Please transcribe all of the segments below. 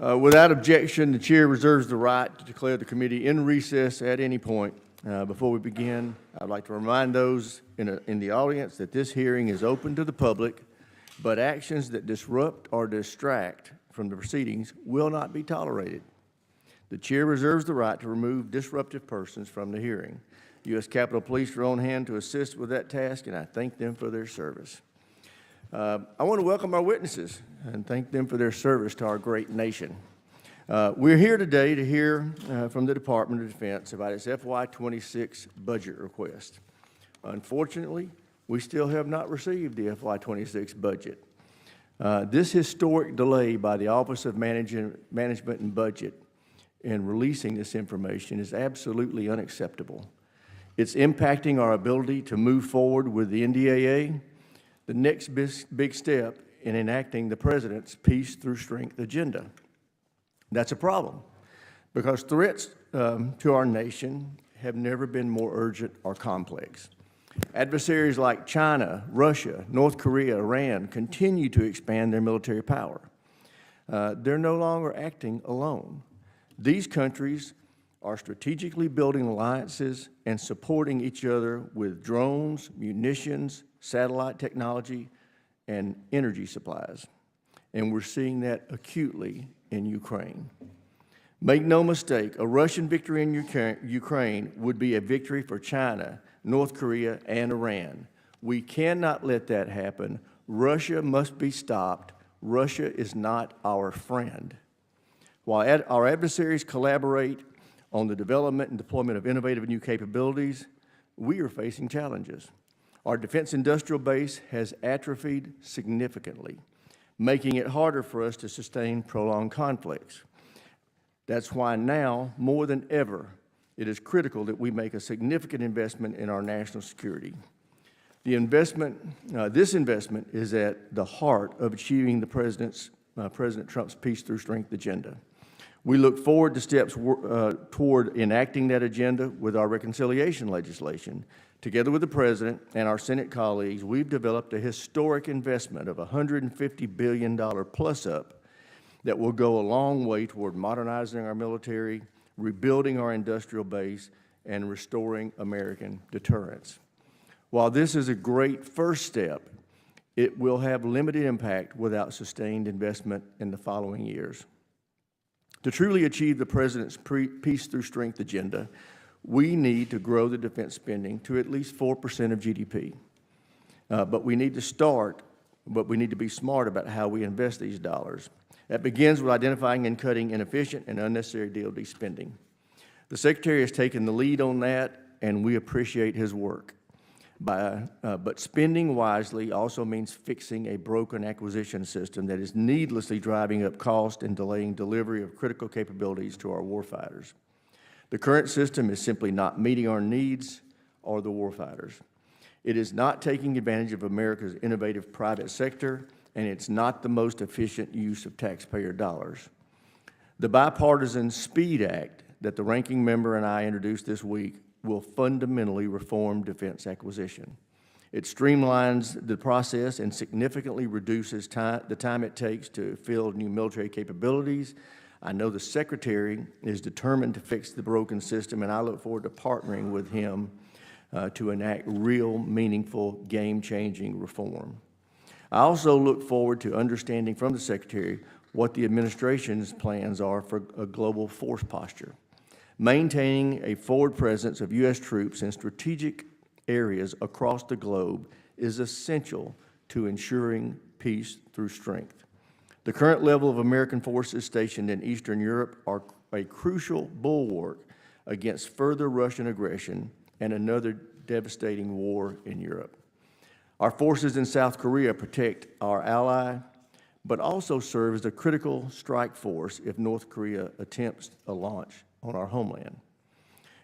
Without objection, the chair reserves the right to declare the committee in recess at any point. Before we begin, I'd like to remind those in the audience that this hearing is open to the public, but actions that disrupt or distract from the proceedings will not be tolerated. The chair reserves the right to remove disruptive persons from the hearing. U.S. Capitol Police are on hand to assist with that task, and I thank them for their service. I want to welcome our witnesses and thank them for their service to our great nation. We're here today to hear from the Department of Defense about its FY26 budget request. Unfortunately, we still have not received the FY26 budget. This historic delay by the Office of Management and Budget in releasing this information is absolutely unacceptable. It's impacting our ability to move forward with the NDAA, the next big step in enacting the President's Peace Through Strength agenda. That's a problem because threats to our nation have never been more urgent or complex. Adversaries like China, Russia, North Korea, Iran continue to expand their military power. They're no longer acting alone. These countries are strategically building alliances and supporting each other with drones, munitions, satellite technology, and energy supplies. And we're seeing that acutely in Ukraine. Make no mistake, a Russian victory in Ukraine would be a victory for China, North Korea, and Iran. We cannot let that happen. Russia must be stopped. Russia is not our friend. While our adversaries collaborate on the development and deployment of innovative new capabilities, we are facing challenges. Our defense industrial base has atrophied significantly, making it harder for us to sustain prolonged conflicts. That's why now, more than ever, it is critical that we make a significant investment in our national security. This investment is at the heart of achieving the President Trump's Peace Through Strength agenda. We look forward to steps toward enacting that agenda with our reconciliation legislation. Together with the President and our Senate colleagues, we've developed a historic investment of $150 billion plus up that will go a long way toward modernizing our military, rebuilding our industrial base, and restoring American deterrence. While this is a great first step, it will have limited impact without sustained investment in the following years. To truly achieve the President's Peace Through Strength agenda, we need to grow the defense spending to at least 4% of GDP. But we need to be smart about how we invest these dollars. That begins with identifying and cutting inefficient and unnecessary DoD spending. The Secretary has taken the lead on that, and we appreciate his work. But spending wisely also means fixing a broken acquisition system that is needlessly driving up cost and delaying delivery of critical capabilities to our warfighters. The current system is simply not meeting our needs or the warfighters. It is not taking advantage of America's innovative private sector, and it's not the most efficient use of taxpayer dollars. The bipartisan SPEED Act that the ranking member and I introduced this week will fundamentally reform defense acquisition. It streamlines the process and significantly reduces the time it takes to field new military capabilities. I know the Secretary is determined to fix the broken system, and I look forward to partnering with him to enact real, meaningful, game-changing reform. I also look forward to understanding from the Secretary what the administration's plans are for a global force posture. Maintaining a forward presence of U.S. troops in strategic areas across the globe is essential to ensuring peace through strength. The current level of American forces stationed in Eastern Europe are a crucial bulwark against further Russian aggression and another devastating war in Europe. Our forces in South Korea protect our ally, but also serve as a critical strike force if North Korea attempts a launch on our homeland.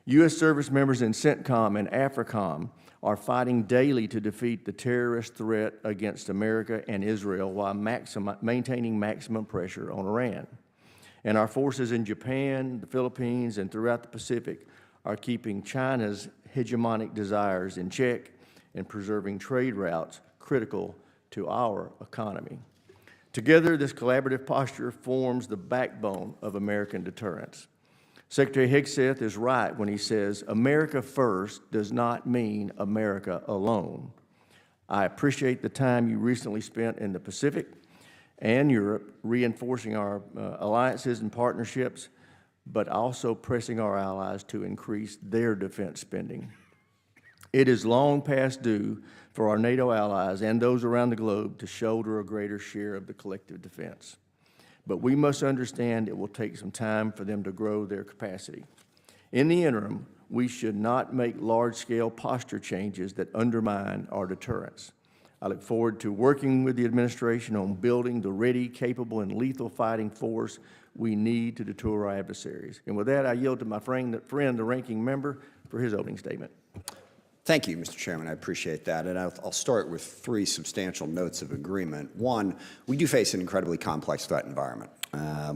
U.S. service members in CENTCOM and AFRICOM are fighting daily to defeat the terrorist threat against America and Israel while maintaining maximum pressure on Iran. And our forces in Japan, the Philippines, and throughout the Pacific are keeping China's hegemonic desires in check and preserving trade routes critical to our economy. Together, this collaborative posture forms the backbone of American deterrence. Secretary Hegseth is right when he says, America first does not mean America alone. I appreciate the time you recently spent in the Pacific and Europe reinforcing our alliances and partnerships, but also pressing our allies to increase their defense spending. It is long past due for our NATO allies and those around the globe to shoulder a greater share of the collective defense. But we must understand it will take some time for them to grow their capacity. In the interim, we should not make large-scale posture changes that undermine our deterrence. I look forward to working with the administration on building the ready, capable, and lethal fighting force we need to deter our adversaries. And with that, I yield to my friend, the ranking member, for his opening statement. Thank you, Mr. Chairman. I appreciate that. And I'll start with three substantial notes of agreement. One, we do face an incredibly complex threat environment.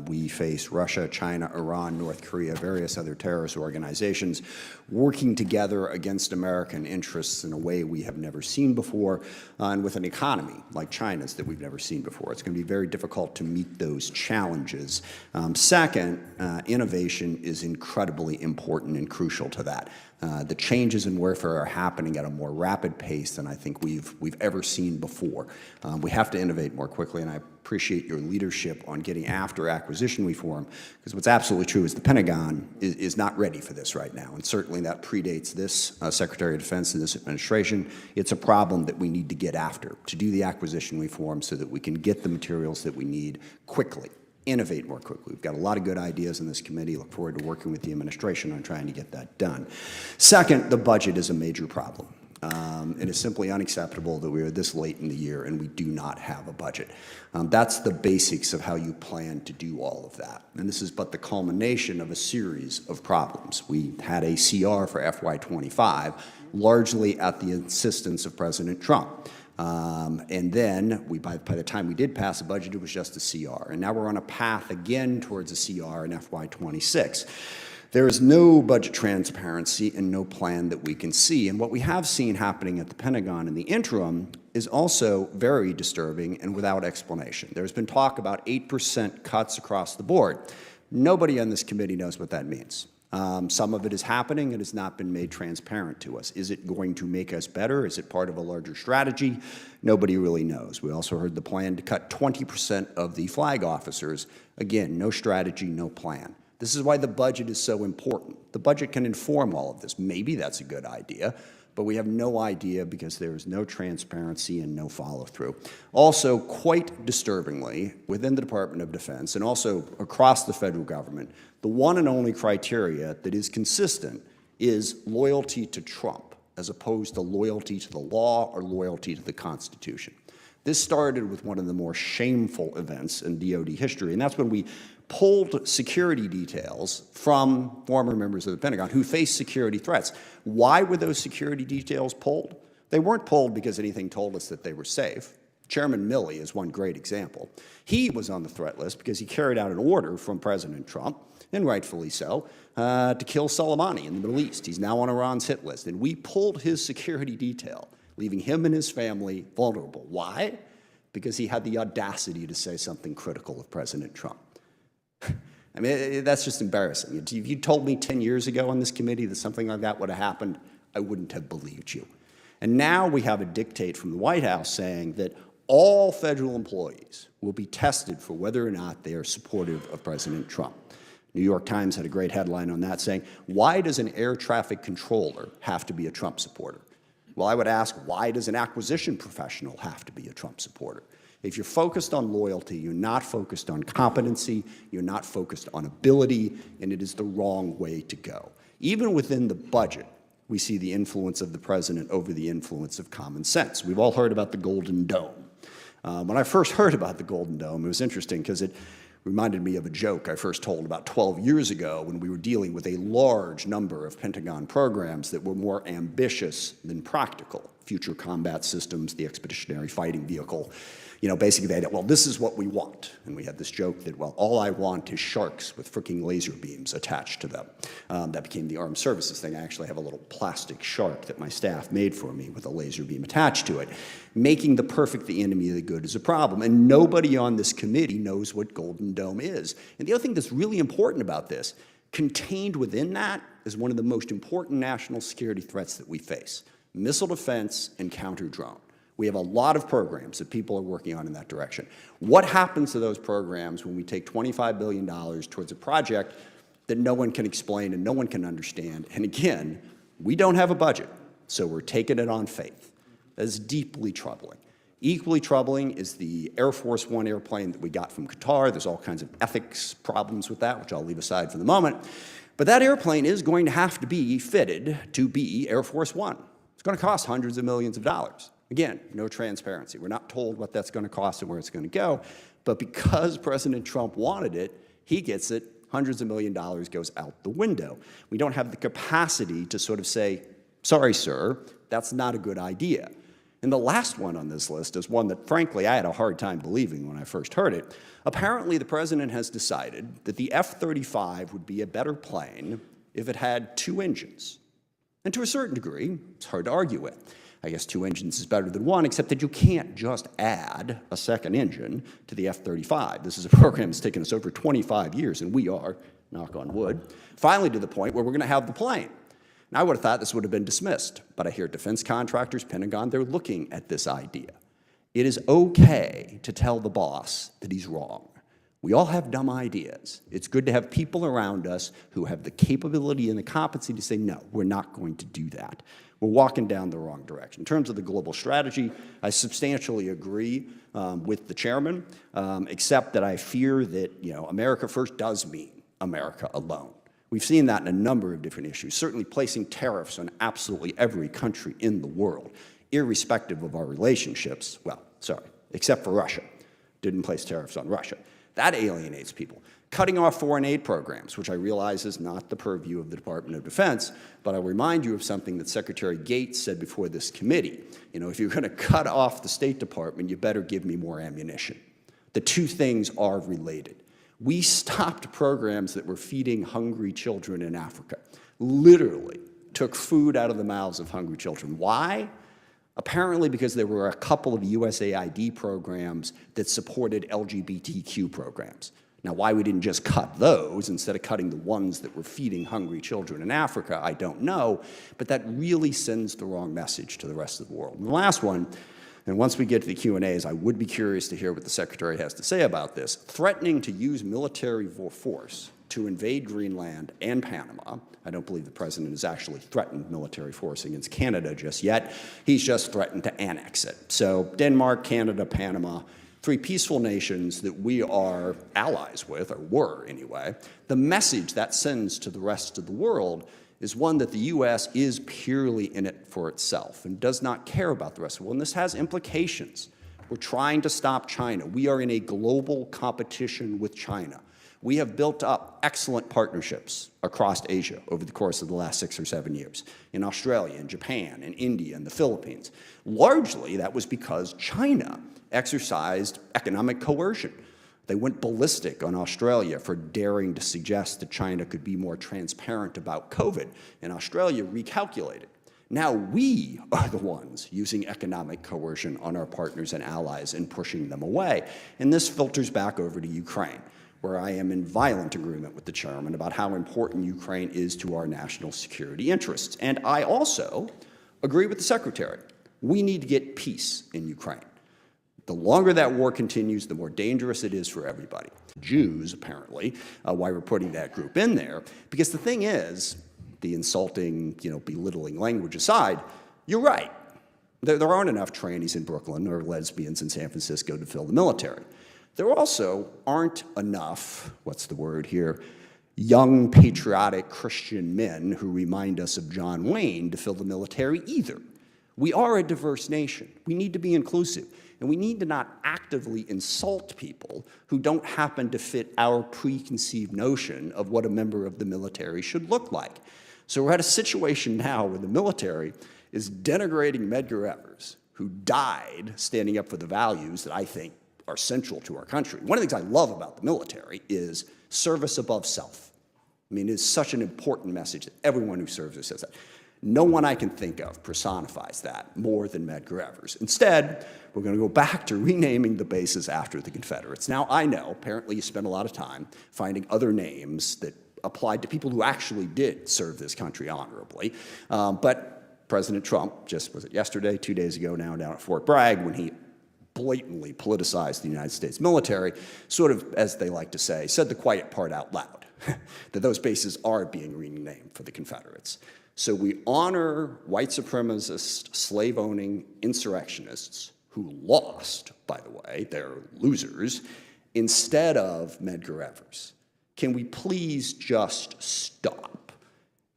We face Russia, China, Iran, North Korea, various other terrorist organizations working together against American interests in a way we have never seen before, and with an economy like China's that we've never seen before. It's going to be very difficult to meet those challenges. Second, innovation is incredibly important and crucial to that. The changes in warfare are happening at a more rapid pace than I think we've ever seen before. We have to innovate more quickly, and I appreciate your leadership on getting after acquisition reform, because what's absolutely true is the Pentagon is not ready for this right now, and certainly that predates this Secretary of Defense and this administration. It's a problem that we need to get after, to do the acquisition reform so that we can get the materials that we need quickly. Innovate more quickly. We've got a lot of good ideas in this committee. Look forward to working with the administration on trying to get that done. Second, the budget is a major problem. It is simply unacceptable that we are this late in the year and we do not have a budget. That's the basics of how you plan to do all of that. And this is but the culmination of a series of problems. We had a CR for FY25, largely at the insistence of President Trump. And then, by the time we did pass a budget, it was just a CR. And now we're on a path again towards a CR in FY26. There is no budget transparency and no plan that we can see. And what we have seen happening at the Pentagon in the interim is also very disturbing and without explanation. There's been talk about 8% cuts across the board. Nobody on this committee knows what that means. Some of it is happening and has not been made transparent to us. Is it going to make us better? Is it part of a larger strategy? Nobody really knows. We also heard the plan to cut 20% of the flag officers. Again, no strategy, no plan. This is why the budget is so important. The budget can inform all of this. Maybe that's a good idea, but we have no idea because there is no transparency and no follow-through. Also, quite disturbingly, within the Department of Defense and also across the federal government, the one and only criteria that is consistent is loyalty to Trump, as opposed to loyalty to the law or loyalty to the Constitution. This started with one of the more shameful events in DoD history, and that's when we pulled security details from former members of the Pentagon who faced security threats. Why were those security details pulled? They weren't pulled because anything told us that they were safe. Chairman Milley is one great example. He was on the threat list because he carried out an order from President Trump, and rightfully so, to kill Soleimani in the Middle East. He's now on Iran's hit list, and we pulled his security detail, leaving him and his family vulnerable. Why? Because he had the audacity to say something critical of President Trump. I mean, that's just embarrassing. If you told me 10 years ago on this committee that something like that would have happened, I wouldn't have believed you. And now we have a dictate from the White House saying that all federal employees will be tested for whether or not they are supportive of President Trump. New York Times had a great headline on that saying, why does an air traffic controller have to be a Trump supporter? Well, I would ask, why does an acquisition professional have to be a Trump supporter? If you're focused on loyalty, you're not focused on competency, you're not focused on ability, and it is the wrong way to go. Even within the budget, we see the influence of the president over the influence of common sense. We've all heard about the Golden Dome. When I first heard about the Golden Dome, it was interesting because it reminded me of a joke I first told about 12 years ago when we were dealing with a large number of Pentagon programs that were more ambitious than practical. Future Combat Systems, the Expeditionary Fighting Vehicle. basically they had, well, this is what we want. And we had this joke that, well, all I want is sharks with freaking laser beams attached to them. That became the armed services thing. I actually have a little plastic shark that my staff made for me with a laser beam attached to it. Making the perfect the enemy of the good is a problem. And nobody on this committee knows what Golden Dome is. And the other thing that's really important about this, contained within that is one of the most important national security threats that we face: missile defense and counter-drone. We have a lot of programs that people are working on in that direction. What happens to those programs when we take $25 billion towards a project that no one can explain and no one can understand? And again, we don't have a budget, so we're taking it on faith. That is deeply troubling. Equally troubling is the Air Force One airplane that we got from Qatar. There's all kinds of ethics problems with that, which I'll leave aside for the moment. But that airplane is going to have to be fitted to be Air Force One. It's going to cost hundreds of millions of dollars. Again, no transparency. We're not told what that's going to cost and where it's going to go. But because President Trump wanted it, he gets it. Hundreds of millions of dollars goes out the window. We don't have the capacity to sort of say, sorry, sir, that's not a good idea. And the last one on this list is one that, frankly, I had a hard time believing when I first heard it. Apparently, the president has decided that the F-35 would be a better plane if it had 2 engines. And to a certain degree, it's hard to argue with. I guess 2 engines is better than 1, except that you can't just add a second engine to the F-35. This is a program that's taken us over 25 years, and we are, knock on wood, finally to the point where we're going to have the plane. And I would have thought this would have been dismissed, but I hear defense contractors, Pentagon, they're looking at this idea. It is okay to tell the boss that he's wrong. We all have dumb ideas. It's good to have people around us who have the capability and the competency to say, no, we're not going to do that. We're walking down the wrong direction. In terms of the global strategy, I substantially agree with the chairman, except that I fear that, America first does mean America alone. We've seen that in a number of different issues, certainly placing tariffs on absolutely every country in the world, irrespective of our relationships. Well, sorry, except for Russia. Didn't place tariffs on Russia. That alienates people. Cutting off foreign aid programs, which I realize is not the purview of the Department of Defense, but I'll remind you of something that Secretary Gates said before this committee. If you're going to cut off the State Department, you better give me more ammunition. The two things are related. We stopped programs that were feeding hungry children in Africa. Literally took food out of the mouths of hungry children. Why? Apparently because there were a couple of USAID programs that supported LGBTQ programs. Now, why we didn't just cut those instead of cutting the ones that were feeding hungry children in Africa, I don't know, but that really sends the wrong message to the rest of the world. And the last one, and once we get to the Q&As, I would be curious to hear what the Secretary has to say about this, threatening to use military force to invade Greenland and Panama. I don't believe the president has actually threatened military force against Canada just yet. He's just threatened to annex it. So Denmark, Canada, Panama, 3 peaceful nations that we are allies with, or were anyway. The message that sends to the rest of the world is one that the U.S. is purely in it for itself and does not care about the rest of the world. And this has implications. We're trying to stop China. We are in a global competition with China. We have built up excellent partnerships across Asia over the course of the last 6 or 7 years, in Australia, and Japan, and India, and the Philippines. Largely, that was because China exercised economic coercion. They went ballistic on Australia for daring to suggest that China could be more transparent about COVID, and Australia recalculated. Now we are the ones using economic coercion on our partners and allies and pushing them away. And this filters back over to Ukraine, where I am in violent agreement with the chairman about how important Ukraine is to our national security interests. And I also agree with the secretary. We need to get peace in Ukraine. The longer that war continues, the more dangerous it is for everybody. Jews, apparently, why we're putting that group in there. Because the thing is, the insulting, belittling language aside, you're right. There aren't enough trannies in Brooklyn or lesbians in San Francisco to fill the military. There also aren't enough, what's the word here, young, patriotic Christian men who remind us of John Wayne to fill the military either. We are a diverse nation. We need to be inclusive. And we need to not actively insult people who don't happen to fit our preconceived notion of what a member of the military should look like. So we're at a situation now where the military is denigrating Medgar Evers, who died standing up for the values that I think are central to our country. One of the things I love about the military is service above self. I mean, it's such an important message that everyone who serves us says that. No one I can think of personifies that more than Medgar Evers. Instead, we're going to go back to renaming the bases after the Confederates. Now, I know, apparently you spent a lot of time finding other names that applied to people who actually did serve this country honorably, but President Trump, just was it yesterday, 2 days ago now, down at Fort Bragg, when he blatantly politicized the United States military, sort of, as they like to say, said the quiet part out loud, that those bases are being renamed for the Confederates. So we honor white supremacist, slave-owning insurrectionists who lost, by the way, they're losers, instead of Medgar Evers. Can we please just stop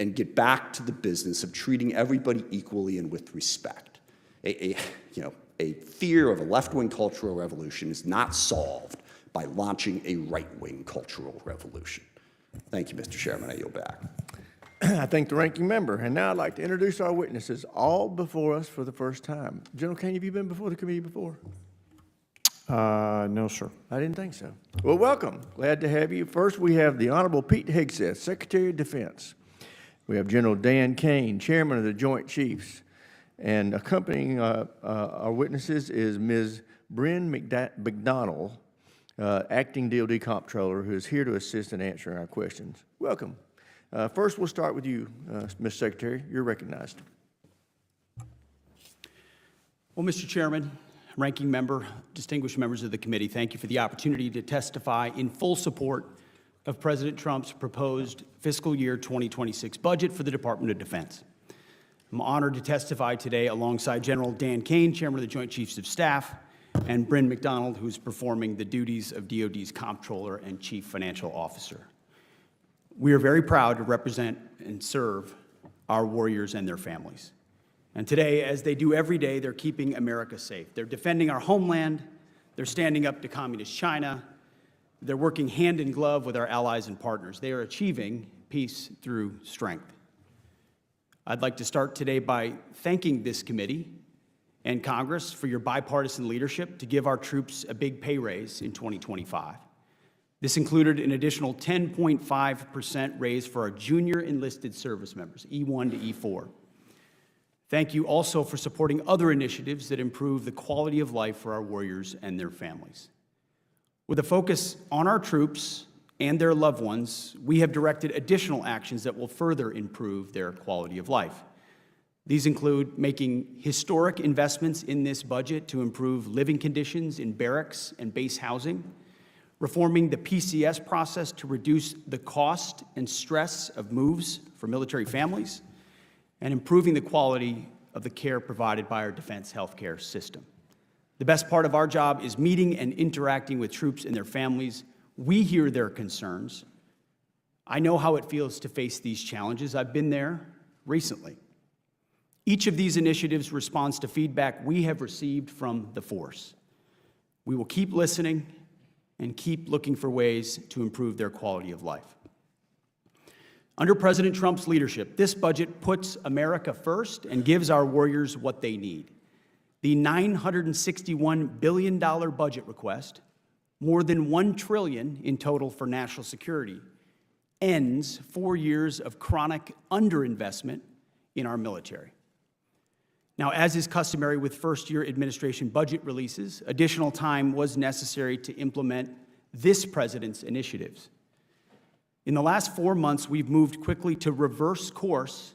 and get back to the business of treating everybody equally and with respect? A fear of a left-wing cultural revolution is not solved by launching a right-wing cultural revolution. Thank you, Mr. Chairman. I yield back. I thank the ranking member. And now I'd like to introduce our witnesses, all before us for the first time. General Kane, have you been before the committee before? No, sir. I didn't think so. Well, welcome. Glad to have you. First, we have the Honorable Pete Hegseth, Secretary of Defense. We have General Dan Kane, Chairman of the Joint Chiefs. And accompanying our witnesses is Ms. Bryn McDonald, Acting DoD Comptroller, who is here to assist in answering our questions. Welcome. First, we'll start with you, Ms. Secretary. You're recognized. Well, Mr. Chairman, ranking member, distinguished members of the committee, thank you for the opportunity to testify in full support of President Trump's proposed fiscal year 2026 budget for the Department of Defense. I'm honored to testify today alongside General Dan Kane, Chairman of the Joint Chiefs of Staff, and Bryn McDonald, who's performing the duties of DoD's Comptroller and Chief Financial Officer. We are very proud to represent and serve our warriors and their families. And today, as they do every day, they're keeping America safe. They're defending our homeland. They're standing up to communist China. They're working hand in glove with our allies and partners. They are achieving peace through strength. I'd like to start today by thanking this committee and Congress for your bipartisan leadership to give our troops a big pay raise in 2025. This included an additional 10.5% raise for our junior enlisted service members, E1 to E4. Thank you also for supporting other initiatives that improve the quality of life for our warriors and their families. With a focus on our troops and their loved ones, we have directed additional actions that will further improve their quality of life. These include making historic investments in this budget to improve living conditions in barracks and base housing, reforming the PCS process to reduce the cost and stress of moves for military families, and improving the quality of the care provided by our defense healthcare system. The best part of our job is meeting and interacting with troops and their families. We hear their concerns. I know how it feels to face these challenges. I've been there recently. Each of these initiatives responds to feedback we have received from the force. We will keep listening and keep looking for ways to improve their quality of life. Under President Trump's leadership, this budget puts America first and gives our warriors what they need. The $961 billion budget request, more than $1 trillion in total for national security, ends 4 years of chronic underinvestment in our military. Now, as is customary with first-year administration budget releases, additional time was necessary to implement this president's initiatives. In the last 4 months, we've moved quickly to reverse course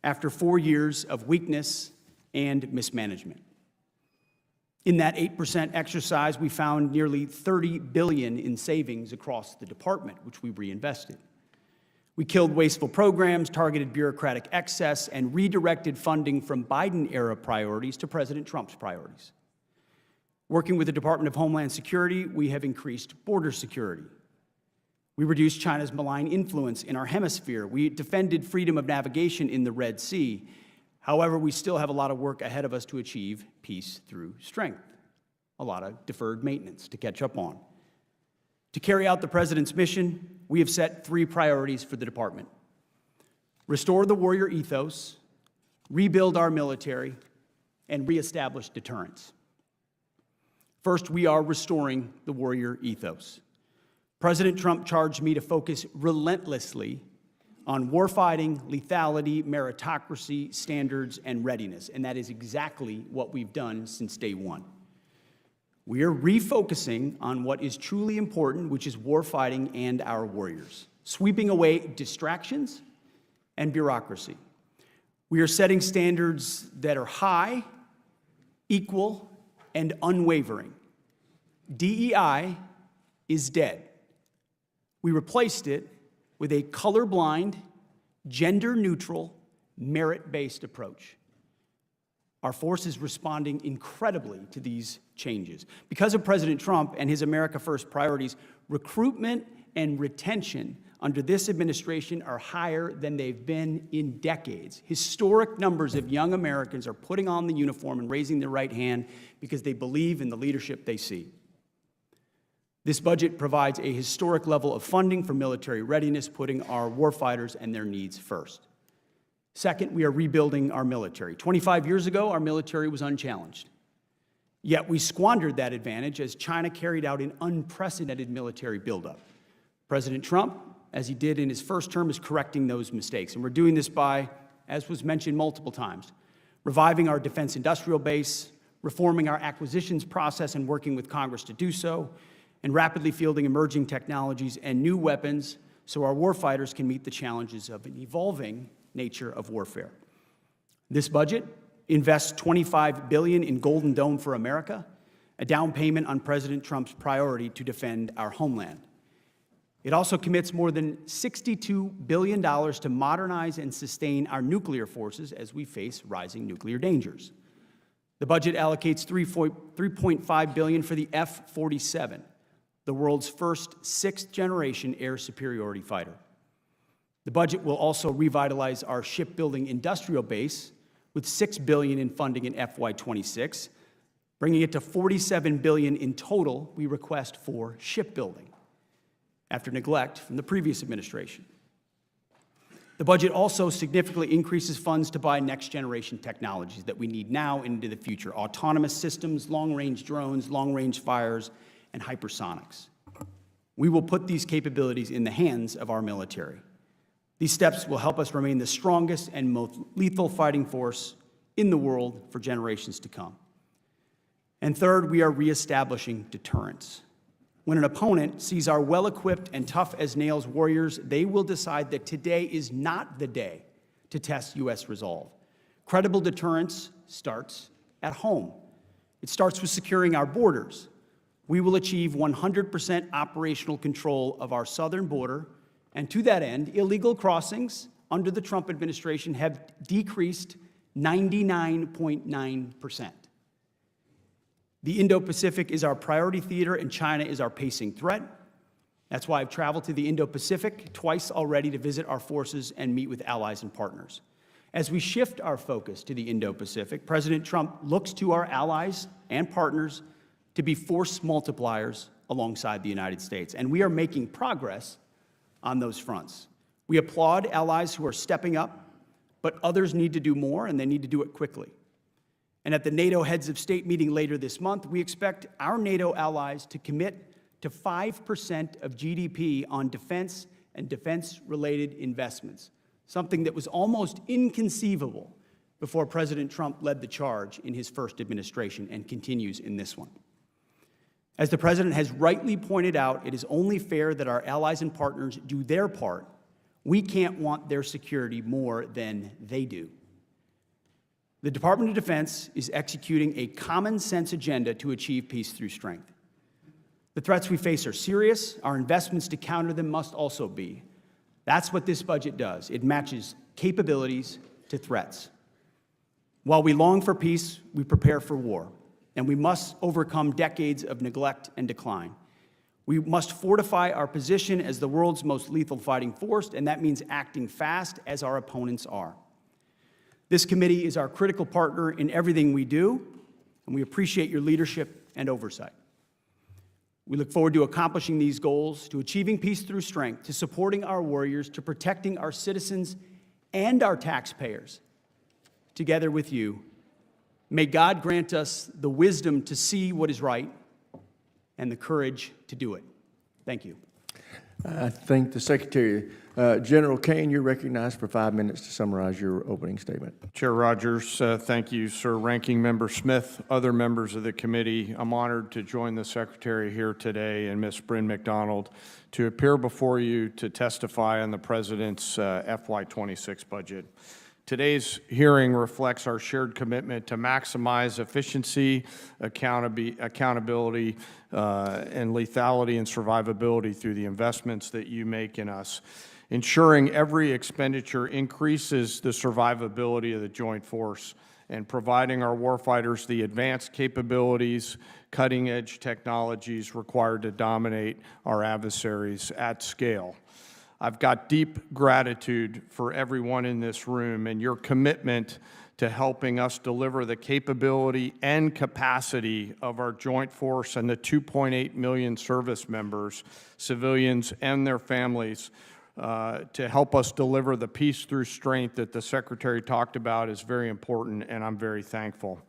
after 4 years of weakness and mismanagement. In that 8% exercise, we found nearly $30 billion in savings across the department, which we reinvested. We killed wasteful programs, targeted bureaucratic excess, and redirected funding from Biden-era priorities to President Trump's priorities. Working with the Department of Homeland Security, we have increased border security. We reduced China's malign influence in our hemisphere. We defended freedom of navigation in the Red Sea. However, we still have a lot of work ahead of us to achieve peace through strength, a lot of deferred maintenance to catch up on. To carry out the President's mission, we have set 3 priorities for the department: restore the warrior ethos, rebuild our military, and reestablish deterrence. First, we are restoring the warrior ethos. President Trump charged me to focus relentlessly on warfighting, lethality, meritocracy, standards, and readiness, and that is exactly what we've done since day one. We are refocusing on what is truly important, which is warfighting and our warriors, sweeping away distractions and bureaucracy. We are setting standards that are high, equal, and unwavering. DEI is dead. We replaced it with a colorblind, gender-neutral, merit-based approach. Our force is responding incredibly to these changes. Because of President Trump and his America First priorities, recruitment and retention under this administration are higher than they've been in decades. Historic numbers of young Americans are putting on the uniform and raising their right hand because they believe in the leadership they see. This budget provides a historic level of funding for military readiness, putting our warfighters and their needs first. Second, we are rebuilding our military. 25 years ago, our military was unchallenged. Yet we squandered that advantage as China carried out an unprecedented military buildup. President Trump, as he did in his first term, is correcting those mistakes. And we're doing this by, as was mentioned multiple times, reviving our defense industrial base, reforming our acquisitions process and working with Congress to do so, and rapidly fielding emerging technologies and new weapons so our warfighters can meet the challenges of an evolving nature of warfare. This budget invests $25 billion in Golden Dome for America, a down payment on President Trump's priority to defend our homeland. It also commits more than $62 billion to modernize and sustain our nuclear forces as we face rising nuclear dangers. The budget allocates $3.5 billion for the F-47, the world's first sixth-generation air superiority fighter. The budget will also revitalize our shipbuilding industrial base with $6 billion in funding in FY26, bringing it to $47 billion in total we request for shipbuilding, after neglect from the previous administration. The budget also significantly increases funds to buy next-generation technologies that we need now and into the future: autonomous systems, long-range drones, long-range fires, and hypersonics. We will put these capabilities in the hands of our military. These steps will help us remain the strongest and most lethal fighting force in the world for generations to come. And third, we are reestablishing deterrence. When an opponent sees our well-equipped and tough-as-nails warriors, they will decide that today is not the day to test U.S. resolve. Credible deterrence starts at home. It starts with securing our borders. We will achieve 100% operational control of our southern border, and to that end, illegal crossings under the Trump administration have decreased 99.9%. The Indo-Pacific is our priority theater, and China is our pacing threat. That's why I've traveled to the Indo-Pacific twice already to visit our forces and meet with allies and partners. As we shift our focus to the Indo-Pacific, President Trump looks to our allies and partners to be force multipliers alongside the United States, and we are making progress on those fronts. We applaud allies who are stepping up, but others need to do more, and they need to do it quickly. And at the NATO Heads of State meeting later this month, we expect our NATO allies to commit to 5% of GDP on defense and defense-related investments, something that was almost inconceivable before President Trump led the charge in his first administration and continues in this one. As the President has rightly pointed out, it is only fair that our allies and partners do their part. We can't want their security more than they do. The Department of Defense is executing a common-sense agenda to achieve peace through strength. The threats we face are serious. Our investments to counter them must also be. That's what this budget does. It matches capabilities to threats. While we long for peace, we prepare for war, and we must overcome decades of neglect and decline. We must fortify our position as the world's most lethal fighting force, and that means acting fast as our opponents are. This committee is our critical partner in everything we do, and we appreciate your leadership and oversight. We look forward to accomplishing these goals, to achieving peace through strength, to supporting our warriors, to protecting our citizens and our taxpayers, together with you May God grant us the wisdom to see what is right and the courage to do it. Thank you. I thank the Secretary. General Kane, you're recognized for 5 minutes to summarize your opening statement. Chair Rogers, thank you, sir. Ranking Member Smith, other members of the committee, I'm honored to join the Secretary here today and Ms. Bryn McDonald to appear before you to testify on the President's FY26 budget. Today's hearing reflects our shared commitment to maximize efficiency, accountability, and lethality and survivability through the investments that you make in us. Ensuring every expenditure increases the survivability of the joint force and providing our warfighters the advanced capabilities, cutting-edge technologies required to dominate our adversaries at scale. I've got deep gratitude for everyone in this room and your commitment to helping us deliver the capability and capacity of our joint force and the 2.8 million service members, civilians, and their families to help us deliver the peace through strength that the Secretary talked about is very important, and I'm very thankful.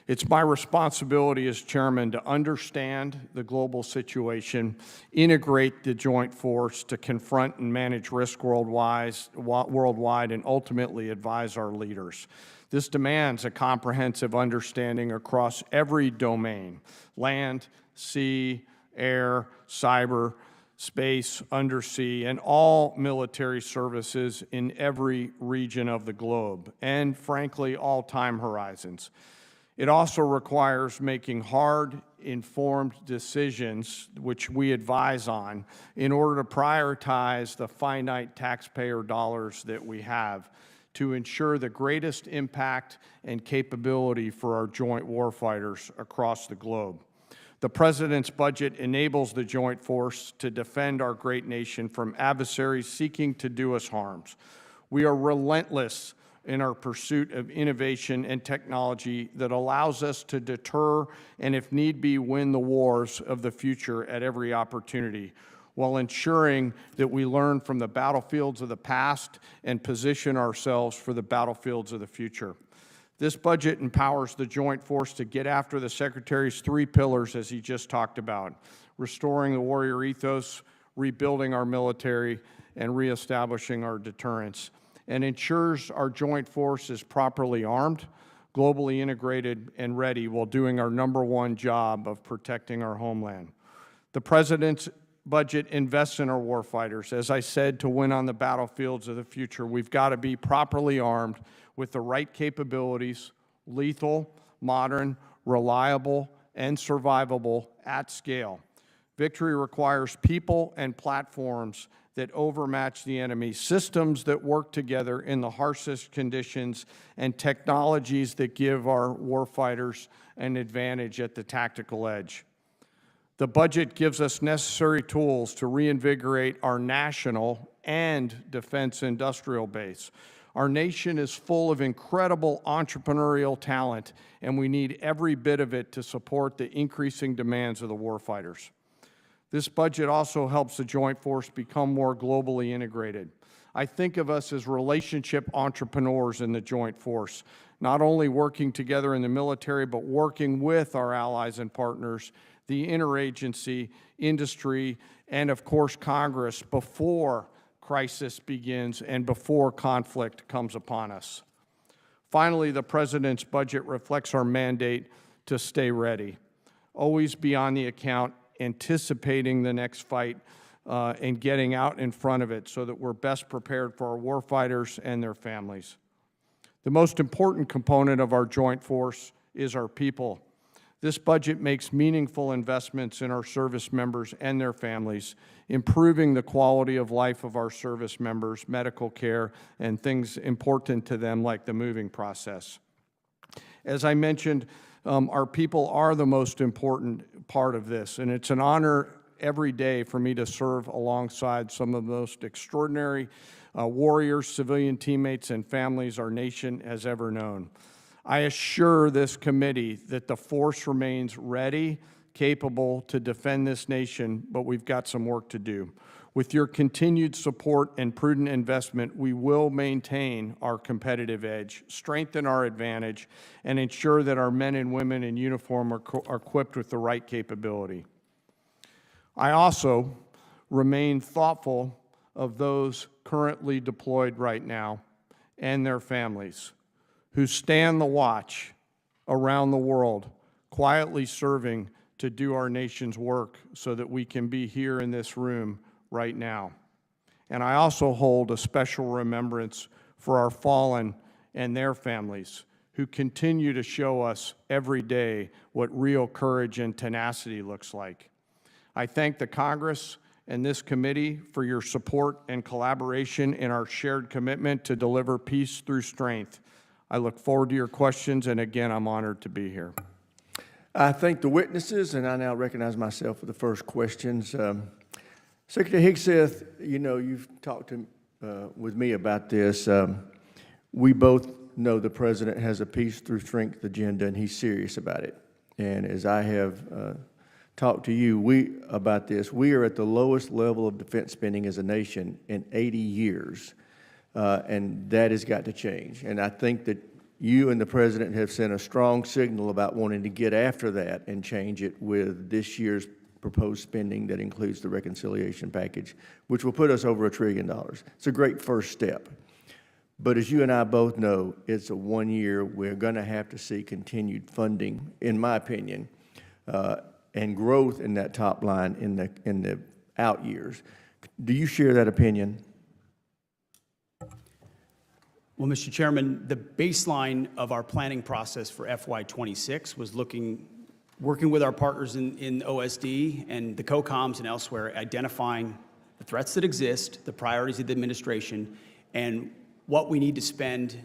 It's my responsibility as chairman to understand the global situation, integrate the joint force to confront and manage risk worldwide, and ultimately advise our leaders. This demands a comprehensive understanding across every domain: land, sea, air, cyber, space, undersea, and all military services in every region of the globe, and frankly, all time horizons. It also requires making hard, informed decisions, which we advise on, in order to prioritize the finite taxpayer dollars that we have to ensure the greatest impact and capability for our joint warfighters across the globe. The President's budget enables the joint force to defend our great nation from adversaries seeking to do us harms. We are relentless in our pursuit of innovation and technology that allows us to deter and, if need be, win the wars of the future at every opportunity, while ensuring that we learn from the battlefields of the past and position ourselves for the battlefields of the future. This budget empowers the joint force to get after the Secretary's 3 pillars, as he just talked about: restoring the warrior ethos, rebuilding our military, and reestablishing our deterrence, and ensures our joint force is properly armed, globally integrated, and ready while doing our #1 job of protecting our homeland. The President's budget invests in our warfighters. As I said, to win on the battlefields of the future, we've got to be properly armed with the right capabilities: lethal, modern, reliable, and survivable at scale. Victory requires people and platforms that overmatch the enemy, systems that work together in the harshest conditions, and technologies that give our warfighters an advantage at the tactical edge. The budget gives us necessary tools to reinvigorate our national and defense industrial base. Our nation is full of incredible entrepreneurial talent, and we need every bit of it to support the increasing demands of the warfighters. This budget also helps the joint force become more globally integrated. I think of us as relationship entrepreneurs in the joint force, not only working together in the military, but working with our allies and partners, the interagency, industry, and of course Congress before crisis begins and before conflict comes upon us. Finally, the President's budget reflects our mandate to stay ready, always be on the account, anticipating the next fight and getting out in front of it so that we're best prepared for our warfighters and their families. The most important component of our joint force is our people. This budget makes meaningful investments in our service members and their families, improving the quality of life of our service members, medical care, and things important to them like the moving process. As I mentioned, our people are the most important part of this, and it's an honor every day for me to serve alongside some of the most extraordinary warriors, civilian teammates, and families our nation has ever known. I assure this committee that the force remains ready capable to defend this nation, but we've got some work to do. With your continued support and prudent investment, we will maintain our competitive edge, strengthen our advantage, and ensure that our men and women in uniform are equipped with the right capability. I also remain thoughtful of those currently deployed right now and their families who stand the watch around the world, quietly serving to do our nation's work so that we can be here in this room right now. And I also hold a special remembrance for our fallen and their families who continue to show us every day what real courage and tenacity looks like. I thank the Congress and this committee for your support and collaboration in our shared commitment to deliver peace through strength. I look forward to your questions, and again, I'm honored to be here. I thank the witnesses, and I now recognize myself for the first questions. Secretary Hegseth, you know, you've talked with me about this. We both know the President has a peace through strength agenda, and he's serious about it. And as I have talked to you about this, we are at the lowest level of defense spending as a nation in 80 years, and that has got to change. And I think that you and the President have sent a strong signal about wanting to get after that and change it with this year's proposed spending that includes the reconciliation package, which will put us over $1 trillion. It's a great first step. But as you and I both know, it's a 1 year. We're going to have to see continued funding, in my opinion, and growth in that top line in the out years. Do you share that opinion? Well, Mr. Chairman, the baseline of our planning process for FY26 was working with our partners in OSD and the COCOMs and elsewhere, identifying the threats that exist, the priorities of the administration, and what we need to spend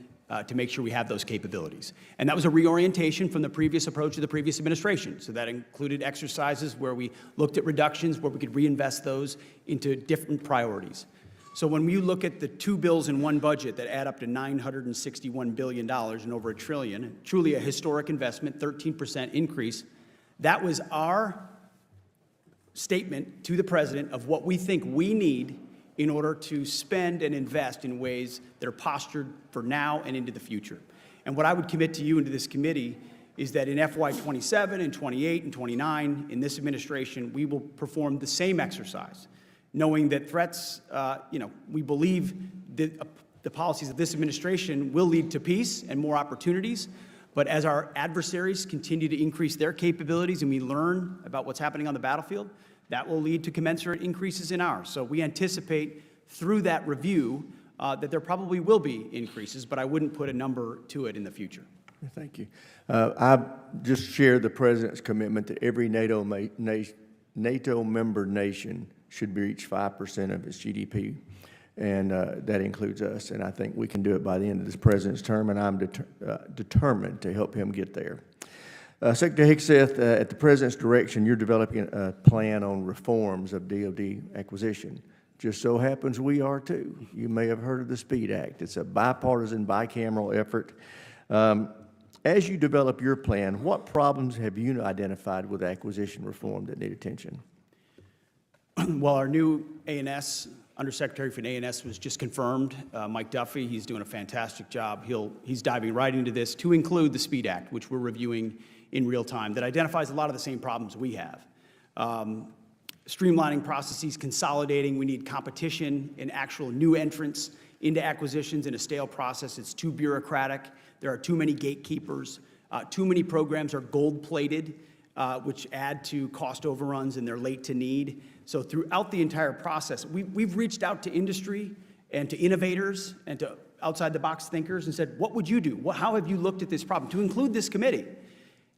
to make sure we have those capabilities. And that was a reorientation from the previous approach of the previous administration. So that included exercises where we looked at reductions, where we could reinvest those into different priorities. So when you look at the two bills in one budget that add up to $961 billion and over $1 trillion, truly a historic investment, 13% increase, that was our statement to the President of what we think we need in order to spend and invest in ways that are postured for now and into the future. And what I would commit to you and to this committee is that in FY27 and 28 and 29, in this administration, we will perform the same exercise, knowing that threats, we believe that the policies of this administration will lead to peace and more opportunities. But as our adversaries continue to increase their capabilities and we learn about what's happening on the battlefield, that will lead to commensurate increases in ours. So we anticipate through that review that there probably will be increases, but I wouldn't put a number to it in the future. Thank you. I just share the President's commitment that every NATO member nation should reach 5% of its GDP, and that includes us. And I think we can do it by the end of this President's term, and I'm determined to help him get there. Secretary Hegseth, at the President's direction, you're developing a plan on reforms of DoD acquisition. Just so happens we are too. You may have heard of the SPEED Act. It's a bipartisan, bicameral effort. As you develop your plan, what problems have you identified with acquisition reform that need attention? Well, our new A&S, Undersecretary for A&S was just confirmed. Mike Duffy, he's doing a fantastic job. He's diving right into this to include the SPEED Act, which we're reviewing in real time, that identifies a lot of the same problems we have. Streamlining processes, consolidating, we need competition and actual new entrants into acquisitions in a stale process. It's too bureaucratic. There are too many gatekeepers. Too many programs are gold-plated, which add to cost overruns and they're late to need. So throughout the entire process, we've reached out to industry and to innovators and to outside-the-box thinkers and said, what would you do? How have you looked at this problem? To include this committee,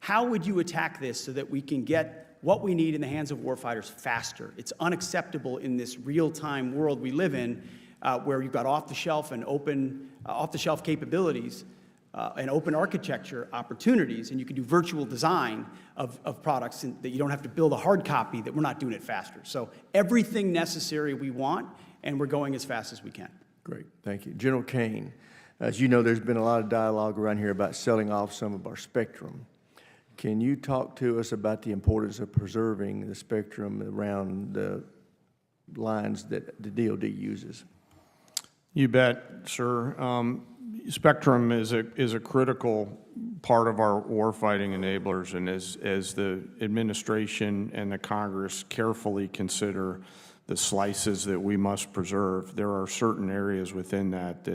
how would you attack this so that we can get what we need in the hands of warfighters faster? It's unacceptable in this real-time world we live in, where you've got off-the-shelf and off-the-shelf capabilities and open architecture opportunities, and you can do virtual design of products and that you don't have to build a hard copy, that we're not doing it faster. So everything necessary we want, and we're going as fast as we can. Great, thank you. General Kane, as you know, there's been a lot of dialogue around here about selling off some of our spectrum. Can you talk to us about the importance of preserving the spectrum around the lines that the DoD uses? You bet, sir. Spectrum is a critical part of our warfighting enablers, and as the administration and the Congress carefully consider the slices that we must preserve, there are certain areas within that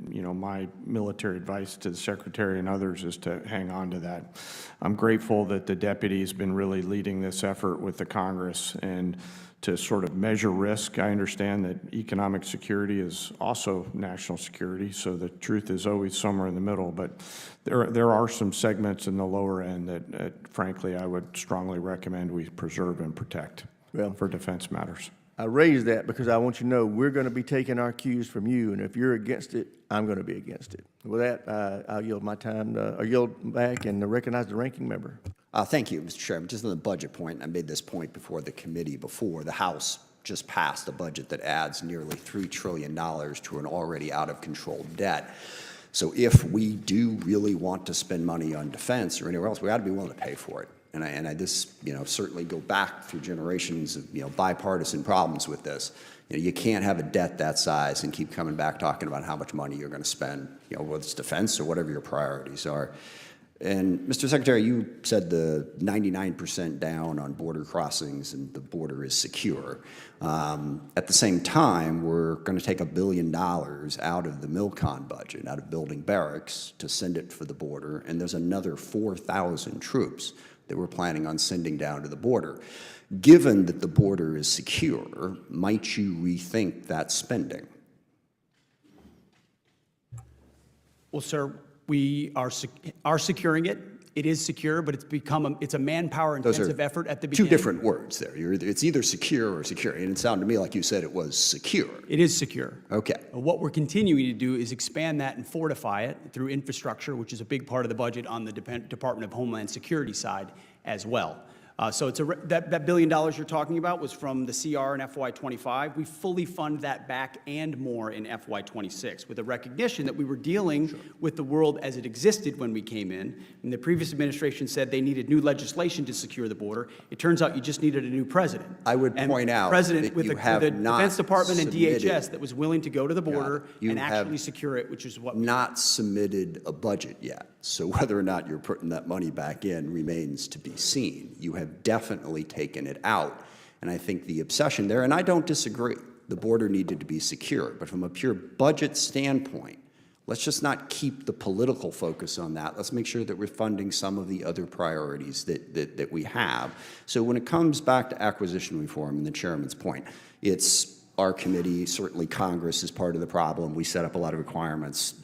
you know, my military advice to the Secretary and others is to hang on to that. I'm grateful that the deputy has been really leading this effort with the Congress and to sort of measure risk. I understand that economic security is also national security, so the truth is always somewhere in the middle, but there are some segments in the lower end that frankly, I would strongly recommend we preserve and protect for defense matters. I raise that because I want you to know we're going to be taking our cues from you, and if you're against it, I'm going to be against it. With that, I'll yield my time, or yield back and recognize the ranking member. Thank you, Mr. Chairman. Just on the budget point, I made this point before the committee before. The House just passed a budget that adds nearly $3 trillion to an already out-of-control debt. So if we do really want to spend money on defense or anywhere else, we ought to be willing to pay for it. And I just, certainly go back through generations of, bipartisan problems with this. You can't have a debt that size and keep coming back talking about how much money you're going to spend, whether it's defense or whatever your priorities are. And Mr. Secretary, you said the 99% down on border crossings and the border is secure. At the same time, we're going to take $1 billion out of the MILCON budget, out of building barracks, to send it for the border, and there's another 4,000 troops that we're planning on sending down to the border. Given that the border is secure, might you rethink that spending? Well, sir, we are securing it. It is secure, but it's a manpower-intensive effort at the beginning. Two different words there. It's either secure or secure, and it sounded to me like you said it was secure. It is secure. Okay. What we're continuing to do is expand that and fortify it through infrastructure, which is a big part of the budget on the Department of Homeland Security side as well. So it's that $1 billion you're talking about was from the CR in FY25. We fully fund that back and more in FY26 with a recognition that we were dealing with the world as it existed when we came in. And the previous administration said they needed new legislation to secure the border. It turns out you just needed a new president. I would point out president that with you the have not Defense Department and submitted- DHS that was willing to go to the border You and have actually secure it, which is what not submitted a budget yet. So whether or not you're putting that money back in remains to be seen. You have definitely taken it out. And I think the obsession there, and I don't disagree, the border needed to be secure. But from a pure budget standpoint, let's just not keep the political focus on that. Let's make sure that we're funding some of the other priorities that we have. So when it comes back to acquisition reform, and the chairman's point, it's our committee, certainly Congress is part of the problem. We set up a lot of requirements.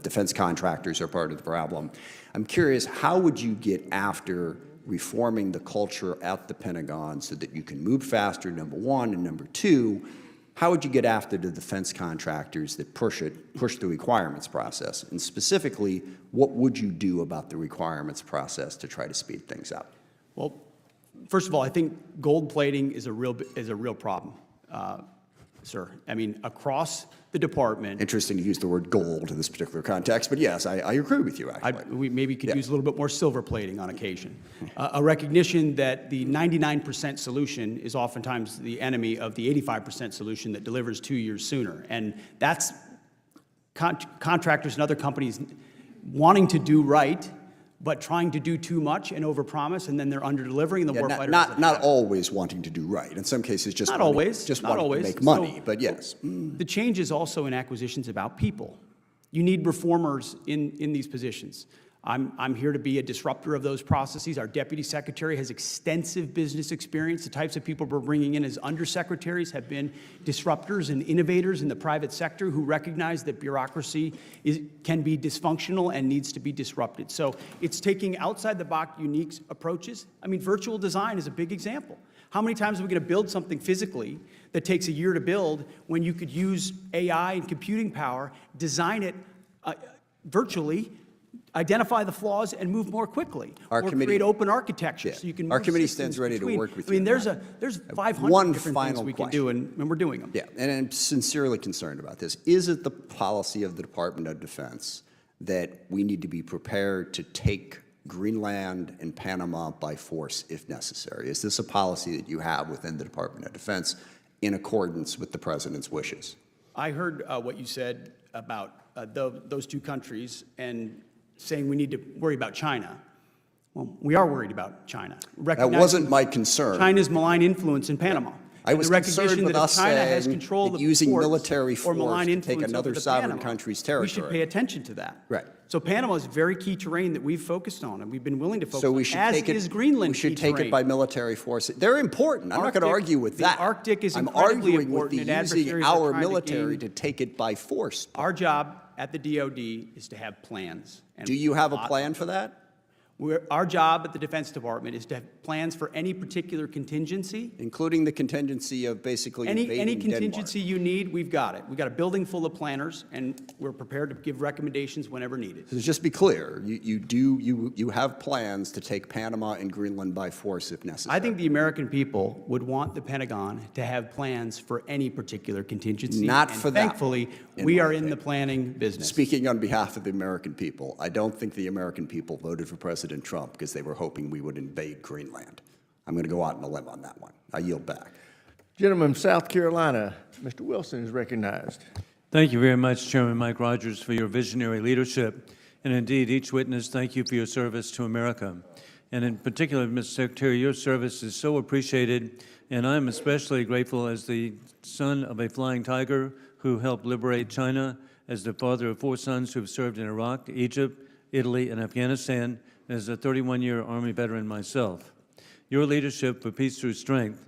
Defense contractors are part of the problem. I'm curious, how would you get after reforming the culture at the Pentagon so that you can move faster, number one, and number two, how would you get after the defense contractors that push the requirements process? And specifically, what would you do about the requirements process to try to speed things up? Well, first of all, I think gold plating is a real problem, sir. I mean, across the department. Interesting to use the word gold in this particular context, but yes, I agree with you, actually. We maybe could use a little bit more silver plating on occasion. A recognition that the 99% solution is oftentimes the enemy of the 85% solution that delivers 2 years sooner. And that's contractors and other companies wanting to do right, but trying to do too much and overpromise, and then they're under-delivering, and the warfighter not always wanting to do right. In some cases, just not wanting, always, just not wanting always. to make money, So, but yes. The change is also in acquisitions about people. You need reformers in these positions. I'm here to be a disruptor of those processes. Our deputy secretary has extensive business experience. The types of people we're bringing in as undersecretaries have been disruptors and innovators in the private sector who recognize that bureaucracy can be dysfunctional and needs to be disrupted. So it's taking outside-the-box unique approaches. I mean, virtual design is a big example. How many times are we going to build something physically that takes a year to build when you could use AI and computing power, design it virtually, identify the flaws, and move more quickly, or create open architecture so you can move Our committee systems stands ready between. to work with you. I mean, there's on 500 one different final things we can question. do, and we're doing them. Yeah, and I'm sincerely concerned about this. Is it the policy of the Department of Defense that we need to be prepared to take Greenland and Panama by force if necessary? Is this a policy that you have within the Department of Defense in accordance with the President's wishes? I heard what you said about those two countries and saying we need to worry about China. Well, we are worried about China. That wasn't my concern. China's malign influence in Panama. I was concerned with us China has saying control that of using ports military or force malign to influence take another over the sovereign Panama, country's we territory. should pay attention to that. Right. So Panama is very key terrain that we've focused on, and we've been willing to focus So we on, should as take it. is Greenland We should key take terrain. it by military force. They're important. I'm not going to Arctic- argue with the that. Arctic is I'm incredibly arguing with important, the and using adversaries are our trying to military gain- to take it by force. Our job at the DOD is to have plans. And Do you have a lot- plan for that? Our job at the Defense Department is to have plans for any particular contingency. Including the contingency of basically Any invading contingency you need, we've got it. We've got a building full of planners, and we're prepared to give recommendations whenever needed. So just be clear, you have plans to take Panama and Greenland by force if necessary. I think the American people would want the Pentagon to have plans for any particular contingency. Not and for that thankfully, one, in we my are in the opinion. planning business. Speaking on behalf of the American people, I don't think the American people voted for President Trump because they were hoping we would invade Greenland. I'm going to go out on a limb on that one. I yield back. Gentleman from South Carolina, Mr. Wilson is recognized. Thank you very much, Chairman Mike Rogers, for your visionary leadership. And indeed, each witness, thank you for your service to America. And in particular, Mr. Secretary, your service is so appreciated, and I'm especially grateful as the son of a flying tiger who helped liberate China, as the father of 4 sons who have served in Iraq, Egypt, Italy, and Afghanistan, and as a 31-year Army veteran myself. Your leadership for peace through strength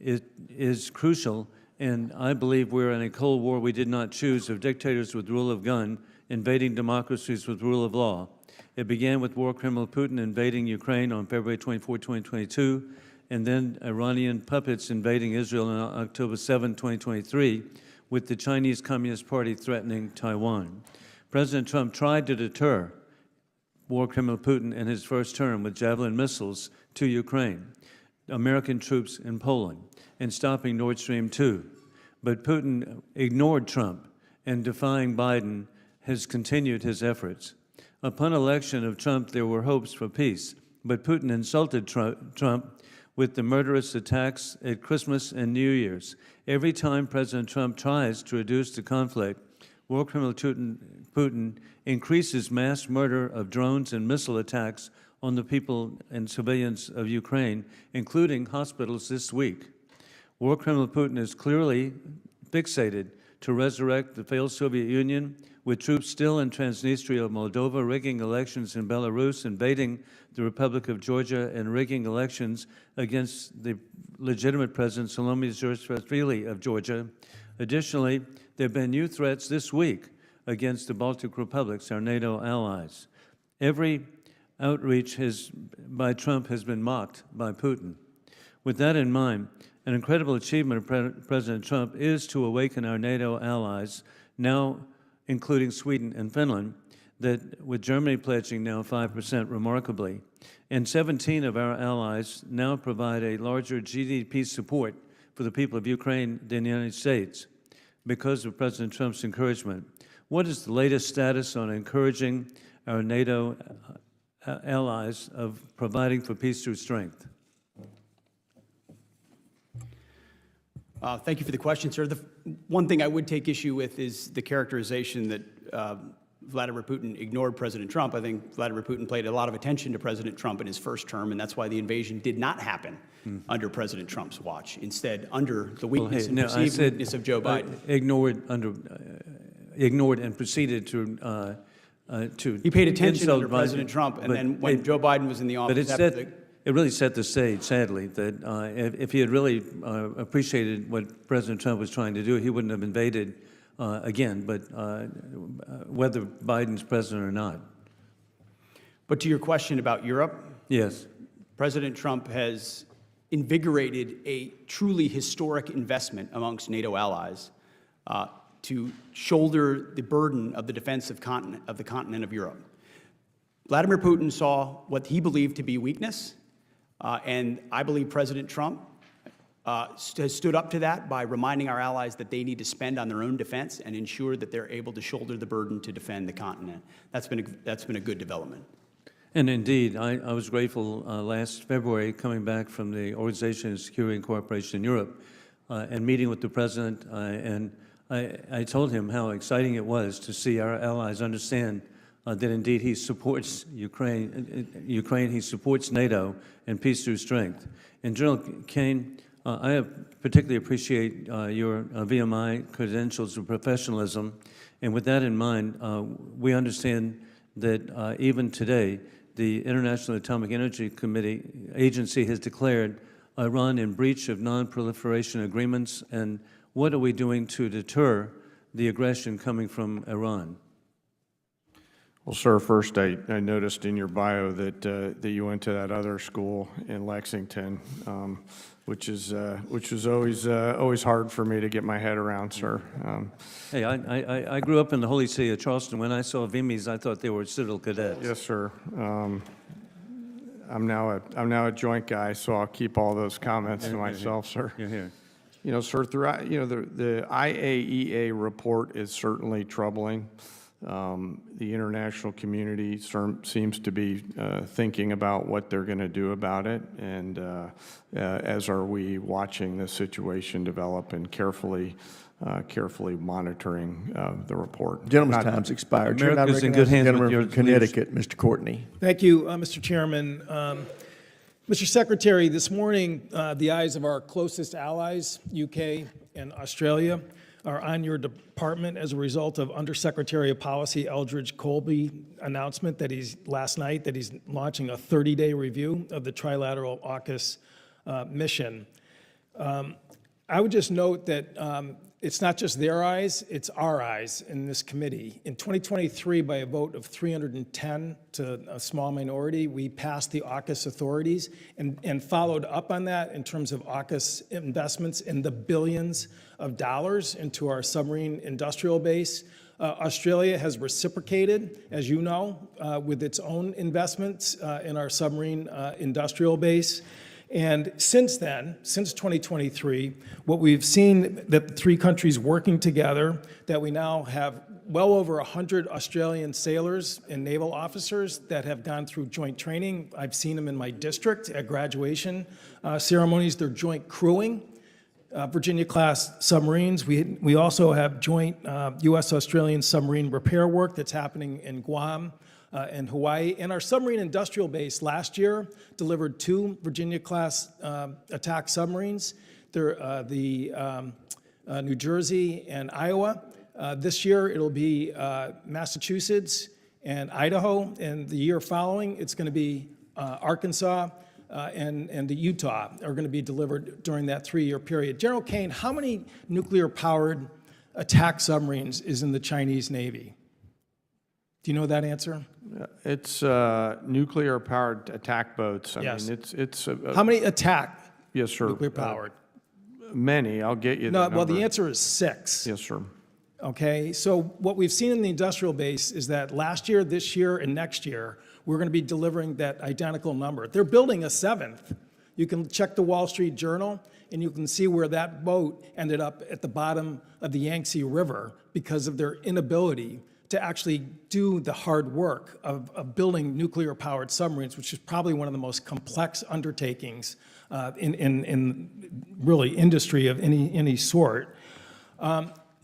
is crucial, and I believe we're in a Cold War we did not choose of dictators with rule of gun invading democracies with rule of law. It began with war criminal Putin invading Ukraine on February 24, 2022, and then Iranian puppets invading Israel on October 7, 2023, with the Chinese Communist Party threatening Taiwan. President Trump tried to deter war criminal Putin in his first term with Javelin missiles to Ukraine, American troops in Poland, and stopping Nord Stream 2. But Putin ignored Trump, and defying Biden has continued his efforts. Upon election of Trump, there were hopes for peace, but Putin insulted Trump with the murderous attacks at Christmas and New Year's. Every time President Trump tries to reduce the conflict, war criminal Putin increases mass murder of drones and missile attacks on the people and civilians of Ukraine, including hospitals this week. War criminal Putin is clearly fixated to resurrect the failed Soviet Union, with troops still in Transnistria, Moldova, rigging elections in Belarus, invading the Republic of Georgia, and rigging elections against the legitimate President Salome Zurishvili of Georgia. Additionally, there have been new threats this week against the Baltic republics, our NATO allies. Every outreach by Trump has been mocked by Putin. With that in mind, an incredible achievement of President Trump is to awaken our NATO allies, now including Sweden and Finland, that with Germany pledging now 5% remarkably, and 17 of our allies now provide a larger GDP support for the people of Ukraine than the United States because of President Trump's encouragement. What is the latest status on encouraging our NATO allies of providing for peace through strength? Thank you for the question, sir. The one thing I would take issue with is the characterization that Vladimir Putin ignored President Trump. I think Vladimir Putin paid a lot of attention to President Trump in his first term, and that's why the invasion did not happen under President Trump's watch. Instead, under the weakness and perceived weakness of Joe Biden. Ignored and proceeded to He paid attention insult under President Biden, Trump, and but then when Joe Biden was in the But office it really set the stage, sadly, that if he had really appreciated what President Trump was trying to do, he wouldn't have invaded again, but whether Biden's president or not. But to your question about Europe, Yes. President Trump has invigorated a truly historic investment amongst NATO allies to shoulder the burden of the defense of the continent of Europe. Vladimir Putin saw what he believed to be weakness, and I believe President Trump has stood up to that by reminding our allies that they need to spend on their own defense and ensure that they're able to shoulder the burden to defend the continent. That's been a good development. And indeed, I was grateful last February coming back from the Organization of Security and Cooperation in Europe and meeting with the president, and I told him how exciting it was to see our allies understand that indeed he supports Ukraine, he supports NATO and peace through strength. And General Kane, I particularly appreciate your VMI credentials of professionalism, and with that in mind, we understand that even today, the International Atomic Energy Agency has declared Iran in breach of non-proliferation agreements, and what are we doing to deter the aggression coming from Iran? Well, sir, first, I noticed in your bio that you went to that other school in Lexington, which is always hard for me to get my head around, sir. Hey, I grew up in the holy city of Charleston. When I saw Vimis, I thought they were Citadel cadets. Yes, sir. I'm now a joint guy, so I'll keep all those comments to myself, sir. You're here. You know, sir, throughout, you know, the IAEA report is certainly troubling. The international community seems to be thinking about what they're going to do about it, and as are we watching the situation develop and carefully monitoring the report. Gentleman's time's expired. Chair, I America's in recognize good the hands with gentleman your from Connecticut, Mr. Courtney. Thank you, Mr. Chairman. Mr. Secretary, this morning, the eyes of our closest allies, UK and Australia, are on your department as a result of Undersecretary of Policy Eldridge Colby's announcement that last night that he's launching a 30-day review of the trilateral AUKUS mission. I would just note that it's not just their eyes, it's our eyes in this committee. In 2023, by a vote of 310 to a small minority, we passed the AUKUS authorities and followed up on that in terms of AUKUS investments in the billions of dollars into our submarine industrial base. Australia has reciprocated, as you know, with its own investments in our submarine industrial base. And since then, since 2023, what we've seen that the three countries working together, that we now have well over 100 Australian sailors and naval officers that have gone through joint training. I've seen them in my district at graduation ceremonies. They're joint crewing Virginia-class submarines. We also have joint U.S.-Australian submarine repair work that's happening in Guam and Hawaii. And our submarine industrial base last year delivered 2 Virginia-class attack submarines. They're the New Jersey and Iowa. This year, it'll be Massachusetts and Idaho. And the year following, it's going to be Arkansas and the Utah are going to be delivered during that 3-year period. General Kane, how many nuclear-powered attack submarines is in the Chinese Navy? Do you know that answer? It's nuclear-powered attack boats. I Yes. mean, it's How many attack yes, sir. nuclear-powered? Many. I'll get you. No, the well, the number. answer is 6. Yes, sir. Okay, so what we've seen in the industrial base is that last year, this year, and next year, we're going to be delivering that identical number. They're building a 7th. You can check the Wall Street Journal, and you can see where that boat ended up at the bottom of the Yangtze River because of their inability to actually do the hard work of building nuclear-powered submarines, which is probably one of the most complex undertakings in really industry of any sort.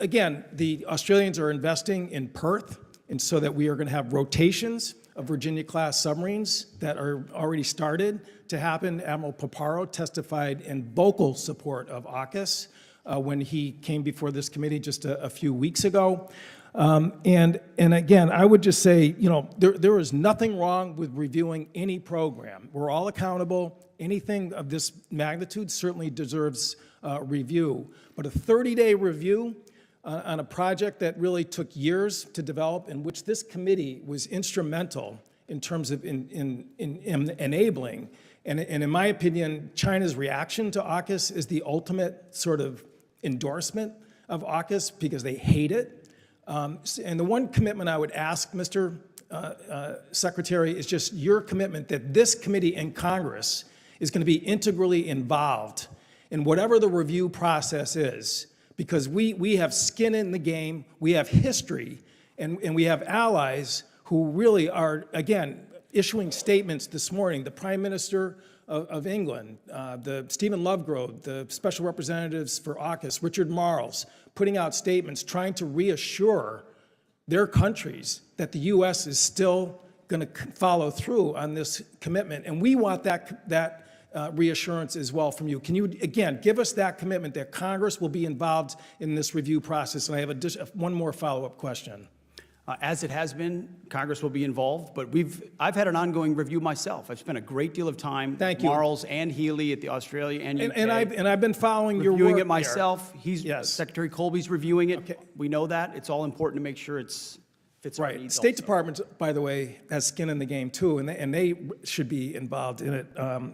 Again, the Australians are investing in Perth, and so that we are going to have rotations of Virginia-class submarines that are already started to happen. Admiral Paparo testified in vocal support of AUKUS when he came before this committee just a few weeks ago. And again, I would just say, you know, there is nothing wrong with reviewing any program. We're all accountable. Anything of this magnitude certainly deserves review. But a 30-day review on a project that really took years to develop, in which this committee was instrumental in terms of in enabling. And in my opinion, China's reaction to AUKUS is the ultimate sort of endorsement of AUKUS because they hate it. And the one commitment I would ask, Mr. Secretary, is just your commitment that this committee in Congress is going to be integrally involved in whatever the review process is, because we have skin in the game, we have history, and we have allies who really are, again, issuing statements this morning. The Prime Minister of England, the Stephen Lovegrove, the special representatives for AUKUS, Richard Marles, putting out statements trying to reassure their countries that the U.S. is still going to follow through on this commitment. And we want that reassurance as well from you. Can you, again, give us that commitment that Congress will be involved in this review process? And I have one more follow-up question. As it has been, Congress will be involved, but I've had an ongoing review myself. I've spent a great deal of time with Marles and Healy at the Australia and UK. And I've been following your work reviewing it myself. Yes. Secretary Colby's reviewing it. We know that. It's all important to make sure it fits our needs. State also. Department, by the way, has skin in the game too, and they should be involved in it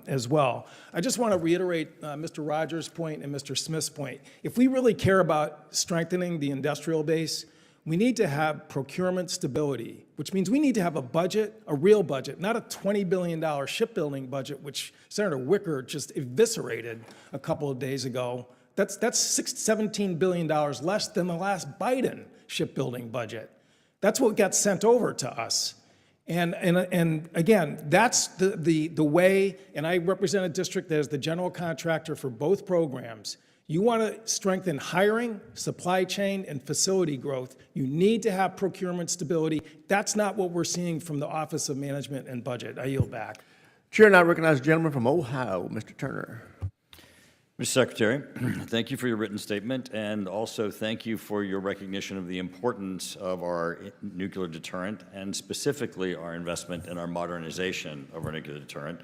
as well. I just want to reiterate Mr. Rogers' point and Mr. Smith's point. If we really care about strengthening the industrial base, we need to have procurement stability, which means we need to have a budget, a real budget, not a $20 billion shipbuilding budget, which Senator Wicker just eviscerated a couple of days ago. That's $17 billion less than the last Biden shipbuilding budget. That's what got sent over to us. And again, that's the way, and I represent a district that is the general contractor for both programs. You want to strengthen hiring, supply chain, and facility growth. You need to have procurement stability. That's not what we're seeing from the Office of Management and Budget. I yield back. Chair now recognizes the gentleman from Ohio, Mr. Turner. Mr. Secretary, thank you for your written statement, and also thank you for your recognition of the importance of our nuclear deterrent, and specifically our investment in our modernization of our nuclear deterrent.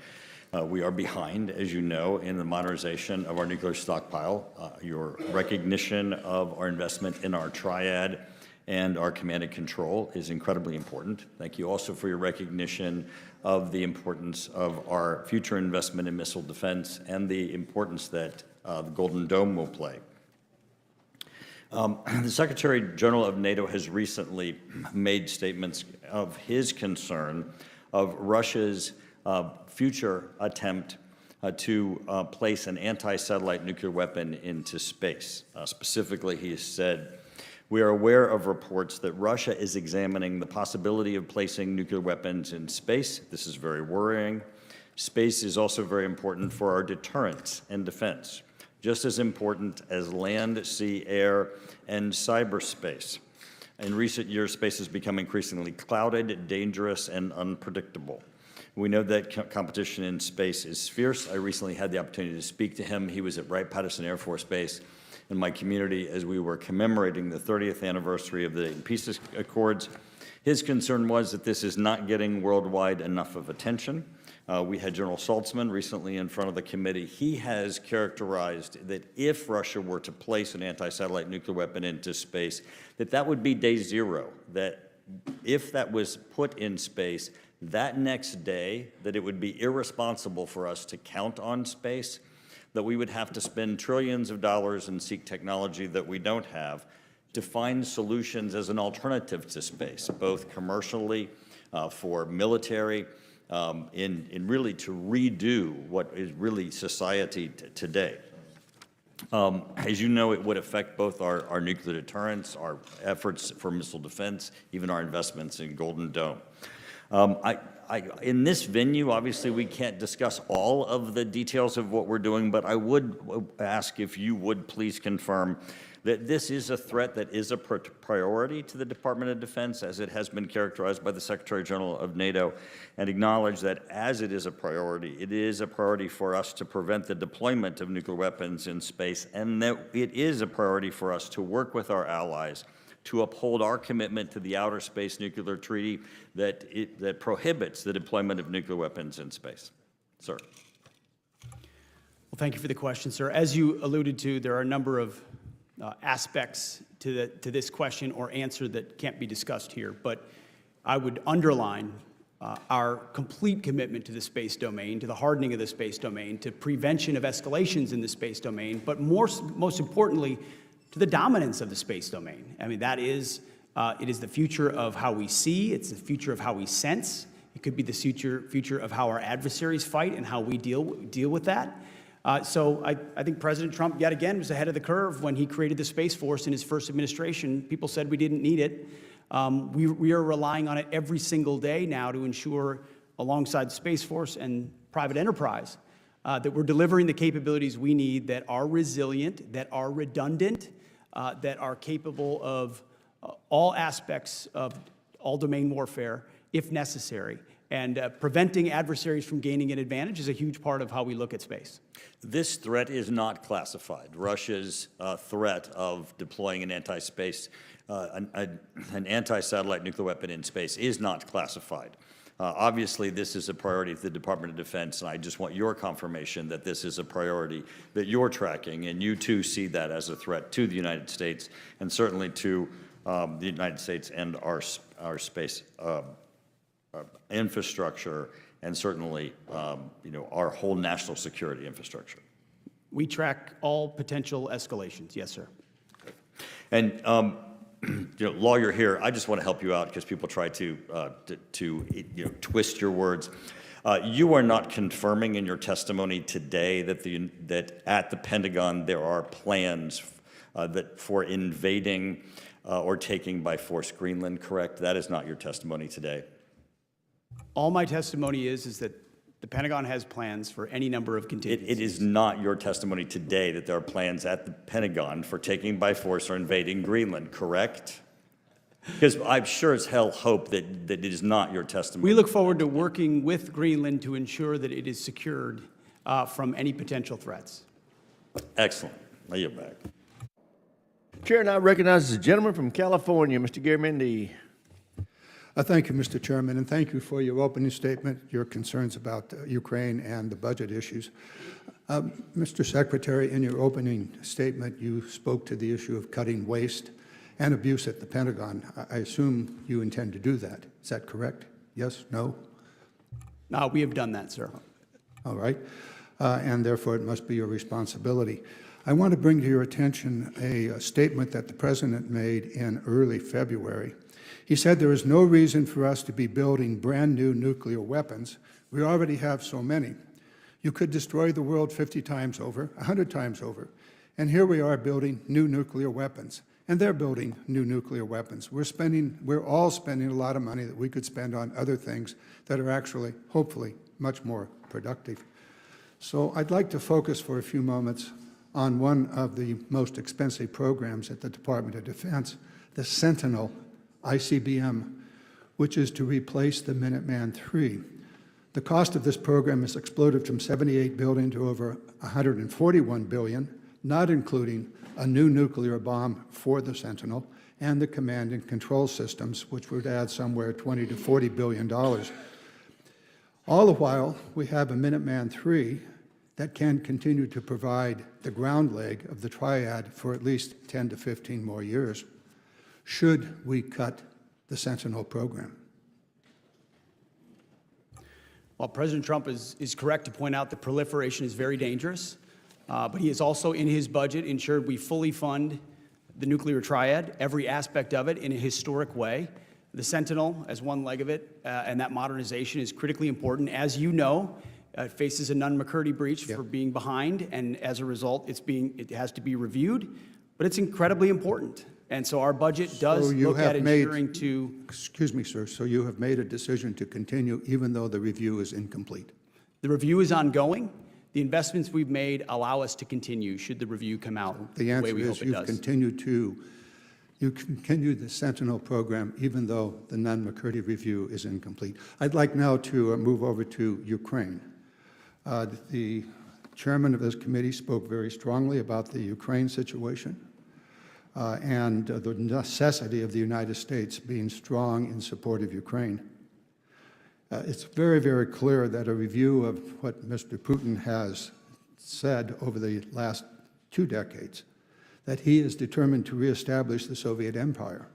We are behind, as you know, in the modernization of our nuclear stockpile. Your recognition of our investment in our triad and our command and control is incredibly important. Thank you also for your recognition of the importance of our future investment in missile defense and the importance that the Golden Dome will play. The Secretary General of NATO has recently made statements of his concern of Russia's future attempt to place an anti-satellite nuclear weapon into space. Specifically, he has said, "We are aware of reports that Russia is examining the possibility of placing nuclear weapons in space. This is very worrying. Space is also very important for our deterrence and defense, just as important as land, sea, air, and cyberspace. In recent years, space has become increasingly clouded, dangerous, and unpredictable. We know that competition in space is fierce. I recently had the opportunity to speak to him. He was at Wright-Patterson Air Force Base in my community as we were commemorating the 30th anniversary of the Peace Accords. His concern was that this is not getting worldwide enough of attention. We had General Saltzman recently in front of the committee. He has characterized that if Russia were to place an anti-satellite nuclear weapon into space, that would be day zero, that if that was put in space, that next day, that it would be irresponsible for us to count on space, that we would have to spend trillions of dollars and seek technology that we don't have to find solutions as an alternative to space, both commercially, for military, in really to redo what is really society today. As you know, it would affect both our nuclear deterrence, our efforts for missile defense, even our investments in Golden Dome. In this venue, obviously, we can't discuss all of the details of what we're doing, but I would ask if you would please confirm that this is a threat that is a priority to the Department of Defense, as it has been characterized by the Secretary General of NATO, and acknowledge that as it is a priority for us to prevent the deployment of nuclear weapons in space, and that it is a priority for us to work with our allies to uphold our commitment to the Outer Space Nuclear Treaty that prohibits the deployment of nuclear weapons in space. Sir. Well, thank you for the question, sir. As you alluded to, there are a number of aspects to this question or answer that can't be discussed here, but I would underline our complete commitment to the space domain, to the hardening of the space domain, to prevention of escalations in the space domain, but most importantly, to the dominance of the space domain. I mean, that is, it is the future of how we see, it's the future of how we sense, it could be the future of how our adversaries fight and how we deal with that. So I think President Trump, yet again, was ahead of the curve when he created the Space Force in his first administration. People said we didn't need it. We are relying on it every single day now to ensure alongside the Space Force and private enterprise, that we're delivering the capabilities we need that are resilient, that are redundant, that are capable of all aspects of all-domain warfare, if necessary. And preventing adversaries from gaining an advantage is a huge part of how we look at space. This threat is not classified. Russia's threat of deploying an anti-space, an anti-satellite nuclear weapon in space is not classified. Obviously, this is a priority of the Department of Defense, and I just want your confirmation that this is a priority that you're tracking, and you too see that as a threat to the United States, and certainly to the United States and our space infrastructure, and certainly, our whole national security infrastructure. We track all potential escalations. Yes, sir. And lawyer here, I just want to help you out because people try to twist your words. You are not confirming in your testimony today that at the Pentagon there are plans for invading or taking by force Greenland, correct? That is not your testimony today. All my testimony is that the Pentagon has plans for any number of contingencies. It is not your testimony today that there are plans at the Pentagon for taking by force or invading Greenland, correct? Because I'm sure as hell hope that it is not your testimony. We look forward to working with Greenland to ensure that it is secured from any potential threats. Excellent. I yield back. Chair now recognizes the gentleman from California, Mr. Garamendi. Thank you, Mr. Chairman, and thank you for your opening statement, your concerns about Ukraine and the budget issues. Mr. Secretary, in your opening statement, you spoke to the issue of cutting waste and abuse at the Pentagon. I assume you intend to do that. Is that correct? Yes? No? We have done that, sir. All right. And therefore, it must be your responsibility. I want to bring to your attention a statement that the President made in early February. He said there is no reason for us to be building brand new nuclear weapons. We already have so many. You could destroy the world 50 times over, 100 times over. And here we are building new nuclear weapons. And they're building new nuclear weapons. We're all spending a lot of money that we could spend on other things that are actually, hopefully, much more productive. So I'd like to focus for a few moments on one of the most expensive programs at the Department of Defense, the Sentinel ICBM, which is to replace the Minuteman III. The cost of this program has exploded from $78 billion to over $141 billion, not including a new nuclear bomb for the Sentinel and the command and control systems, which would add somewhere $20 to $40 billion. All the while, we have a Minuteman III that can continue to provide the ground leg of the triad for at least 10 to 15 more years. Should we cut the Sentinel program? Well, President Trump is correct to point out that proliferation is very dangerous, but he has also, in his budget, ensured we fully fund the nuclear triad, every aspect of it, in a historic way. The Sentinel, as one leg of it, and that modernization is critically important. As you know, it faces a Nunn-McCurdy breach for being behind, and as a result, it has to be reviewed, but it's incredibly important. And so our budget does look at ensuring to... Excuse me, sir. So you have made a decision to continue even though the review is incomplete? The review is ongoing. The investments we've made allow us to continue should the review come out the way we hope it does. You continue the Sentinel program even though the Nunn-McCurdy review is incomplete. I'd like now to move over to Ukraine. The chairman of this committee spoke very strongly about the Ukraine situation. And the necessity of the United States being strong in support of Ukraine. It's very, very clear that a review of what Mr. Putin has said over the last 2 decades, that he is determined to reestablish the Soviet empire,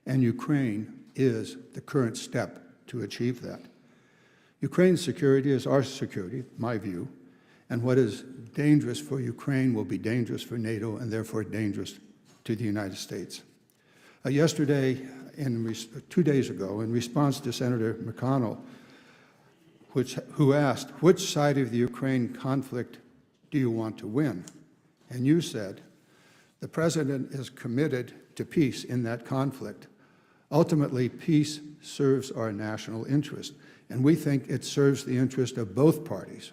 and Ukraine is the current step to achieve that. Ukraine's security is our security, my view, and what is dangerous for Ukraine will be dangerous for NATO and therefore dangerous to the United States. Yesterday, 2 days ago, in response to Senator McConnell, who asked, which side of the Ukraine conflict do you want to win? And you said, the president is committed to peace in that conflict. Ultimately, peace serves our national interest. and we think it serves the interest of both parties,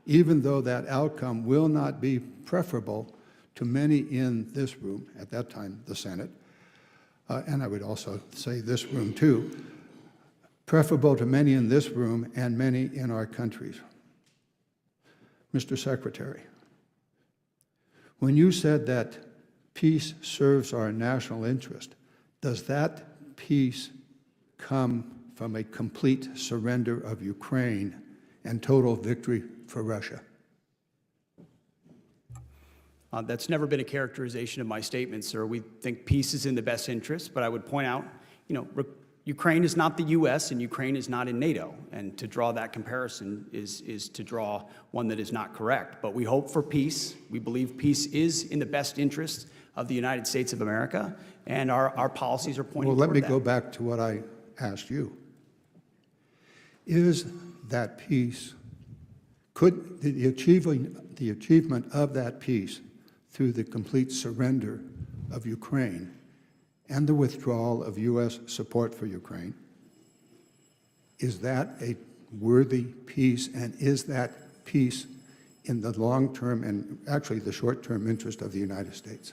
even though that outcome will not be preferable to many in this room, at that time the Senate, and I would also say this room too, preferable to many in this room and many in our countries. Mr. Secretary, when you said that peace serves our national interest, does that peace come from a complete surrender of Ukraine and total victory for Russia? That's never been a characterization of my statement, sir. We think peace is in the best interest, but I would point out, Ukraine is not the U.S. and Ukraine is not in NATO, and to draw that comparison is to draw one that is not correct. But we hope for peace. We believe peace is in the best interest of the United States of America, and our policies are pointing Well, let toward me that. go back to what I asked you. Is that peace, could the achievement of that peace through the complete surrender of Ukraine and the withdrawal of U.S. support for Ukraine, is that a worthy peace, and is that peace in the long-term and actually the short-term interest of the United States?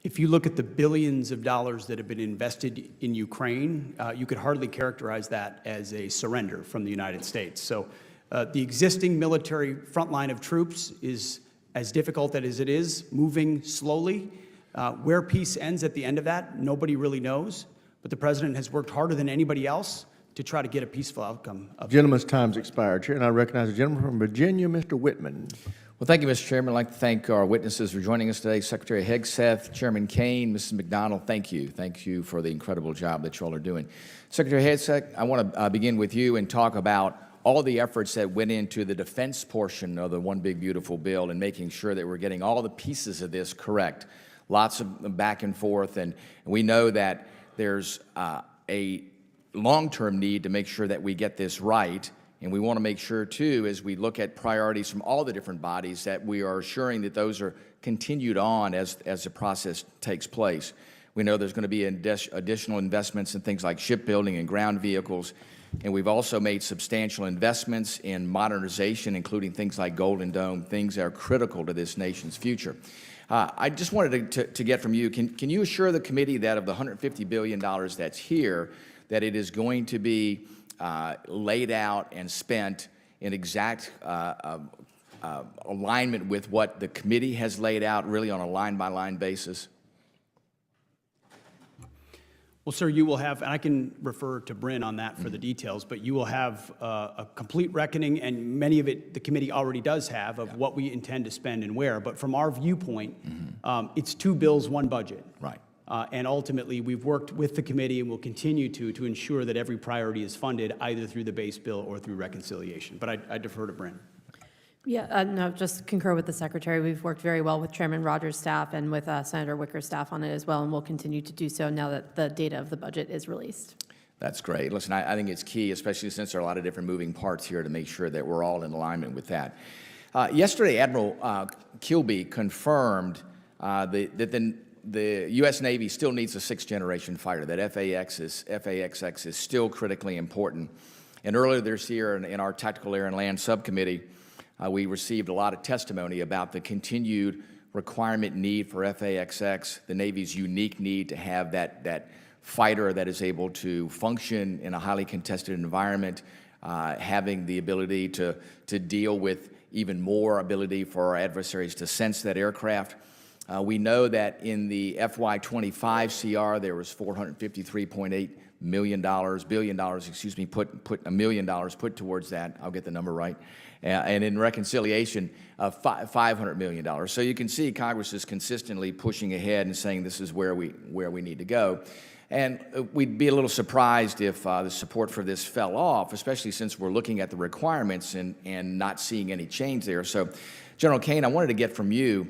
If you look at the billions of dollars that have been invested in Ukraine, you could hardly characterize that as a surrender from the United States. So the existing military front line of troops is as difficult as it is, moving slowly. Where peace ends at the end of that, nobody really knows. But the president has worked harder than anybody else to try to get a peaceful outcome. Gentleman's time's expired. Chair, and I recognize the gentleman from Virginia, Mr. Whitman. Well, thank you, Mr. Chairman. I'd like to thank our witnesses for joining us today. Secretary Hegseth, Chairman Kane, Mrs. McDonald, thank you. Thank you for the incredible job that you all are doing. Secretary Hegseth, I want to begin with you and talk about all the efforts that went into the defense portion of the One Big Beautiful Bill and making sure that we're getting all the pieces of this correct. Lots of back and forth, and we know that there's a long-term need to make sure that we get this right. And we want to make sure, too, as we look at priorities from all the different bodies, that we are assuring that those are continued on as the process takes place. We know there's going to be additional investments in things like shipbuilding and ground vehicles, and we've also made substantial investments in modernization, including things like Golden Dome, things that are critical to this nation's future. I just wanted to get from you, can you assure the committee that of the $150 billion that's here, that it is going to be laid out and spent in exact alignment with what the committee has laid out, really on a line-by-line basis? Well, sir, you will have, and I can refer to Bryn on that for the details, but you will have a complete reckoning, and many of it the committee already does have, of what we intend to spend and where. But from our viewpoint, it's two bills, one budget. Right. And ultimately, we've worked with the committee and will continue to ensure that every priority is funded either through the base bill or through reconciliation. But I defer to Bryn. Yeah, no, just concur with the Secretary. We've worked very well with Chairman Rogers' staff and with Senator Wicker's staff on it as well, and we'll continue to do so now that the data of the budget is released. That's great. Listen, I think it's key, especially since there are a lot of different moving parts here, to make sure that we're all in alignment with that. Yesterday, Admiral Kilby confirmed that the U.S. Navy still needs a sixth-generation fighter, that FAXX is still critically important. And earlier this year in our Tactical Air and Land Subcommittee, we received a lot of testimony about the continued requirement need for FAXX, the Navy's unique need to have that fighter that is able to function in a highly contested environment, having the ability to deal with even more ability for our adversaries to sense that aircraft. We know that in the FY25 CR, there was $453.8 billion, put $1 million put towards that. I'll get the number right. And in reconciliation, $500 million. So you can see Congress is consistently pushing ahead and saying this is where we need to go. And we'd be a little surprised if the support for this fell off, especially since we're looking at the requirements and not seeing any change there. So, General Kane, I wanted to get from you,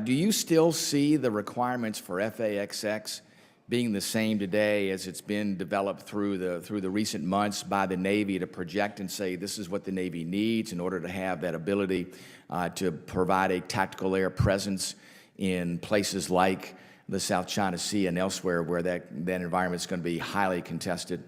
do you still see the requirements for FAXX being the same today as it's been developed through the recent months by the Navy to project and say this is what the Navy needs in order to have that ability to provide a tactical air presence in places like the South China Sea and elsewhere where that environment is going to be highly contested?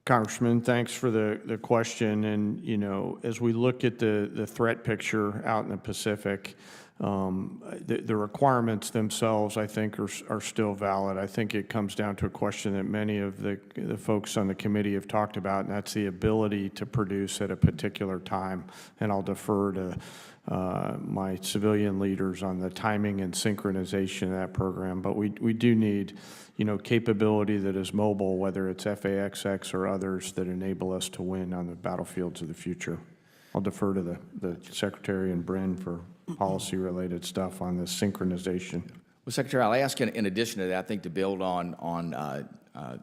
Congressman, thanks for the question. And, you know, as we look at the threat picture out in the Pacific, the requirements themselves, I think, are still valid. I think it comes down to a question that many of the folks on the committee have talked about, and that's the ability to produce at a particular time. And I'll defer to my civilian leaders on the timing and synchronization of that program. But we do need, you know, capability that is mobile, whether it's FAXX or others that enable us to win on the battlefields of the future. I'll defer to the Secretary and Brin for policy-related stuff on this synchronization. Well, Secretary, I'll ask you, in addition to that, I think to build on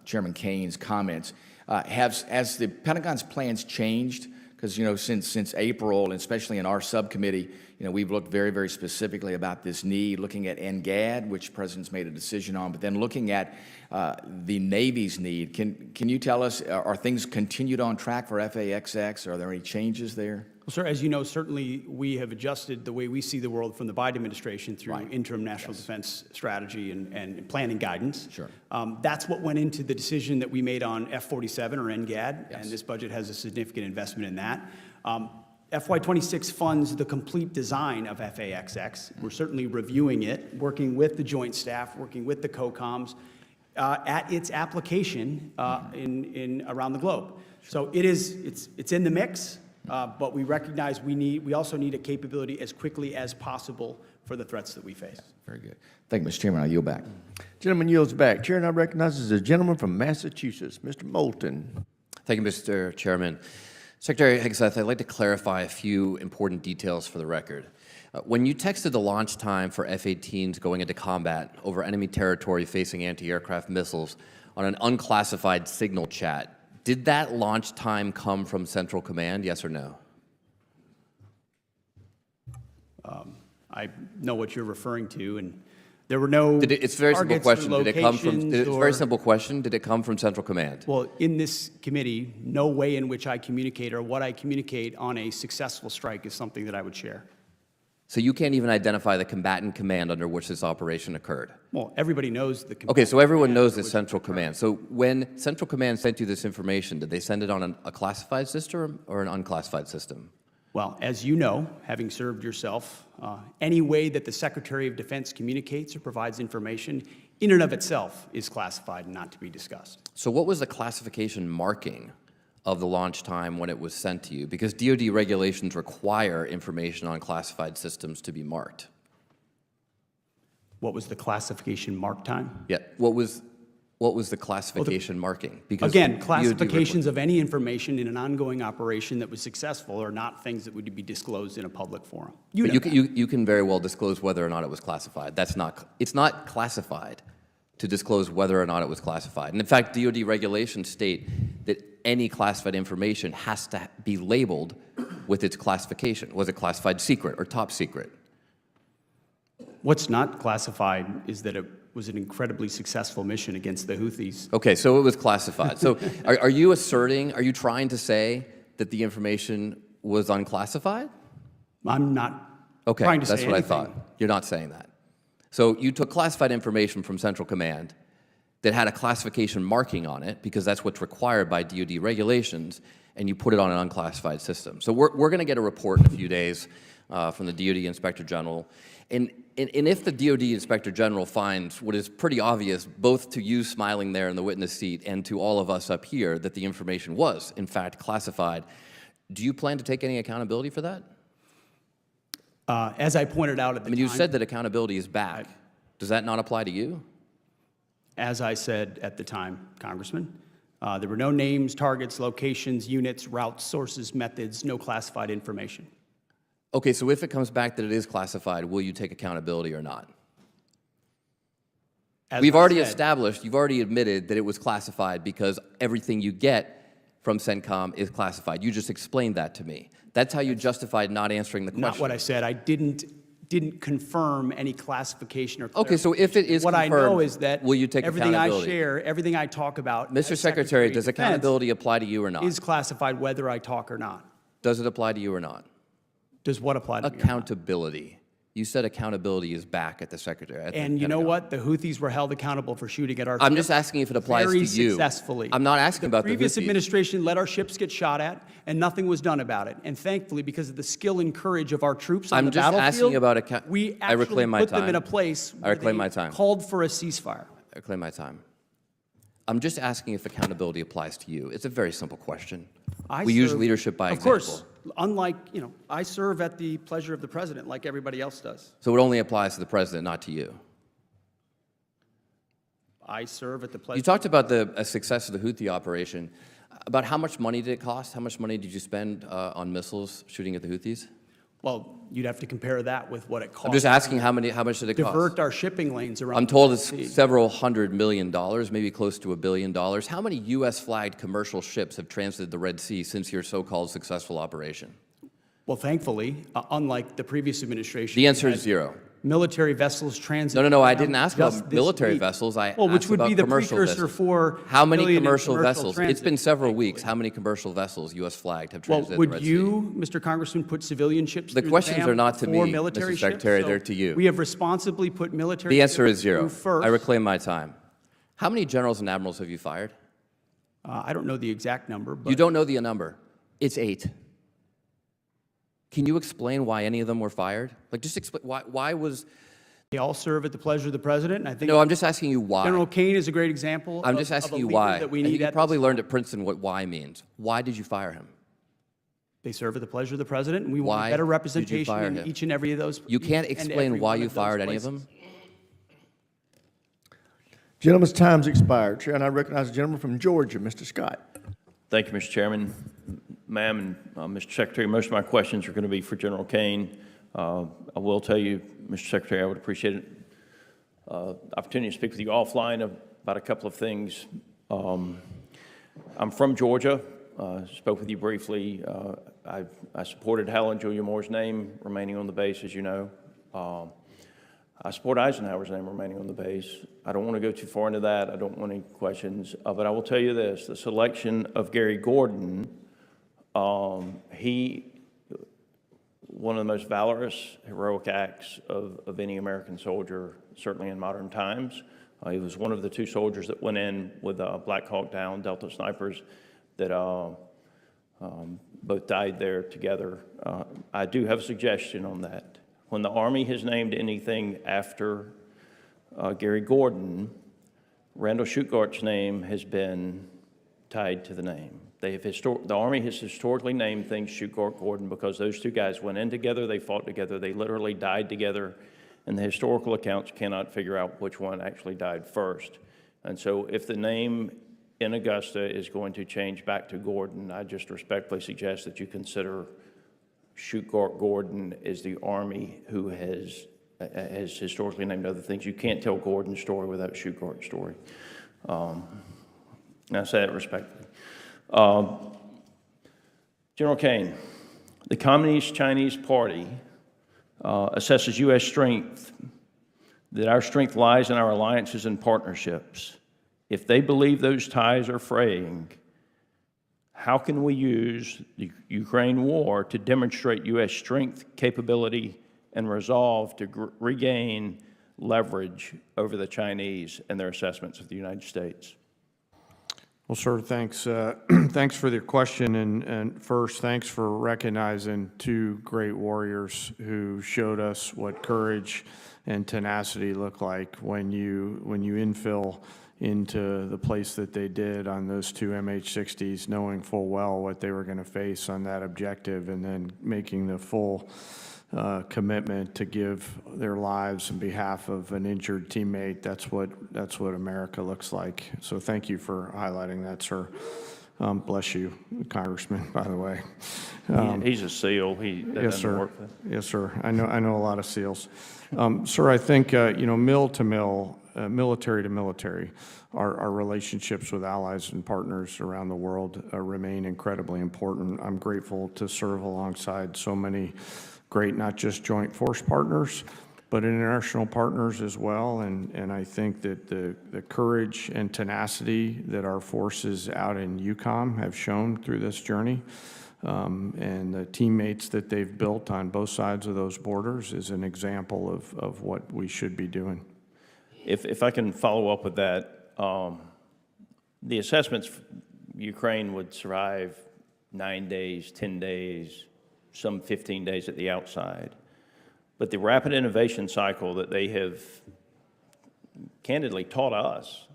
Chairman Kane's comments, has the Pentagon's plans changed? Because, you know, since April, and especially in our subcommittee, you know, we've looked very, very specifically about this need, looking at NGAD, which the President's made a decision on, but then looking at the Navy's need. Can you tell us, are things continued on track for FAXX? Are there any changes there? Well, sir, as you know, certainly we have adjusted the way we see the world from the Biden administration through interim national defense strategy and planning guidance. Sure. That's what went into the decision that we made on F-47 or NGAD, and this budget has a significant investment in that. FY26 funds the complete design of FAXX. We're certainly reviewing it, working with the Joint Staff, working with the COCOMs at its application around the globe. So it's in the mix. But we recognize we also need a capability as quickly as possible for the threats that we face. Very good. Thank you, Mr. Chairman. I'll yield back. Gentleman yields back. Chair now recognizes the gentleman from Massachusetts, Mr. Moulton. Thank you, Mr. Chairman. Secretary Hegseth, I'd like to clarify a few important details for the record. When you texted the launch time for F-18s going into combat over enemy territory facing anti-aircraft missiles on an unclassified signal chat, did that launch time come from Central Command, yes or no? I know what you're referring to, and there were no It's a very simple question. Did it come from? It's a very simple or, question. Did it come from Central Command? Well, in this committee, no way in which I communicate or what I communicate on a successful strike is something that I would share. So you can't even identify the combatant command under which this operation occurred? Well, everybody knows the Okay, so everyone knows this Central Command. So when Central Command sent you this information, did they send it on a classified system or an unclassified system? Well, as you know, having served yourself, any way that the Secretary of Defense communicates or provides information in and of itself is classified and not to be discussed. So what was the classification marking of the launch time when it was sent to you? Because DoD regulations require information on classified systems to be marked. What was the classification mark time? Yeah, what was the classification marking? Because Again, DoD classifications of any information in an ongoing operation that was successful are not things that would be disclosed in a public forum. You can very well disclose whether or not it was classified. It's not classified to disclose whether or not it was classified. And in fact, DoD regulations state that any classified information has to be labeled with its classification. Was it classified secret or top secret? What's not classified is that it was an incredibly successful mission against the Houthis. Okay, so it was classified. So are you trying to say that the information was unclassified? I'm not trying to say that's what anything. I thought. You're not saying that. So you took classified information from Central Command that had a classification marking on it, because that's what's required by DoD regulations, and you put it on an unclassified system. So we're going to get a report in a few days from the DoD Inspector General. And if the DoD Inspector General finds what is pretty obvious, both to you smiling there in the witness seat and to all of us up here, that the information was, in fact, classified, do you plan to take any accountability for that? As I pointed out at the time, you said that accountability is back. Does that not apply to you? as I said at the time, Congressman, there were no names, targets, locations, units, routes, sources, methods, no classified information. Okay, so if it comes back that it is classified, will you take accountability or not? We've already established, you've already admitted that it was classified because everything you get from CENTCOM is classified. You just explained that to me. That's how you justified not answering the question. Not what I said. I didn't confirm any classification or Okay, so if it is what confirmed, I know is that will you take everything accountability? I share, everything I talk about, Mr. as Secretary, of does Defense, accountability apply to you or not? is classified whether I talk or not. Does it apply to you or not? Does what apply to me or not? Accountability. You said accountability is back at the Secretary. At the And you know Pentagon. what? The Houthis were held accountable for shooting at our I'm ship just asking if it applies to very you. successfully. I'm not asking about the previous Houthis. administration let our ships get shot at, and nothing was done about it. And thankfully, because of the skill and courage of our troops on I'm the just battlefield, asking about we I reclaim actually my put them in a time. place I where reclaim they my time. called for a ceasefire. I claim my time. I'm just asking if accountability applies to you. It's a very simple question. We use serve- leadership by Of example. course, unlike, I serve at the pleasure of the president like everybody else does. So it only applies to the president, not to you. I serve at the pleasure. You talked about the success of the Houthi operation. About how much money did it cost? How much money did you spend on missiles shooting at the Houthis? Well, you'd have to compare that with what it cost. I'm just asking how much did it cost? divert our shipping lanes around. I'm told the it's sea. several $100 million, maybe close to $1 billion. How many U.S. flagged commercial ships have transited the Red Sea since your so-called successful operation? Well, thankfully, unlike the previous administration. The answer we is had zero. Military vessels transit. No, I around didn't ask just about this military week. vessels. I Well, which asked would about be the commercial precursor vessels. for. How many civilian and commercial vessels? It's transit, been several thankfully. weeks. How many commercial vessels, U.S. flagged, have Well, transited the would Red you, Mr. Congressman, put civilian ships The through questions dam are not to before me, military Mr. ships? Secretary, So they're to you. We have responsibly put military. The answer ships is zero. through first. I reclaim my time. How many generals and admirals have you fired? I don't know the exact number, but. You don't know the number. It's 8. Can you explain why any of them were fired? Like, just explain, why was... They all serve at the pleasure of the president, and I think. No, I'm just asking you why. General Kane is a great example. I'm just of asking a you leader why. That we And need you at probably this learned time. at Princeton what why means. Why did you fire him? They serve at the pleasure of the president, and we Why want better did you representation fire in him? each and every of those. You can't each and explain every why one you of those fired any of places. them? Gentleman's time's expired. Chair, and I recognize the gentleman from Georgia, Mr. Scott. Thank you, Mr. Chairman. Ma'am and Mr. Secretary, most of my questions are going to be for General Kane. I will tell you, Mr. Secretary, I would appreciate it. Opportunity to speak with you offline about a couple of things. I'm from Georgia. Spoke with you briefly. I supported Hal and Julia Moore's name remaining on the base, as you know. I support Eisenhower's name remaining on the base. I don't want to go too far into that. I don't want any questions. But I will tell you this, the selection of Gary Gordon, one of the most valorous, heroic acts of any American soldier, certainly in modern times. He was one of the 2 soldiers that went in with Black Hawk Down, Delta snipers, that both died there together. I do have a suggestion on that. When the Army has named anything after Gary Gordon, Randall Schugart's name has been tied to the name. The Army has historically named things Schugart Gordon because those 2 guys went in together, they fought together, they literally died together, and the historical accounts cannot figure out which one actually died first. And so if the name in Augusta is going to change back to Gordon, I just respectfully suggest that you consider Schugart Gordon as the Army who has historically named other things. You can't tell Gordon's story without Schugart's story. And I say that respectfully. General Kane, the Communist Chinese Party assesses U.S. strength, that our strength lies in our alliances and partnerships. If they believe those ties are fraying, how can we use the Ukraine war to demonstrate U.S. strength, capability, and resolve to regain leverage over the Chinese and their assessments of the United States? Well, sir, thanks. Thanks for the question, and first, thanks for recognizing 2 great warriors who showed us what courage and tenacity look like when you infill into the place that they did on those 2 MH-60s, knowing full well what they were going to face on that objective, and then making the full commitment to give their lives on behalf of an injured teammate. That's what America looks like. So thank you for highlighting that, sir. Bless you, Congressman, by the way. He's a SEAL. That Yes, doesn't sir. work. Yes, sir. I know a lot of SEALs. Sir, I think, mill to mill, military to military, our relationships with allies and partners around the world remain incredibly important. I'm grateful to serve alongside so many great, not just joint force partners, but international partners as well. And I think that the courage and tenacity that our forces out in EUCOM have shown through this journey and the teammates that they've built on both sides of those borders is an example of what we should be doing. If I can follow up with that, the assessments, Ukraine would survive 9 days, 10 days, some 15 days at the outside. But the rapid innovation cycle that they have candidly taught us,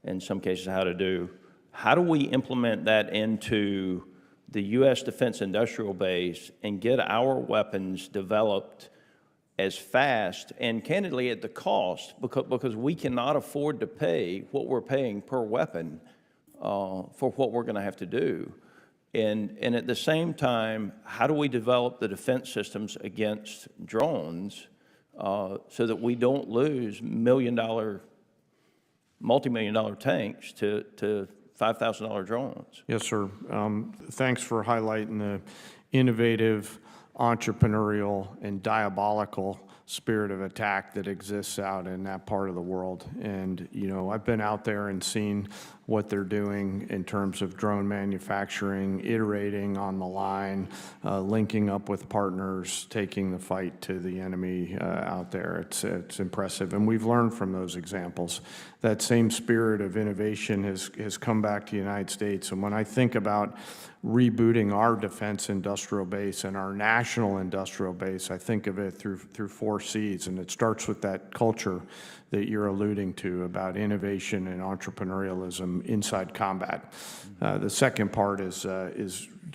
in some cases, how do we implement that into the U.S. defense industrial base and get our weapons developed as fast and candidly at the cost, because we cannot afford to pay what we're paying per weapon for what we're going to have to do. And at the same time, how do we develop the defense systems against drones so that we don't lose multi-million-dollar tanks to $5,000 drones? Yes, sir. Thanks for highlighting the innovative, entrepreneurial, and diabolical spirit of attack that exists out in that part of the world. And, you know, I've been out there and seen what they're doing in terms of drone manufacturing, iterating on the line, linking up with partners, taking the fight to the enemy out there. It's impressive. And we've learned from those examples. That same spirit of innovation has come back to the United States. And when I think about rebooting our defense industrial base and our national industrial base, I think of it through 4 C's, and it starts with that culture that you're alluding to about innovation and entrepreneurialism inside combat. The second part is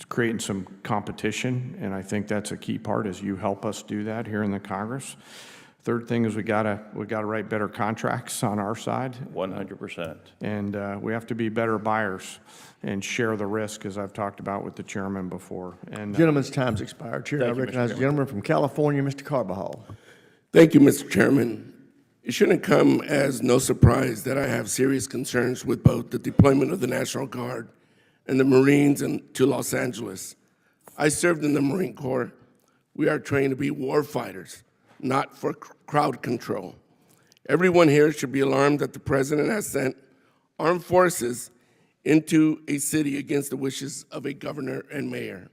creating some competition, and I think that's a key part as you help us do that here in the Congress. Third thing is we gotta write better contracts on our side. 100%. And we have to be better buyers and share the risk, as I've talked about with the chairman before. And Gentleman's time's expired. Chair, I Thank you, Mr. recognize the Chairman. gentleman from California, Mr. Carbajal. Thank you, Mr. Chairman. It shouldn't come as no surprise that I have serious concerns with both the deployment of the National Guard and the Marines to Los Angeles. I served in the Marine Corps. We are trained to be war fighters, not for crowd control. Everyone here should be alarmed that the president has sent armed forces into a city against the wishes of a governor and mayor.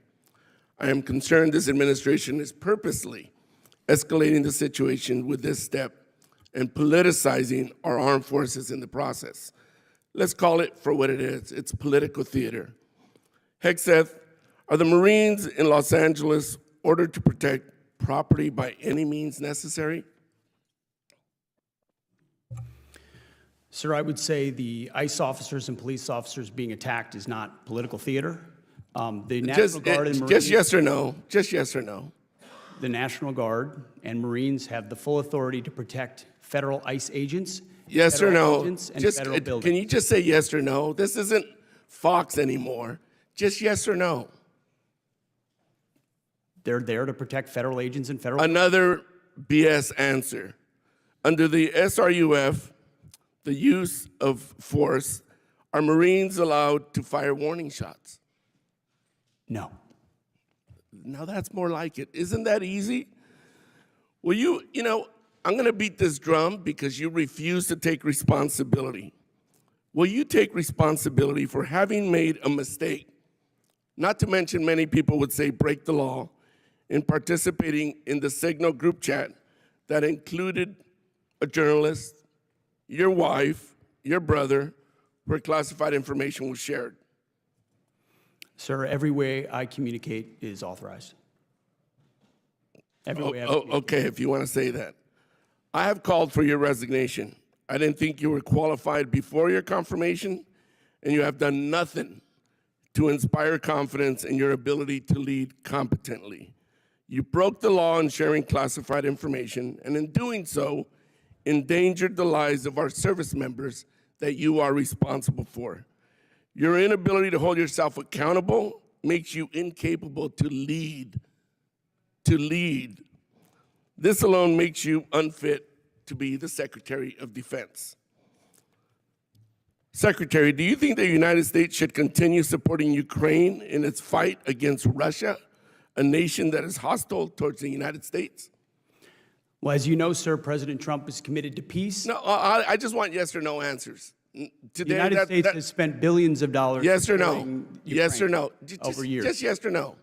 I am concerned this administration is purposely escalating the situation with this step and politicizing our armed forces in the process. Let's call it for what it is. It's political theater. Hegseth, are the Marines in Los Angeles ordered to protect property by any means necessary? Sir, I would say the ICE officers and police officers being attacked is not political theater. The National Guard and Marines, just yes or no. Just yes or no. the National Guard and Marines have the full authority to protect federal ICE agents, Yes or federal no? agents, and Just federal buildings. can you just say yes or no? This isn't Fox anymore. Just yes or no. They're there to protect federal agents and federal. Another BS answer. Under the SRUF, the use of force, are Marines allowed to fire warning shots? No. Now that's more like it. Isn't that easy? Well, you know, I'm going to beat this drum because you refuse to take responsibility. Will you take responsibility for having made a mistake? Not to mention, many people would say break the law in participating in the Signal group chat that included a journalist, your wife, your brother, where classified information was shared. Sir, every way I communicate is authorized. Every way I communicate. Okay, if you want to say that. I have called for your resignation. I didn't think you were qualified before your confirmation, and you have done nothing to inspire confidence in your ability to lead competently. You broke the law in sharing classified information, and in doing so, endangered the lives of our service members that you are responsible for. Your inability to hold yourself accountable makes you incapable to lead. This alone makes you unfit to be the Secretary of Defense. Secretary, do you think the United States should continue supporting Ukraine in its fight against Russia, a nation that is hostile towards the United States? Well, as you know, sir, President Trump is committed to peace. No, I just want yes or no answers. The Today, United States has spent billions of dollars. yes or no? supporting Yes or Ukraine no? Over years. Just yes or no.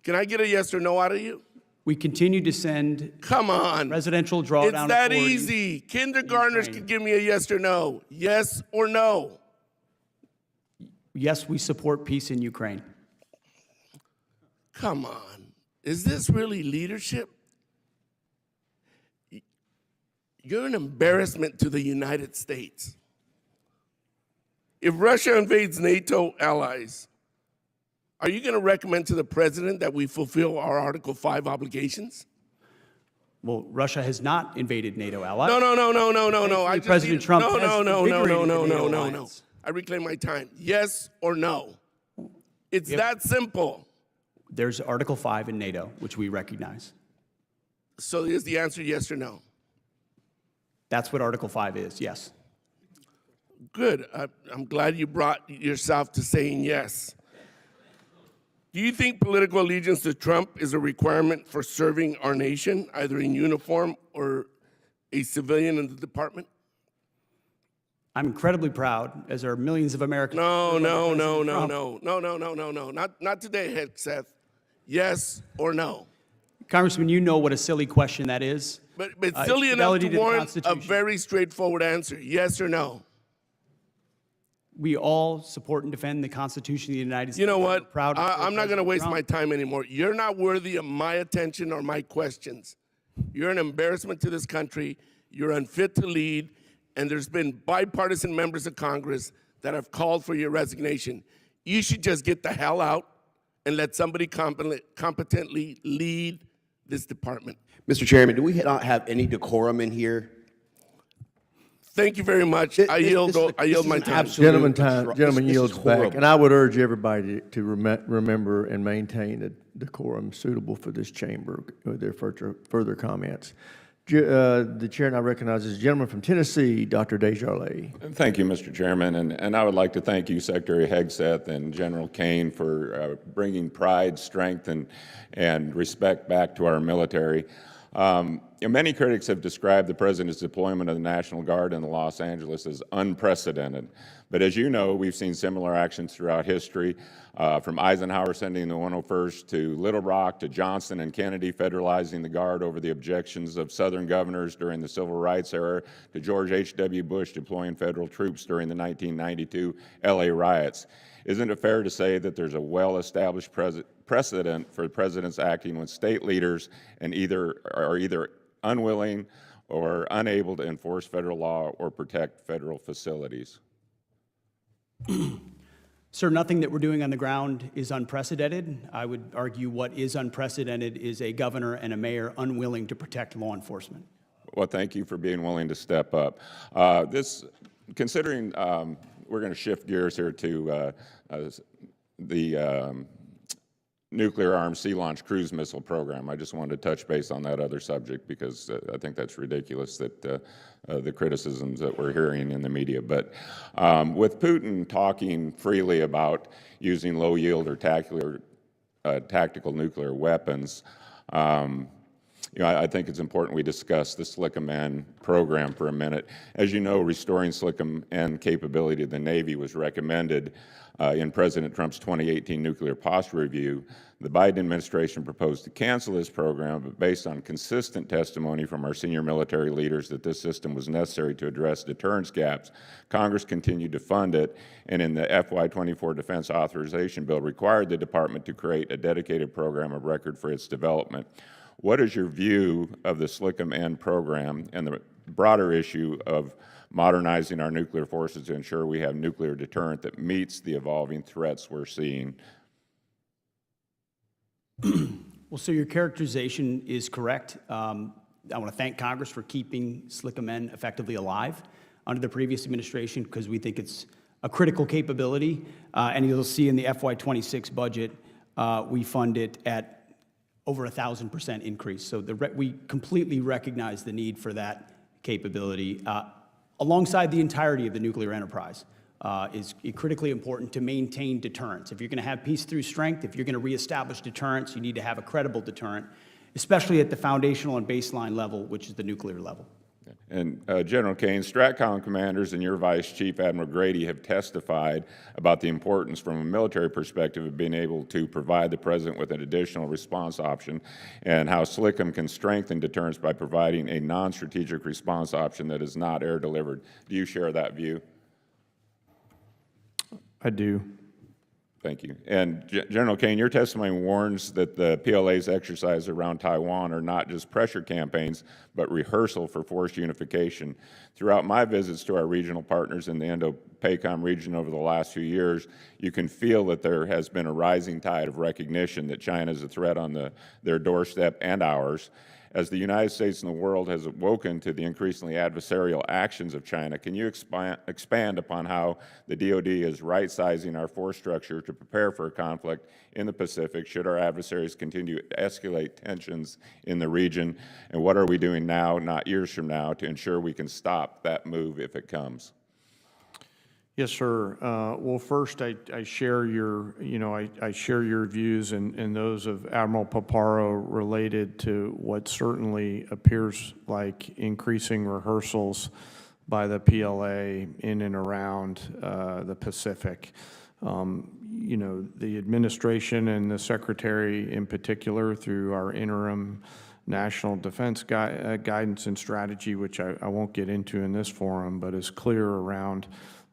Can I get a yes or no out of you? We continue to send Come on. residential drawdown It's that authority. easy. Kindergartners Ukraine. can give me a yes or no. Yes or no. Yes, we support peace in Ukraine. Come on. Is this really leadership? You're an embarrassment to the United States. If Russia invades NATO allies, are you going to recommend to the president that we fulfill our Article 5 obligations? Well, Russia has not invaded NATO allies. No. Thankfully, President Trump has invigorated the NATO No. alliance. I reclaim my time. Yes or no? It's that simple. There's Article 5 in NATO, which we recognize. So is the answer yes or no? That's what Article 5 is, yes. Good. I'm glad you brought yourself to saying yes. Do you think political allegiance to Trump is a requirement for serving our nation, either in uniform or a civilian in the department? I'm incredibly proud, as are millions of Americans. No. Not today, Hegseth. Yes or no? Congressman, you know what a silly question that is. But It's silly enough fidelity to the warrant a Constitution. very straightforward answer. Yes or no? We all support and defend the Constitution of the United States. You know We're what? proud to support I'm not going to President waste my Trump. time anymore. You're not worthy of my attention or my questions. You're an embarrassment to this country. You're unfit to lead. And there's been bipartisan members of Congress that have called for your resignation. You should just get the hell out and let somebody competently lead this department. Mr. Chairman, do we not have any decorum in here? Thank you very much. I yield my time. Gentleman yields back. And I would urge everybody to remember and maintain a decorum suitable for this chamber with their further comments. The chair now recognizes the gentleman from Tennessee, Dr. Desjardins. Thank you, Mr. Chairman, and I would like to thank you, Secretary Hegseth and General Kane, for bringing pride, strength, and respect back to our military. Many critics have described the President's deployment of the National Guard in Los Angeles as unprecedented. But as you know, we've seen similar actions throughout history, from Eisenhower sending the 101st to Little Rock to Johnson and Kennedy federalizing the Guard over the objections of Southern governors during the Civil Rights era, to George H.W. Bush deploying federal troops during the 1992 L.A. riots. Isn't it fair to say that there's a well-established precedent for presidents acting when state leaders are either unwilling or unable to enforce federal law or protect federal facilities? Sir, nothing that we're doing on the ground is unprecedented. I would argue what is unprecedented is a governor and a mayor unwilling to protect law enforcement. Well, thank you for being willing to step up. Considering we're going to shift gears here to the nuclear-armed sea-launched cruise missile program. I just wanted to touch base on that other subject because I think that's ridiculous that the criticisms that we're hearing in the media. But with Putin talking freely about using low-yield or tactical nuclear weapons, I think it's important we discuss the SLCM-N program for a minute. As you know, restoring SLCM-N capability to the Navy was recommended in President Trump's 2018 nuclear posture review. The Biden administration proposed to cancel this program, but based on consistent testimony from our senior military leaders that this system was necessary to address deterrence gaps, Congress continued to fund it, and in the FY24 Defense Authorization Bill required the department to create a dedicated program of record for its development. What is your view of the SLCM-N program and the broader issue of modernizing our nuclear forces to ensure we have nuclear deterrent that meets the evolving threats we're seeing? Well, so your characterization is correct. I want to thank Congress for keeping SLCM-N effectively alive under the previous administration because we think it's a critical capability. And you'll see in the FY26 budget, we fund it at over 1,000% increase. So we completely recognize the need for that capability. Alongside the entirety of the nuclear enterprise is critically important to maintain deterrence. If you're going to have peace through strength, if you're going to reestablish deterrence, you need to have a credible deterrent, especially at the foundational and baseline level, which is the nuclear level. And General Kane, STRATCOM commanders and your Vice Chief Admiral Grady have testified about the importance from a military perspective of being able to provide the President with an additional response option and how SLCM can strengthen deterrence by providing a non-strategic response option that is not air delivered. Do you share that view? I do. Thank you. And General Kane, your testimony warns that the PLA's exercises around Taiwan are not just pressure campaigns, but rehearsal for force unification. Throughout my visits to our regional partners in the Indo-PACOM region over the last few years, you can feel that there has been a rising tide of recognition that China is a threat on their doorstep and ours. As the United States and the world has awoken to the increasingly adversarial actions of China, can you expand upon how the DoD is right-sizing our force structure to prepare for a conflict in the Pacific should our adversaries continue to escalate tensions in the region? And what are we doing now, not years from now, to ensure we can stop that move if it comes? Yes, sir. Well, first, I share your, I share your views and those of Admiral Paparo related to what certainly appears like increasing rehearsals by the PLA in and around the Pacific. The administration and the Secretary in particular, through our interim National Defense Guidance and Strategy, which I won't get into in this forum, but is clear around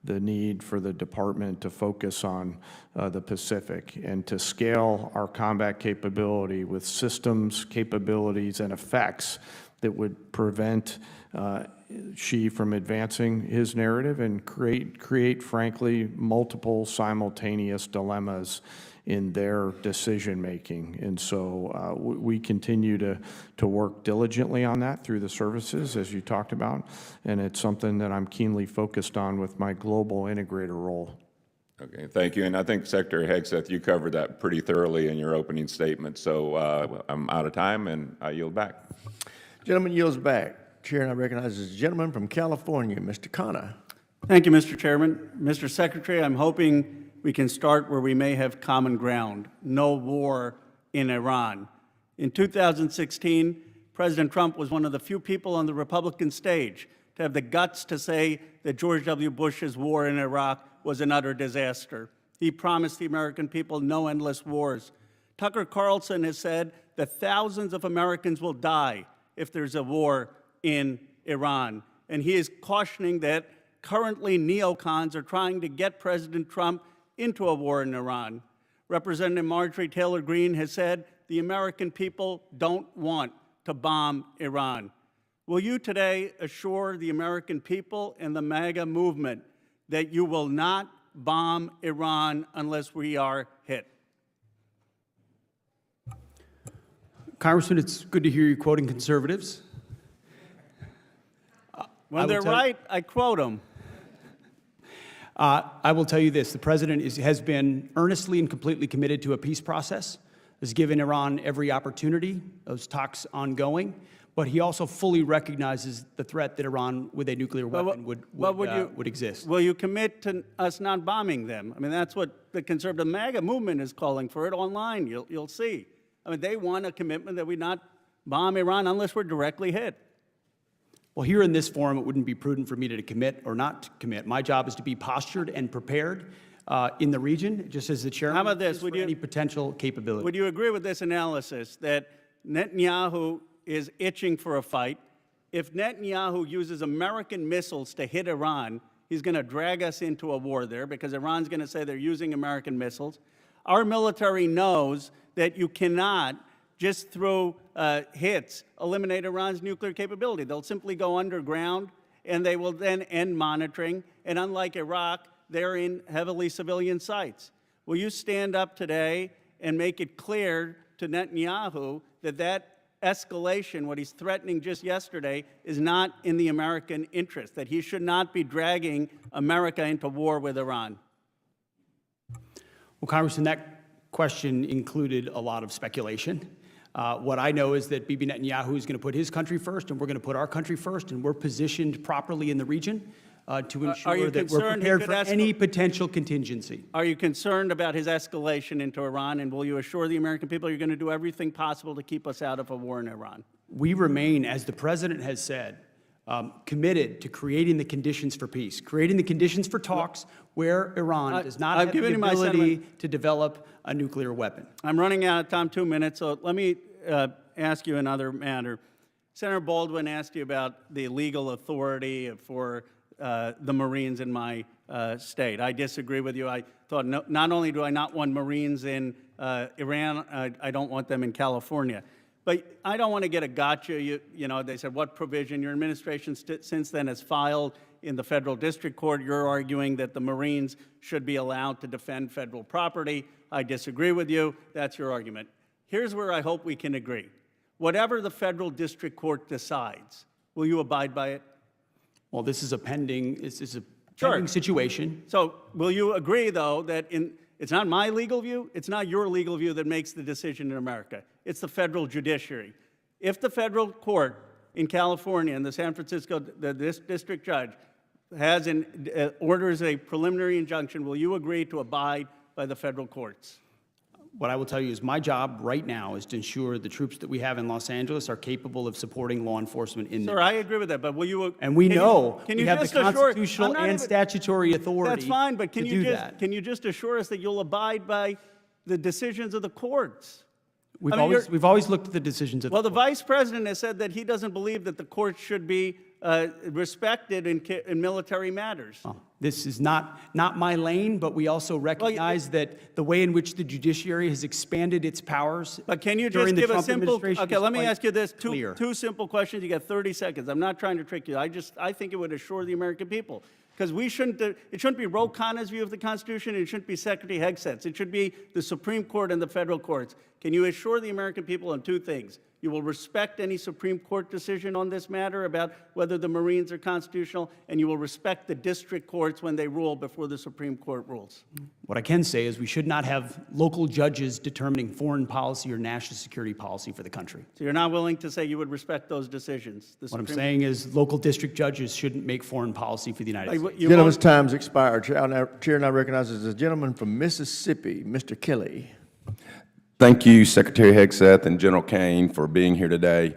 the need for the department to focus on the Pacific and to scale our combat capability with systems, capabilities, and effects that would prevent Xi from advancing his narrative and create, frankly, multiple simultaneous dilemmas in their decision-making. And so we continue to work diligently on that through the services, as you talked about, and it's something that I'm keenly focused on with my global integrator role. Okay, thank you. And I think Secretary Hegseth, you covered that pretty thoroughly in your opening statement. So I'm out of time, and I yield back. Gentleman yields back. Chair, and I recognize the gentleman from California, Mr. Connor. Thank you, Mr. Chairman. Mr. Secretary, I'm hoping we can start where we may have common ground: no war in Iran. In 2016, President Trump was one of the few people on the Republican stage to have the guts to say that George W. Bush's war in Iraq was an utter disaster. He promised the American people no endless wars. Tucker Carlson has said that thousands of Americans will die if there's a war in Iran. And he is cautioning that currently neocons are trying to get President Trump into a war in Iran. Representative Marjorie Taylor Greene has said the American people don't want to bomb Iran. Will you today assure the American people and the MAGA movement that you will not bomb Iran unless we are hit? Congressman, it's good to hear you quoting conservatives. When they're right, I quote them. I will tell you this: the president has been earnestly and completely committed to a peace process, has given Iran every opportunity, those talks ongoing, but he also fully recognizes the threat that Iran with a nuclear weapon would exist. Will you commit to us not bombing them? I mean, that's what the conservative MAGA movement is calling for. It online, you'll see. I mean, they want a commitment that we not bomb Iran unless we're directly hit. Well, here in this forum, it wouldn't be prudent for me to commit or not to commit. My job is to be postured and prepared in the region, just as the chairman. How about this? For any potential capability. Would you agree with this analysis that Netanyahu is itching for a fight? If Netanyahu uses American missiles to hit Iran, he's going to drag us into a war there because Iran's going to say they're using American missiles. Our military knows that you cannot just through hits eliminate Iran's nuclear capability. They'll simply go underground, and they will then end monitoring. And unlike Iraq, they're in heavily civilian sites. Will you stand up today and make it clear to Netanyahu that that escalation, what he's threatening just yesterday, is not in the American interest, that he should not be dragging America into war with Iran? Well, Congressman, that question included a lot of speculation. What I know is that Bibi Netanyahu is going to put his country first, and we're going to put our country first, and we're positioned properly in the region to ensure that we're prepared for any potential contingency. Are you concerned about his escalation into Iran, and will you assure the American people you're going to do everything possible to keep us out of a war in Iran? We remain, as the president has said, committed to creating the conditions for peace, creating the conditions for talks where Iran does not I've have the given you my ability sentiment. to develop a nuclear weapon. I'm running out of time, 2 minutes, so let me ask you another matter. Senator Baldwin asked you about the legal authority for the Marines in my state. I disagree with you. I thought not only do I not want Marines in Iran, I don't want them in California. But I don't want to get a gotcha. You know, they said, what provision? Your administration since then has filed in the federal district court. You're arguing that the Marines should be allowed to defend federal property. I disagree with you. That's your argument. Here's where I hope we can agree. Whatever the federal district court decides, will you abide by it? Well, this is a pending Sure. pending situation. So will you agree, though, that it's not my legal view, it's not your legal view that makes the decision in America. It's the federal judiciary. If the federal court in California and the San Francisco district judge orders a preliminary injunction, will you agree to abide by the federal courts? What I will tell you is my job right now is to ensure the troops that we have in Los Angeles are capable of supporting law enforcement in Sir, I agree with that, but will you? And we know can we you have the just assure? constitutional and statutory authority. That's fine, but to do that. can you just assure us that you'll abide by the decisions of the courts? We've I mean, always looked at the decisions of Well, the the vice president has said that he doesn't believe that the courts should be respected in military matters. This is not my lane, but we also recognize that the way in which the judiciary has expanded its powers. But can you during just the give a Trump simple? administration Okay, is let me quite ask you this: clear. two simple questions. You got 30 seconds. I'm not trying to trick you. I think it would assure the American people. Because it shouldn't be Ro Khanna's view of the Constitution, and it shouldn't be Secretary Hegseth's. It should be the Supreme Court and the federal courts. Can you assure the American people on two things? You will respect any Supreme Court decision on this matter about whether the Marines are constitutional, and you will respect the district courts when they rule before the Supreme Court rules. What I can say is we should not have local judges determining foreign policy or national security policy for the country. So you're not willing to say you would respect those decisions? What I'm saying is local district judges shouldn't make foreign policy for the United States. Gentleman's time's expired. Chair now recognizes the gentleman from Mississippi, Mr. Kelly. Thank you, Secretary Hegseth and General Kane, for being here today.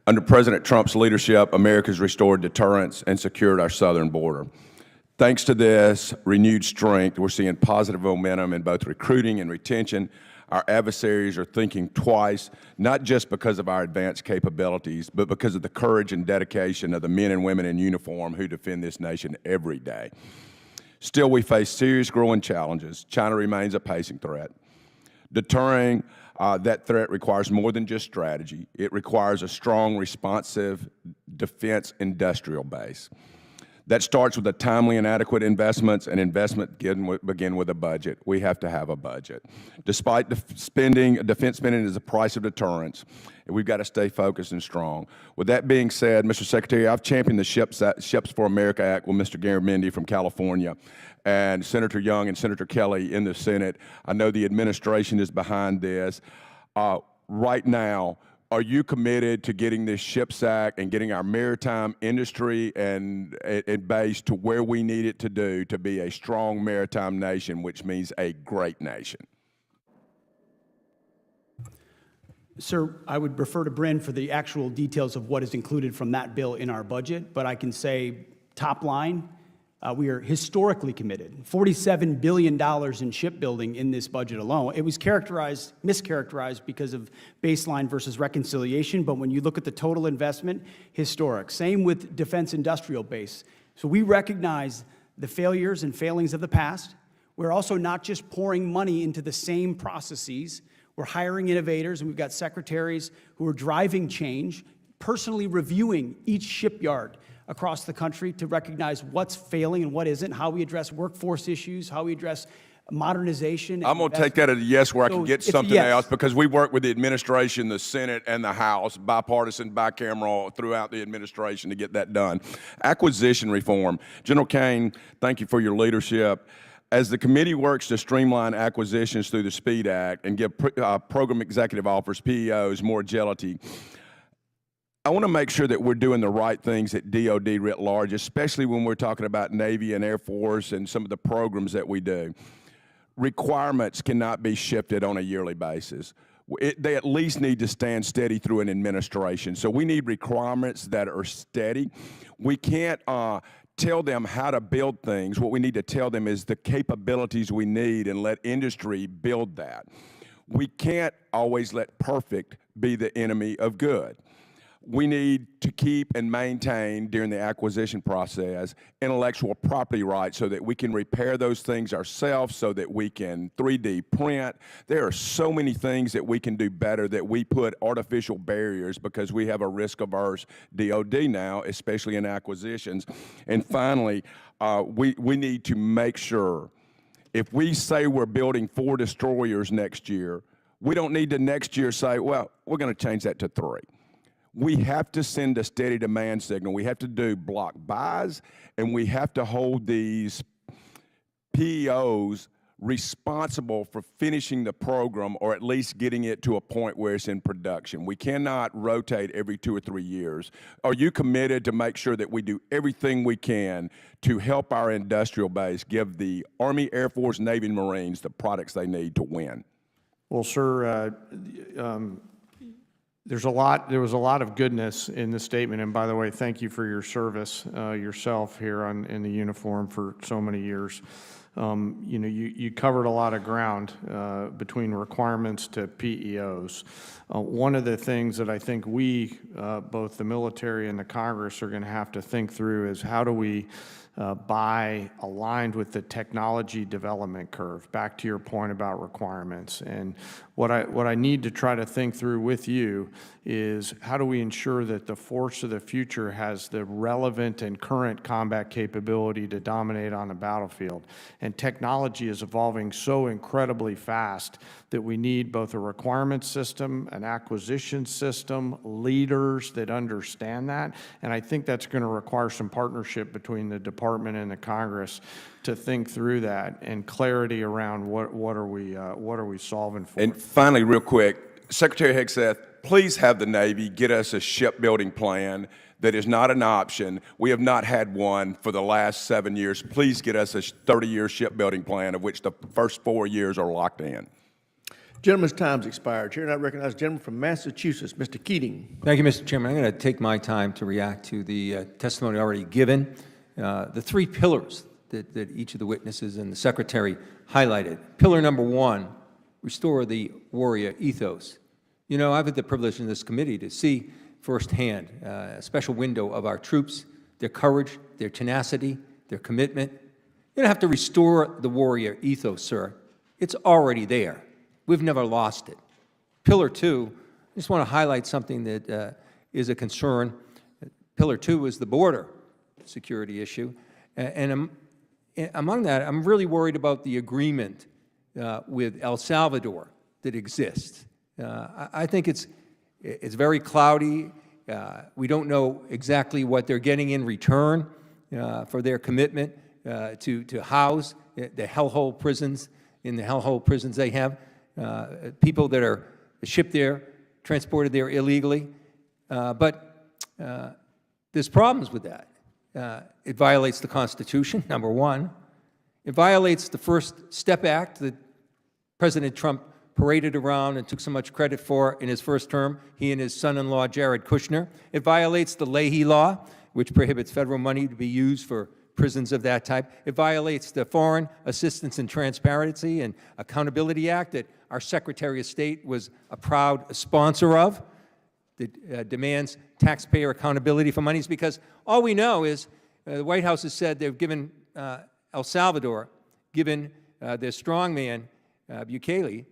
Under President Trump's leadership, America's restored deterrence and secured our southern border. Thanks to this renewed strength, we're seeing positive momentum in both recruiting and retention. Our adversaries are thinking twice, not just because of our advanced capabilities, but because of the courage and dedication of the men and women in uniform who defend this nation every day. Still, we face serious growing challenges. China remains a pacing threat. Deterring that threat requires more than just strategy. It requires a strong, responsive defense industrial base. That starts with the timely and adequate investments, and investment begin with a budget. We have to have a budget. Despite defense spending is the price of deterrence, and we've got to stay focused and strong. With that being said, Mr. Secretary, I've championed the Ships for America Act with Mr. Garamendi from California and Senator Young and Senator Kelly in the Senate. I know the administration is behind this. Right now, are you committed to getting this SHIPS Act and getting our maritime industry and base to where we need it to be a strong maritime nation, which means a great nation? Sir, I would refer to Bryn for the actual details of what is included from that bill in our budget, but I can say top line, we are historically committed. $47 billion in shipbuilding in this budget alone. It was mischaracterized because of baseline versus reconciliation, but when you look at the total investment, historic. Same with defense industrial base. So we recognize the failures and failings of the past. We're also not just pouring money into the same processes. We're hiring innovators, and we've got secretaries who are driving change, personally reviewing each shipyard across the country to recognize what's failing and what isn't, how we address workforce issues, how we address modernization. I'm going to take that as a yes where I can get something yes. else, because we work with the administration, the Senate, and the House, bipartisan, bicameral, throughout the administration to get that done. Acquisition reform. General Kane, thank you for your leadership. As the committee works to streamline acquisitions through the SPEED Act and give program executive officers, PEOs, more agility, I want to make sure that we're doing the right things at DOD writ large, especially when we're talking about Navy and Air Force and some of the programs that we do. Requirements cannot be shifted on a yearly basis. They at least need to stand steady through an administration. So we need requirements that are steady. We can't tell them how to build things. What we need to tell them is the capabilities we need and let industry build that. We can't always let perfect be the enemy of good. We need to keep and maintain during the acquisition process intellectual property rights so that we can repair those things ourselves, so that we can 3D print. There are so many things that we can do better that we put artificial barriers because we have a risk-averse DOD now, especially in acquisitions. And finally, we need to make sure if we say we're building 4 destroyers next year, we don't need to next year say, well, we're going to change that to 3. We have to send a steady demand signal. We have to do block buys, and we have to hold these PEOs responsible for finishing the program or at least getting it to a point where it's in production. We cannot rotate every 2 or 3 years. Are you committed to make sure that we do everything we can to help our industrial base give the Army, Air Force, Navy, and Marines the products they need to win? Well, sir, there was a lot of goodness in the statement, and by the way, thank you for your service yourself here in the uniform for so many years. You covered a lot of ground between requirements to PEOs. One of the things that I think we, both the military and the Congress, are going to have to think through is how do we buy aligned with the technology development curve, back to your point about requirements. And what I need to try to think through with you is how do we ensure that the force of the future has the relevant and current combat capability to dominate on the battlefield. And technology is evolving so incredibly fast that we need both a requirement system, an acquisition system, leaders that understand that. And I think that's going to require some partnership between the department and the Congress to think through that and clarity around what are we solving for. And finally, real quick, Secretary Hegseth, please have the Navy get us a shipbuilding plan that is not an option. We have not had one for the last 7 years. Please get us a 30-year shipbuilding plan, of which the first 4 years are locked in. Gentleman's time's expired. Chair, and I recognize the gentleman from Massachusetts, Mr. Keating. Thank you, Mr. Chairman. I'm going to take my time to react to the testimony already given. The 3 pillars that each of the witnesses and the Secretary highlighted. Pillar number 1, restore the warrior ethos. You know, I've had the privilege in this committee to see firsthand a special window of our troops, their courage, their tenacity, their commitment. You don't have to restore the warrior ethos, sir. It's already there. We've never lost it. Pillar 2, I just want to highlight something that is a concern. Pillar 2 is the border security issue. And among that, I'm really worried about the agreement with El Salvador that exists. I think it's very cloudy. We don't know exactly what they're getting in return for their commitment to house the hellhole prisons, in the hellhole prisons they have, people that are shipped there, transported there illegally. But there's problems with that. It violates the Constitution, number 1. It violates the First Step Act that President Trump paraded around and took so much credit for in his first term, he and his son-in-law, Jared Kushner. It violates the Leahy Law, which prohibits federal money to be used for prisons of that type. It violates the Foreign Assistance and Transparency and Accountability Act that our Secretary of State was a proud sponsor of, that demands taxpayer accountability for monies, because all we know is the White House has said they've given El Salvador, given their strongman, Bukele,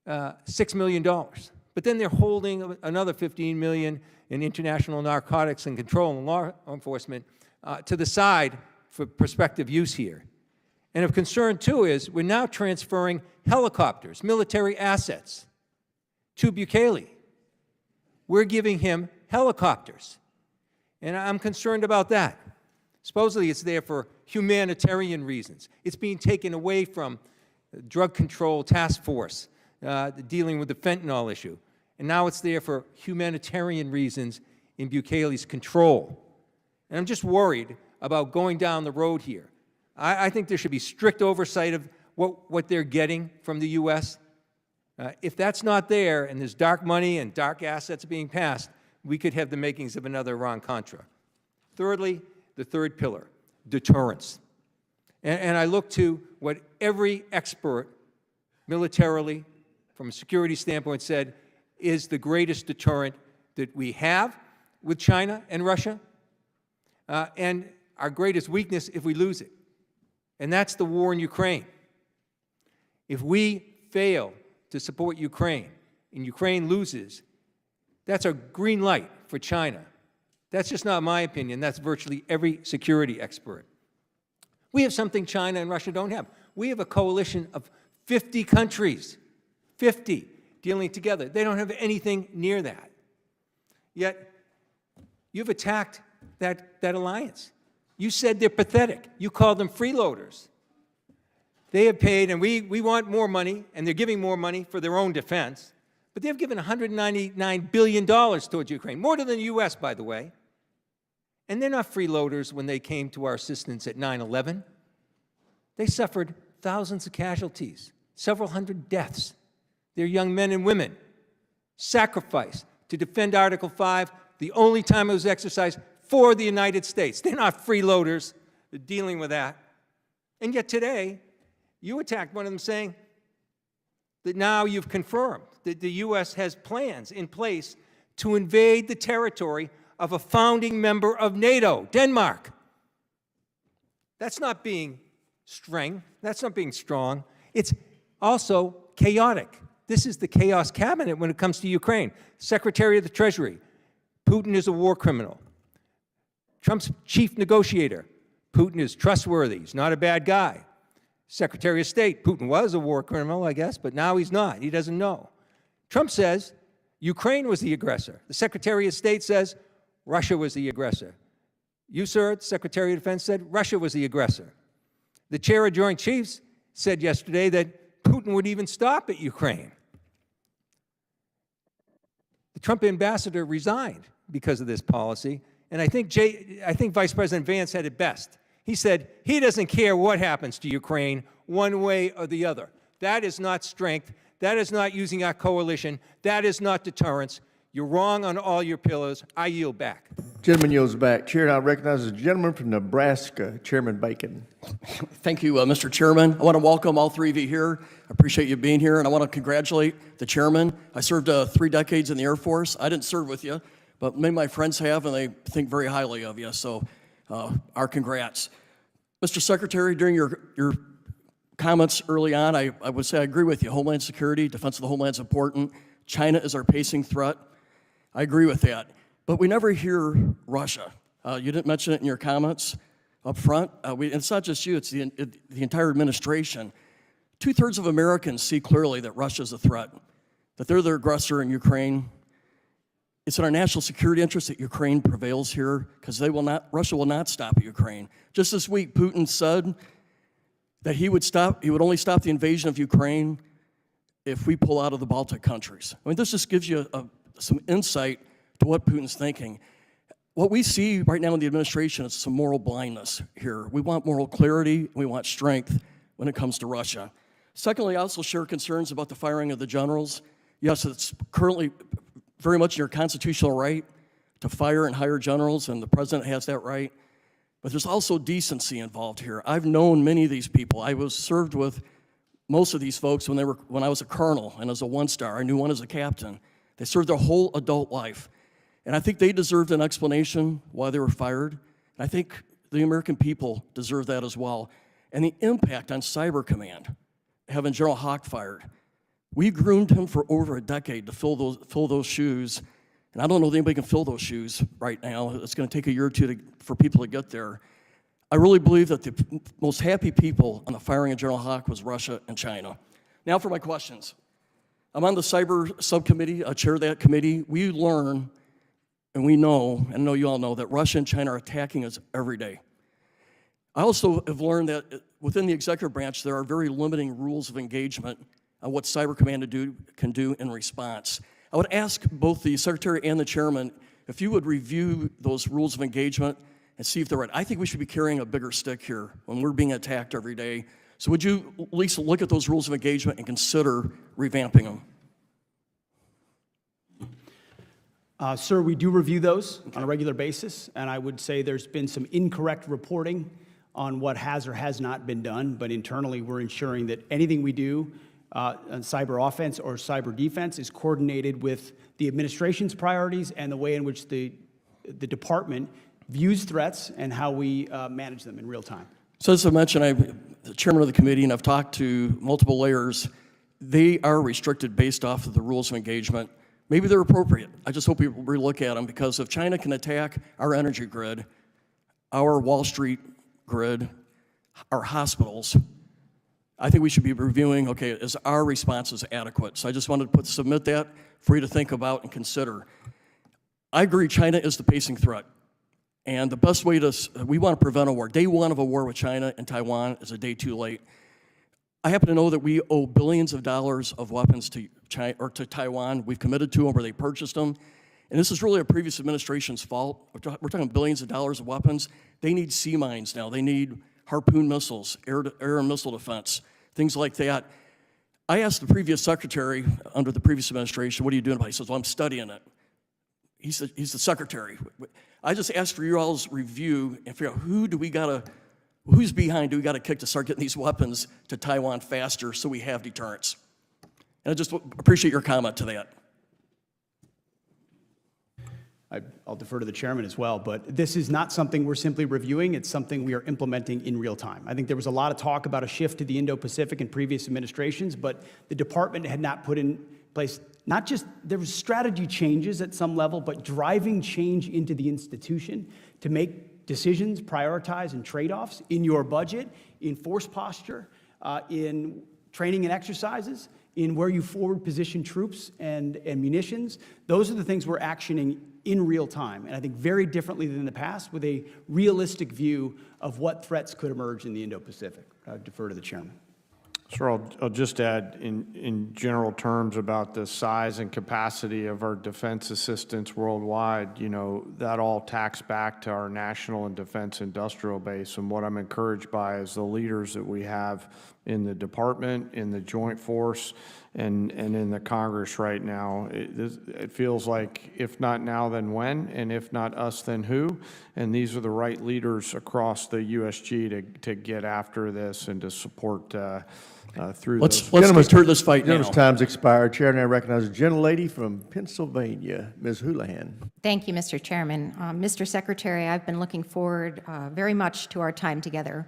$6 million. But then they're holding another $15 million in international narcotics and control and law enforcement to the side for prospective use here. And of concern, too, is we're now transferring helicopters, military assets, to Bukele. We're giving him helicopters. And I'm concerned about that. Supposedly it's there for humanitarian reasons. It's being taken away from the Drug Control Task Force dealing with the fentanyl issue. And now it's there for humanitarian reasons in Bukele's control. And I'm just worried about going down the road here. I think there should be strict oversight of what they're getting from the U.S. If that's not there, and there's dark money and dark assets being passed, we could have the makings of another Iran-Contra. Thirdly, the third pillar, deterrence. And I look to what every expert militarily, from a security standpoint, said is the greatest deterrent that we have with China and Russia, and our greatest weakness if we lose it. And that's the war in Ukraine. If we fail to support Ukraine, and Ukraine loses, that's a green light for China. That's just not my opinion. That's virtually every security expert. We have something China and Russia don't have. We have a coalition of 50 countries, 50, dealing together. They don't have anything near that. Yet, you've attacked that alliance. You said they're pathetic. You called them freeloaders. They have paid, and we want more money, and they're giving more money for their own defense, but they've given $199 billion towards Ukraine, more than the U.S., by the way. And they're not freeloaders when they came to our assistance at 9/11. They suffered thousands of casualties, several hundred deaths. They're young men and women, sacrificed to defend Article 5, the only time it was exercised for the United States. They're not freeloaders. They're dealing with that. And yet today, you attacked one of them saying that now you've confirmed that the U.S. has plans in place to invade the territory of a founding member of NATO, Denmark. That's not being strong. That's not being strong. It's also chaotic. This is the chaos cabinet when it comes to Ukraine. Secretary of the Treasury, Putin is a war criminal. Trump's chief negotiator, Putin is trustworthy. He's not a bad guy. Secretary of State, Putin was a war criminal, I guess, but now he's not. He doesn't know. Trump says Ukraine was the aggressor. The Secretary of State says Russia was the aggressor. You, sir, the Secretary of Defense, said Russia was the aggressor. The chair of Joint Chiefs said yesterday that Putin would even stop at Ukraine. The Trump ambassador resigned because of this policy, and I think Vice President Vance said it best. He said he doesn't care what happens to Ukraine one way or the other. That is not strength. That is not using our coalition. That is not deterrence. You're wrong on all your pillars. I yield back. Gentleman yields back. Chair now recognizes the gentleman from Nebraska, Chairman Bacon. Thank you, Mr. Chairman. I want to welcome all three of you here. I appreciate you being here, and I want to congratulate the chairman. I served 3 decades in the Air Force. I didn't serve with you, but many of my friends have, and they think very highly of you, so our congrats. Mr. Secretary, during your comments early on, I would say I agree with you. Homeland security, defense of the homeland is important. China is our pacing threat. I agree with that. But we never hear Russia. You didn't mention it in your comments up front. It's not just you, it's the entire administration. 2/3 of Americans see clearly that Russia is a threat, that they're the aggressor in Ukraine. It's in our national security interest that Ukraine prevails here, because Russia will not stop Ukraine. Just this week, Putin said that he would only stop the invasion of Ukraine if we pull out of the Baltic countries. I mean, this just gives you some insight to what Putin's thinking. What we see right now in the administration is some moral blindness here. We want moral clarity, and we want strength when it comes to Russia. Secondly, I also share concerns about the firing of the generals. Yes, it's currently very much your constitutional right to fire and hire generals, and the president has that right. But there's also decency involved here. I've known many of these people. I was served with most of these folks when I was a colonel and as a 1-star. I knew one as a captain. They served their whole adult life. And I think they deserved an explanation why they were fired. And I think the American people deserve that as well. And the impact on Cyber Command, having General Hawk fired. We groomed him for over a decade to fill those shoes. And I don't know that anybody can fill those shoes right now. It's going to take a year or two for people to get there. I really believe that the most happy people on the firing of General Hawk was Russia and China. Now for my questions. I'm on the Cyber Subcommittee, I chair that committee. We learn, and we know, and I know you all know, that Russia and China are attacking us every day. I also have learned that within the executive branch, there are very limiting rules of engagement on what Cyber Command can do in response. I would ask both the Secretary and the Chairman if you would review those rules of engagement and see if they're right. I think we should be carrying a bigger stick here when we're being attacked every day. So would you at least look at those rules of engagement and consider revamping them? Sir, we do review those on a regular basis, and I would say there's been some incorrect reporting on what has or has not been done, but internally we're ensuring that anything we do on cyber offense or cyber defense is coordinated with the administration's priorities and the way in which the department views threats and how we manage them in real time. So as I mentioned, I'm the chairman of the committee, and I've talked to multiple layers. They are restricted based off of the rules of engagement. Maybe they're appropriate. I just hope we relook at them, because if China can attack our energy grid, our Wall Street grid, our hospitals, I think we should be reviewing, okay, is our responses adequate? So I just wanted to submit that for you to think about and consider. I agree China is the pacing threat. And the best way we want to prevent a war. Day one of a war with China and Taiwan is a day too late. I happen to know that we owe billions of dollars of weapons to China, or to Taiwan. We've committed to them, or they purchased them. And this is really a previous administration's fault. We're talking billions of dollars of weapons. They need sea mines now. They need Harpoon missiles, air and missile defense, things like that. I asked the previous secretary under the previous administration, what are you doing about it? He says, well, I'm studying it. He's the secretary. I just asked for you all's review and figure out who's behind do we got to kick to start getting these weapons to Taiwan faster so we have deterrence. And I just appreciate your comment to that. I'll defer to the chairman as well, but this is not something we're simply reviewing. It's something we are implementing in real time. I think there was a lot of talk about a shift to the Indo-Pacific in previous administrations, but the department had not put in place, not just, there was strategy changes at some level, but driving change into the institution to make decisions, prioritize, and trade-offs in your budget, in force posture, in training and exercises, in where you forward position troops and munitions. Those are the things we're actioning in real time, and I think very differently than in the past, with a realistic view of what threats could emerge in the Indo-Pacific. I defer to the chairman. Sir, I'll just add in general terms about the size and capacity of our defense assistance worldwide. You know, that all tacks back to our national and defense industrial base. And what I'm encouraged by is the leaders that we have in the department, in the joint force, and in the Congress right now. It feels like if not now, then when? And if not us, then who? And these are the right leaders across the USG to get after this and to support through Let's Gentlemen's turn this fight now. Gentlemen's time's expired. Chair now recognizes the gentlelady from Pennsylvania, Ms. Houlihan. Thank you, Mr. Chairman. Mr. Secretary, I've been looking forward very much to our time together.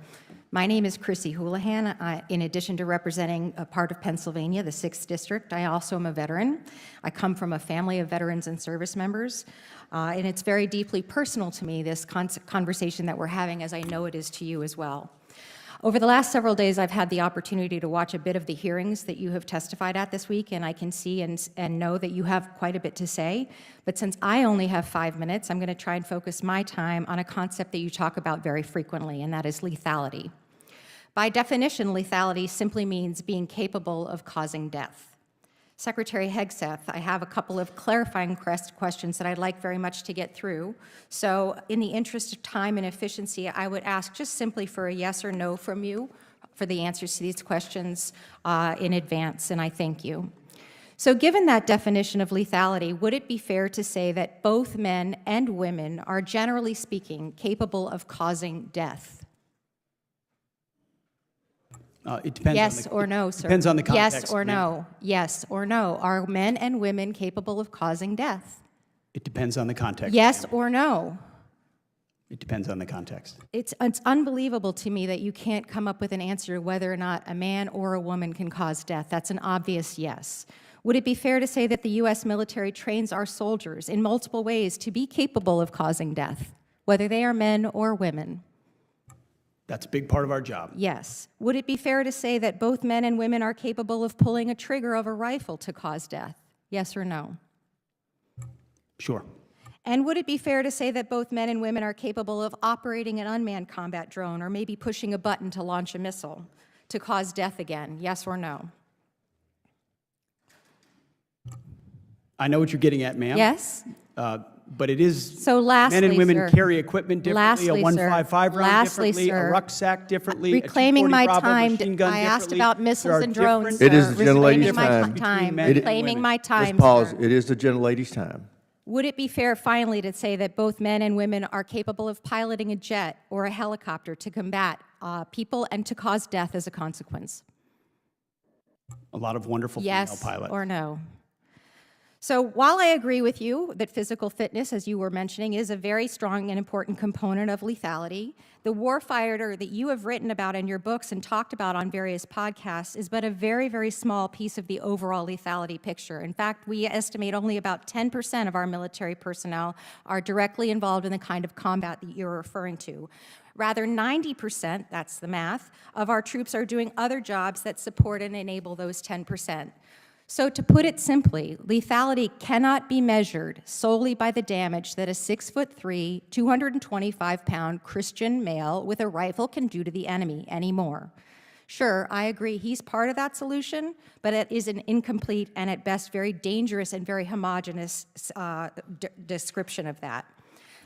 My name is Chrissy Houlihan. In addition to representing a part of Pennsylvania, the 6th District, I also am a veteran. I come from a family of veterans and service members, and it's very deeply personal to me, this conversation that we're having, as I know it is to you as well. Over the last several days, I've had the opportunity to watch a bit of the hearings that you have testified at this week, and I can see and know that you have quite a bit to say. But since I only have 5 minutes, I'm going to try and focus my time on a concept that you talk about very frequently, and that is lethality. By definition, lethality simply means being capable of causing death. Secretary Hegseth, I have a couple of clarifying questions that I'd like very much to get through. So in the interest of time and efficiency, I would ask just simply for a yes or no from you for the answers to these questions in advance, and I thank you. So given that definition of lethality, would it be fair to say that both men and women are, generally speaking, capable of causing death? It depends. Yes or no, sir? Depends on the context. Yes or no? Yes or no? Are men and women capable of causing death? It depends on the context. Yes or no? It depends on the context. It's unbelievable to me that you can't come up with an answer whether or not a man or a woman can cause death. That's an obvious yes. Would it be fair to say that the U.S. military trains our soldiers in multiple ways to be capable of causing death, whether they are men or women? That's a big part of our job. Yes. Would it be fair to say that both men and women are capable of pulling a trigger of a rifle to cause death? Yes or no? Sure. And would it be fair to say that both men and women are capable of operating an unmanned combat drone or maybe pushing a button to launch a missile to cause death again? Yes or no? I know what you're getting at, ma'am. Yes? But it is, So lastly, men and women sir, carry equipment differently, a lastly, sir, 155 round lastly, differently, a sir, rucksack differently, reclaiming a 240 my Bravo time, machine gun I asked differently. about There missiles are and drones, different- sir. It is the gentlelady's Reclaiming my time. time. men and Reclaiming women. my Just time, pause. sir. It is the gentlelady's time. Would it be fair, finally, to say that both men and women are capable of piloting a jet or a helicopter to combat people and to cause death as a consequence? A lot of wonderful female Yes pilots. or no? So while I agree with you that physical fitness, as you were mentioning, is a very strong and important component of lethality, the warfighter that you have written about in your books and talked about on various podcasts is but a very, very small piece of the overall lethality picture. In fact, we estimate only about 10% of our military personnel are directly involved in the kind of combat that you're referring to. Rather, 90%, that's the math, of our troops are doing other jobs that support and enable those 10%. So to put it simply, lethality cannot be measured solely by the damage that a 6'3", 225-pound Christian male with a rifle can do to the enemy anymore. Sure, I agree he's part of that solution, but it is an incomplete and at best very dangerous and very homogeneous description of that.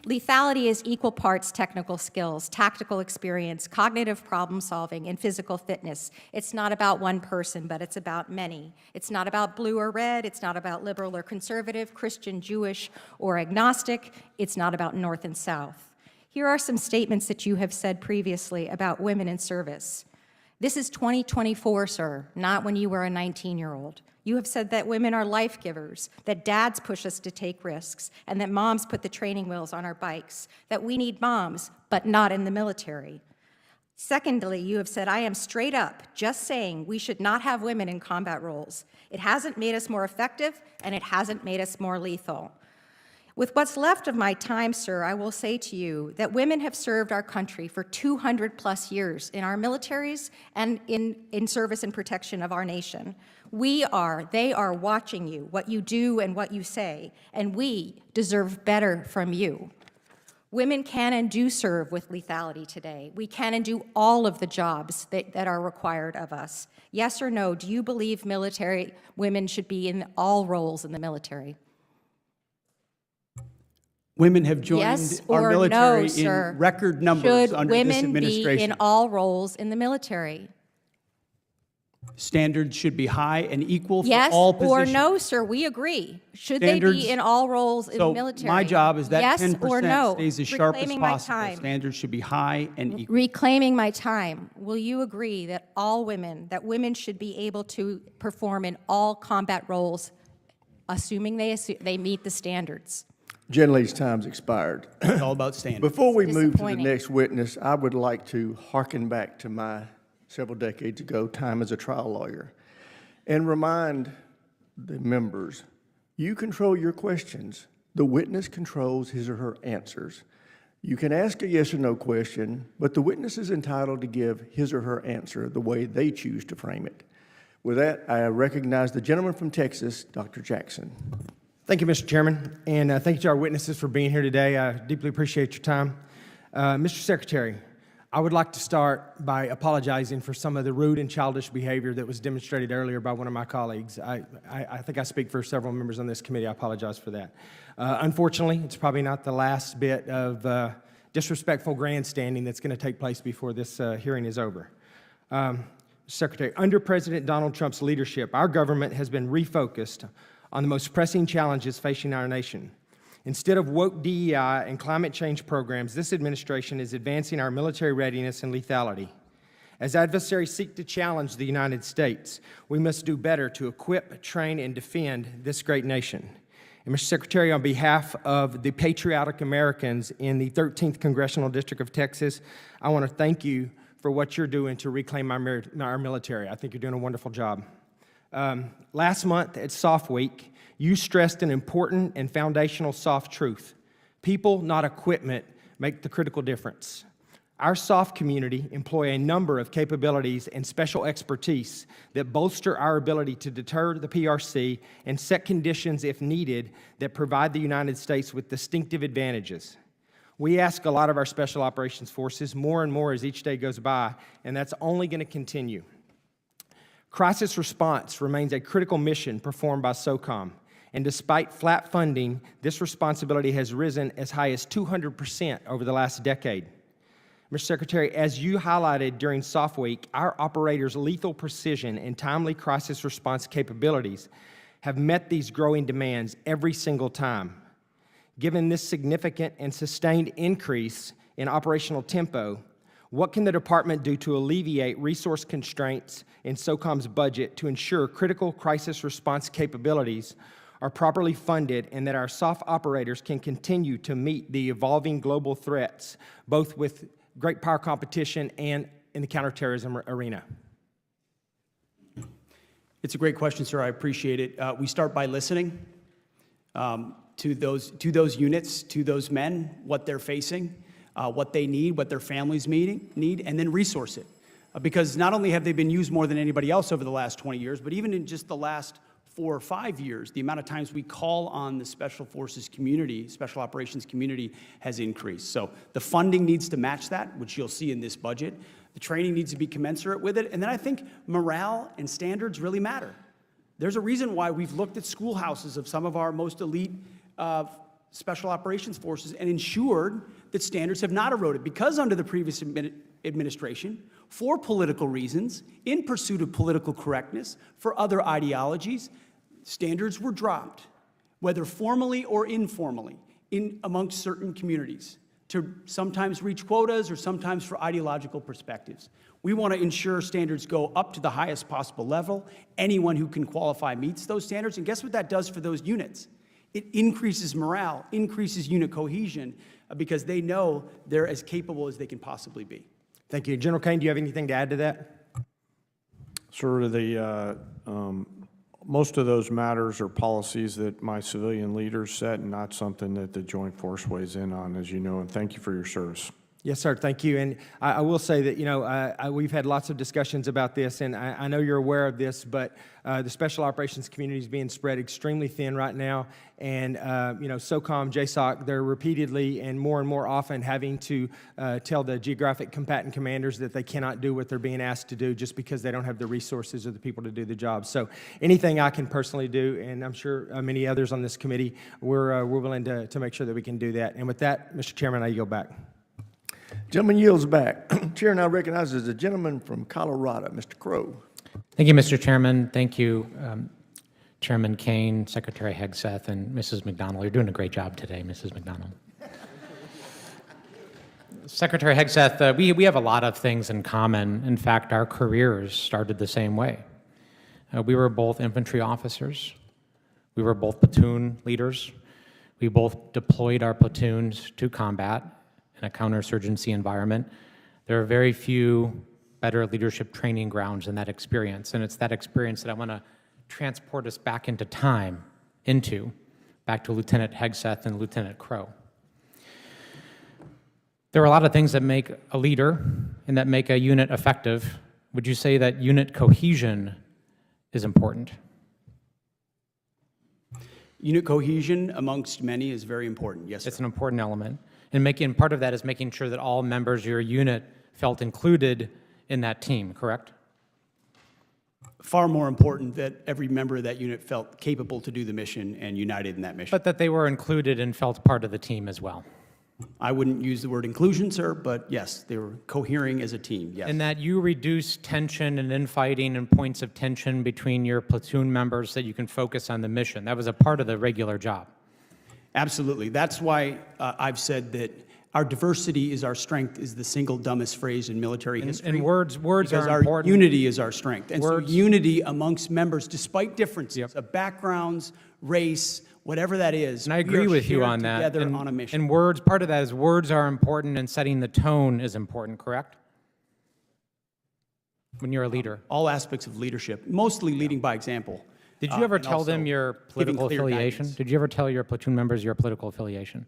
Lethality is equal parts technical skills, tactical experience, cognitive problem solving, and physical fitness. It's not about one person, but it's about many. It's not about blue or red. It's not about liberal or conservative, Christian, Jewish, or agnostic. It's not about North and South. Here are some statements that you have said previously about women in service. This is 2024, sir, not when you were a 19-year-old. You have said that women are life givers, that dads push us to take risks, and that moms put the training wheels on our bikes, that we need moms, but not in the military. Secondly, you have said, I am straight up just saying we should not have women in combat roles. It hasn't made us more effective, and it hasn't made us more lethal. With what's left of my time, sir, I will say to you that women have served our country for 200+ years in our militaries and in service and protection of our nation. They are watching you, what you do and what you say, and we deserve better from you. Women can and do serve with lethality today. We can and do all of the jobs that are required of us. Yes or no, do you believe military women should be in all roles in the military? Women have joined Yes our or military no, sir? in record numbers under this Should women be administration. in all roles in the military? Standards should be high and equal for Yes all positions. or no, sir? We agree. Should they Standards- be in all roles in the So military? my job is that yes 10% or no? stays as sharp as Reclaiming my possible. time. Standards should be high and equal. Reclaiming my time. Will you agree that that women should be able to perform in all combat roles, assuming they meet the standards? Gentlelady's time's expired. It's all about standards. Before we move to the Disappointing. next witness, I would like to hearken back to my several decades ago time as a trial lawyer and remind the members, you control your questions. The witness controls his or her answers. You can ask a yes or no question, but the witness is entitled to give his or her answer the way they choose to frame it. With that, I recognize the gentleman from Texas, Dr. Jackson. Thank you, Mr. Chairman, and thank you to our witnesses for being here today. I deeply appreciate your time. Mr. Secretary, I would like to start by apologizing for some of the rude and childish behavior that was demonstrated earlier by one of my colleagues. I think I speak for several members on this committee. I apologize for that. Unfortunately, it's probably not the last bit of disrespectful grandstanding that's going to take place before this hearing is over. Secretary, under President Donald Trump's leadership, our government has been refocused on the most pressing challenges facing our nation. Instead of woke DEI and climate change programs, this administration is advancing our military readiness and lethality. As adversaries seek to challenge the United States, we must do better to equip, train, and defend this great nation. And Mr. Secretary, on behalf of the patriotic Americans in the 13th Congressional District of Texas, I want to thank you for what you're doing to reclaim our military. I think you're doing a wonderful job. Last month at SOF Week, you stressed an important and foundational SOF truth. People, not equipment, make the critical difference. Our SOF community employ a number of capabilities and special expertise that bolster our ability to deter the PRC and set conditions, if needed, that provide the United States with distinctive advantages. We ask a lot of our special operations forces, more and more as each day goes by, and that's only going to continue. Crisis response remains a critical mission performed by SOCOM, And despite flat funding, this responsibility has risen as high as 200% over the last decade. Mr. Secretary, as you highlighted during Soft Week, our operators' lethal precision and timely crisis response capabilities have met these growing demands every single time. Given this significant and sustained increase in operational tempo, what can the department do to alleviate resource constraints in SOCOM's budget to ensure critical crisis response capabilities are properly funded and that our SOF operators can continue to meet the evolving global threats, both with great power competition and in the counterterrorism arena? It's a great question, sir. I appreciate it. We start by listening to those units, to those men, what they're facing, what they need, what their families need, and then resource it. Because not only have they been used more than anybody else over the last 20 years, but even in just the last 4 or 5 years, the amount of times we call on the Special Forces community, Special Operations community, has increased. So the funding needs to match that, which you'll see in this budget. The training needs to be commensurate with it. And then I think morale and standards really matter. There's a reason why we've looked at schoolhouses of some of our most elite Special Operations Forces and ensured that standards have not eroded. Because under the previous administration, for political reasons, in pursuit of political correctness, for other ideologies, standards were dropped, whether formally or informally, amongst certain communities, to sometimes reach quotas or sometimes for ideological perspectives. We want to ensure standards go up to the highest possible level. Anyone who can qualify meets those standards. And guess what that does for those units? It increases morale, increases unit cohesion, because they know they're as capable as they can possibly be. Thank you. General Kane, do you have anything to add to that? Sort of most of those matters are policies that my civilian leaders set and not something that the Joint Force weighs in on, as you know, and thank you for your service. Yes, sir. Thank you. And I will say that, we've had lots of discussions about this, and I know you're aware of this, but the Special Operations community is being spread extremely thin right now. And, SOCOM, JSOC, they're repeatedly and more often having to tell the geographic combatant commanders that they cannot do what they're being asked to do just because they don't have the resources or the people to do the job. So anything I can personally do, and I'm sure many others on this committee, we're willing to make sure that we can do that. And with that, Mr. Chairman, I yield back. Gentleman yields back. Chair now recognizes the gentleman from Colorado, Mr. Crow. Thank you, Mr. Chairman. Thank you, Chairman Kane, Secretary Hegseth, and Mrs. McDonald. You're doing a great job today, Mrs. McDonald. Secretary Hegseth, we have a lot of things in common. In fact, our careers started the same way. We were both infantry officers. We were both platoon leaders. We both deployed our platoons to combat in a counterinsurgency environment. There are very few better leadership training grounds in that experience, and it's that experience that I want to transport us back into time, back to Lieutenant Hegseth and Lieutenant Crow. There are a lot of things that make a leader and that make a unit effective. Would you say that unit cohesion is important? Unit cohesion amongst many is very important, yes, sir. It's an important element. And part of that is making sure that all members of your unit felt included in that team, correct? Far more important that every member of that unit felt capable to do the mission and united in that mission. But that they were included and felt part of the team as well. I wouldn't use the word inclusion, sir, but yes, they were cohering as a team, yes. And that you reduce tension and infighting and points of tension between your platoon members so that you can focus on the mission. That was a part of the regular job. Absolutely. That's why I've said that our diversity is our strength is the single dumbest phrase in military history. And words because are important. Our unity is our strength. And words, so unity amongst members, despite differences of backgrounds, race, whatever that is. And I agree with you on that. Together on a mission. And words, part of that is words are important and setting the tone is important, correct? When you're a leader. All aspects of leadership, mostly leading by example. Did you ever tell them your political affiliation? Guidance. Did you ever tell your platoon members your political affiliation?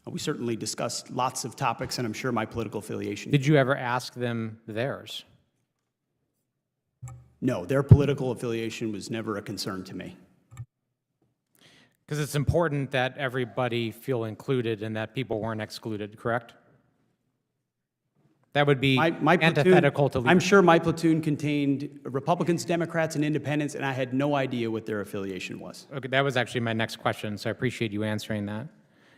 We certainly discussed lots of topics, and I'm sure my political affiliation. Did you ever ask them theirs? No, their political affiliation was never a concern to me. Because it's important that everybody feel included and that people weren't excluded, correct? That would be My platoon, antithetical to I'm leadership. sure my platoon contained Republicans, Democrats, and independents, and I had no idea what their affiliation was. Okay, that was actually my next question, so I appreciate you answering that.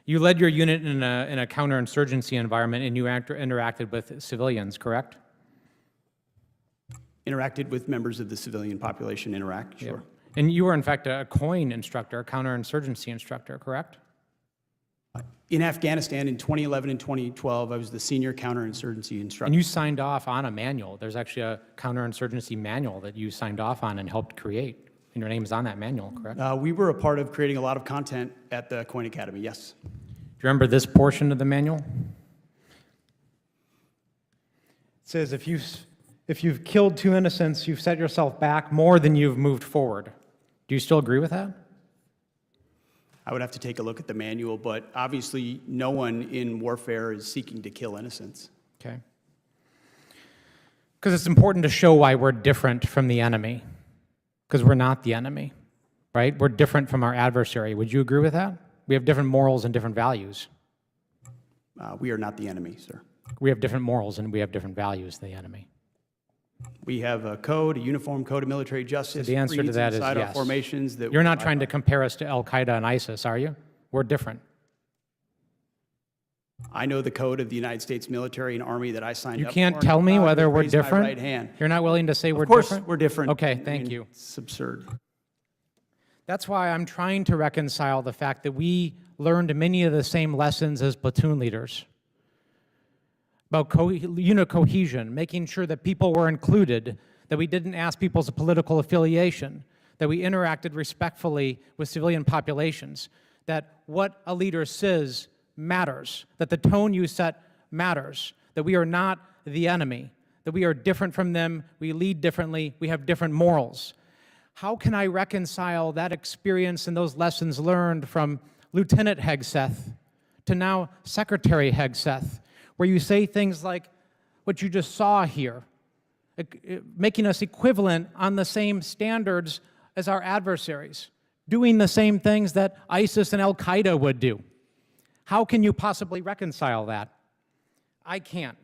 You led your unit in a counterinsurgency environment, and you interacted with civilians, correct? Interacted with members of the civilian population in Iraq, sure. Yep. And you were, in fact, a COIN instructor, a counterinsurgency instructor, correct? In Afghanistan in 2011 and 2012, I was the senior counterinsurgency instructor. And you signed off on a manual. There's actually a counterinsurgency manual that you signed off on and helped create. And your name is on that manual, correct? We were a part of creating a lot of content at the COIN Academy, yes. Do you remember this portion of the manual? It says, if you've killed 2 innocents, you've set yourself back more than you've moved forward. Do you still agree with that? I would have to take a look at the manual, but obviously no one in warfare is seeking to kill innocents. Okay. Because it's important to show why we're different from the enemy. Because we're not the enemy, right? We're different from our adversary. Would you agree with that? We have different morals and different values. We are not the enemy, sir. We have different morals and we have different values than the enemy. We have a code, a uniform code of military justice. So the answer to creeds that is inside our yes. formations that You're not trying to compare us to Al-Qaeda and ISIS, are you? We're different. I know the code of the United States military and army that I signed You up for. can't tell me and whether we're raised my different? right hand. You're not willing to say we're Of course different? we're different. Okay, thank you. It's absurd. That's why I'm trying to reconcile the fact that we learned many of the same lessons as platoon leaders about unit cohesion, making sure that people were included, that we didn't ask people's political affiliation, that we interacted respectfully with civilian populations, that what a leader says matters, that the tone you set matters, that we are not the enemy, that we are different from them, we lead differently, we have different morals. How can I reconcile that experience and those lessons learned from Lieutenant Hegseth to now Secretary Hegseth, where you say things like what you just saw here, making us equivalent on the same standards as our adversaries, doing the same things that ISIS and Al-Qaeda would do? How can you possibly reconcile that? I can't.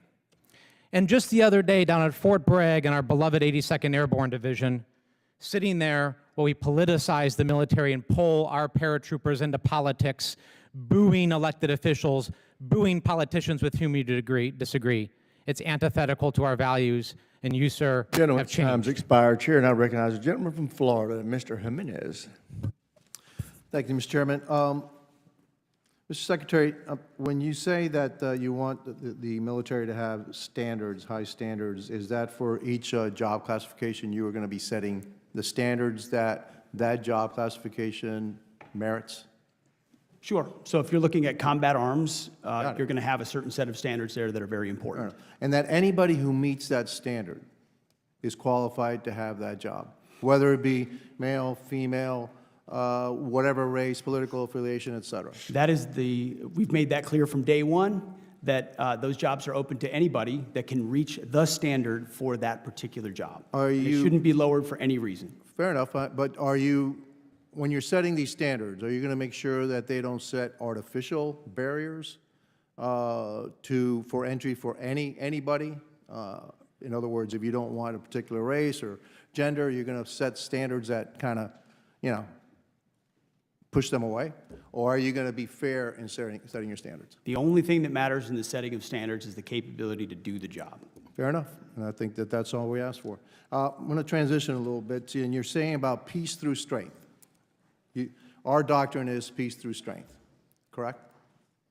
And just the other day down at Fort Bragg in our beloved 82nd Airborne Division, sitting there while we politicize the military and pull our paratroopers into politics, booing elected officials, booing politicians with whom you disagree. It's antithetical to our values, and you, sir, Gentlemen, have changed. time's expired. Chair now recognizes the gentleman from Florida, Mr. Jimenez. Thank you, Mr. Chairman. Mr. Secretary, when you say that you want the military to have standards, high standards, is that for each job classification you are going to be setting the standards that that job classification merits? Sure. So if you're looking at combat arms, you're going to have a certain set of standards there that are very important. And that anybody who meets that standard is qualified to have that job, whether it be male, female, whatever race, political affiliation, et cetera. That is we've made that clear from day one, that those jobs are open to anybody that can reach the standard for that particular job. It shouldn't be lowered for any reason. Fair enough, but are you, when you're setting these standards, are you going to make sure that they don't set artificial barriers for entry for anybody? In other words, if you don't want a particular race or gender, you're going to set standards that kind of, push them away? Or are you going to be fair in setting your standards? The only thing that matters in the setting of standards is the capability to do the job. Fair enough, and I think that that's all we ask for. I'm going to transition a little bit, and you're saying about peace through strength. Our doctrine is peace through strength, correct?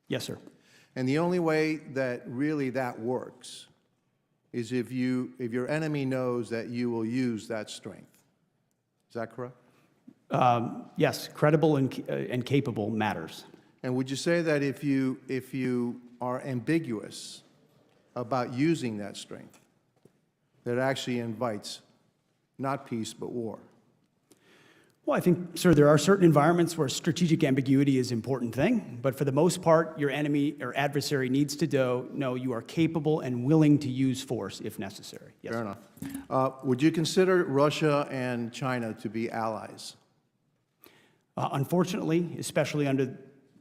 Yes, sir. And the only way that really that works is if your enemy knows that you will use that strength. Is that correct? Yes, credible and capable matters. And would you say that if you are ambiguous about using that strength, that actually invites not peace but war? Well, I think, sir, there are certain environments where strategic ambiguity is an important thing, but for the most part, your enemy or adversary needs to know you are capable and willing to use force if necessary. Yes, Fair enough. Would you consider Russia and China to be allies? Unfortunately, especially under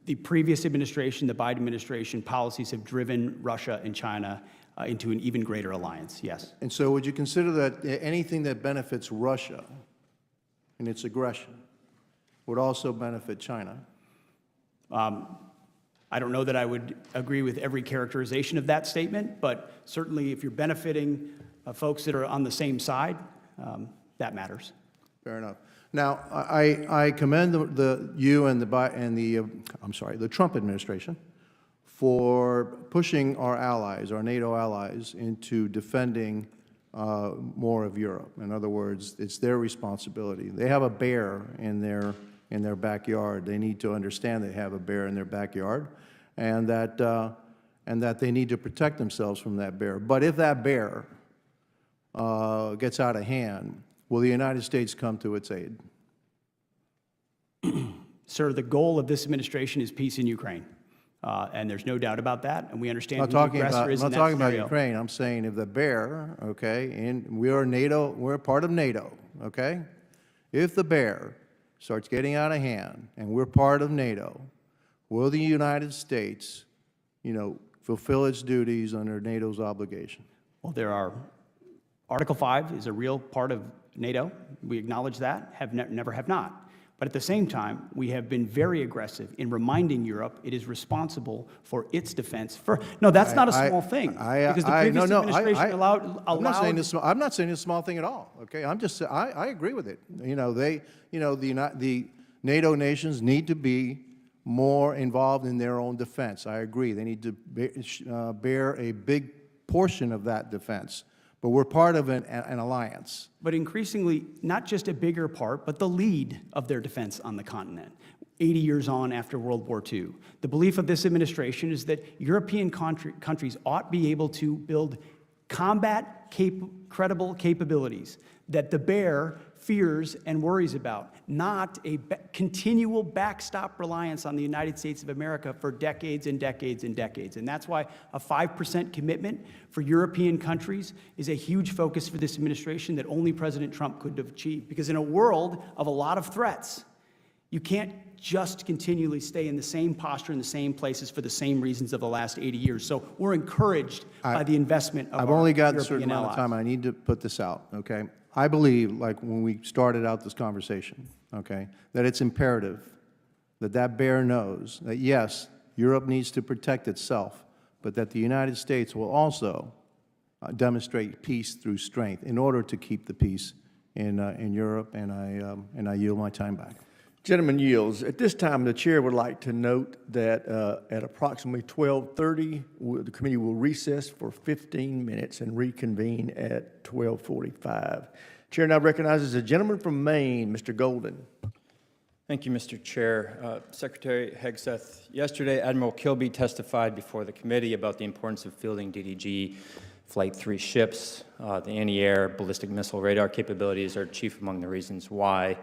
the previous administration, the Biden administration, policies have driven Russia and China into an even greater alliance, yes. And so would you consider that anything that benefits Russia in its aggression would also benefit China? I don't know that I would agree with every characterization of that statement, but certainly if you're benefiting folks that are on the same side, that matters. Fair enough. Now, I commend you and the Trump administration for pushing our allies, our NATO allies, into defending more of Europe. In other words, it's their responsibility. They have a bear in their backyard. They need to understand they have a bear in their backyard, and that they need to protect themselves from that bear. But if that bear gets out of hand, will the United States come to its aid? Sir, the goal of this administration is peace in Ukraine. And there's no doubt about that, and we understand who the aggressor is in that I'm not talking about scenario. Ukraine. I'm saying if the bear, okay, and we are NATO, we're part of NATO, okay? If the bear starts getting out of hand and we're part of NATO, will the United States, fulfill its duties under NATO's obligation? Well, Article 5 is a real part of NATO. We acknowledge that, never have not. But at the same time, we have been very aggressive in reminding Europe it is responsible for its defense. No, that's not a small thing. Because the previous administration allowed. I'm not saying it's a small thing at all. Okay, I agree with it. The NATO nations need to be more involved in their own defense. I agree. They need to bear a big portion of that defense. But we're part of an alliance. But increasingly, not just a bigger part, but the lead of their defense on the continent, 80 years on after World War II. The belief of this administration is that European countries ought be able to build credible capabilities that the bear fears and worries about, not a continual backstop reliance on the United States of America for decades and decades and decades. And that's why a 5% commitment for European countries is a huge focus for this administration that only President Trump could have achieved. Because in a world of a lot of threats, you can't just continually stay in the same posture in the same places for the same reasons of the last 80 years. So we're encouraged by the investment of I've our only got a European certain amount of allies. time. I need to put this out, okay? I believe, like when we started out this conversation, okay, that it's imperative that that bear knows that, yes, Europe needs to protect itself, but that the United States will also demonstrate peace through strength in order to keep the peace in Europe, and I yield my time back. Gentleman yields. At this time, the chair would like to note that at approximately 12:30, the committee will recess for 15 minutes and reconvene at 12:45. Chair now recognizes the gentleman from Maine, Mr. Golden. Thank you, Mr. Chair. Secretary Hegseth, yesterday Admiral Kilby testified before the committee about the importance of fielding DDG Flight 3 ships. The anti-air ballistic missile radar capabilities are chief among the reasons why.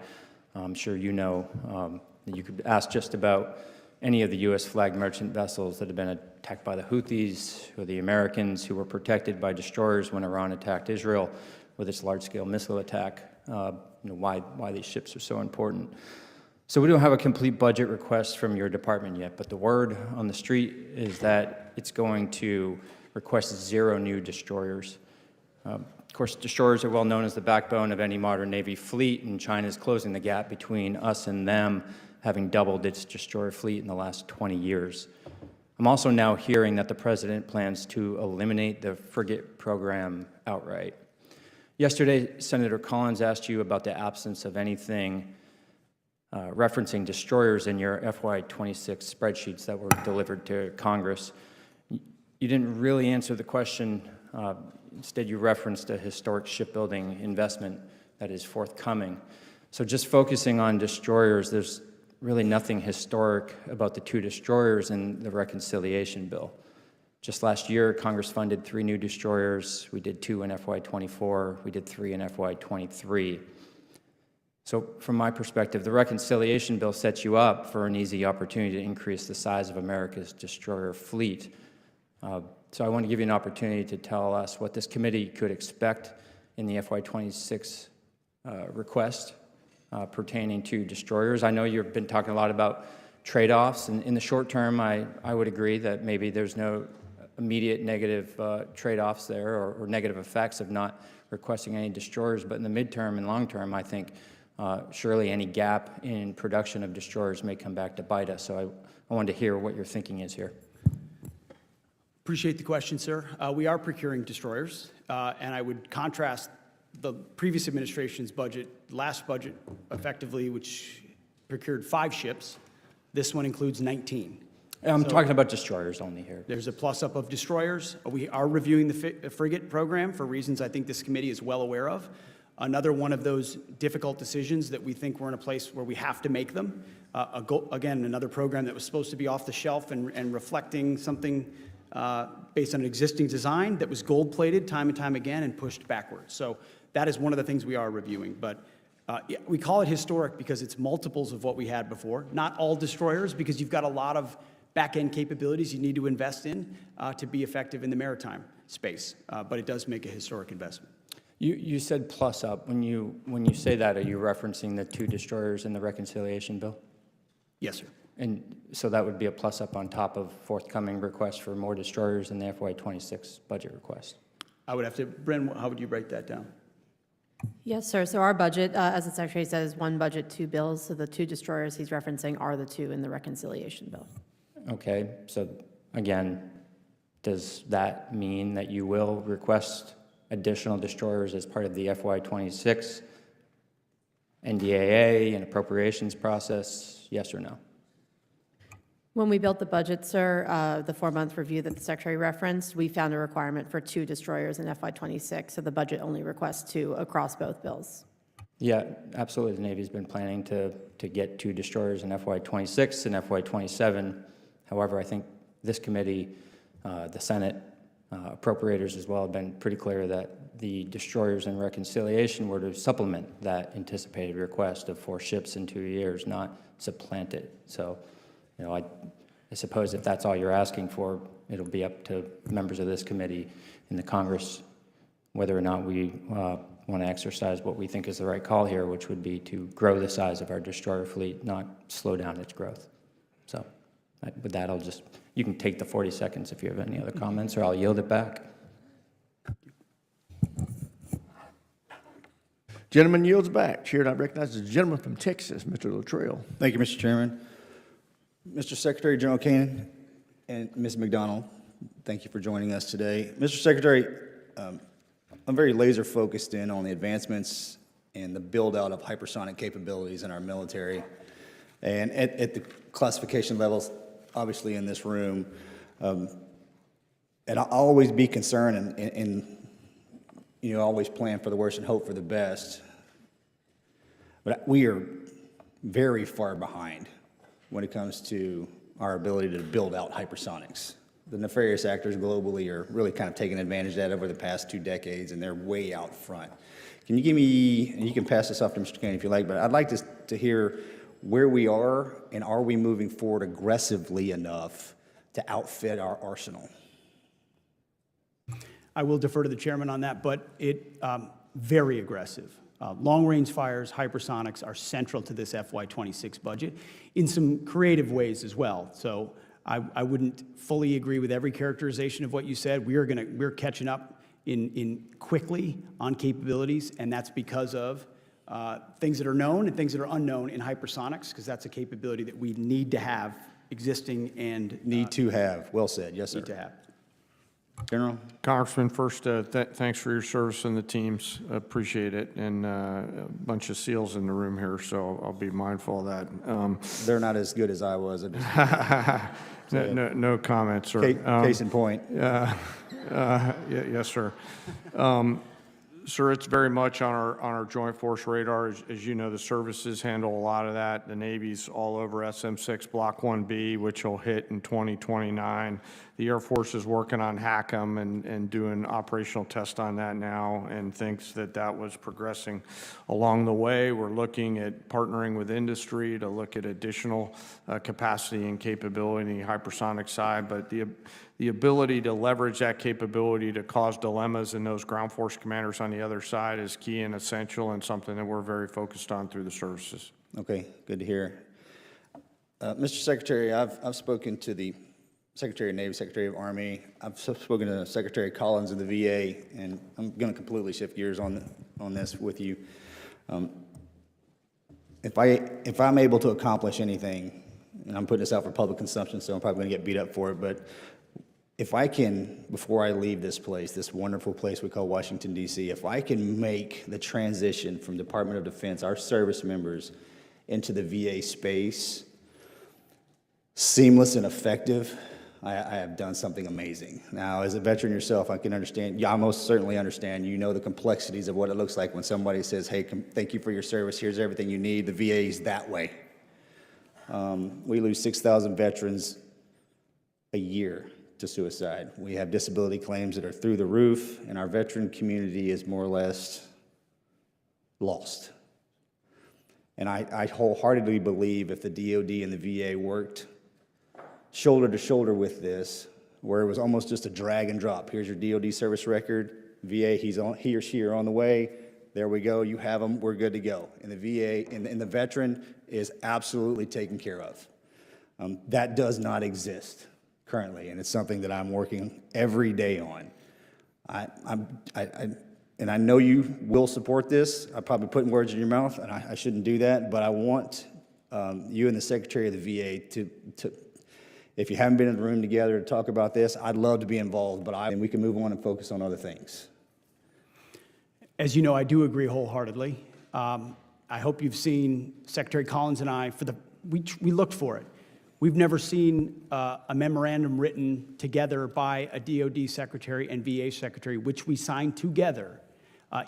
I'm sure you know that you could ask just about any of the U.S. flagged merchant vessels that have been attacked by the Houthis or the Americans who were protected by destroyers when Iran attacked Israel with its large-scale missile attack, why these ships are so important. So we don't have a complete budget request from your department yet, but the word on the street is that it's going to request 0 new destroyers. Of course, destroyers are well known as the backbone of any modern Navy fleet, and China is closing the gap between us and them, having doubled its destroyer fleet in the last 20 years. I'm also now hearing that the president plans to eliminate the frigate program outright. Yesterday, Senator Collins asked you about the absence of anything referencing destroyers in your FY26 spreadsheets that were delivered to Congress. You didn't really answer the question. Instead, you referenced a historic shipbuilding investment that is forthcoming. So just focusing on destroyers, there's really nothing historic about the 2 destroyers in the reconciliation bill. Just last year, Congress funded 3 new destroyers. We did 2 in FY24. We did 3 in FY23. So from my perspective, the reconciliation bill sets you up for an easy opportunity to increase the size of America's destroyer fleet. So I want to give you an opportunity to tell us what this committee could expect in the FY26 request pertaining to destroyers. I know you've been talking a lot about trade-offs, and in the short term, I would agree that maybe there's no immediate negative trade-offs there or negative effects of not requesting any destroyers, but in the midterm and long term, I think surely any gap in production of destroyers may come back to bite us. So I wanted to hear what your thinking is here. Appreciate the question, sir. We are procuring destroyers, and I would contrast the previous administration's budget, last budget effectively, which procured 5 ships. This one includes 19. I'm talking about destroyers only here. There's a plus-up of destroyers. We are reviewing the frigate program for reasons I think this committee is well aware of. Another one of those difficult decisions that we think we're in a place where we have to make them. Again, another program that was supposed to be off the shelf and reflecting something based on an existing design that was gold-plated time and time again and pushed backwards. So that is one of the things we are reviewing. But we call it historic because it's multiples of what we had before. Not all destroyers, because you've got a lot of back-end capabilities you need to invest in to be effective in the maritime space. But it does make a historic investment. You said plus up. When you say that, are you referencing the 2 destroyers in the reconciliation bill? Yes, sir. And so that would be a plus up on top of forthcoming requests for more destroyers in the FY26 budget request. I would have to, Bren, how would you break that down? Yes, sir. So our budget, as the Secretary says, is 1 budget, 2 bills. So the 2 destroyers he's referencing are the 2 in the reconciliation bill. Okay, so again, does that mean that you will request additional destroyers as part of the FY26 NDAA and appropriations process, yes or no? When we built the budget, sir, the 4-month review that the Secretary referenced, we found a requirement for 2 destroyers in FY26, so the budget only requests 2 across both bills. Yeah, absolutely. The Navy's been planning to get 2 destroyers in FY26 and FY27. However, I think this committee, the Senate, appropriators as well, have been pretty clear that the destroyers in reconciliation were to supplement that anticipated request of 4 ships in 2 years, not supplant it. So, you know, I suppose if that's all you're asking for, it'll be up to members of this committee in the Congress whether or not we want to exercise what we think is the right call here, which would be to grow the size of our destroyer fleet, not slow down its growth. So with that, you can take the 40 seconds if you have any other comments, or I'll yield it back. Gentleman yields back. Chair now recognizes the gentleman from Texas, Mr. Luttrell. Thank you, Mr. Chairman. Mr. Secretary, General Kane, and Ms. McDonald, thank you for joining us today. Mr. Secretary, I'm very laser focused in on the advancements and the build out of hypersonic capabilities in our military. And at the classification levels, obviously in this room, and I'll always be concerned and you know, always plan for the worst and hope for the best. But we are very far behind when it comes to our ability to build out hypersonics. The nefarious actors globally are really kind of taking advantage of that over the past 2 decades, and they're way out front. Can you give me, and you can pass this off to Mr. Kane if you like, but I'd like to hear where we are, and are we moving forward aggressively enough to outfit our arsenal? I will defer to the chairman on that, but very aggressive. Long-range fires, hypersonics are central to this FY26 budget in some creative ways as well. So I wouldn't fully agree with every characterization of what you said. We're catching up in quickly on capabilities, and that's because of things that are known and things that are unknown in hypersonics, because that's a capability that we need to have existing and need to have. Well said. Yes, sir. Need to have. General? Congressman, first, thanks for your service and the teams. Appreciate it. And a bunch of SEALs in the room here, so I'll be mindful of that. They're not as good as I was. No comments, sir. Case in point. Yes, sir. Sir, it's very much on our joint force radar. As you know, the services handle a lot of that. The Navy's all over SM-6 Block 1B, which will hit in 2029. The Air Force is working on HACM and doing operational tests on that now, and thinks that was progressing along the way. We're looking at partnering with industry to look at additional capacity and capability in the hypersonic side, but the ability to leverage that capability to cause dilemmas in those ground force commanders on the other side is key and essential, and something that we're very focused on through the services. Okay, good to hear. Mr. Secretary, I've spoken to the Secretary of Navy, Secretary of Army. I've spoken to Secretary Collins of the VA, and I'm going to completely shift gears on this with you. If I'm able to accomplish anything, and I'm putting this out for public consumption, so I'm probably going to get beat up for it, but if I can, before I leave this place, this wonderful place we call Washington, D.C., if I can make the transition from Department of Defense, our service members, into the VA space seamless and effective, I have done something amazing. Now, as a veteran yourself, I can understand, I most certainly understand, you know the complexities of what it looks like when somebody says, hey, thank you for your service, here's everything you need. The VA is that way. We lose 6,000 veterans a year to suicide. We have disability claims that are through the roof, and our veteran community is more or less lost. And I wholeheartedly believe if the DOD and the VA worked shoulder to shoulder with this, where it was almost just a drag and drop. Here's your DOD service record. VA, he or she are on the way. There we go. You have them. We're good to go. And the VA and the veteran is absolutely taken care of. That does not exist currently, and it's something that I'm working every day on. And I know you will support this. I'm probably putting words in your mouth, and I shouldn't do that, but I want you and the Secretary of the VA to if you haven't been in the room together to talk about this, I'd love to be involved, and we can move on and focus on other things. As you know, I do agree wholeheartedly. I hope you've seen Secretary Collins and I, we looked for it. We've never seen a memorandum written together by a DOD secretary and VA secretary, which we signed together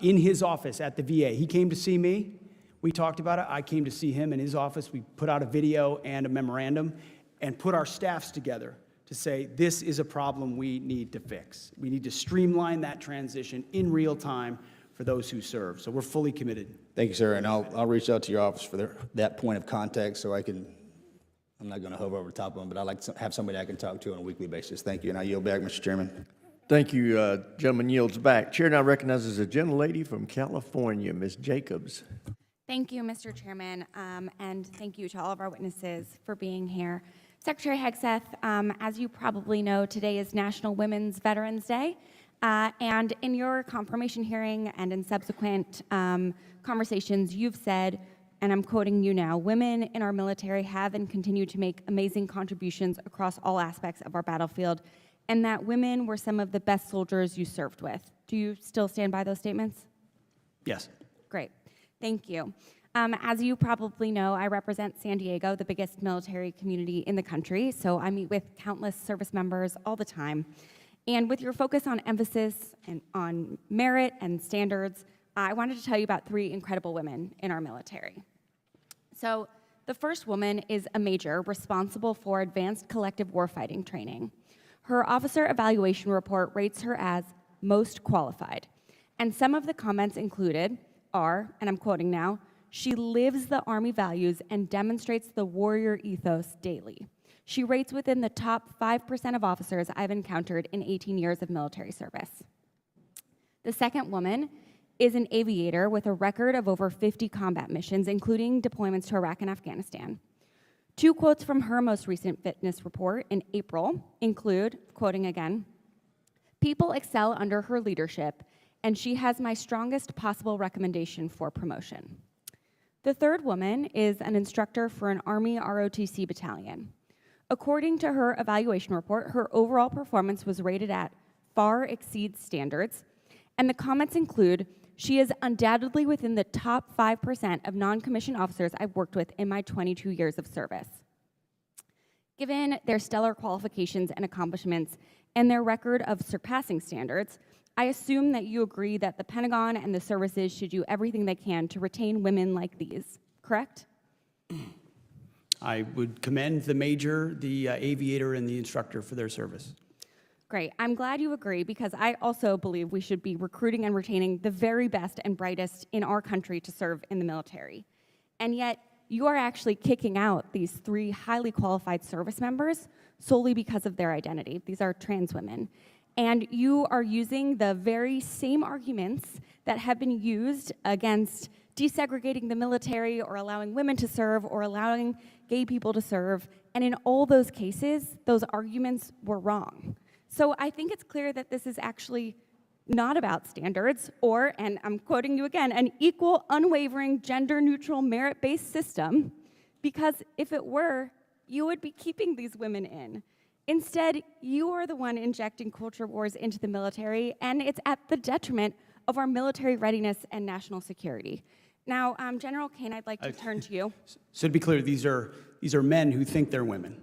in his office at the VA. He came to see me. We talked about it. I came to see him in his office. We put out a video and a memorandum and put our staffs together to say, this is a problem we need to fix. We need to streamline that transition in real time for those who serve. So we're fully committed. Thank you, sir. And I'll reach out to your office for that point of contact so I'm not going to hover over top of them, but I'd like to have somebody I can talk to on a weekly basis. Thank you. And I yield back, Mr. Chairman. Thank you. Gentleman yields back. Chair now recognizes a gentlelady from California, Ms. Jacobs. Thank you, Mr. Chairman, and thank you to all of our witnesses for being here. Secretary Hegseth, as you probably know, today is National Women's Veterans Day, and in your confirmation hearing and in subsequent conversations, you've said, and I'm quoting you now, women in our military have and continue to make amazing contributions across all aspects of our battlefield, and that women were some of the best soldiers you served with. Do you still stand by those statements? Yes. Great. Thank you. As you probably know, I represent San Diego, the biggest military community in the country, so I meet with countless service members all the time. And with your focus on emphasis and on merit and standards, I wanted to tell you about 3 incredible women in our military. So the first woman is a major responsible for advanced collective warfighting training. Her officer evaluation report rates her as most qualified. And some of the comments included are, and I'm quoting now, she lives the Army values and demonstrates the warrior ethos daily. She rates within the top 5% of officers I've encountered in 18 years of military service. The second woman is an aviator with a record of over 50 combat missions, including deployments to Iraq and Afghanistan. 2 quotes from her most recent fitness report in April include, quoting again, "People excel under her leadership, and she has my strongest possible recommendation for promotion." The third woman is an instructor for an Army ROTC battalion. According to her evaluation report, her overall performance was rated at far exceeds standards, and the comments include, she is undoubtedly within the top 5% of non-commissioned officers I've worked with in my 22 years of service. Given their stellar qualifications and accomplishments and their record of surpassing standards, I assume that you agree that the Pentagon and the services should do everything they can to retain women like these, correct? I would commend the major, the aviator, and the instructor for their service. Great. I'm glad you agree, because I also believe we should be recruiting and retaining the very best and brightest in our country to serve in the military. And yet, you are actually kicking out these 3 highly qualified service members solely because of their identity. These are trans women. And you are using the very same arguments that have been used against desegregating the military or allowing women to serve or allowing gay people to serve. And in all those cases, those arguments were wrong. So I think it's clear that this is actually not about standards or, and I'm quoting you again, an equal, unwavering, gender-neutral, merit-based system, because if it were, you would be keeping these women in. Instead, you are the one injecting culture wars into the military, and it's at the detriment of our military readiness and national security. Now, General Kane, I'd like to turn to you. So to be clear, these are men who think they're women.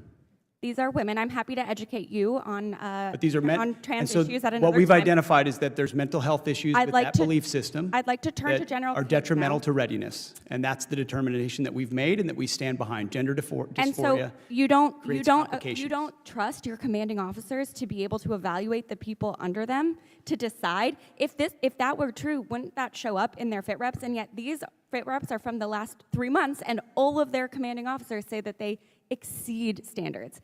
These are women. I'm happy to educate you on, But these are men. on trans and so issues at another what we've time. identified is that there's mental health issues with that belief system. I'd like to turn to that General are Kane detrimental now. to readiness, and that's the determination that we've made and that we stand behind. Gender dysphoria. And so you don't complications. trust your commanding officers to be able to evaluate the people under them to decide if that were true, wouldn't that show up in their fit reps? And yet these fit reps are from the last 3 months, and all of their commanding officers say that they exceed standards.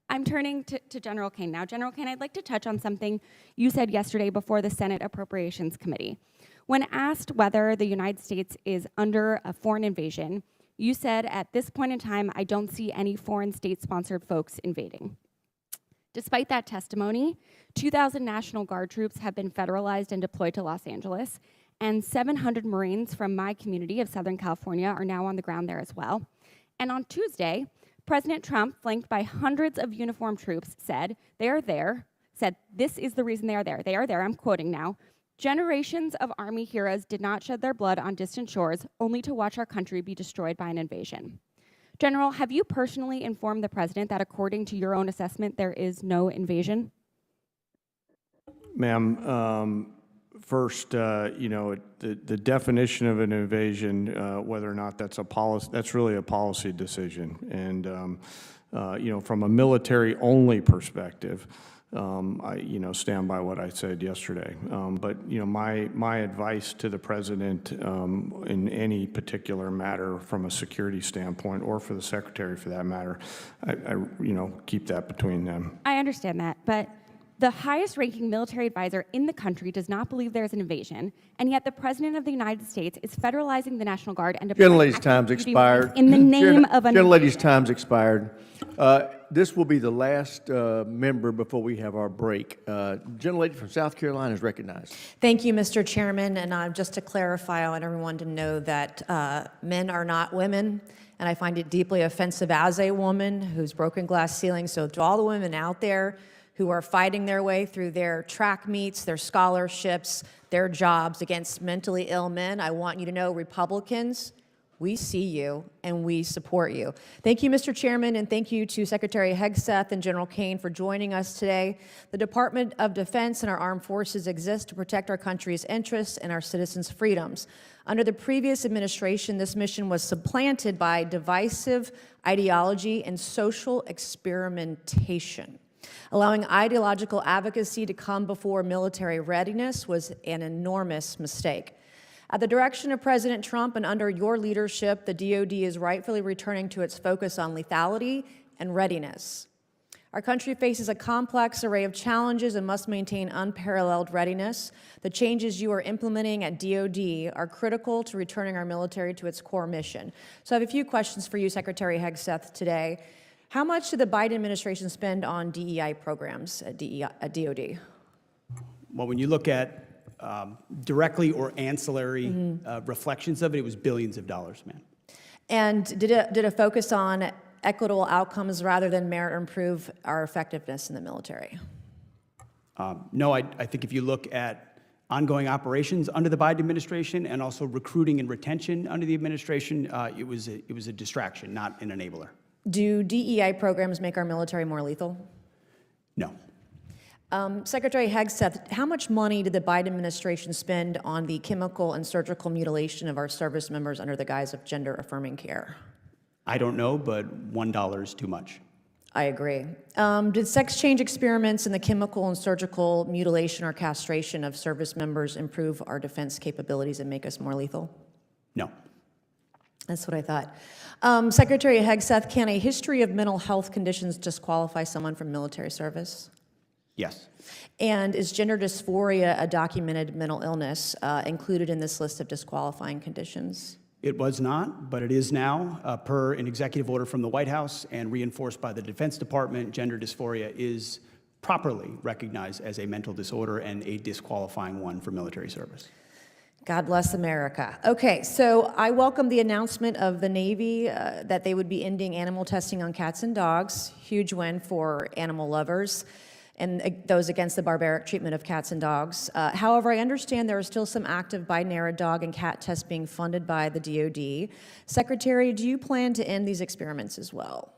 I'm turning to General Kane now. General Kane, I'd like to touch on something you said yesterday before the Senate Appropriations Committee. When asked whether the United States is under a foreign invasion, you said, at this point in time, I don't see any foreign state-sponsored folks invading. Despite that testimony, 2,000 National Guard troops have been federalized and deployed to Los Angeles, and 700 Marines from my community of Southern California are now on the ground there as well. And on Tuesday, President Trump, flanked by hundreds of uniformed troops, said they are there, said this is the reason they are there. They are there, I'm quoting now. Generations of Army heroes did not shed their blood on distant shores, only to watch our country be destroyed by an invasion. General, have you personally informed the president that according to your own assessment, there is no invasion? Ma'am, first, the definition of an invasion, whether or not that's a policy, that's really a policy decision. And, from a military-only perspective, I, stand by what I said yesterday. But, my advice to the president in any particular matter from a security standpoint, or for the secretary for that matter, I keep that between them. I understand that, but the highest ranking military advisor in the country does not believe there's an invasion, and yet the President of the United States is federalizing the National Guard and deploying Gentlelady's active time's duty expired. Marines in the name of an Gentlelady's invasion. time's expired. This will be the last member before we have our break. Gentlelady from South Carolina is recognized. Thank you, Mr. Chairman. And just to clarify, I want everyone to know that men are not women. And I find it deeply offensive as a woman who's broken glass ceilings. So to all the women out there who are fighting their way through their track meets, their scholarships, their jobs against mentally ill men, I want you to know, Republicans, we see you and we support you. Thank you, Mr. Chairman, and thank you to Secretary Hegseth and General Kane for joining us today. The Department of Defense and our armed forces exist to protect our country's interests and our citizens' freedoms. Under the previous administration, this mission was supplanted by divisive ideology and social experimentation. Allowing ideological advocacy to come before military readiness was an enormous mistake. At the direction of President Trump and under your leadership, the DoD is rightfully returning to its focus on lethality and readiness. Our country faces a complex array of challenges and must maintain unparalleled readiness. The changes you are implementing at DoD are critical to returning our military to its core mission. So I have a few questions for you, Secretary Hegseth, today. How much did the Biden administration spend on DEI programs at DoD? Well, when you look at directly or ancillary reflections of it, it was billions of dollars, ma'am. And did it focus on equitable outcomes rather than merit or improve our effectiveness in the military? No, I think if you look at ongoing operations under the Biden administration and also recruiting and retention under the administration, it was a distraction, not an enabler. Do DEI programs make our military more lethal? No. Secretary Hegseth, how much money did the Biden administration spend on the chemical and surgical mutilation of our service members under the guise of gender-affirming care? I don't know, but $1 is too much. I agree. Did sex change experiments in the chemical and surgical mutilation or castration of service members improve our defense capabilities and make us more lethal? No. That's what I thought. Secretary Hegseth, can a history of mental health conditions disqualify someone from military service? Yes. And is gender dysphoria a documented mental illness included in this list of disqualifying conditions? It was not, but it is now, per an executive order from the White House and reinforced by the Defense Department. Gender dysphoria is properly recognized as a mental disorder and a disqualifying one for military service. God bless America. Okay, so I welcome the announcement of the Navy that they would be ending animal testing on cats and dogs. Huge win for animal lovers and those against the barbaric treatment of cats and dogs. However, I understand there are still some active Biden-era dog and cat tests being funded by the DoD. Secretary, do you plan to end these experiments as well?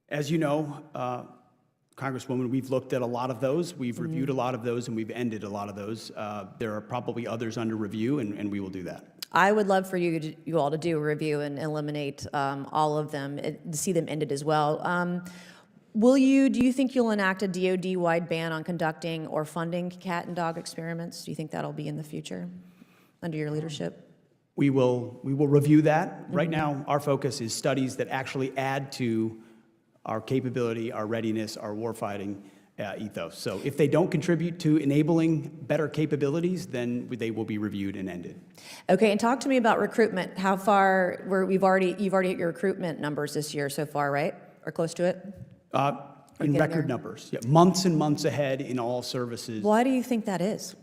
As you know, Congresswoman, we've looked at a lot of those. We've reviewed a lot of those, and we've ended a lot of those. There are probably others under review, and we will do that. I would love for you all to do a review and eliminate all of them, to see them ended as well. Do you think you'll enact a DoD-wide ban on conducting or funding cat and dog experiments? Do you think that'll be in the future under your leadership? We will review that. Right now, our focus is studies that actually add to our capability, our readiness, our warfighting ethos. So if they don't contribute to enabling better capabilities, then they will be reviewed and ended. Okay, and talk to me about recruitment. How far, you've already hit your recruitment numbers this year so far, right? Or close to it? In record numbers, yeah, months and months ahead in all services. Why do you think that is?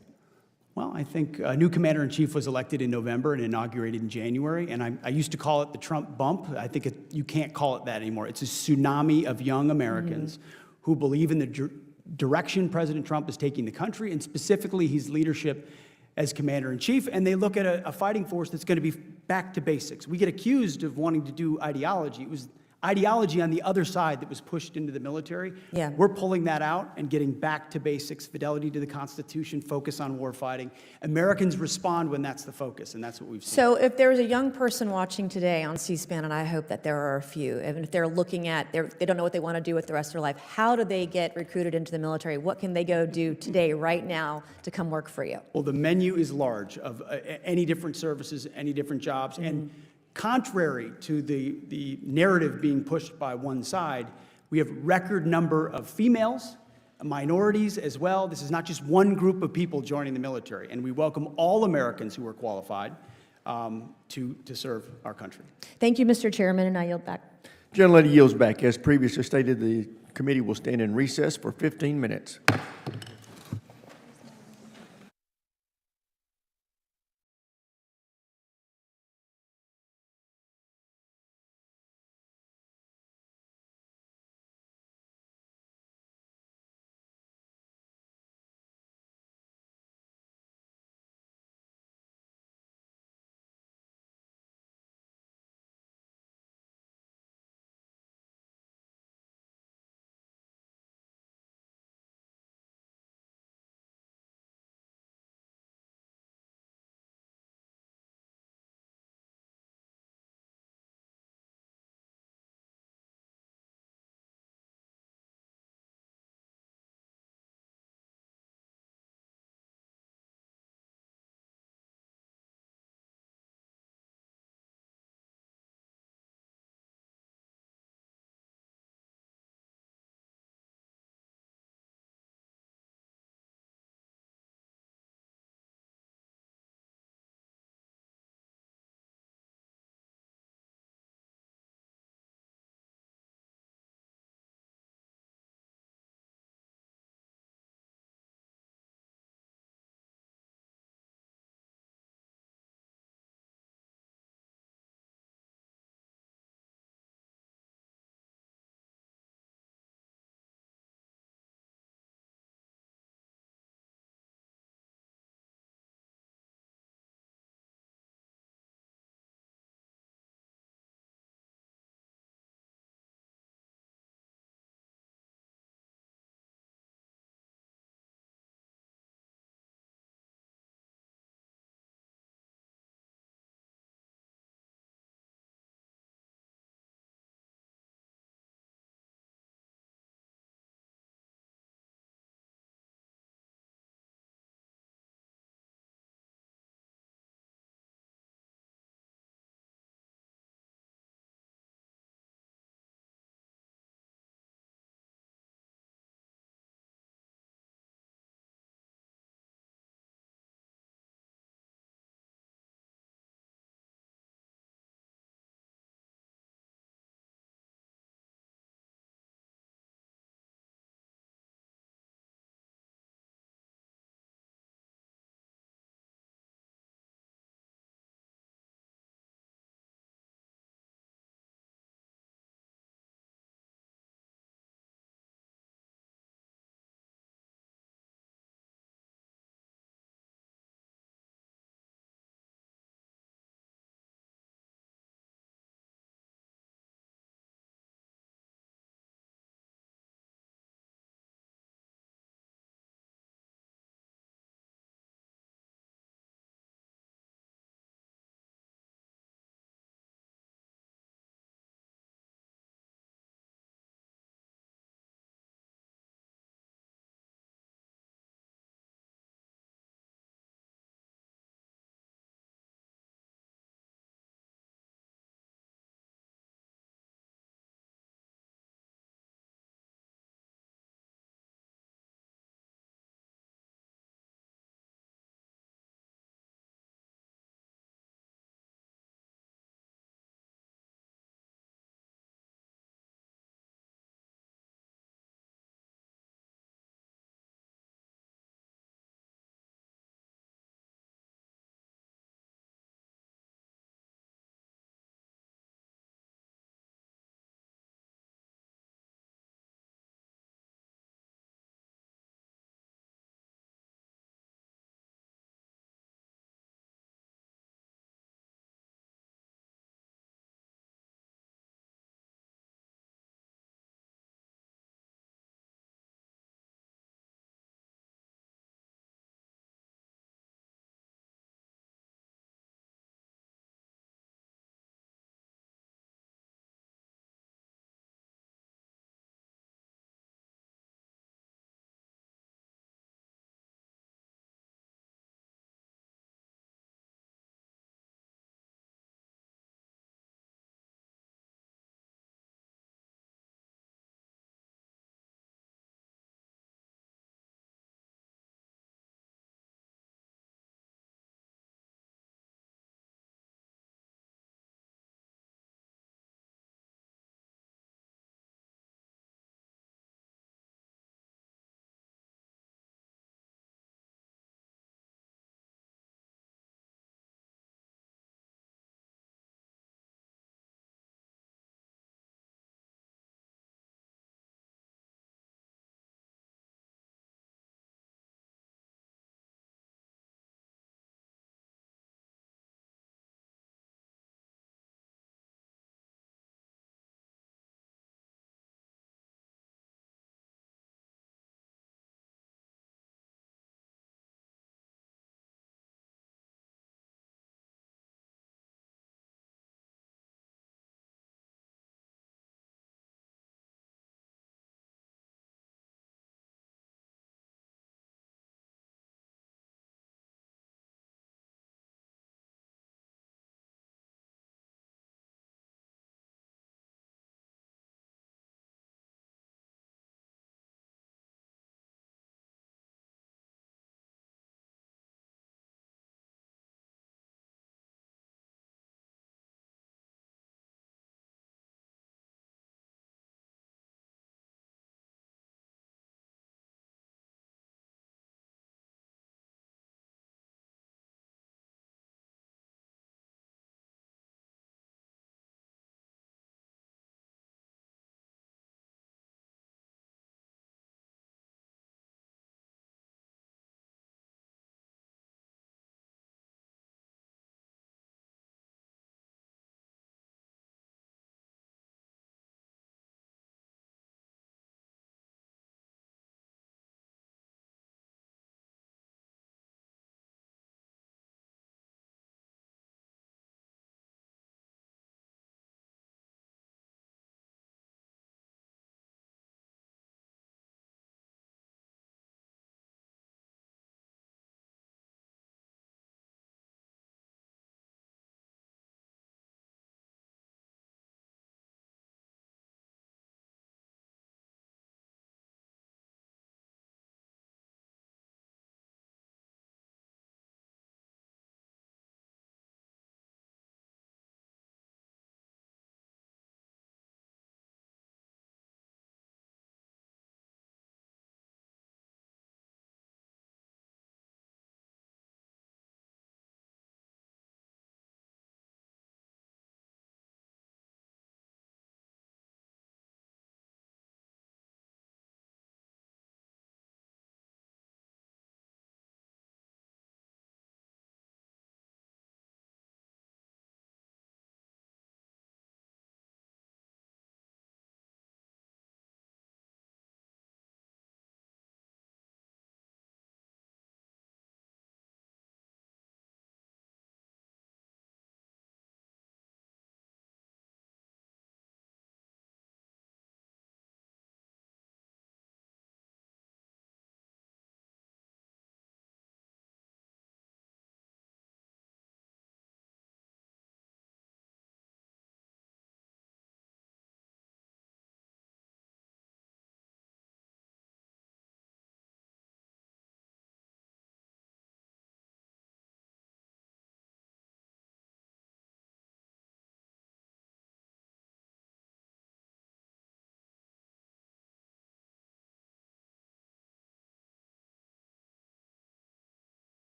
Well, I think a new commander-in-chief was elected in November and inaugurated in January, and I used to call it the Trump bump. I think you can't call it that anymore. It's a tsunami of young Americans who believe in the direction President Trump is taking the country, and specifically his leadership as commander-in-chief, and they look at a fighting force that's going to be back to basics. We get accused of wanting to do ideology. It was ideology on the other side that was pushed into the military. Yeah. We're pulling that out and getting back to basics, fidelity to the Constitution, focus on warfighting. Americans respond when that's the focus, and that's what we've seen. So if there's a young person watching today on C-SPAN, and I hope that there are a few, and if they're looking at, they don't know what they want to do with the rest of their life, how do they get recruited into the military? What can they go do today, right now, to come work for you? Well, the menu is large of any different services, any different jobs, and contrary to the narrative being pushed by one side, we have record number of females, minorities as well. This is not just one group of people joining the military, and we welcome all Americans who are qualified to serve our country. Thank you, Mr. Chairman, and I yield back. Gentlelady yields back. As previously stated, the committee will stand in recess for 15 minutes.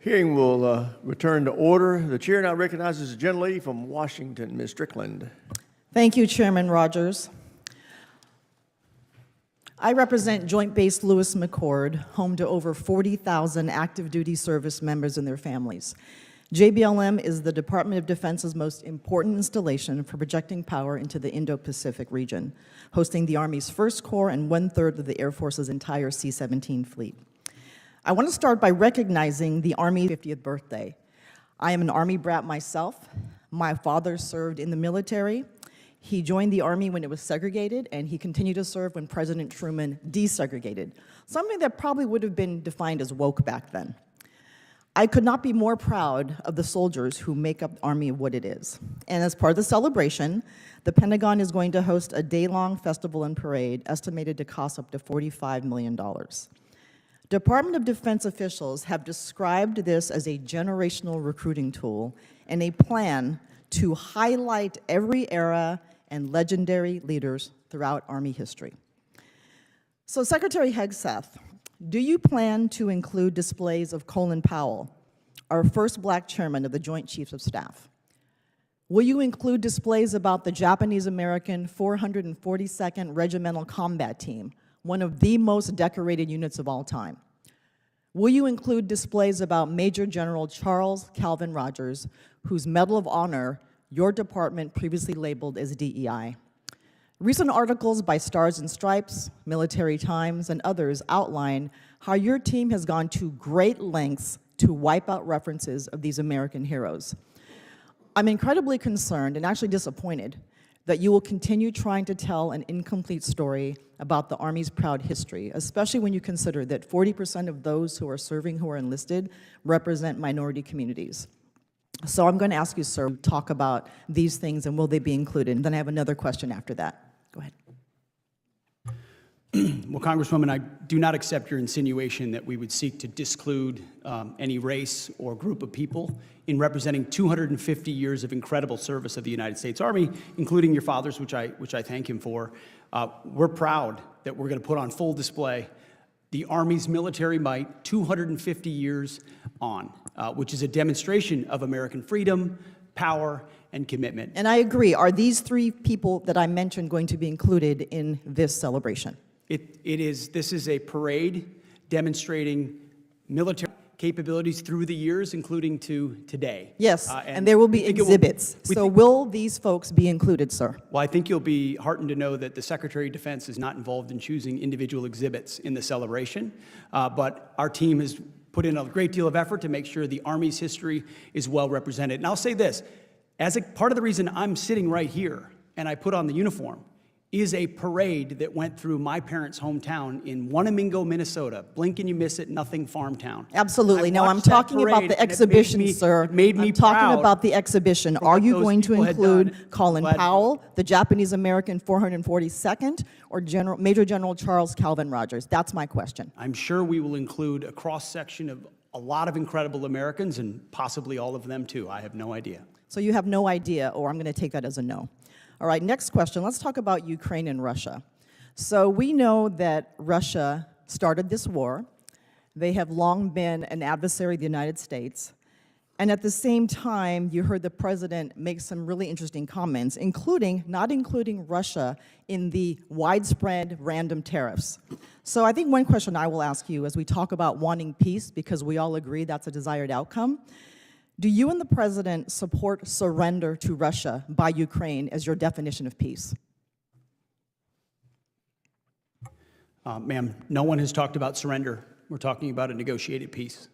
Hearing will return to order. The chair now recognizes the gentlelady from Washington, Ms. Strickland. Thank you, Chairman Rogers. I represent Joint Base Lewis McChord, home to over 40,000 active duty service members and their families. JBLM is the Department of Defense's most important installation for projecting power into the Indo-Pacific region, hosting the Army's First Corps and 1/3 of the Air Force's entire C-17 fleet. I want to start by recognizing the Army's 50th birthday. I am an Army brat myself. My father served in the military. He joined the Army when it was segregated, and he continued to serve when President Truman desegregated, something that probably would have been defined as woke back then. I could not be more proud of the soldiers who make up the Army what it is. And as part of the celebration, the Pentagon is going to host a day-long festival and parade estimated to cost up to $45 million. Department of Defense officials have described this as a generational recruiting tool and a plan to highlight every era and legendary leaders throughout Army history. So, Secretary Hegseth, do you plan to include displays of Colin Powell, our first Black chairman of the Joint Chiefs of Staff? Will you include displays about the Japanese-American 442nd Regimental Combat Team, one of the most decorated units of all time? Will you include displays about Major General Charles Calvin Rogers, whose Medal of Honor your department previously labeled as DEI? Recent articles by Stars and Stripes, Military Times, and others outline how your team has gone to great lengths to wipe out references of these American heroes. I'm incredibly concerned and actually disappointed that you will continue trying to tell an incomplete story about the Army's proud history, especially when you consider that 40% of those who are serving, who are enlisted, represent minority communities. So I'm going to ask you, sir, to talk about these things and will they be included? And then I have another question after that. Go ahead. Well, Congresswoman, I do not accept your insinuation that we would seek to disclude any race or group of people in representing 250 years of incredible service of the United States Army, including your father's, which I thank him for. We're proud that we're going to put on full display the Army's military might 250 years on, which is a demonstration of American freedom, power, and commitment. And I agree. Are these three people that I mentioned going to be included in this celebration? This is a parade demonstrating military capabilities through the years, including to today. Yes, and there will be exhibits. So will these folks be included, sir? Well, I think you'll be heartened to know that the Secretary of Defense is not involved in choosing individual exhibits in the celebration, but our team has put in a great deal of effort to make sure the Army's history is well represented. And I'll say this, as a part of the reason I'm sitting right here and I put on the uniform is a parade that went through my parents' hometown in Wanamingo, Minnesota. Blink and you miss it, nothing farm town. Absolutely. Now, I'm talking about the exhibition, sir. I'm talking about the exhibition. Are you going to include Colin Powell, the Japanese-American 442nd, or Major General Charles Calvin Rogers? That's my question. I'm sure we will include a cross-section of a lot of incredible Americans and possibly all of them too. I have no idea. So you have no idea, or I'm going to take that as a no. All right, next question. Let's talk about Ukraine and Russia. So we know that Russia started this war. They have long been an adversary of the United States. And at the same time, you heard the president make some really interesting comments, including not including Russia in the widespread random tariffs. So I think one question I will ask you as we talk about wanting peace, because we all agree that's a desired outcome, do you and the president support surrender to Russia by Ukraine as your definition of peace? Ma'am, no one has talked about surrender. We're talking about a negotiated peace.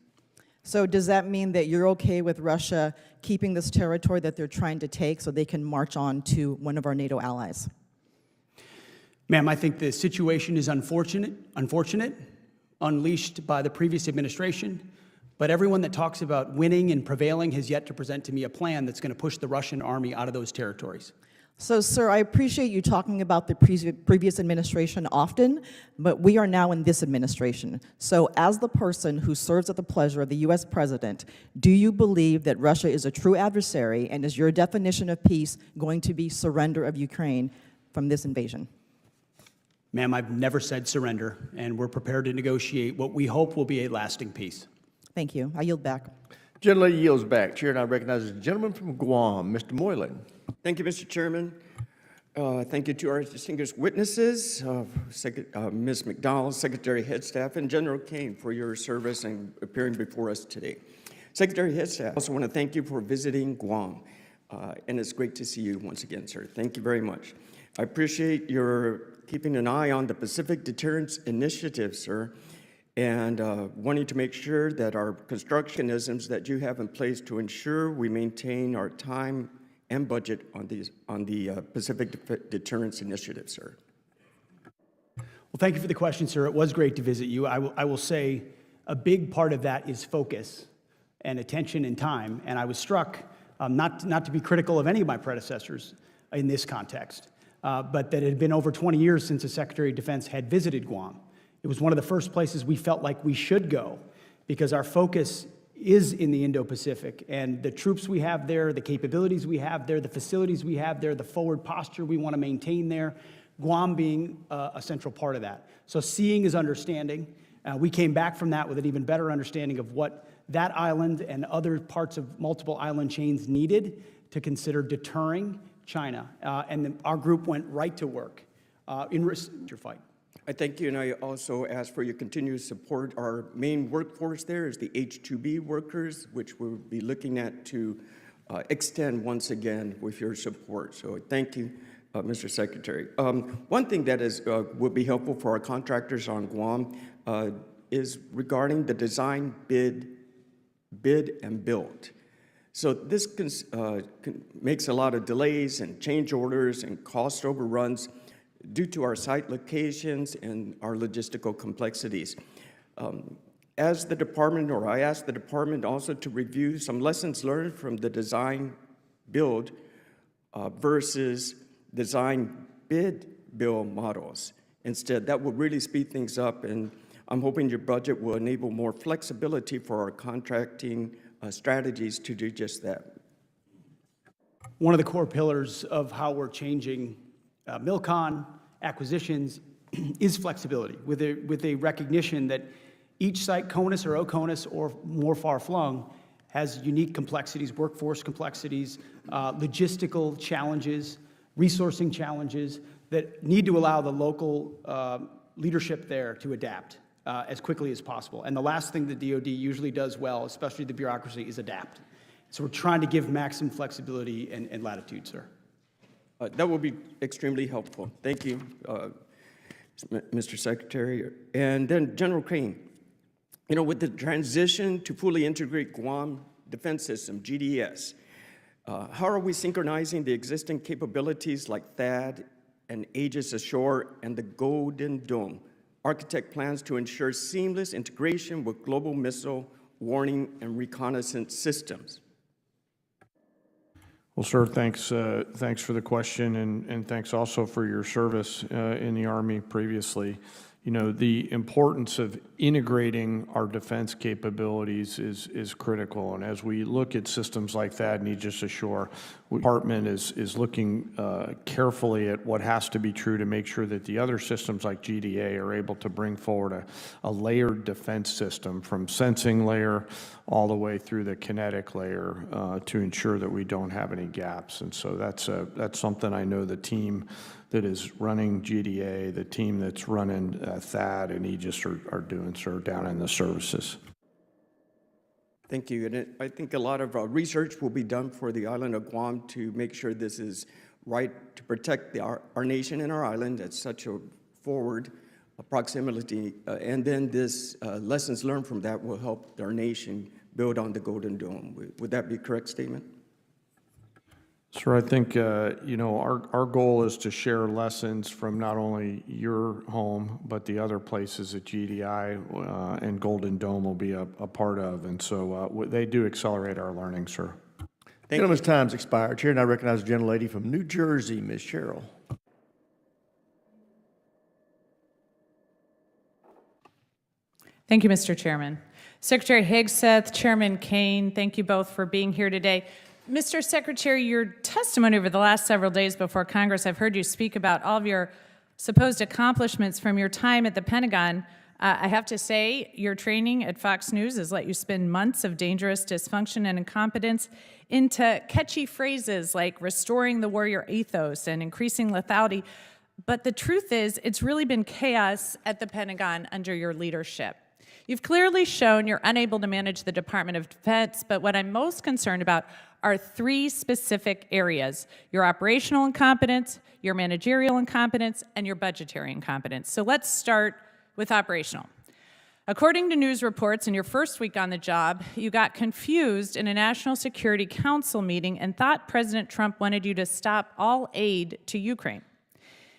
So does that mean that you're okay with Russia keeping this territory that they're trying to take so they can march on to one of our NATO allies? Ma'am, I think the situation is unfortunate, unleashed by the previous administration. But everyone that talks about winning and prevailing has yet to present to me a plan that's going to push the Russian army out of those territories. So, sir, I appreciate you talking about the previous administration often, but we are now in this administration. So as the person who serves at the pleasure of the U.S. president, do you believe that Russia is a true adversary, and is your definition of peace going to be surrender of Ukraine from this invasion? Ma'am, I've never said surrender, and we're prepared to negotiate what we hope will be a lasting peace. Thank you. I yield back. Gentlelady yields back. Chair now recognizes the gentleman from Guam, Mr. Moylan. Thank you, Mr. Chairman. Thank you to our distinguished witnesses, Ms. McDonald, Secretary Hegseth, and General Kane for your service and appearing before us today. Secretary Hegseth, I also want to thank you for visiting Guam, and it's great to see you once again, sir. Thank you very much. I appreciate your keeping an eye on the Pacific Deterrence Initiative, sir, and wanting to make sure that our construction mechanisms that you have in place to ensure we maintain our time and budget on the Pacific Deterrence Initiative, sir. Well, thank you for the question, sir. It was great to visit you. I will say a big part of that is focus and attention and time, and I was struck, not to be critical of any of my predecessors in this context, but that it had been over 20 years since the Secretary of Defense had visited Guam. It was one of the first places we felt like we should go because our focus is in the Indo-Pacific, and the troops we have there, the capabilities we have there, the facilities we have there, the forward posture we want to maintain there, Guam being a central part of that. So seeing is understanding. We came back from that with an even better understanding of what that island and other parts of multiple island chains needed to consider deterring China. And our group went right to work in your fight. I thank you, and I also ask for your continued support. Our main workforce there is the H-2B workers, which we'll be looking at to extend once again with your support. So thank you, Mr. Secretary. One thing that would be helpful for our contractors on Guam is regarding the design, bid, and build. So this makes a lot of delays and change orders and cost overruns due to our site locations and our logistical complexities. As the department, or I asked the department also to review some lessons learned from the design build versus design bid build models. Instead, that will really speed things up, and I'm hoping your budget will enable more flexibility for our contracting strategies to do just that. One of the core pillars of how we're changing MilCon acquisitions is flexibility, with a recognition that each site, CONUS or OCONUS or more far-flung, has unique complexities, workforce complexities, logistical challenges, resourcing challenges that need to allow the local leadership there to adapt as quickly as possible. And the last thing the DoD usually does well, especially the bureaucracy, is adapt. So we're trying to give maximum flexibility and latitude, sir. That will be extremely helpful. Thank you, Mr. Secretary. And then General Kane, you know, with the transition to fully integrate Guam Defense System, GDS, how are we synchronizing the existing capabilities like THAAD and Aegis Ashore and the Golden Dome? Architect plans to ensure seamless integration with global missile warning and reconnaissance systems. Well, sir, thanks for the question, and thanks also for your service in the Army previously. You know, the importance of integrating our defense capabilities is critical, and as we look at systems like that, and Aegis Ashore, the department is looking carefully at what has to be true to make sure that the other systems like GDA are able to bring forward a layered defense system from sensing layer all the way through the kinetic layer to ensure that we don't have any gaps. And so that's something I know the team that is running GDA, the team that's running THAAD and Aegis are doing, sir, down in the services. Thank you. And I think a lot of research will be done for the island of Guam to make sure this is right to protect our nation and our island at such a forward proximity. And then this lessons learned from that will help our nation build on the Golden Dome. Would that be a correct statement? Sir, I think, you know, our goal is to share lessons from not only your home, but the other places that GDI and Golden Dome will be a part of. And so they do accelerate our learning, sir. Gentleman's time's expired. Chair, and I recognize the gentlelady from New Jersey, Ms. Sherrill. Thank you, Mr. Chairman. Secretary Hegseth, Chairman Kane, thank you both for being here today. Mr. Secretary, your testimony over the last several days before Congress, I've heard you speak about all of your supposed accomplishments from your time at the Pentagon. I have to say, your training at Fox News has let you spin months of dangerous dysfunction and incompetence into catchy phrases like restoring the warrior ethos and increasing lethality. But the truth is, it's really been chaos at the Pentagon under your leadership. You've clearly shown you're unable to manage the Department of Defense, but what I'm most concerned about are three specific areas: your operational incompetence, your managerial incompetence, and your budgetary incompetence. So let's start with operational. According to news reports, in your first week on the job, you got confused in a National Security Council meeting and thought President Trump wanted you to stop all aid to Ukraine.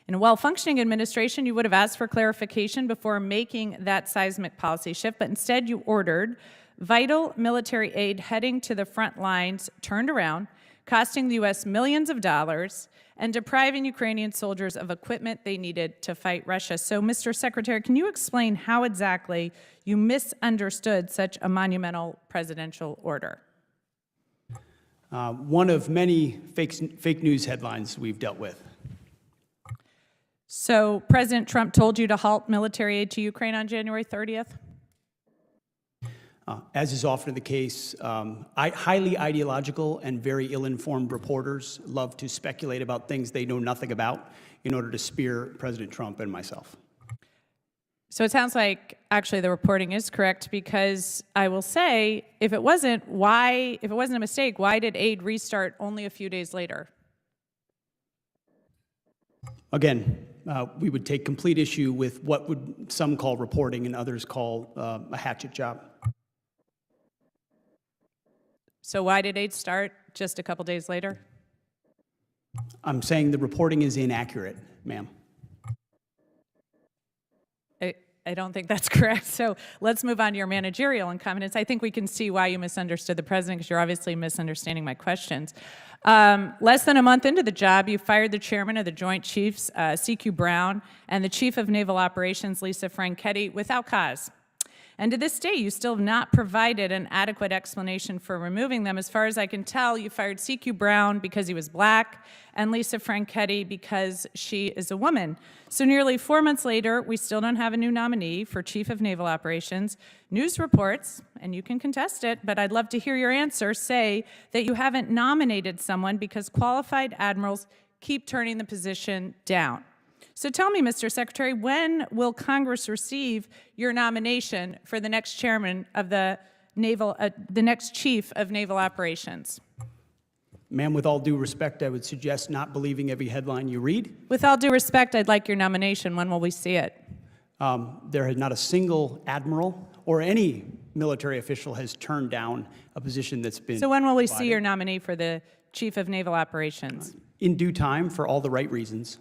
In a well-functioning administration, you would have asked for clarification before making that seismic policy shift, but instead you ordered vital military aid heading to the front lines turned around, costing the U.S. millions of dollars, and depriving Ukrainian soldiers of equipment they needed to fight Russia. So, Mr. Secretary, can you explain how exactly you misunderstood such a monumental presidential order? One of many fake news headlines we've dealt with. So, President Trump told you to halt military aid to Ukraine on January 30th? As is often the case, highly ideological and very ill-informed reporters love to speculate about things they know nothing about in order to spear President Trump and myself. So it sounds like actually the reporting is correct, because I will say, if it wasn't a mistake, why did aid restart only a few days later? Again, we would take complete issue with what would some call reporting and others call a hatchet job. So why did aid start just a couple days later? I'm saying the reporting is inaccurate, ma'am. I don't think that's correct. So let's move on to your managerial incompetence. I think we can see why you misunderstood the president, because you're obviously misunderstanding my questions. Less than a month into the job, you fired the chairman of the Joint Chiefs, C.Q. Brown, and the chief of naval operations, Lisa Franchetti, without cause. And to this day, you still have not provided an adequate explanation for removing them. As far as I can tell, you fired C.Q. Brown because he was black and Lisa Franchetti because she is a woman. So nearly 4 months later, we still don't have a new nominee for Chief of Naval Operations. News reports, and you can contest it, but I'd love to hear your answer, say that you haven't nominated someone because qualified admirals keep turning the position down. So tell me, Mr. Secretary, when will Congress receive your nomination for the next chairman of the next chief of naval operations? Ma'am, with all due respect, I would suggest not believing every headline you read. With all due respect, I'd like your nomination. When will we see it? There has not a single admiral or any military official has turned down a position that's been So when will we see provided. your nominee for the chief of naval operations? In due time, for all the right reasons.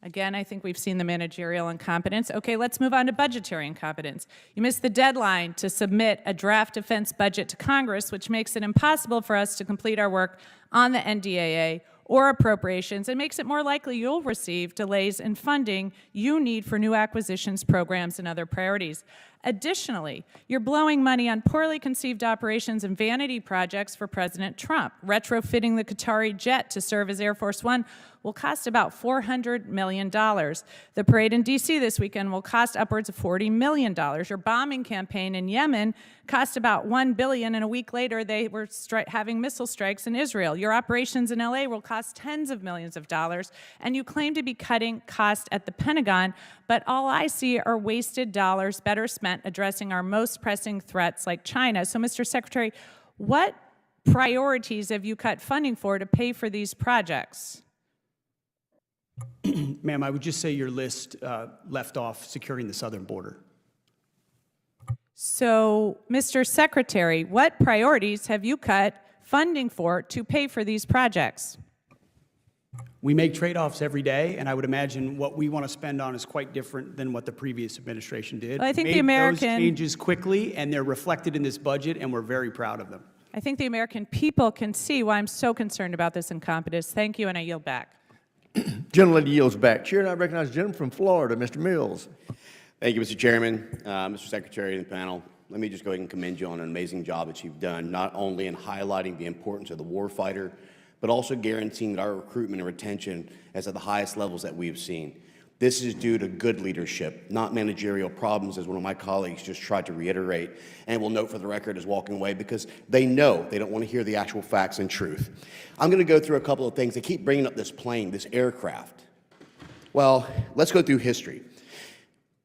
Again, I think we've seen the managerial incompetence. Okay, let's move on to budgetary incompetence. You missed the deadline to submit a draft defense budget to Congress, which makes it impossible for us to complete our work on the NDAA or appropriations, and makes it more likely you'll receive delays in funding you need for new acquisitions, programs, and other priorities. Additionally, you're blowing money on poorly conceived operations and vanity projects for President Trump. Retrofitting the Qatari jet to serve as Air Force One will cost about $400 million. The parade in D.C. this weekend will cost upwards of $40 million. Your bombing campaign in Yemen cost about $1 billion, and a week later they were having missile strikes in Israel. Your operations in L.A. will cost tens of millions of dollars, and you claim to be cutting costs at the Pentagon, but all I see are wasted dollars better spent addressing our most pressing threats like China. So, Mr. Secretary, what priorities have you cut funding for to pay for these projects? Ma'am, I would just say your list left off securing the southern border. So, Mr. Secretary, what priorities have you cut funding for to pay for these projects? We make trade-offs every day, and I would imagine what we want to spend on is quite different than what the previous administration did. Well, I think Made the American those changes quickly, and they're reflected in this budget, and we're very proud of them. I think the American people can see why I'm so concerned about this incompetence. Thank you, and I yield back. Gentleman yields back. Chair, and I recognize the gentleman from Florida, Mr. Mills. Thank you, Mr. Chairman, Mr. Secretary and the panel. Let me just go ahead and commend you on an amazing job that you've done, not only in highlighting the importance of the warfighter, but also guaranteeing that our recruitment and retention is at the highest levels that we've seen. This is due to good leadership, not managerial problems, as one of my colleagues just tried to reiterate, and will note for the record is walking away because they know they don't want to hear the actual facts and truth. I'm going to go through a couple of things. They keep bringing up this plane, this aircraft. Well, let's go through history.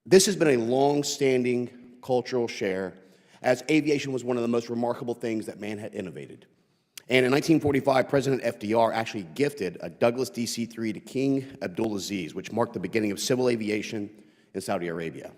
This has been a long-standing cultural share, as aviation was one of the most remarkable things that man had innovated. And in 1945, President FDR actually gifted a Douglas DC-3 to King Abdulaziz, which marked the beginning of civil aviation in Saudi Arabia.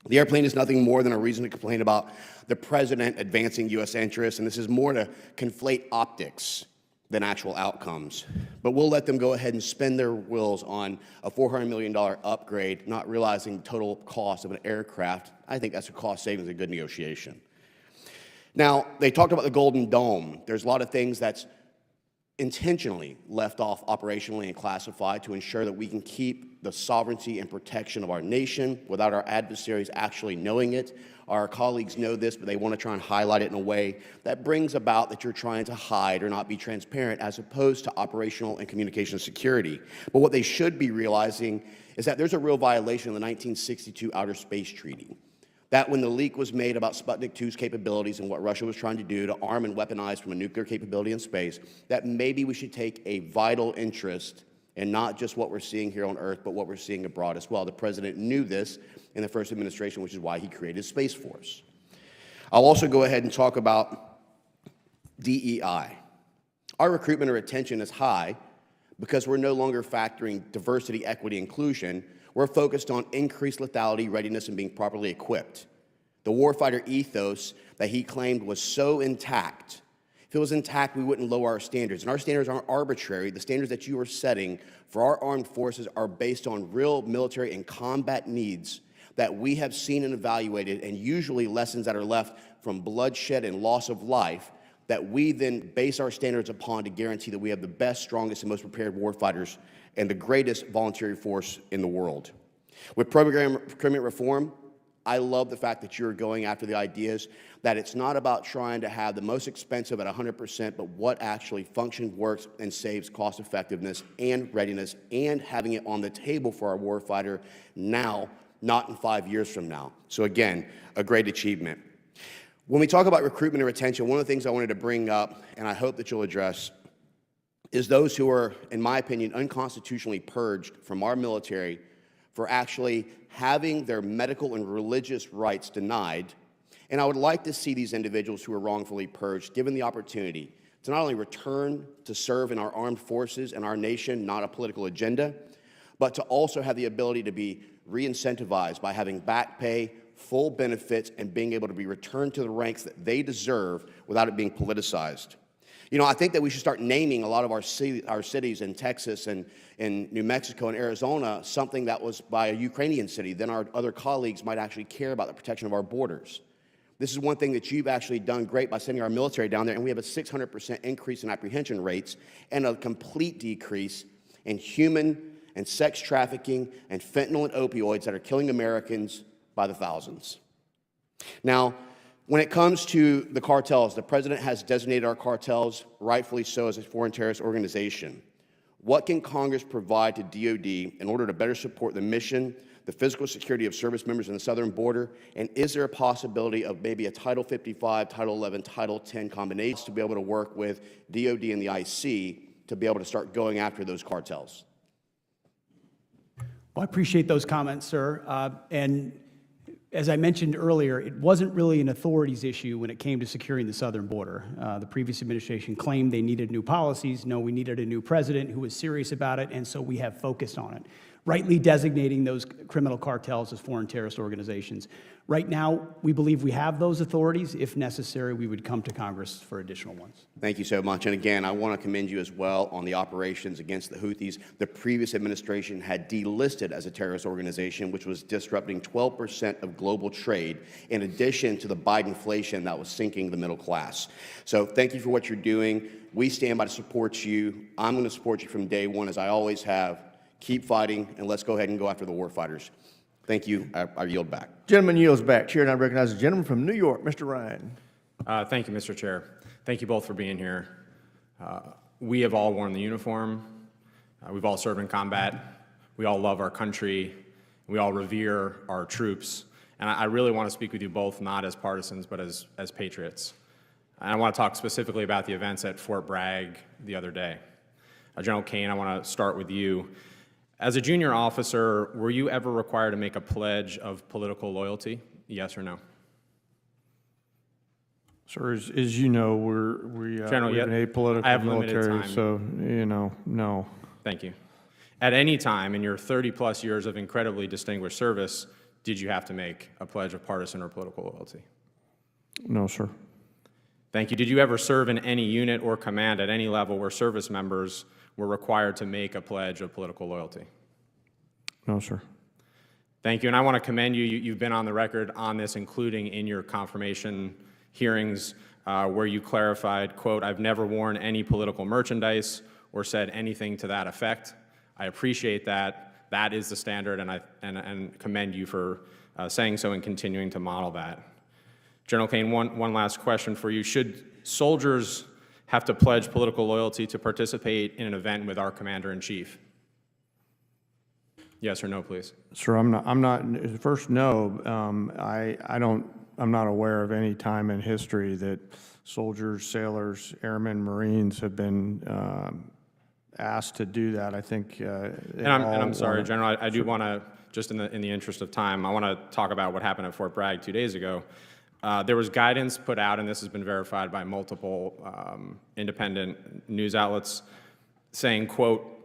The airplane is nothing more than a reason to complain about the president advancing U.S. interests, and this is more to conflate optics than actual outcomes. But we'll let them go ahead and spend their wills on a $400 million upgrade, not realizing the total cost of an aircraft. I think that's a cost savings, a good negotiation. Now, they talked about the Golden Dome. There's a lot of things that's intentionally left off operationally and classified to ensure that we can keep the sovereignty and protection of our nation without our adversaries actually knowing it. Our colleagues know this, but they want to try and highlight it in a way that brings about that you're trying to hide or not be transparent, as opposed to operational and communication security. But what they should be realizing is that there's a real violation of the 1962 Outer Space Treaty. That when the leak was made about Sputnik 2's capabilities and what Russia was trying to do to arm and weaponize from a nuclear capability in space, that maybe we should take a vital interest in not just what we're seeing here on Earth, but what we're seeing abroad as well. The president knew this in the first administration, which is why he created Space Force. I'll also go ahead and talk about DEI. Our recruitment and retention is high because we're no longer factoring diversity, equity, inclusion. We're focused on increased lethality, readiness, and being properly equipped. The warfighter ethos that he claimed was so intact. If it was intact, we wouldn't lower our standards. And our standards aren't arbitrary. The standards that you are setting for our armed forces are based on real military and combat needs that we have seen and evaluated, and usually lessons that are left from bloodshed and loss of life that we then base our standards upon to guarantee that we have the best, strongest, and most prepared warfighters and the greatest voluntary force in the world. With procurement reform, I love the fact that you're going after the ideas that it's not about trying to have the most expensive at 100%, but what actually functions, works, and saves cost effectiveness and readiness, and having it on the table for our warfighter now, not in 5 years from now. So again, a great achievement. When we talk about recruitment and retention, one of the things I wanted to bring up, and I hope that you'll address, is those who are, in my opinion, unconstitutionally purged from our military for actually having their medical and religious rights denied. And I would like to see these individuals who are wrongfully purged given the opportunity to not only return to serve in our armed forces and our nation, not a political agenda, but to also have the ability to be re-incentivized by having back pay, full benefits, and being able to be returned to the ranks that they deserve without it being politicized. You know, I think that we should start naming a lot of our cities in Texas and in New Mexico and Arizona something that was by a Ukrainian city. Then our other colleagues might actually care about the protection of our borders. This is one thing that you've actually done great by sending our military down there, and we have a 600% increase in apprehension rates and a complete decrease in human and sex trafficking and fentanyl and opioids that are killing Americans by the thousands. Now, when it comes to the cartels, the president has designated our cartels, rightfully so, as a foreign terrorist organization. What can Congress provide to DOD in order to better support the mission, the physical security of service members in the southern border, and is there a possibility of maybe a Title 55, Title 11, Title 10 combination to be able to work with DOD and the IC to be able to start going after those cartels? Well, I appreciate those comments, sir. And as I mentioned earlier, it wasn't really an authorities issue when it came to securing the southern border. The previous administration claimed they needed new policies. No, we needed a new president who was serious about it, and so we have focused on it, rightly designating those criminal cartels as foreign terrorist organizations. Right now, we believe we have those authorities. If necessary, we would come to Congress for additional ones. Thank you so much. And again, I want to commend you as well on the operations against the Houthis. The previous administration had delisted as a terrorist organization, which was disrupting 12% of global trade, in addition to the Bidenflation that was sinking the middle class. So thank you for what you're doing. We stand by to support you. I'm going to support you from day one, as I always have. Keep fighting, and let's go ahead and go after the war fighters. Thank you. I yield back. Gentleman yields back. Chair now recognizes the gentleman from New York, Mr. Ryan. Thank you, Mr. Chair. Thank you both for being here. We have all worn the uniform. We've all served in combat. we all love our country, we all revere our troops. And I really want to speak with you both, not as partisans, but as patriots. And I want to talk specifically about the events at Fort Bragg the other day. General Kane, I want to start with you. As a junior officer, were you ever required to make a pledge of political loyalty? Yes or no? Sir, as you know, we have an apolitical I have limited military, time. so, no. Thank you. At any time in your 30-plus years of incredibly distinguished service, did you have to make a pledge of partisan or political loyalty? No, sir. Thank you. Did you ever serve in any unit or command at any level where service members were required to make a pledge of political loyalty? No, sir. Thank you. And I want to commend you. You've been on the record on this, including in your confirmation hearings where you clarified, quote, "I've never worn any political merchandise or said anything to that effect." I appreciate that. That is the standard, and I commend you for saying so and continuing to model that. General Kane, one last question for you. Should soldiers have to pledge political loyalty to participate in an event with our commander-in-chief? Yes or no, please? Sir, I'm not, first, no. I'm not aware of any time in history that soldiers, sailors, airmen, Marines have been asked to do that. I think. I'm sorry, General. I do want to, just in the interest of time, I want to talk about what happened at Fort Bragg 2 days ago. There was guidance put out, and this has been verified by multiple independent news outlets, saying, quote,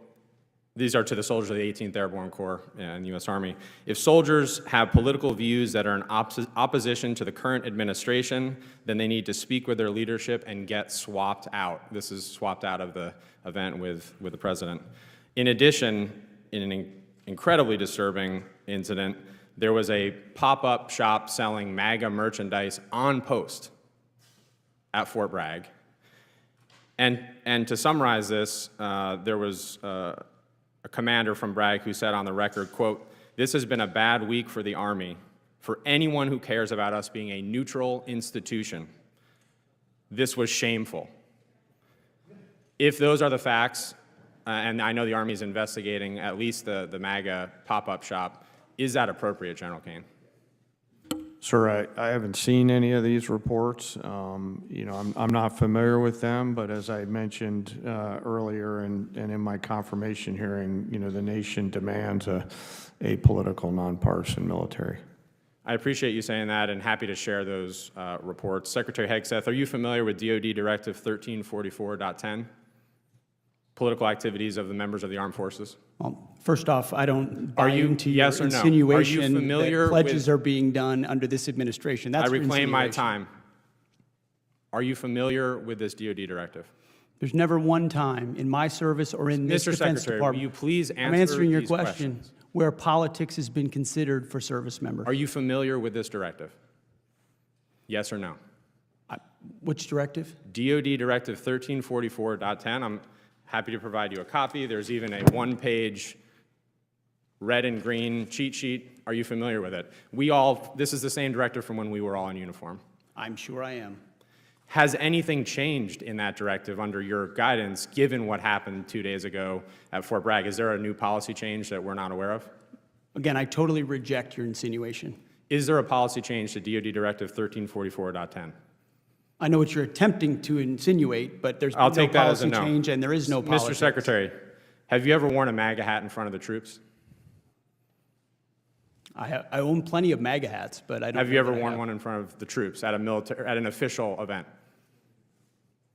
these are to the soldiers of the 18th Airborne Corps and the U.S. Army. If soldiers have political views that are in opposition to the current administration, then they need to speak with their leadership and get swapped out. This is swapped out of the event with the president. In addition, in an incredibly disturbing incident, there was a pop-up shop selling MAGA merchandise on post at Fort Bragg. And to summarize this, there was a commander from Bragg who said on the record, quote, "This has been a bad week for the Army, for anyone who cares about us being a neutral institution. This was shameful." If those are the facts, and I know the Army is investigating at least the MAGA pop-up shop, is that appropriate, General Kane? Sir, I haven't seen any of these reports. I'm not familiar with them, but as I mentioned earlier and in my confirmation hearing, the nation demands a apolitical, nonpartisan military. I appreciate you saying that and happy to share those reports. Secretary Hegseth, are you familiar with DoD Directive 1344.10? Political activities of the members of the armed forces? Well, first off, I don't buy into your yes or no? insinuation Are you familiar that pledges with, are being done under this administration. That's I reclaim my insinuation. time. Are you familiar with this DoD directive? There's never one time in my service or in this Mr. Defense Secretary, Department. will you please answer I'm answering your these question questions? where politics has been considered for service members. Are you familiar with this directive? Yes or no? Which directive? DoD Directive 1344.10. I'm happy to provide you a copy. There's even a one-page red and green cheat sheet. Are you familiar with it? This is the same directive from when we were all in uniform. I'm sure I am. Has anything changed in that directive under your guidance, given what happened 2 days ago at Fort Bragg? Is there a new policy change that we're not aware of? Again, I totally reject your insinuation. Is there a policy change to DoD Directive 1344.10? I know what you're attempting to insinuate, but there's I'll been take no that as a policy no. change and there is no policy. Mr. Secretary, have you ever worn a MAGA hat in front of the troops? I own plenty of MAGA hats, but I don't. Have you ever worn one in front of the troops at an official event?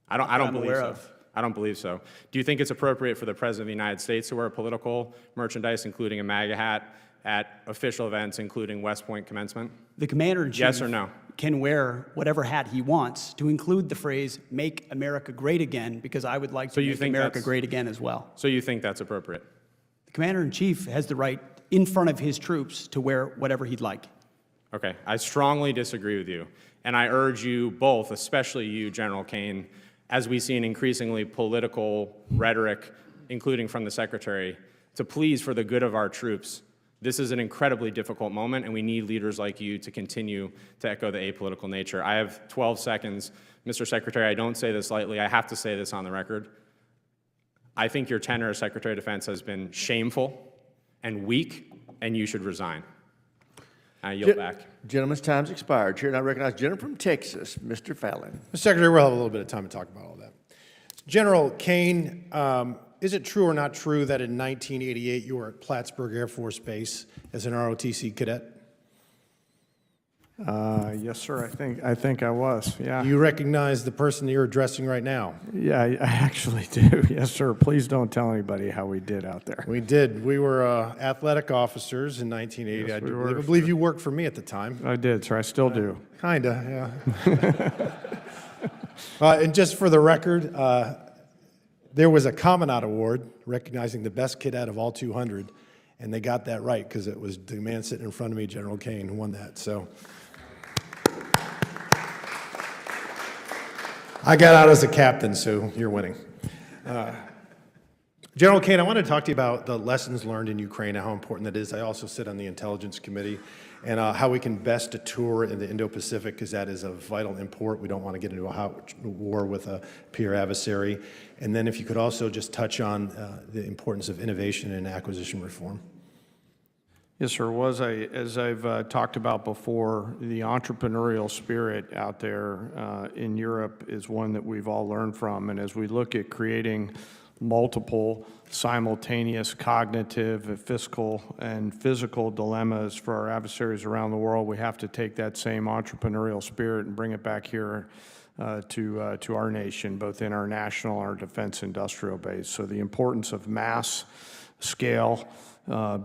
I don't believe aware so. of. I don't believe so. Do you think it's appropriate for the President of the United States to wear political merchandise, including a MAGA hat, at official events, including West Point commencement? The commander-in-chief Yes or no? can wear whatever hat he wants to include the phrase, "Make America Great Again," because I would like to make America great again as well. So you think that's appropriate? The commander-in-chief has the right in front of his troops to wear whatever he'd like. Okay, I strongly disagree with you. And I urge you both, especially you, General Kane, as we see an increasingly political rhetoric, including from the Secretary, to please, for the good of our troops, this is an incredibly difficult moment, and we need leaders like you to continue to echo the apolitical nature. I have 12 seconds. Mr. Secretary, I don't say this lightly. I have to say this on the record. I think your tenure as Secretary of Defense has been shameful, and weak, and you should resign. I yield back. Gentleman's time's expired. Chair, and I recognize gentleman from Texas, Mr. Fallon. Mr. Secretary, we'll have a little bit of time to talk about all that. General Kane, is it true or not true that in 1988 you were at Plattsburgh Air Force Base as an ROTC cadet? Yes, sir, I think I was, yeah. Do you recognize the person that you're addressing right now? Yeah, I actually do. Yes, sir. Please don't tell anybody how we did out there. We did. We were athletic officers in 1980. Yes, I we were. believe you worked for me at the time. I did, sir. I still do. Kinda, yeah. And just for the record, there was a Commandant Award recognizing the best cadet of all 200, and they got that right because it was the man sitting in front of me, General Kane, who won that. So I got out as a captain, so you're winning. General Kane, I want to talk to you about the lessons learned in Ukraine and how important that is. I also sit on the Intelligence Committee, and how we can best deter in the Indo-Pacific, because that is of vital import. We don't want to get into a war with a peer adversary. And then if you could also just touch on the importance of innovation and acquisition reform. Yes, sir. As I've talked about before, the entrepreneurial spirit out there in Europe is one that we've all learned from. And as we look at creating multiple simultaneous cognitive, fiscal, and physical dilemmas for our adversaries around the world, we have to take that same entrepreneurial spirit and bring it back here to our nation, both in our national and our defense industrial base. So the importance of mass scale,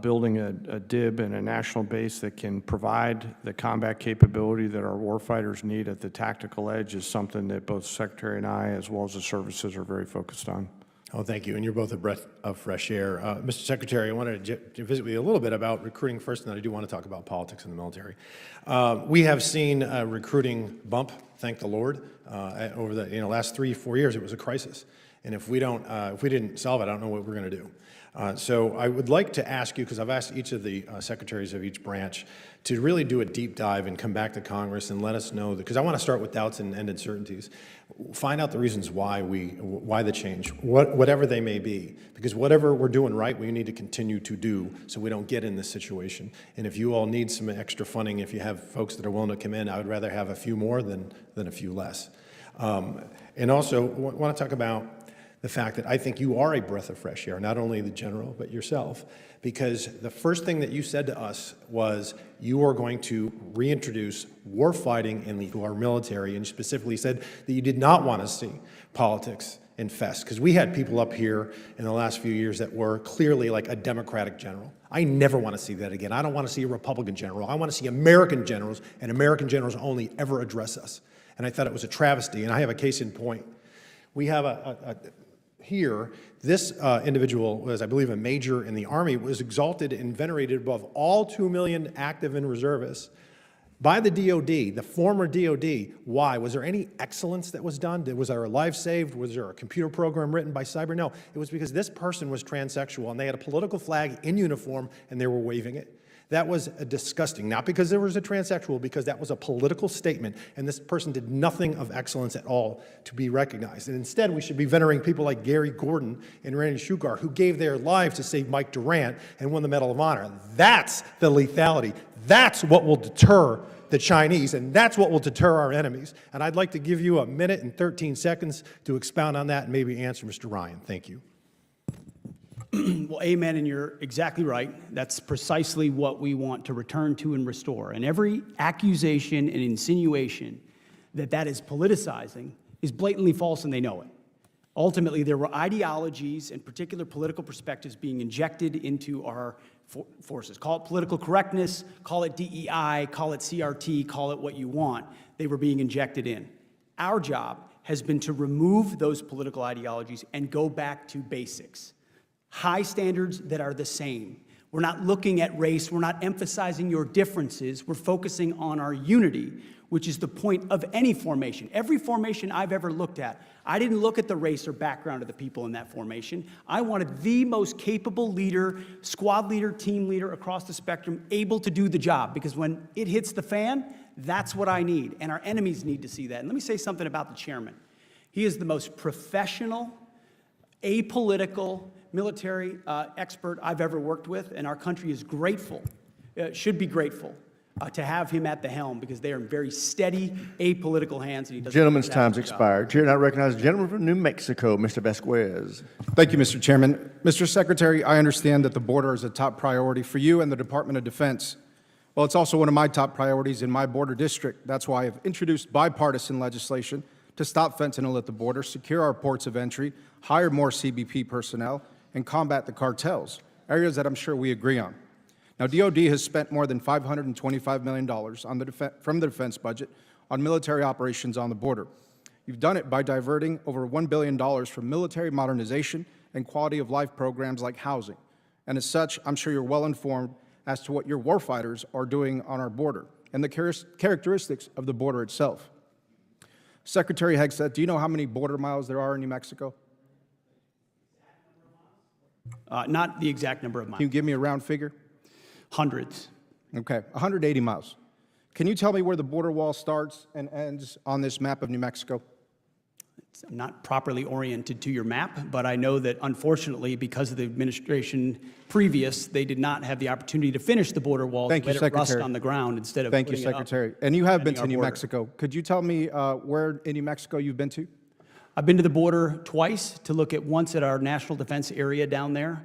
building a DIB and a national base that can provide the combat capability that our warfighters need at the tactical edge is something that both the Secretary and I, as well as the services, are very focused on. Oh, thank you. And you're both a breath of fresh air. Mr. Secretary, I wanted to visit with you a little bit about recruiting first, and then I do want to talk about politics in the military. We have seen recruiting bump, thank the Lord, over the last 3-4 years. It was a crisis. And if we didn't solve it, I don't know what we're going to do. So I would like to ask you, because I've asked each of the secretaries of each branch to really do a deep dive and come back to Congress and let us know, because I want to start with doubts and end uncertainties. Find out the reasons why the change, whatever they may be, because whatever we're doing right, we need to continue to do so we don't get in this situation. And if you all need some extra funding, if you have folks that are willing to come in, I would rather have a few more than a few less. And also want to talk about the fact that I think you are a breath of fresh air, not only the general, but yourself, because the first thing that you said to us was you are going to reintroduce war fighting into our military, and you specifically said that you did not want to see politics infest, because we had people up here in the last few years that were clearly like a Democratic general. I never want to see that again. I don't want to see a Republican general. I want to see American generals, and American generals only ever address us. And I thought it was a travesty, and I have a case in point. We have here, this individual was, I believe, a major in the Army, was exalted and venerated above all 2 million active and reservists by the DOD, the former DOD. Why? Was there any excellence that was done? Was there a life saved? Was there a computer program written by cyber? No, it was because this person was transsexual, and they had a political flag in uniform, and they were waving it. That was disgusting, not because there was a transsexual, because that was a political statement, and this person did nothing of excellence at all to be recognized. And instead, we should be venerating people like Gary Gordon and Randy Shugar, who gave their lives to save Mike Durant and won the Medal of Honor. That's the lethality. That's what will deter the Chinese, and that's what will deter our enemies. And I'd like to give you 1 minute and 13 seconds to expound on that and maybe answer Mr. Ryan. Thank you. Well, amen, and you're exactly right. That's precisely what we want to return to and restore. And every accusation and insinuation that is politicizing is blatantly false, and they know it. Ultimately, there were ideologies and particular political perspectives being injected into our forces. Call it political correctness, call it DEI, call it CRT, call it what you want. They were being injected in. Our job has been to remove those political ideologies and go back to basics. High standards that are the same. We're not looking at race. We're not emphasizing your differences. We're focusing on our unity, which is the point of any formation. Every formation I've ever looked at, I didn't look at the race or background of the people in that formation. I wanted the most capable leader, squad leader, team leader across the spectrum, able to do the job, because when it hits the fan, that's what I need, and our enemies need to see that. And let me say something about the chairman. He is the most professional, apolitical, military expert I've ever worked with, and our country is grateful, should be grateful, to have him at the helm because they are in very steady, apolitical hands. And he does Gentleman's a time's fantastic job. expired. Chair now recognizes the gentleman from New Mexico, Mr. Vasquez. Thank you, Mr. Chairman. Mr. Secretary, I understand that the border is a top priority for you and the Department of Defense. Well, it's also one of my top priorities in my border district. That's why I've introduced bipartisan legislation to stop fentanyl at the border, secure our ports of entry, hire more CBP personnel, and combat the cartels, areas that I'm sure we agree on. Now, DOD has spent more than $525 million from the defense budget on military operations on the border. You've done it by diverting over $1 billion from military modernization and quality of life programs like housing. And as such, I'm sure you're well informed as to what your warfighters are doing on our border and the characteristics of the border itself. Secretary Hegseth, do you know how many border miles there are in New Mexico? Not the exact number of miles. Can you give me a round figure? Hundreds. Okay, 180 miles. Can you tell me where the border wall starts and ends on this map of New Mexico? I'm not properly oriented to your map, but I know that unfortunately, because of the administration previous, they did not have the opportunity to finish the border wall. Thank you, let it rust Secretary. on the ground instead of Thank you, putting it up, Secretary. And you have been defending to our New border. Mexico. Could you tell me where in New Mexico you've been to? I've been to the border twice to look at once at our national defense area down there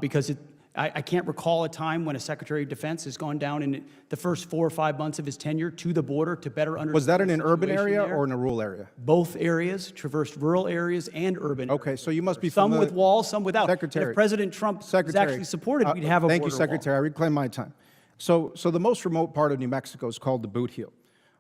because I can't recall a time when a Secretary of Defense has gone down in the first 4 or 5 months of his tenure to the border to better understand. Was that in the an urban situation area there. or in a rural area? Both areas, traversed rural areas and urban. Okay, so you must be Some familiar. with walls, some without. Secretary. And if President Trump was actually supported, we'd have a Thank you, border wall. Secretary. I reclaim my time. So the most remote part of New Mexico is called the Boot Heel.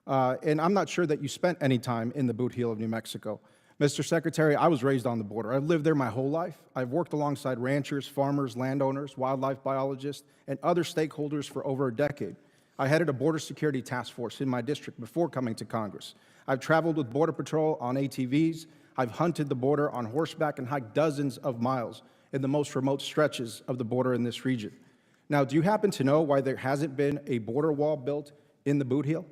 And I'm not sure that you spent any time in the Boot Heel of New Mexico. Mr. Secretary, I was raised on the border. I've lived there my whole life. I've worked alongside ranchers, farmers, landowners, wildlife biologists, and other stakeholders for over a decade. I headed a border security task force in my district before coming to Congress. I've traveled with Border Patrol on ATVs. I've hunted the border on horseback and hiked dozens of miles in the most remote stretches of the border in this region. Now, do you happen to know why there hasn't been a border wall built in the Boot Heel?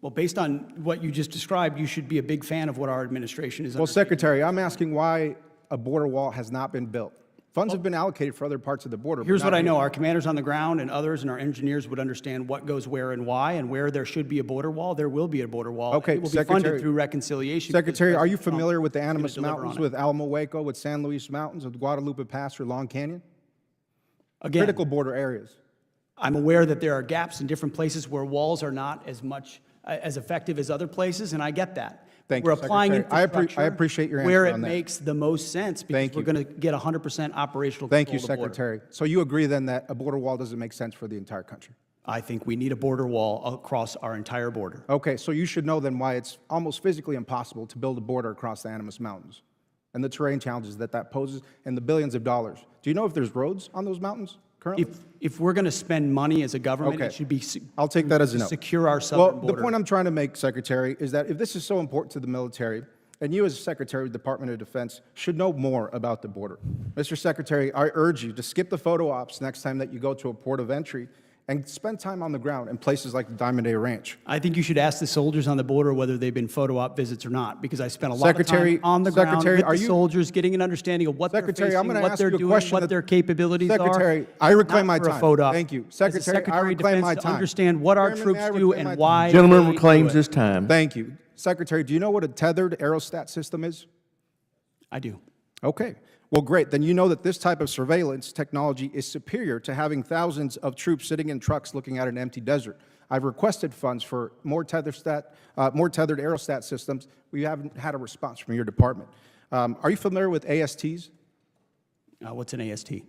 Well, based on what you just described, you should be a big fan of what our administration is. Well, Secretary, I'm asking why a border wall has not been built. Funds have been allocated for other parts of the border. but Here's not what I here. know. Our commanders on the ground and others and our engineers would understand what goes where and why, and where there should be a border wall, there will be a border wall. Okay, It will be Secretary- funded through reconciliation. because Secretary, are you President Trump familiar with the is gonna Animas deliver Mountains, on it. with Alamo Hueco, with San Luis Mountains, with Guadalupe Pass or Long Canyon? Again, Critical border areas. I'm aware that there are gaps in different places where walls are not as effective as other places, and I get that. Thank We're you, applying Secretary. infrastructure I appreciate your where answer it on that. makes the most sense because Thank we're you. going to get 100% operational Thank you, control of the border. Secretary. So you agree then that a border wall doesn't make sense for the entire country? I think we need a border wall across our entire border. Okay, so you should know then why it's almost physically impossible to build a border across the Animas Mountains and the terrain challenges that that poses and the billions of dollars. Do you know if there's roads on those mountains currently? If we're going to spend money as a government, Okay. it should be I'll take that as a no. secure our southern Well, border. the point I'm trying to make, Secretary, is that if this is so important to the military, and you as Secretary of the Department of Defense should know more about the border. Mr. Secretary, I urge you to skip the photo ops next time that you go to a port of entry and spend time on the ground in places like the Diamond A Ranch. I think you should ask the soldiers on the border whether they've been photo op visits or not, because I spent a lot Secretary- of time on the ground Secretary, with are the you- soldiers, getting an understanding of what Secretary, they're I'm facing, gonna what ask they're you a doing, question what that- their capabilities are. Secretary, I reclaim my not for a time. photo op. Thank you. As a Secretary, I Secretary of reclaim my Defense, to time. understand what our Chairman, troops may I do reclaim my and time? why Gentleman they reclaims do it. his time. Thank you. Secretary, do you know what a tethered aerostat system is? I do. Okay. Well, great. Then you know that this type of surveillance technology is superior to having thousands of troops sitting in trucks looking at an empty desert. I've requested funds for more tethered aerostat systems. We haven't had a response from your department. Are you familiar with ASTs? What's an AST?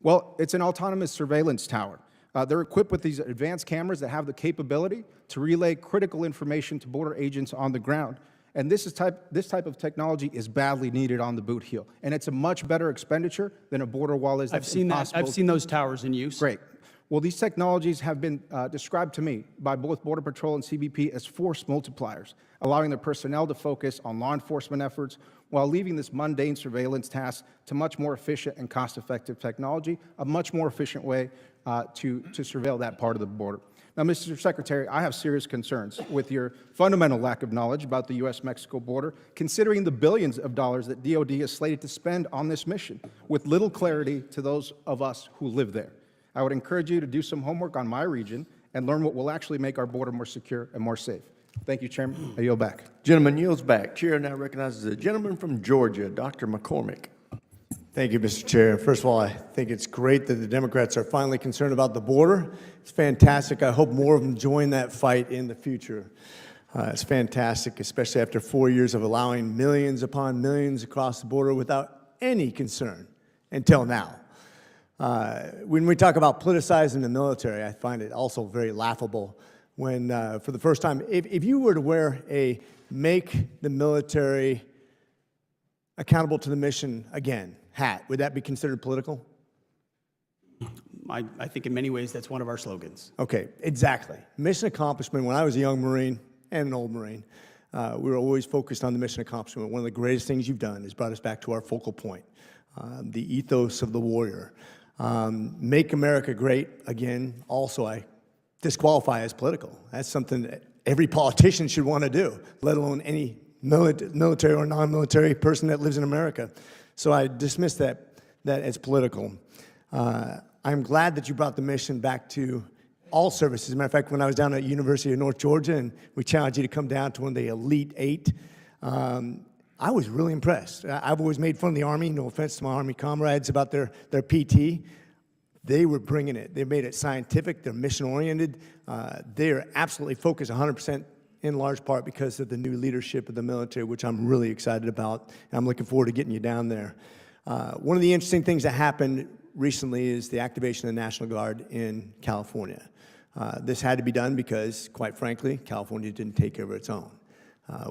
Well, it's an autonomous surveillance tower. They're equipped with these advanced cameras that have the capability to relay critical information to border agents on the ground. And this type of technology is badly needed on the Boot Heel. And it's a much better expenditure than a border wall is. I've seen that. I've seen those towers in use. Great. Well, these technologies have been described to me by both Border Patrol and CBP as force multipliers, allowing their personnel to focus on law enforcement efforts while leaving this mundane surveillance task to much more efficient and cost-effective technology, a much more efficient way to surveil that part of the border. Now, Mr. Secretary, I have serious concerns with your fundamental lack of knowledge about the U.S.-Mexico border, considering the billions of dollars that DOD is slated to spend on this mission, with little clarity to those of us who live there. I would encourage you to do some homework on my region and learn what will actually make our border more secure and more safe. Thank you, Chairman. I yield back. Gentleman yields back. Chair now recognizes the gentleman from Georgia, Dr. McCormick. Thank you, Mr. Chair. First of all, I think it's great that the Democrats are finally concerned about the border. It's fantastic. I hope more of them join that fight in the future. It's fantastic, especially after 4 years of allowing millions upon millions across the border without any concern until now. When we talk about politicizing the military, I find it also very laughable when, for the first time, if you were to wear a "Make the Military Accountable to the Mission Again" hat, would that be considered political? I think in many ways that's one of our slogans. Okay, exactly. Mission accomplishment. When I was a young Marine and an old Marine, we were always focused on the mission accomplishment. One of the greatest things you've done is brought us back to our focal point, the ethos of the warrior. Make America great again. Also, I disqualify as political. That's something that every politician should want to do, let alone any military or non-military person that lives in America. So I dismiss that as political. I'm glad that you brought the mission back to all services. As a matter of fact, when I was down at University of North Georgia and we challenged you to come down to one of the Elite Eight, I was really impressed. I've always made fun of the Army, no offense to my Army comrades, about their PT. They were bringing it. They made it scientific. They're mission-oriented. They are absolutely focused 100% in large part because of the new leadership of the military, which I'm really excited about. And I'm looking forward to getting you down there. One of the interesting things that happened recently is the activation of the National Guard in California. This had to be done because, quite frankly, California didn't take care of its own.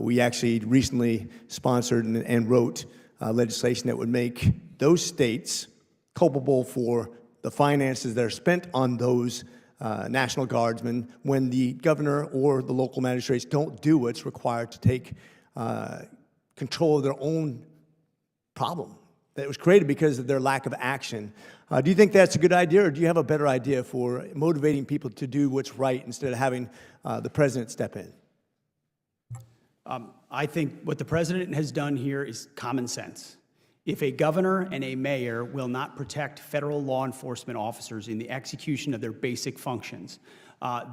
We actually recently sponsored and wrote legislation that would make those states culpable for the finances that are spent on those National Guardsmen when the governor or the local magistrates don't do what's required to take control of their own problem that was created because of their lack of action. Do you think that's a good idea, or do you have a better idea for motivating people to do what's right instead of having the president step in? I think what the president has done here is common sense. If a governor and a mayor will not protect federal law enforcement officers in the execution of their basic functions,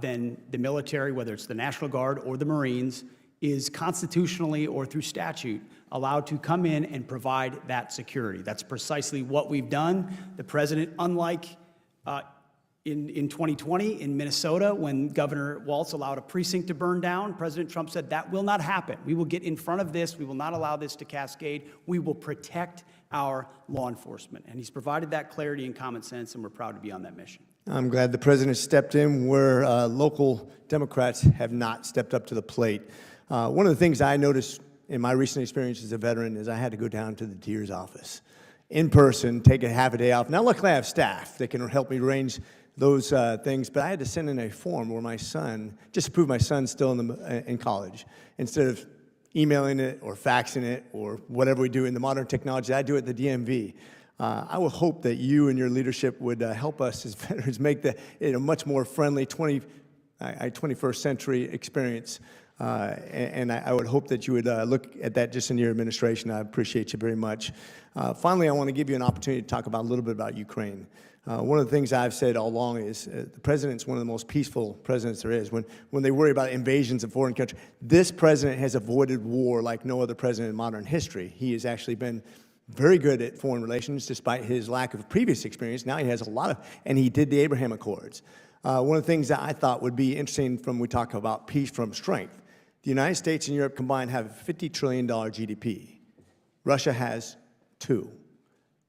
then the military, whether it's the National Guard or the Marines, is constitutionally or through statute allowed to come in and provide that security. That's precisely what we've done. The president, unlike in 2020 in Minnesota, when Governor Walz allowed a precinct to burn down, President Trump said that will not happen. We will get in front of this. We will not allow this to cascade. We will protect our law enforcement. And he's provided that clarity and common sense, and we're proud to be on that mission. I'm glad the president stepped in where local Democrats have not stepped up to the plate. One of the things I noticed in my recent experience as a veteran is I had to go down to the DEER's office in person, take a half a day off. Now, luckily, I have staff that can help me arrange those things, but I had to send in a form where my son, just to prove my son's still in college, instead of emailing it or faxing it or whatever we do in the modern technology, I do it at the DMV. I will hope that you and your leadership would help us as veterans make it a much more friendly 21st century experience. And I would hope that you would look at that just in your administration. I appreciate you very much. Finally, I want to give you an opportunity to talk about a little bit about Ukraine. One of the things I've said all along is the president's one of the most peaceful presidents there is. When they worry about invasions of foreign countries, this president has avoided war like no other president in modern history. He has actually been very good at foreign relations despite his lack of previous experience. Now he has a lot of, and he did the Abraham Accords. One of the things that I thought would be interesting when we talk about peace from strength, the United States and Europe combined have a $50 trillion GDP. Russia has 2.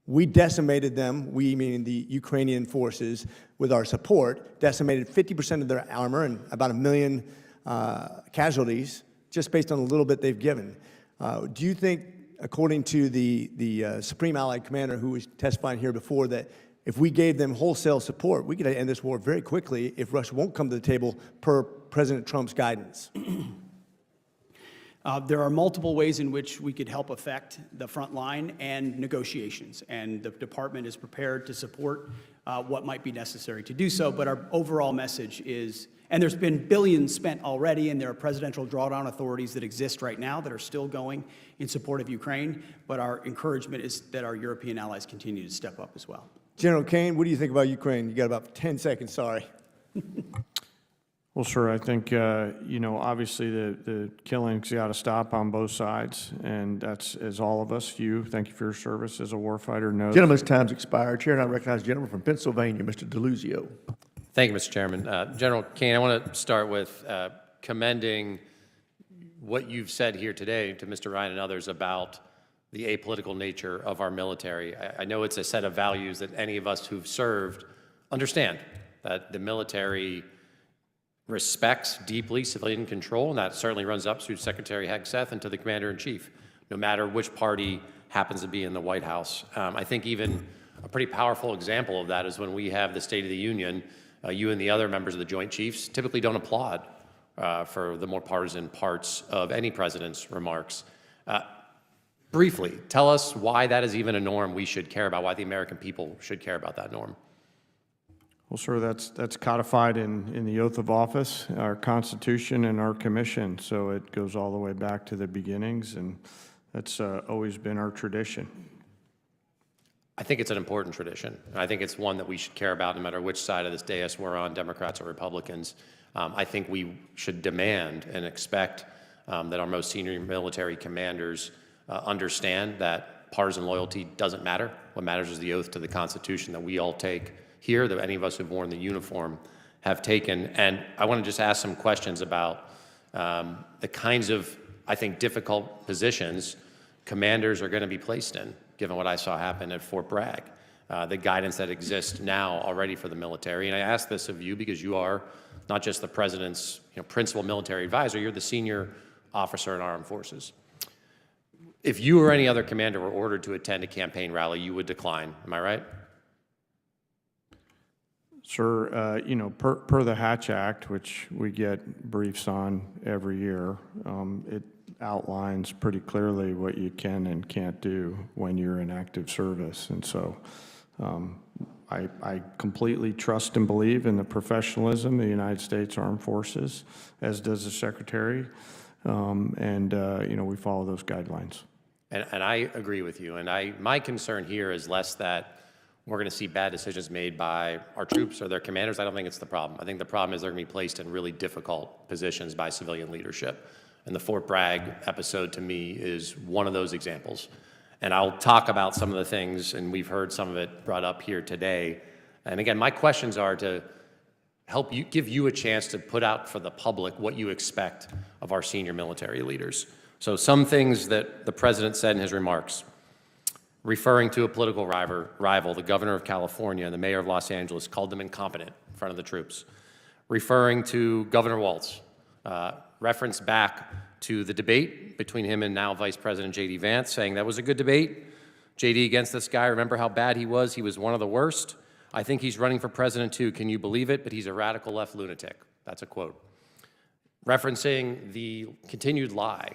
We decimated them, we meaning the Ukrainian forces, with our support, decimated 50% of their armor and about 1 million casualties just based on a little bit they've given. Do you think, according to the Supreme Allied Commander who was testifying here before, that if we gave them wholesale support, we could end this war very quickly if Russia won't come to the table per President Trump's guidance? There are multiple ways in which we could help affect the front line and negotiations, and the department is prepared to support what might be necessary to do so, but our overall message is And there's been billions spent already, and there are presidential drawdown authorities that exist right now that are still going in support of Ukraine. But our encouragement is that our European allies continue to step up as well. General Kane, what do you think about Ukraine? You got about 10 seconds, sorry. Well, sir, I think, obviously the killings got to stop on both sides, and that's, as all of us, thank you for your service as a warfighter, know. Gentleman's time's expired. Chair, and I recognize the gentleman from Pennsylvania, Mr. DeLuzio. Thank you, Mr. Chairman. General Kane, I want to start with commending what you've said here today to Mr. Ryan and others about the apolitical nature of our military. I know it's a set of values that any of us who've served understand, that the military respects deeply civilian control, and that certainly runs up through Secretary Hegseth and to the Commander-in-Chief, no matter which party happens to be in the White House. I think even a pretty powerful example of that is when we have the State of the Union, you and the other members of the Joint Chiefs typically don't applaud for the more partisan parts of any president's remarks. Briefly, tell us why that is even a norm we should care about, why the American people should care about that norm. Well, sir, that's codified in the oath of office, our Constitution, and our commission. So it goes all the way back to the beginnings, and that's always been our tradition. I think it's an important tradition. I think it's one that we should care about no matter which side of this dais we're on, Democrats or Republicans. I think we should demand and expect that our most senior military commanders understand that partisan loyalty doesn't matter. What matters is the oath to the Constitution that we all take here, that any of us who've worn the uniform have taken. And I want to just ask some questions about the kinds of, I think, difficult positions commanders are going to be placed in, given what I saw happen at Fort Bragg, the guidance that exists now already for the military. And I ask this of you because you are not just the president's principal military advisor, you're the senior officer in armed forces. If you or any other commander were ordered to attend a campaign rally, you would decline. Am I right? Sir, per the Hatch Act, which we get briefs on every year, it outlines pretty clearly what you can and can't do when you're in active service. And so I completely trust and believe in the professionalism of the United States Armed Forces, as does the Secretary, and we follow those guidelines. And I agree with you. And my concern here is less that we're going to see bad decisions made by our troops or their commanders. I don't think it's the problem. I think the problem is they're going to be placed in really difficult positions by civilian leadership. And the Fort Bragg episode, to me, is one of those examples. And I'll talk about some of the things, and we've heard some of it brought up here today. And again, my questions are to help you, give you a chance to put out for the public what you expect of our senior military leaders. So some things that the president said in his remarks, referring to a political rival, the governor of California and the mayor of Los Angeles, called them incompetent in front of the troops. Referring to Governor Walz, reference back to the debate between him and now Vice President J.D. Vance, saying that was a good debate. J.D. against this guy, remember how bad he was? He was one of the worst. I think he's running for president too. Can you believe it? But he's a radical left lunatic. That's a quote. Referencing the continued lie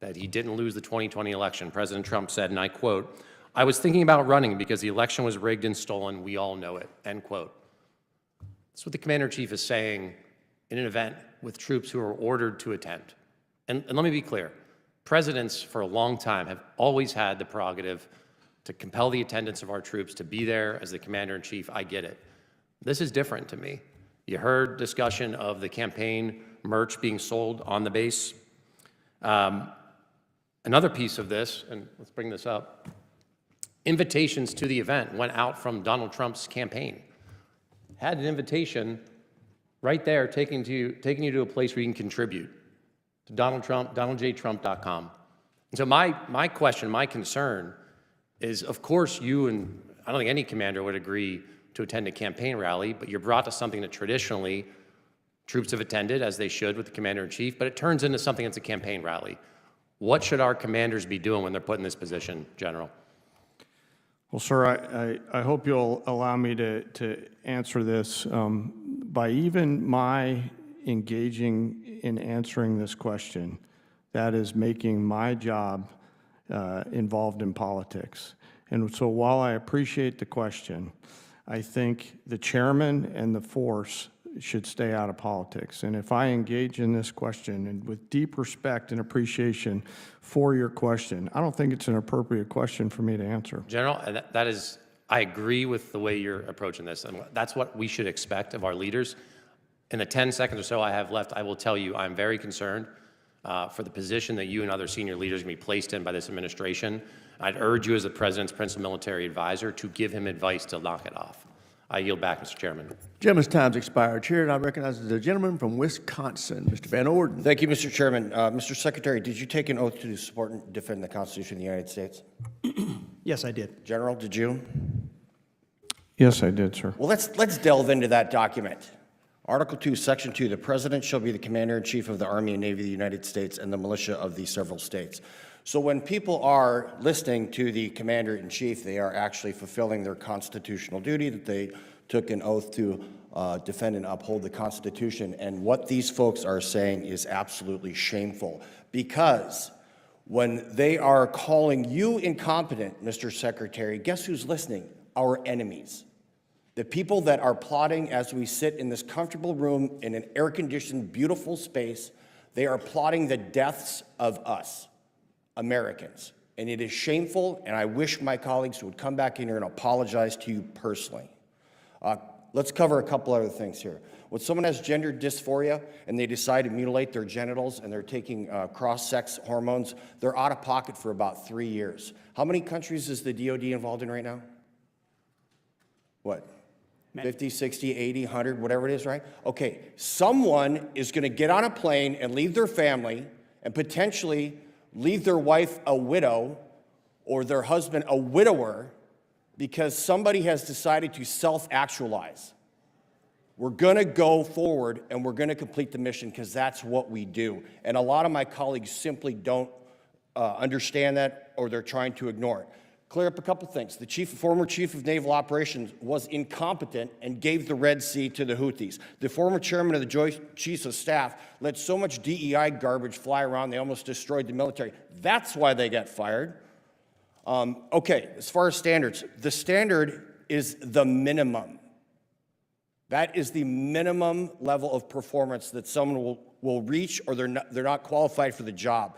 that he didn't lose the 2020 election, President Trump said, and I quote, "I was thinking about running because the election was rigged and stolen. We all know it," end quote. That's what the Commander-in-Chief is saying in an event with troops who are ordered to attend. And let me be clear, presidents for a long time have always had the prerogative to compel the attendance of our troops to be there as the Commander-in-Chief. I get it. This is different to me. You heard discussion of the campaign merch being sold on the base. Another piece of this, and let's bring this up, invitations to the event went out from Donald Trump's campaign. Had an invitation right there taking you to a place where you can contribute to Donald Trump, DonaldJTrump.com. And so my question, my concern is, of course, you and I don't think any commander would agree to attend a campaign rally, but you're brought to something that traditionally troops have attended, as they should with the Commander-in-Chief, but it turns into something that's a campaign rally. What should our commanders be doing when they're put in this position, General? Well, sir, I hope you'll allow me to answer this. By even my engaging in answering this question, that is making my job involved in politics. And so while I appreciate the question, I think the chairman and the force should stay out of politics. And if I engage in this question and with deep respect and appreciation for your question, I don't think it's an appropriate question for me to answer. General, and that is, I agree with the way you're approaching this, and that's what we should expect of our leaders. In the 10 seconds or so I have left, I will tell you I'm very concerned for the position that you and other senior leaders are going to be placed in by this administration. I'd urge you as the President's principal military advisor to give him advice to knock it off. I yield back, Mr. Chairman. Gentleman's time's expired. Chair, and I recognize the gentleman from Wisconsin, Mr. Van Orden. Thank you, Mr. Chairman. Mr. Secretary, did you take an oath to support and defend the Constitution of the United States? Yes, I did. General, did you? Yes, I did, sir. Well, let's delve into that document. Article 2, Section 2, the President shall be the Commander-in-Chief of the Army and Navy of the United States and the militia of the several states. So when people are listening to the Commander-in-Chief, they are actually fulfilling their constitutional duty that they took an oath to defend and uphold the Constitution. And what these folks are saying is absolutely shameful, because when they are calling you incompetent, Mr. Secretary, guess who's listening? Our enemies. The people that are plotting as we sit in this comfortable room in an air-conditioned, beautiful space, they are plotting the deaths of us, Americans. And it is shameful, and I wish my colleagues would come back in here and apologize to you personally. Let's cover a couple other things here. When someone has gender dysphoria and they decide to mutilate their genitals and they're taking cross-sex hormones, they're out of pocket for about 3 years. How many countries is the DOD involved in right now? What? 50, 60, 80, 100, whatever it is, right? Okay, someone is going to get on a plane and leave their family and potentially leave their wife a widow or their husband a widower because somebody has decided to self-actualize. We're going to go forward and we're going to complete the mission because that's what we do. And a lot of my colleagues simply don't understand that, or they're trying to ignore it. Clear up a couple things. The former chief of naval operations was incompetent and gave the Red Sea to the Houthis. The former chairman of the Joint Chiefs of Staff let so much DEI garbage fly around they almost destroyed the military. That's why they got fired. Okay, as far as standards, the standard is the minimum. That is the minimum level of performance that someone will reach, or they're not qualified for the job.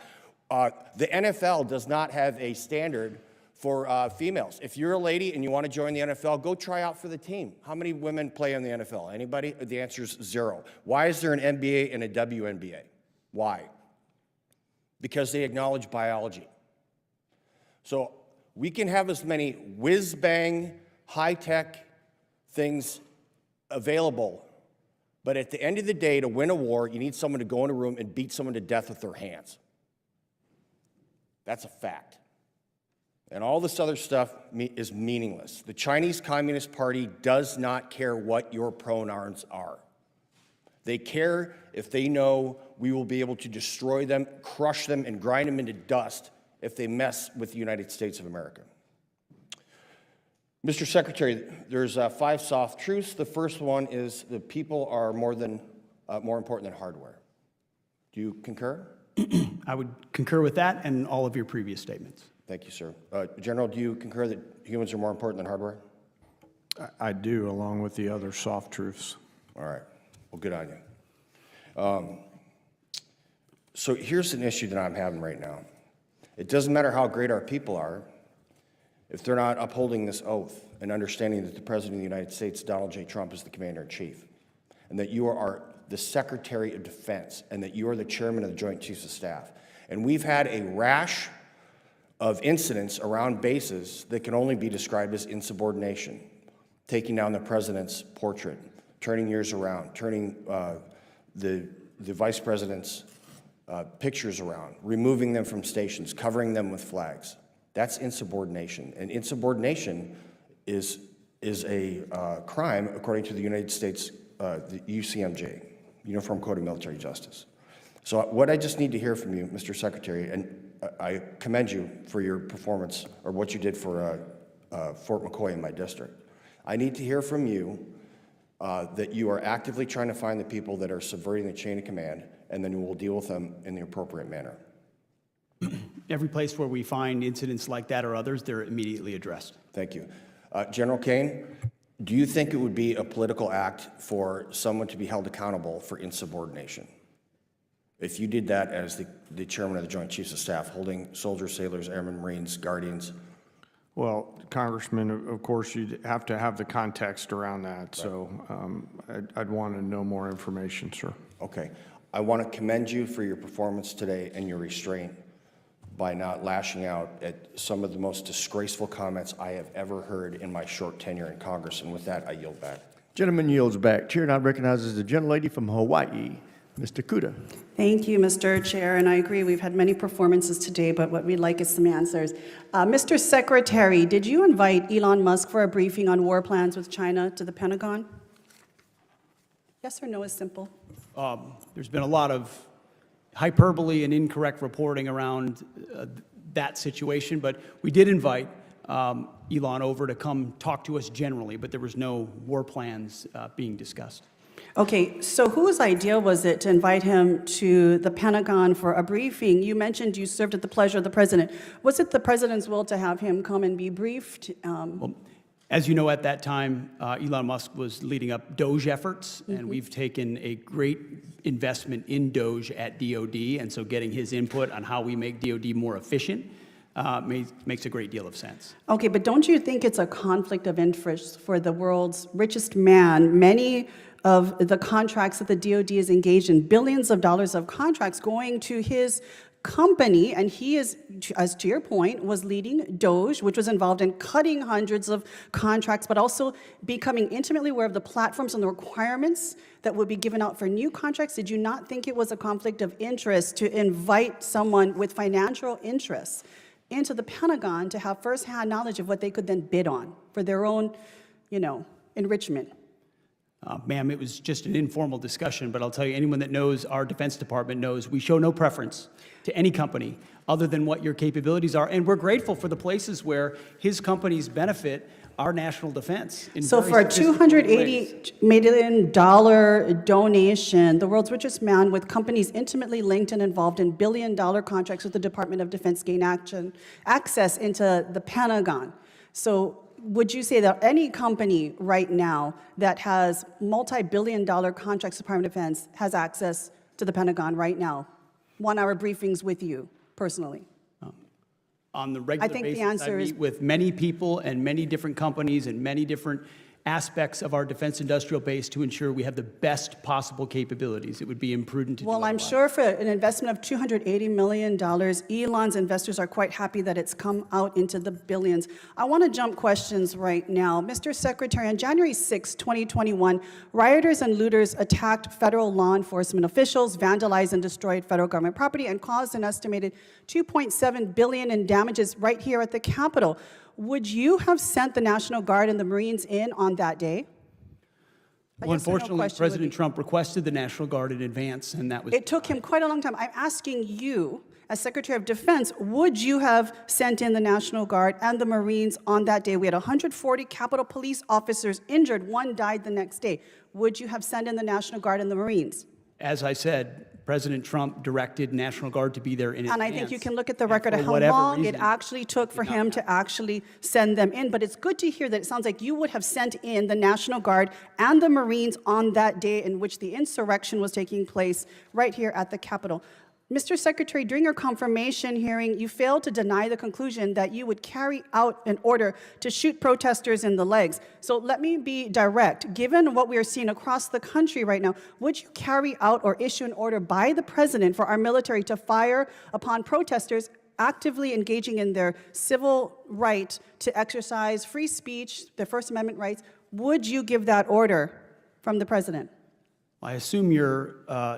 The NFL does not have a standard for females. If you're a lady and you want to join the NFL, go try out for the team. How many women play in the NFL? Anybody? The answer is 0. Why is there an NBA and a WNBA? Why? Because they acknowledge biology. So we can have as many whiz-bang, high-tech things available, but at the end of the day, to win a war, you need someone to go in a room and beat someone to death with their hands. That's a fact. And all this other stuff is meaningless. The Chinese Communist Party does not care what your pronouns are. They care if they know we will be able to destroy them, crush them, and grind them into dust if they mess with the United States of America. Mr. Secretary, there's 5 soft truths. The first one is that people are more important than hardware. Do you concur? I would concur with that and all of your previous statements. Thank you, sir. General, do you concur that humans are more important than hardware? I do, along with the other soft truths. All right. Well, good on you. So here's an issue that I'm having right now. It doesn't matter how great our people are if they're not upholding this oath and understanding that the President of the United States, Donald J. Trump, is the Commander-in-Chief, and that you are the Secretary of Defense, and that you are the Chairman of the Joint Chiefs of Staff. And we've had a rash of incidents around bases that can only be described as insubordination, taking down the President's portrait, turning yours around, turning the Vice President's pictures around, removing them from stations, covering them with flags. That's insubordination. And insubordination is a crime according to the United States, the UCMJ, Uniform Code of Military Justice. So what I just need to hear from you, Mr. Secretary, and I commend you for your performance, or what you did for Fort McCoy in my district. I need to hear from you that you are actively trying to find the people that are subverting the chain of command, and then we'll deal with them in the appropriate manner. Every place where we find incidents like that or others, they're immediately addressed. Thank you. General Kane, do you think it would be a political act for someone to be held accountable for insubordination? If you did that as the chairman of the Joint Chiefs of Staff, holding soldiers, sailors, airmen, Marines, guardians? Well, Congressman, of course, you'd have to have the context around that, so I'd want to know more information, sir. Okay. I want to commend you for your performance today and your restraint by not lashing out at some of the most disgraceful comments I have ever heard in my short tenure in Congress. And with that, I yield back. Gentleman yields back. Chair now recognizes the gentlelady from Hawaii, Mr. Kuda. Thank you, Mr. Chair, and I agree, we've had many performances today, but what we'd like is some answers. Mr. Secretary, did you invite Elon Musk for a briefing on war plans with China to the Pentagon? Yes or no is simple. There's been a lot of hyperbole and incorrect reporting around that situation, but we did invite Elon over to come talk to us generally, but there was no war plans being discussed. Okay, so whose idea was it to invite him to the Pentagon for a briefing? You mentioned you served at the pleasure of the president. Was it the president's will to have him come and be briefed? Well, as you know, at that time, Elon Musk was leading up Doge efforts, and we've taken a great investment in Doge at DoD, and so getting his input on how we make DoD more efficient makes a great deal of sense. Okay, but don't you think it's a conflict of interest for the world's richest man? Many of the contracts that the DoD is engaged in, billions of dollars of contracts going to his company, and he is, as to your point, was leading Doge, which was involved in cutting hundreds of contracts, but also becoming intimately aware of the platforms and the requirements that would be given out for new contracts. Did you not think it was a conflict of interest to invite someone with financial interests into the Pentagon to have firsthand knowledge of what they could then bid on for their own, enrichment? Ma'am, it was just an informal discussion, but I'll tell you, anyone that knows our Defense Department knows we show no preference to any company other than what your capabilities are, and we're grateful for the places where his companies benefit our national defense. So for a $280 million donation, the world's richest man with companies intimately linked and involved in billion-dollar contracts with the Department of Defense gain access into the Pentagon. So would you say that any company right now that has multi-billion-dollar contracts with the Department of Defense has access to the Pentagon right now? 1-hour briefings with you personally? On the regular basis, the answer I is meet with many people and many different companies and many different aspects of our defense industrial base to ensure we have the best possible capabilities. It would be imprudent to do Well, I'm otherwise. sure for an investment of $280 million, Elon's investors are quite happy that it's come out into the billions. I want to jump questions right now. Mr. Secretary, on January 6, 2021, rioters and looters attacked federal law enforcement officials, vandalized and destroyed federal government property, and caused an estimated $2.7 billion in damages right here at the Capitol. Would you have sent the National Guard and the Marines in on that day? Well, unfortunately, President Trump requested the National Guard in advance, and that was... It took him quite a long time. I'm asking you, as Secretary of Defense, would you have sent in the National Guard and the Marines on that day? We had 140 Capitol Police officers injured. One died the next day. Would you have sent in the National Guard and the Marines? As I said, President Trump directed National Guard to be there in advance. And I think you can look at the record of how whatever long it reason, actually took for him to actually send them in. But it's good to hear that it sounds like you would have sent in the National Guard and the Marines on that day in which the insurrection was taking place right here at the Capitol. Mr. Secretary, during your confirmation hearing, you failed to deny the conclusion that you would carry out an order to shoot protesters in the legs. So let me be direct. Given what we are seeing across the country right now, would you carry out or issue an order by the president for our military to fire upon protesters actively engaging in their civil right to exercise free speech, their First Amendment rights? Would you give that order from the president? I assume you're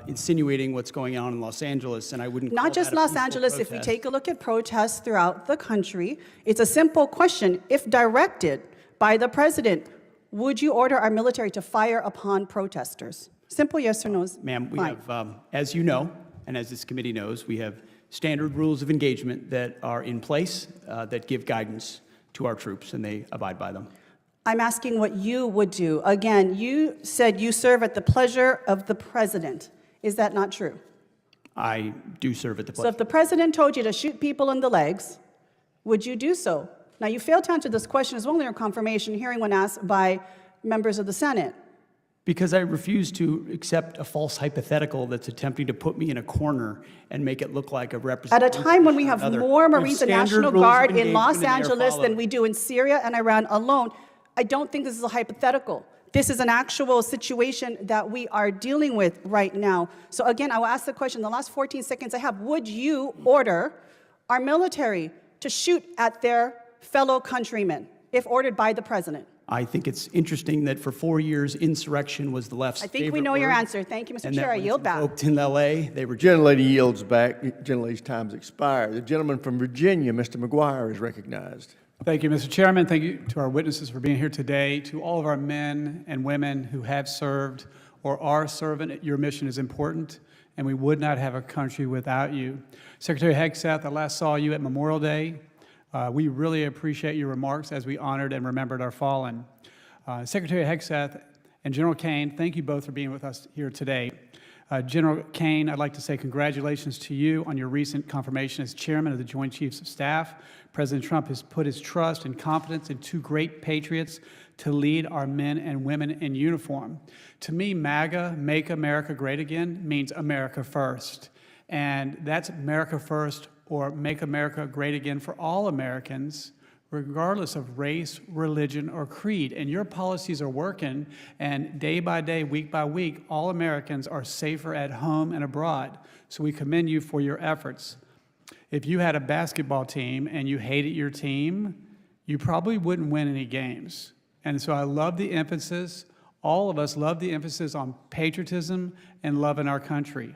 insinuating what's going on in Los Angeles, and I wouldn't call Not just that a Los peaceful Angeles. If we protest. take a look at protests throughout the country, it's a simple question. If directed by the president, would you order our military to fire upon protesters? Simple yes or no. Ma'am, we have, as you know, and as this committee knows, we have standard rules of engagement that are in place that give guidance to our troops, and they abide by them. I'm asking what you would do. Again, you said you serve at the pleasure of the president. Is that not true? I do serve at the So pleasure. if the president told you to shoot people in the legs, would you do so? Now, you failed to answer this question as well in your confirmation hearing when asked by members of the Senate? Because I refuse to accept a false hypothetical that's attempting to put me in a corner and make it look like a At representation. a time when we have of another. more We have Marines and standard National rules of Guard in engagement Los and they are Angeles than followed. we do in Syria and Iran alone, I don't think this is a hypothetical. This is an actual situation that we are dealing with right now. So again, I will ask the question, the last 14 seconds I have, would you order our military to shoot at their fellow countrymen if ordered by the president? I think it's interesting that for 4 years, insurrection was the left's I think we favorite know your word, answer. Thank you, Mr. and that Chair. I when yield it's back. invoked in L.A., they were Gentlelady yields back. Gentlelady's time's expired. The gentleman from Virginia, Mr. McGuire, is recognized. Thank you, Mr. Chairman. Thank you to our witnesses for being here today. To all of our men and women who have served or are serving, your mission is important, and we would not have a country without you. Secretary Hegseth, I last saw you at Memorial Day. We really appreciate your remarks as we honored and remembered our fallen. Secretary Hegseth and General Kane, thank you both for being with us here today. General Kane, I'd like to say congratulations to you on your recent confirmation as chairman of the Joint Chiefs of Staff. President Trump has put his trust and confidence in two great patriots to lead our men and women in uniform. To me, MAGA, Make America Great Again, means America first. And that's America first, or Make America Great Again for all Americans, regardless of race, religion, or creed. And your policies are working, and day by day, week by week, all Americans are safer at home and abroad. So we commend you for your efforts. If you had a basketball team and you hated your team, you probably wouldn't win any games. And so I love the emphasis, all of us love the emphasis on patriotism and love in our country.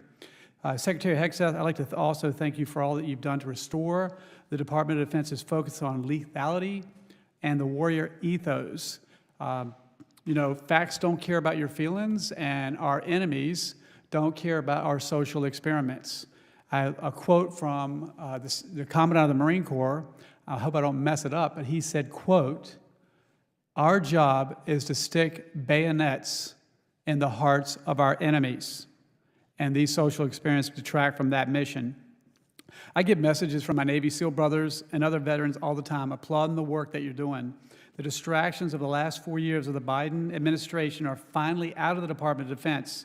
Secretary Hegseth, I'd like to also thank you for all that you've done to restore the Department of Defense's focus on lethality and the warrior ethos. You know, facts don't care about your feelings, and our enemies don't care about our social experiments. A quote from the Commandant of the Marine Corps, I hope I don't mess it up, but he said, quote, "Our job is to stick bayonets in the hearts of our enemies." And these social experiments detract from that mission. I get messages from my Navy SEAL brothers and other veterans all the time applauding the work that you're doing. The distractions of the last 4 years of the Biden administration are finally out of the Department of Defense.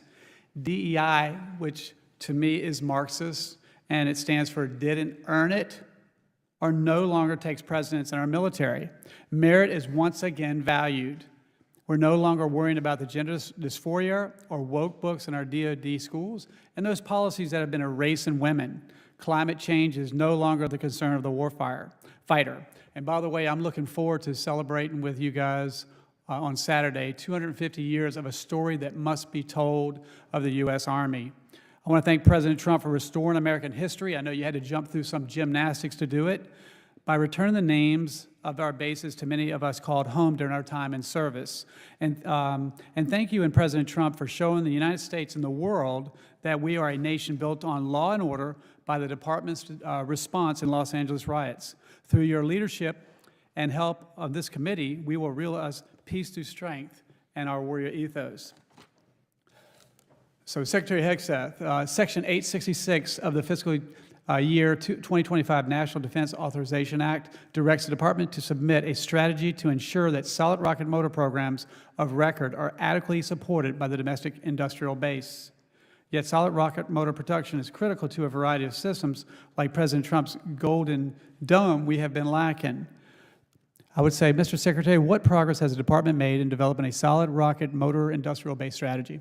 DEI, which to me is Marxist, and it stands for didn't earn it, or no longer takes precedence in our military. Merit is once again valued. We're no longer worrying about the gender dysphoria or woke books in our DoD schools and those policies that have been erasing women. Climate change is no longer the concern of the warfighter. And by the way, I'm looking forward to celebrating with you guys on Saturday 250 years of a story that must be told of the U.S. Army. I want to thank President Trump for restoring American history. I know you had to jump through some gymnastics to do it. By returning the names of our bases to many of us called home during our time in service. And thank you and President Trump for showing the United States and the world that we are a nation built on law and order by the department's response in Los Angeles riots. Through your leadership and help of this committee, we will realize peace through strength and our warrior ethos. So Secretary Hegseth, Section 866 of the fiscal year 2025 National Defense Authorization Act directs the department to submit a strategy to ensure that solid rocket motor programs of record are adequately supported by the domestic industrial base. Yet solid rocket motor production is critical to a variety of systems, like President Trump's Golden Dome we have been lacking. I would say, Mr. Secretary, what progress has the department made in developing a solid rocket motor industrial base strategy?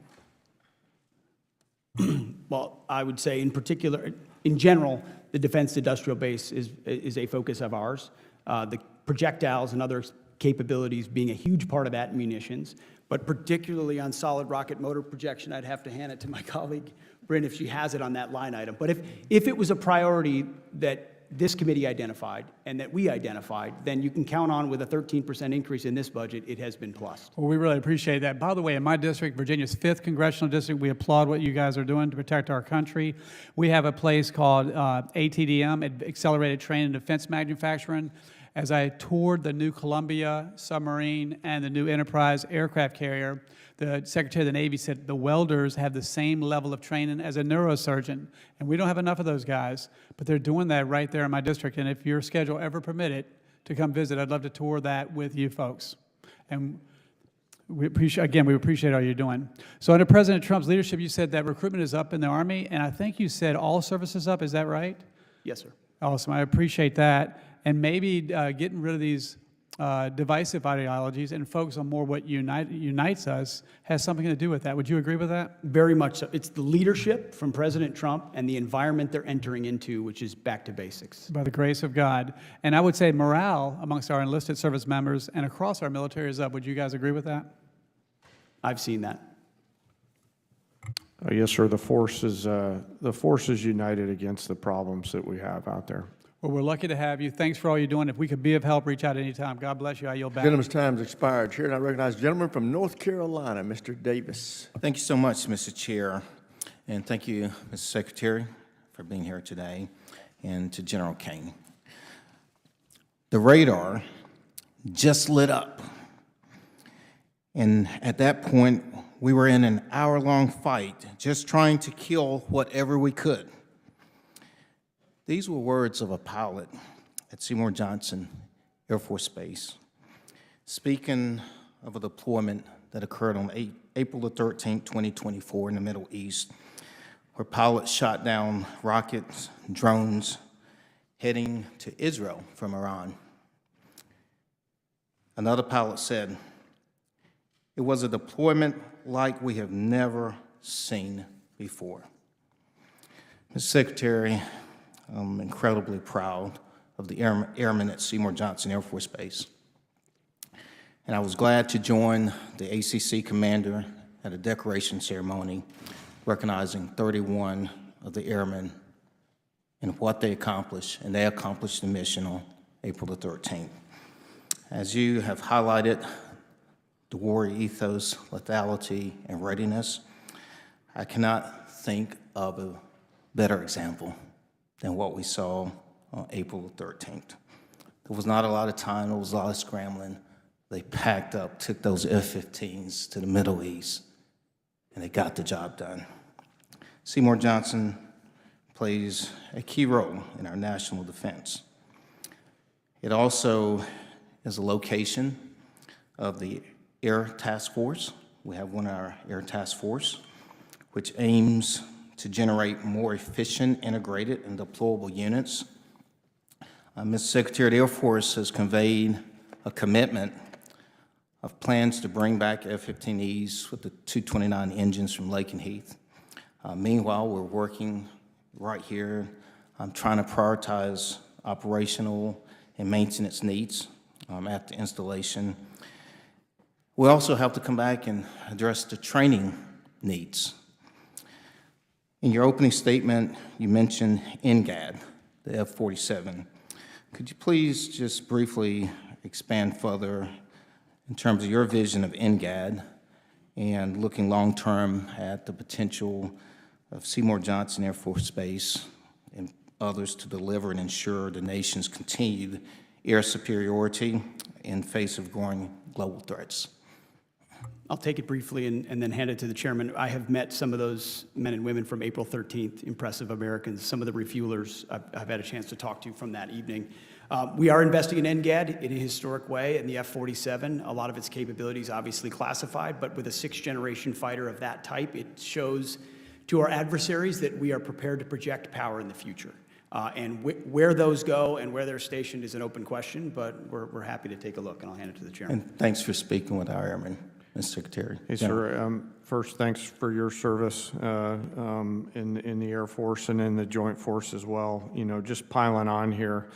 Well, I would say in particular, in general, the defense industrial base is a focus of ours. The projectiles and other capabilities being a huge part of that, munitions, but particularly on solid rocket motor projection, I'd have to hand it to my colleague, Bryn, if she has it on that line item. But if it was a priority that this committee identified and that we identified, then you can count on with a 13% increase in this budget, it has been plus. Well, we really appreciate that. By the way, in my district, Virginia's 5th congressional district, we applaud what you guys are doing to protect our country. We have a place called ATDM, Accelerated Training and Defense Manufacturing. As I toured the new Columbia submarine and the new Enterprise aircraft carrier, the Secretary of the Navy said the welders have the same level of training as a neurosurgeon, and we don't have enough of those guys, but they're doing that right there in my district, and if your schedule ever permitted to come visit, I'd love to tour that with you folks. And We appreciate all you're doing. So under President Trump's leadership, you said that recruitment is up in the Army, and I think you said all services up. Is that right? Yes, sir. Awesome. I appreciate that. And maybe getting rid of these divisive ideologies and focus on more what unites us has something to do with that. Would you agree with that? Very much so. It's the leadership from President Trump and the environment they're entering into, which is back to basics. By the grace of God. And I would say morale amongst our enlisted service members and across our military is up. Would you guys agree with that? I've seen that. Yes, sir. The force is united against the problems that we have out there. Well, we're lucky to have you. Thanks for all you're doing. If we could be of help, reach out anytime. God bless you. I yield back. Gentleman's time's expired. Chair, and I recognize the gentleman from North Carolina, Mr. Davis. Thank you so much, Mr. Chair, and thank you, Mr. Secretary, for being here today, and to General Kane. The radar just lit up, and at that point, we were in an hour-long fight, just trying to kill whatever we could. These were words of a pilot at Seymour Johnson Air Force Base, speaking of a deployment that occurred on April the 13th, 2024 in the Middle East, where pilots shot down rockets, drones, heading to Israel from Iran. Another pilot said, "It was a deployment like we have never seen before." Mr. Secretary, I'm incredibly proud of the airmen at Seymour Johnson Air Force Base. And I was glad to join the ACC commander at a decoration ceremony recognizing 31 of the airmen and what they accomplished, and they accomplished the mission on April the 13th. As you have highlighted the warrior ethos, lethality, and readiness, I cannot think of a better example than what we saw on April 13th. There was not a lot of time, there was a lot of scrambling. They packed up, took those F-15s to the Middle East, and they got the job done. Seymour Johnson plays a key role in our national defense. It also is a location of the Air Task Force. We have one of our Air Task Force, which aims to generate more efficient, integrated, and deployable units. Mr. Secretary, the Air Force has conveyed a commitment of plans to bring back F-15Es with the 229 engines from Lakenheath. Meanwhile, we're working right here trying to prioritize operational and maintenance needs at the installation. We also have to come back and address the training needs. In your opening statement, you mentioned NGAD, the F-47. Could you please just briefly expand further in terms of your vision of NGAD and looking long-term at the potential of Seymour Johnson Air Force Base and others to deliver and ensure the nation's continued air superiority in face of growing global threats? I'll take it briefly and then hand it to the chairman. I have met some of those men and women from April 13th, impressive Americans, some of the refuelers I've had a chance to talk to from that evening. We are investing in NGAD in a historic way, and the F-47, a lot of its capabilities obviously classified, but with a sixth-generation fighter of that type, it shows to our adversaries that we are prepared to project power in the future. And where those go and where they're stationed is an open question, but we're happy to take a look, and I'll hand it to the chairman. And thanks for speaking with our airmen, Mr. Secretary. Hey, sir. First, thanks for your service in the Air Force and in the Joint Force as well. You know, just piling on here,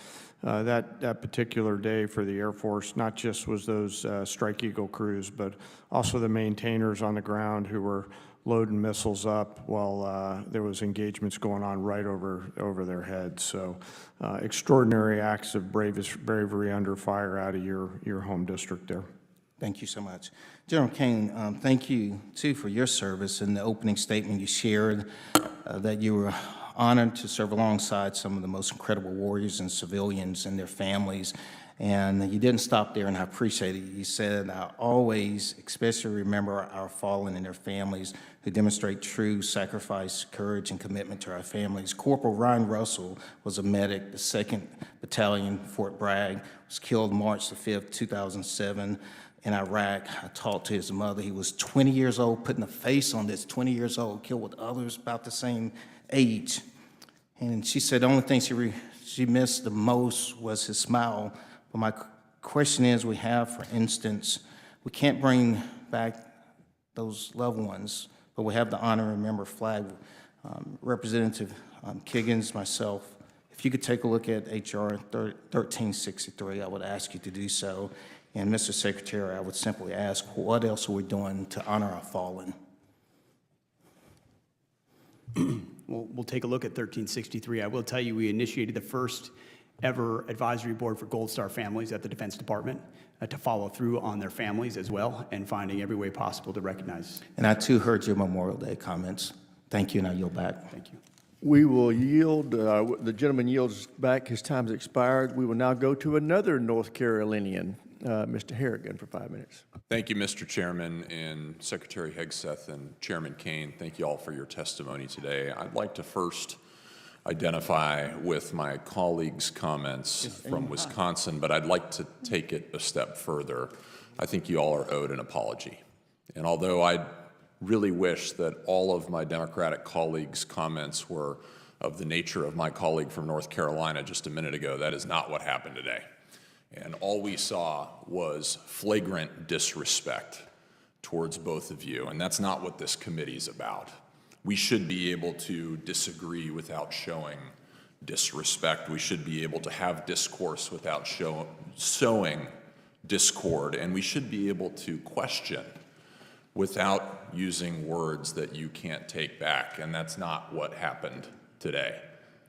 that particular day for the Air Force, not just was those Strike Eagle crews, but also the maintainers on the ground who were loading missiles up while there was engagements going on right over their heads. So extraordinary acts of bravery under fire out of your home district there. Thank you so much. General Kane, thank you, too, for your service. In the opening statement, you shared that you were honored to serve alongside some of the most incredible warriors and civilians and their families. And you didn't stop there, and I appreciate it. You said, "I always especially remember our fallen and their families who demonstrate true sacrifice, courage, and commitment to our families." Corporal Ryan Russell was a medic, the 2nd Battalion, Fort Bragg, was killed March the 5th, 2007, in Iraq. I talked to his mother. He was 20 years old, putting a face on this, 20 years old, killed with others about the same age. And she said the only thing she missed the most was his smile. But my question is, we have, for instance, we can't bring back those loved ones, but we have the honor and remember flag. Representative Kiggins, myself, if you could take a look at H.R. 1363, I would ask you to do so. And Mr. Secretary, I would simply ask, what else are we doing to honor our fallen? We'll take a look at 1363. I will tell you, we initiated the first ever advisory board for Gold Star families at the Defense Department to follow through on their families as well and finding every way possible to recognize. And I too heard your Memorial Day comments. Thank you, and I yield back. Thank you. We will yield, the gentleman yields back, his time's expired. We will now go to another North Carolinian, Mr. Harrigan, for 5 minutes. Thank you, Mr. Chairman, and Secretary Hegseth and Chairman Kane. Thank you all for your testimony today. I'd like to first identify with my colleagues' comments from Wisconsin, but I'd like to take it a step further. I think you all are owed an apology. And although I really wish that all of my Democratic colleagues' comments were of the nature of my colleague from North Carolina just a minute ago, that is not what happened today. And all we saw was flagrant disrespect towards both of you, and that's not what this committee is about. We should be able to disagree without showing disrespect. We should be able to have discourse without sowing discord, and we should be able to question without using words that you can't take back, and that's not what happened today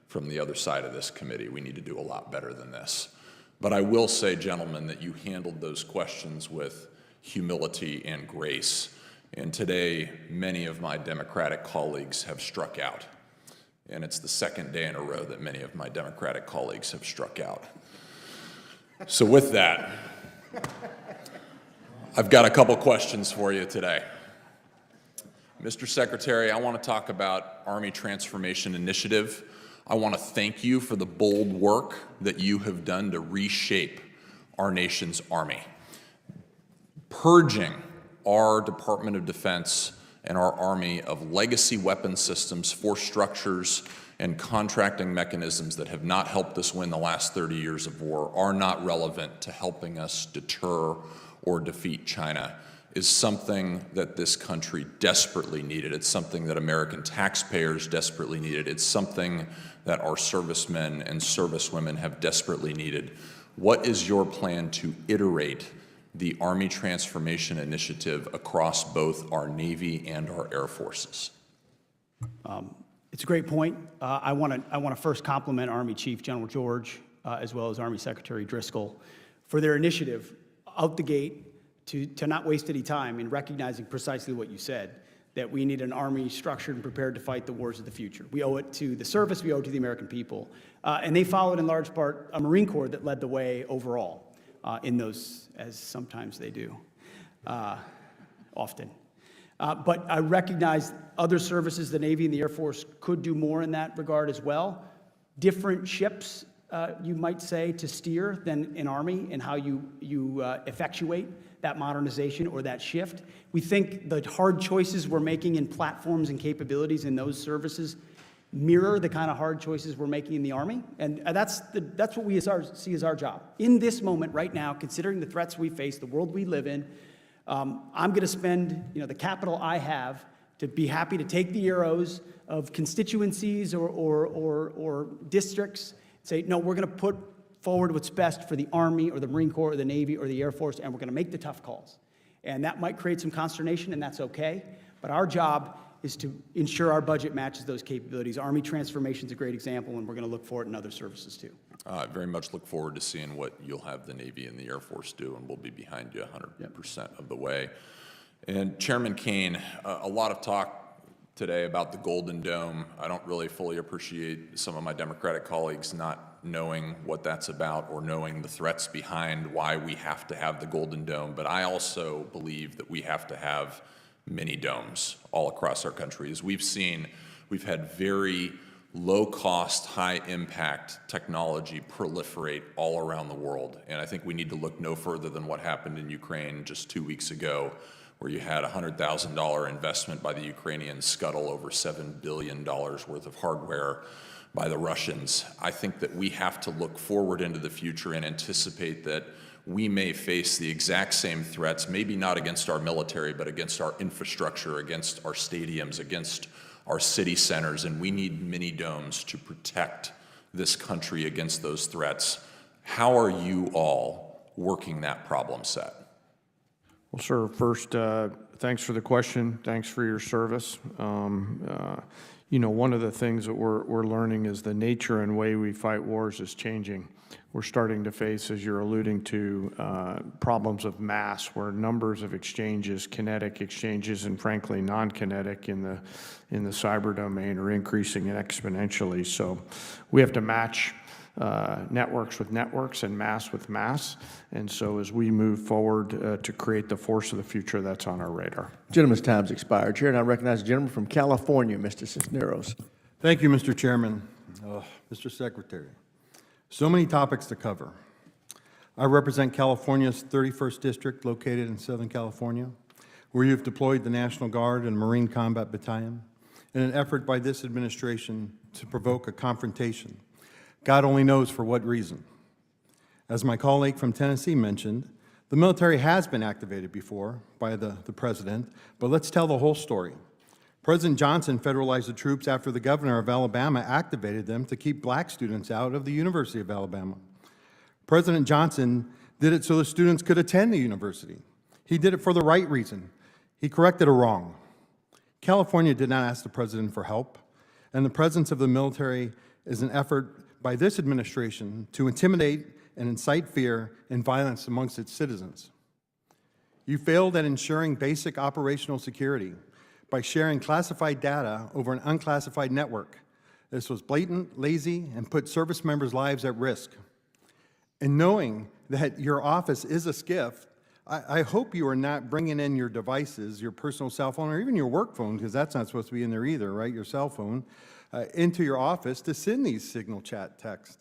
from the other side of this committee. We need to do a lot better than this. But I will say, gentlemen, that you handled those questions with humility and grace, and today many of my Democratic colleagues have struck out, and it's the second day in a row that many of my Democratic colleagues have struck out. So with that, I've got a couple questions for you today. Mr. Secretary, I want to talk about Army Transformation Initiative. I want to thank you for the bold work that you have done to reshape our nation's Army. Purging our Department of Defense and our Army of legacy weapon systems, force structures, and contracting mechanisms that have not helped us win the last 30 years of war, are not relevant to helping us deter or defeat China, is something that this country desperately needed. It's something that American taxpayers desperately needed. It's something that our servicemen and servicewomen have desperately needed. What is your plan to iterate the Army Transformation Initiative across both our Navy and our Air Forces? It's a great point. I want to first compliment Army Chief General George, as well as Army Secretary Driscoll, for their initiative out the gate to not waste any time in recognizing precisely what you said, that we need an Army structured and prepared to fight the wars of the future. We owe it to the service, we owe it to the American people. And they followed in large part a Marine Corps that led the way overall in those, as sometimes they do, often. But I recognize other services, the Navy and the Air Force, could do more in that regard as well. Different ships, you might say, to steer than an Army and how you effectuate that modernization or that shift. We think the hard choices we're making in platforms and capabilities in those services mirror the kind of hard choices we're making in the Army, and that's what we see as our job. In this moment right now, considering the threats we face, the world we live in, I'm going to spend the capital I have to be happy to take the arrows of constituencies or districts, say, no, we're going to put forward what's best for the Army or the Marine Corps or the Navy or the Air Force, and we're going to make the tough calls. And that might create some consternation, and that's okay. But our job is to ensure our budget matches those capabilities. Army transformation is a great example, and we're going to look for it in other services too. I very much look forward to seeing what you'll have the Navy and the Air Force do, and we'll be behind you 100% of the way. And Chairman Kane, a lot of talk today about the Golden Dome. I don't really fully appreciate some of my Democratic colleagues not knowing what that's about or knowing the threats behind why we have to have the Golden Dome. But I also believe that we have to have mini domes all across our country. As we've seen, we've had very low-cost, high-impact technology proliferate all around the world. And I think we need to look no further than what happened in Ukraine just 2 weeks ago, where you had a $100,000 investment by the Ukrainians scuttle over $7 billion worth of hardware by the Russians. I think that we have to look forward into the future and anticipate that we may face the exact same threats, maybe not against our military, but against our infrastructure, against our stadiums, against our city centers, and we need mini domes to protect this country against those threats. How are you all working that problem set? Well, sir, first, thanks for the question. Thanks for your service. You know, one of the things that we're learning is the nature and way we fight wars is changing. We're starting to face, as you're alluding to, problems of mass, where numbers of exchanges, kinetic exchanges, and frankly non-kinetic in the cyber domain are increasing exponentially. So we have to match networks with networks and mass with mass. And so as we move forward to create the force of the future, that's on our radar. Gentleman's time's expired. Chair, and I recognize the gentleman from California, Mr. Cisneros. Thank you, Mr. Chairman. Mr. Secretary, so many topics to cover. I represent California's 31st District, located in Southern California, where you've deployed the National Guard and Marine Combat Battalion in an effort by this administration to provoke a confrontation. God only knows for what reason. As my colleague from Tennessee mentioned, the military has been activated before by the president, but let's tell the whole story. President Johnson federalized the troops after the governor of Alabama activated them to keep black students out of the University of Alabama. President Johnson did it so the students could attend the university. He did it for the right reason. He corrected a wrong. California did not ask the president for help, and the presence of the military is an effort by this administration to intimidate and incite fear and violence amongst its citizens. You failed at ensuring basic operational security by sharing classified data over an unclassified network. This was blatant, lazy, and put service members' lives at risk. And knowing that your office is a SCIF, I hope you are not bringing in your devices, your personal cell phone, or even your work phone, because that's not supposed to be in there either, right, your cell phone, into your office to send these signal chat texts.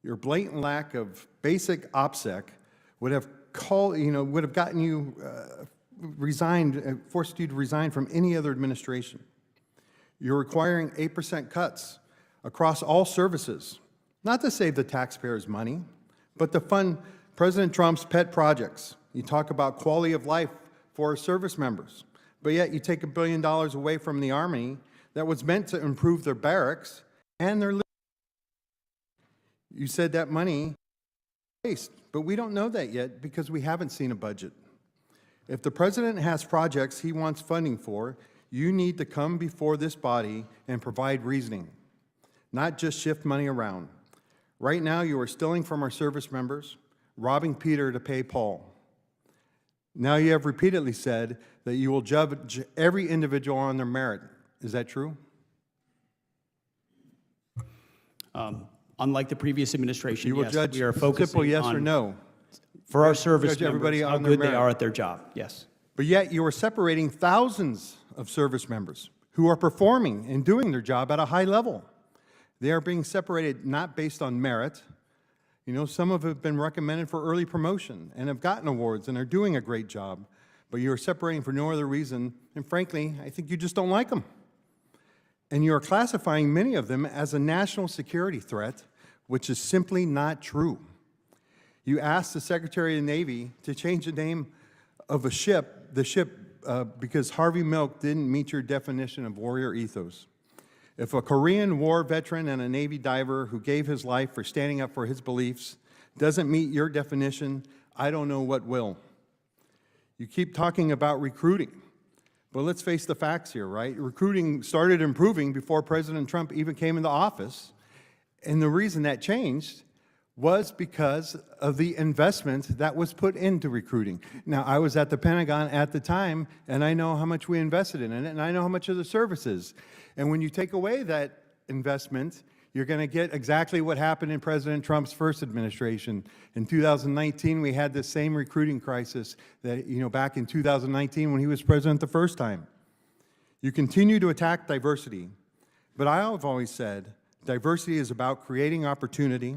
Your blatant lack of basic OPSEC would have gotten you resigned, forced you to resign from any other administration. You're requiring 8% cuts across all services, not to save the taxpayers money, but to fund President Trump's pet projects. You talk about quality of life for our service members, but yet you take $1 billion away from the Army that was meant to improve their barracks and their living. You said that money waste, but we don't know that yet because we haven't seen a budget. If the president has projects he wants funding for, you need to come before this body and provide reasoning, not just shift money around. Right now, you are stealing from our service members, robbing Peter to pay Paul. Now you have repeatedly said that you will judge every individual on their merit. Is that true? Unlike the previous administration, You will yes, judge we are focusing simple yes or on, no. for our service Judge everybody members, how on their good they merit. are at their job, yes. But yet you are separating thousands of service members who are performing and doing their job at a high level. They are being separated not based on merit. You know, some of them have been recommended for early promotion and have gotten awards and are doing a great job, but you are separating for no other reason, and frankly, I think you just don't like them. And you are classifying many of them as a national security threat, which is simply not true. You asked the Secretary of the Navy to change the name of the ship, because Harvey Milk didn't meet your definition of warrior ethos. If a Korean War veteran and a Navy diver who gave his life for standing up for his beliefs doesn't meet your definition, I don't know what will. You keep talking about recruiting, but let's face the facts here, right? Recruiting started improving before President Trump even came into office, and the reason that changed was because of the investment that was put into recruiting. Now, I was at the Pentagon at the time, and I know how much we invested in it, and I know how much of the services. And when you take away that investment, you're going to get exactly what happened in President Trump's first administration. In 2019, we had the same recruiting crisis that, back in 2019 when he was president the first time. You continue to attack diversity, But I have always said diversity is about creating opportunity,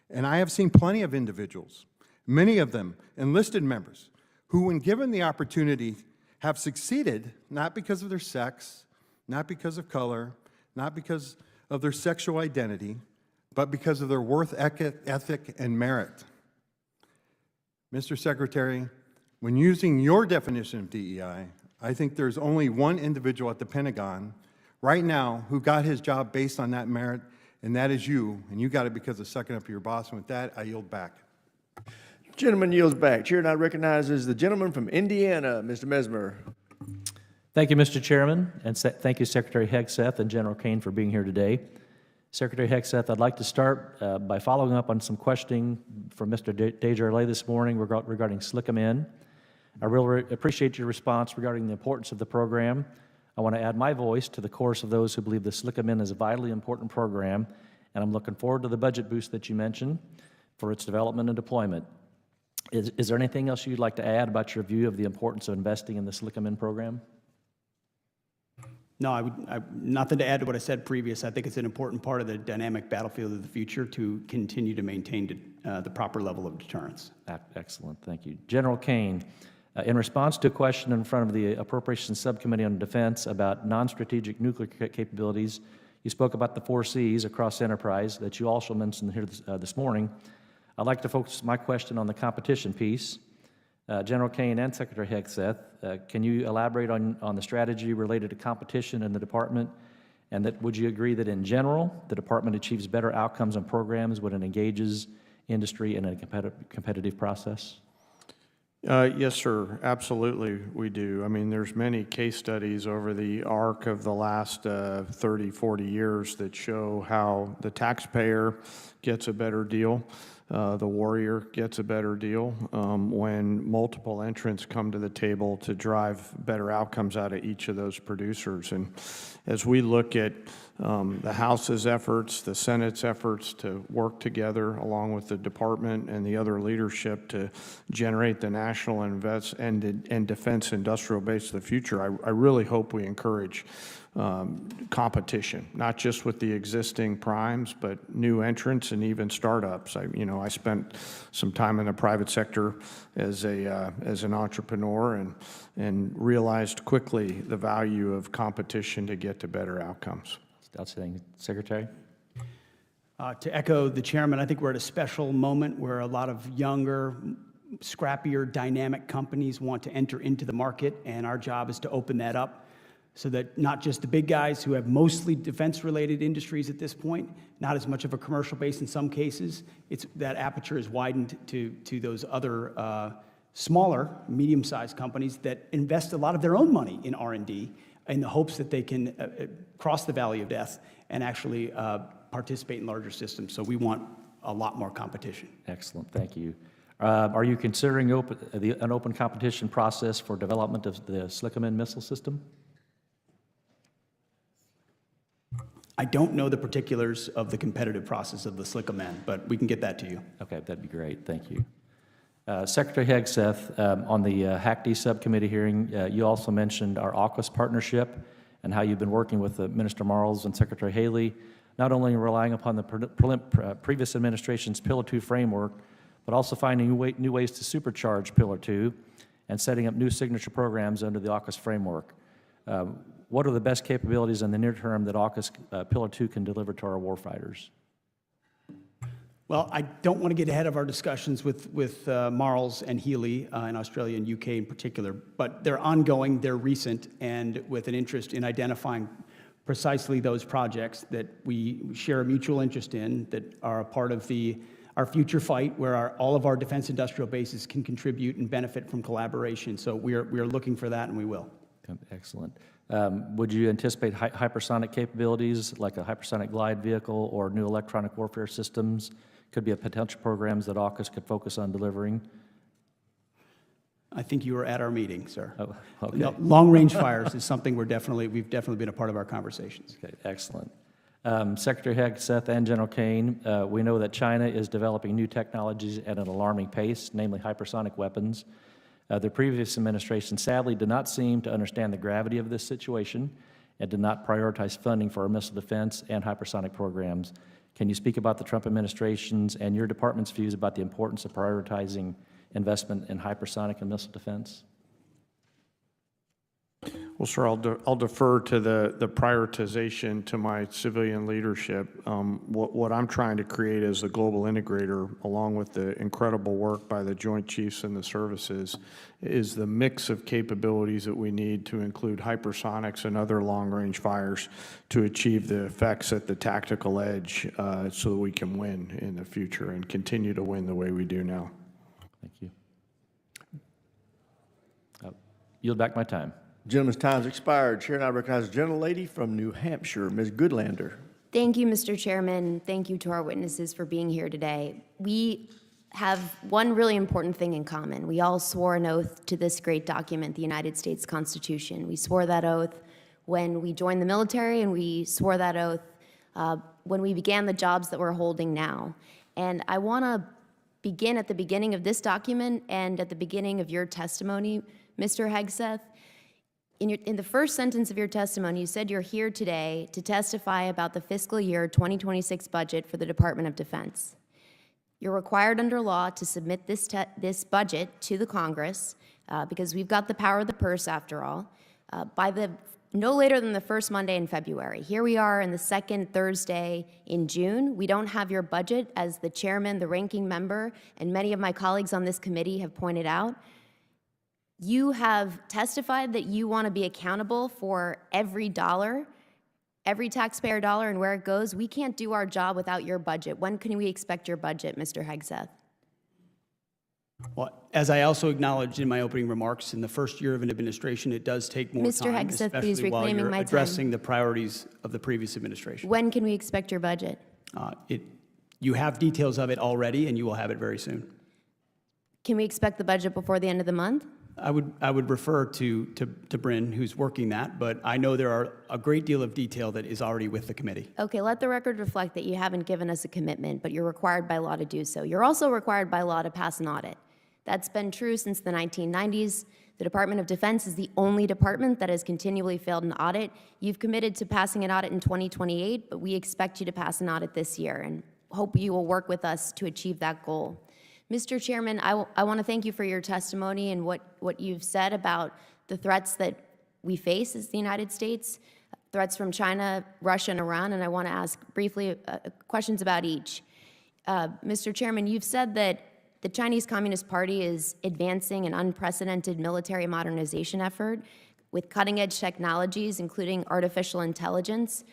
and I have seen plenty of individuals, many of them enlisted members, who, when given the opportunity, have succeeded not because of their sex, not because of color, not because of their sexual identity, but because of their worth ethic and merit. Mr. Secretary, when using your definition of DEI, I think there's only one individual at the Pentagon right now who got his job based on that merit, and that is you, and you got it because of sucking up to your boss. And with that, I yield back. Gentleman yields back. Chair now recognizes the gentleman from Indiana, Mr. Mesmer. Thank you, Mr. Chairman, and thank you, Secretary Hegseth and General Kane, for being here today. Secretary Hegseth, I'd like to start by following up on some questioning from Mr. Desjardins this morning regarding SLCM-N. I really appreciate your response regarding the importance of the program. I want to add my voice to the chorus of those who believe the SLCM-N is a vitally important program, and I'm looking forward to the budget boost that you mentioned for its development and deployment. Is there anything else you'd like to add about your view of the importance of investing in the SLCM-N program? No, nothing to add to what I said previous. I think it's an important part of the dynamic battlefield of the future to continue to maintain the proper level of deterrence. Excellent, thank you. General Kane, in response to a question in front of the Appropriations Subcommittee on Defense about non-strategic nuclear capabilities, you spoke about the 4 Cs across enterprise that you also mentioned here this morning. I'd like to focus my question on the competition piece. General Kane and Secretary Hegseth, can you elaborate on the strategy related to competition in the department, and that would you agree that in general, the department achieves better outcomes on programs when it engages industry in a competitive process? Yes, sir, absolutely we do. I mean, there's many case studies over the arc of the last 30, 40 years that show how the taxpayer gets a better deal. The warrior gets a better deal when multiple entrants come to the table to drive better outcomes out of each of those producers. And as we look at the House's efforts, the Senate's efforts to work together along with the department and the other leadership to generate the national and defense industrial base of the future, I really hope we encourage competition, not just with the existing primes, but new entrants and even startups. I spent some time in the private sector as an entrepreneur and realized quickly the value of competition to get to better outcomes. Outstanding. Secretary? To echo the chairman, I think we're at a special moment where a lot of younger, scrappier, dynamic companies want to enter into the market, and our job is to open that up so that not just the big guys who have mostly defense-related industries at this point, not as much of a commercial base in some cases, that aperture is widened to those other smaller, medium-sized companies that invest a lot of their own money in R&D in the hopes that they can cross the valley of death and actually participate in larger systems. So we want a lot more competition. Excellent, thank you. Are you considering an open competition process for development of the SLCM-N missile system? I don't know the particulars of the competitive process of the SLCM-N, but we can get that to you. Okay, that'd be great, thank you. Secretary Hegseth, on the HACD subcommittee hearing, you also mentioned our AUKUS partnership and how you've been working with Minister Marles and Secretary Haley, not only relying upon the previous administration's Pillar 2 framework, but also finding new ways to supercharge Pillar 2 and setting up new signature programs under the AUKUS framework. What are the best capabilities in the near term that AUKUS Pillar 2 can deliver to our warfighters? Well, I don't want to get ahead of our discussions with Marles and Healy in Australia and UK in particular, but they're ongoing, they're recent, and with an interest in identifying precisely those projects that we share a mutual interest in, that are a part of our future fight, where all of our defense industrial bases can contribute and benefit from collaboration. So we are looking for that, and we will. Excellent. Would you anticipate hypersonic capabilities, like a hypersonic glide vehicle or new electronic warfare systems, could be a potential programs that AUKUS could focus on delivering? I think you were at our meeting, sir. Oh, okay. No, long-range fires is something we've definitely been a part of our conversations. Okay, excellent. Secretary Hegseth and General Kane, we know that China is developing new technologies at an alarming pace, namely hypersonic weapons. The previous administration sadly did not seem to understand the gravity of this situation and did not prioritize funding for our missile defense and hypersonic programs. Can you speak about the Trump administration's and your department's views about the importance of prioritizing investment in hypersonic and missile defense? Well, sir, I'll defer to the prioritization to my civilian leadership. What I'm trying to create as a global integrator, along with the incredible work by the Joint Chiefs and the services, is the mix of capabilities that we need to include hypersonics and other long-range fires to achieve the effects at the tactical edge so that we can win in the future and continue to win the way we do now. Thank you. I'll yield back my time. Gentleman's time's expired. Chair now recognizes the gentlelady from New Hampshire, Ms. Goodlander. Thank you, Mr. Chairman. Thank you to our witnesses for being here today. We have one really important thing in common. We all swore an oath to this great document, the United States Constitution. We swore that oath when we joined the military, and we swore that oath when we began the jobs that we're holding now. And I want to begin at the beginning of this document and at the beginning of your testimony, Mr. Hegseth. In the first sentence of your testimony, you said you're here today to testify about the fiscal year 2026 budget for the Department of Defense. You're required under law to submit this budget to the Congress because we've got the power of the purse after all, no later than the first Monday in February. Here we are in the second Thursday in June. We don't have your budget, as the chairman, the ranking member, and many of my colleagues on this committee have pointed out. You have testified that you want to be accountable for every dollar, every taxpayer dollar, and where it goes. We can't do our job without your budget. When can we expect your budget, Mr. Hegseth? Well, as I also acknowledged in my opening remarks, in the first year of an administration, it does take more Mr. time, Hegseth, please especially while reclaiming you're my time. addressing the priorities of the previous administration. When can we expect your budget? You have details of it already, and you will have it very soon. Can we expect the budget before the end of the month? I would refer to Bryn, who's working that, but I know there are a great deal of detail that is already with the committee. Okay, let the record reflect that you haven't given us a commitment, but you're required by law to do so. You're also required by law to pass an audit. That's been true since the 1990s. The Department of Defense is the only department that has continually failed an audit. You've committed to passing an audit in 2028, but we expect you to pass an audit this year and hope you will work with us to achieve that goal. Mr. Chairman, I want to thank you for your testimony and what you've said about the threats that we face as the United States, threats from China, Russia, and Iran, and I want to ask briefly questions about each. Mr. Chairman, you've said that the Chinese Communist Party is advancing an unprecedented military modernization effort with cutting-edge technologies, including artificial intelligence.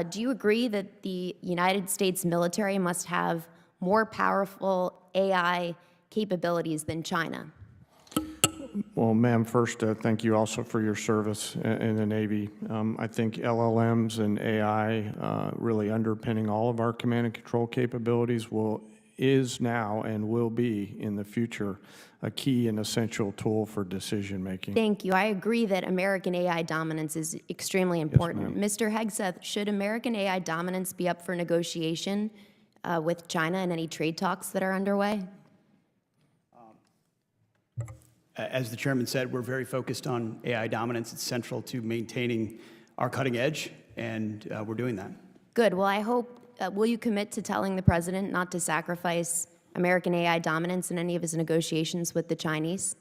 Do you agree that the United States military must have more powerful AI capabilities than China? Well, ma'am, first, thank you also for your service in the Navy. I think LLMs and AI really underpinning all of our command and control capabilities is now and will be in the future a key and essential tool for decision making. Thank you. I agree that American AI dominance is extremely important. Yes, Mr. Hegseth, should American AI dominance be up for negotiation with China and any trade talks that are underway? As the chairman said, we're very focused on AI dominance. It's central to maintaining our cutting edge, and we're doing that. Good. Well, I hope, will you commit to telling the president not to sacrifice American AI dominance in any of his negotiations with the Chinese?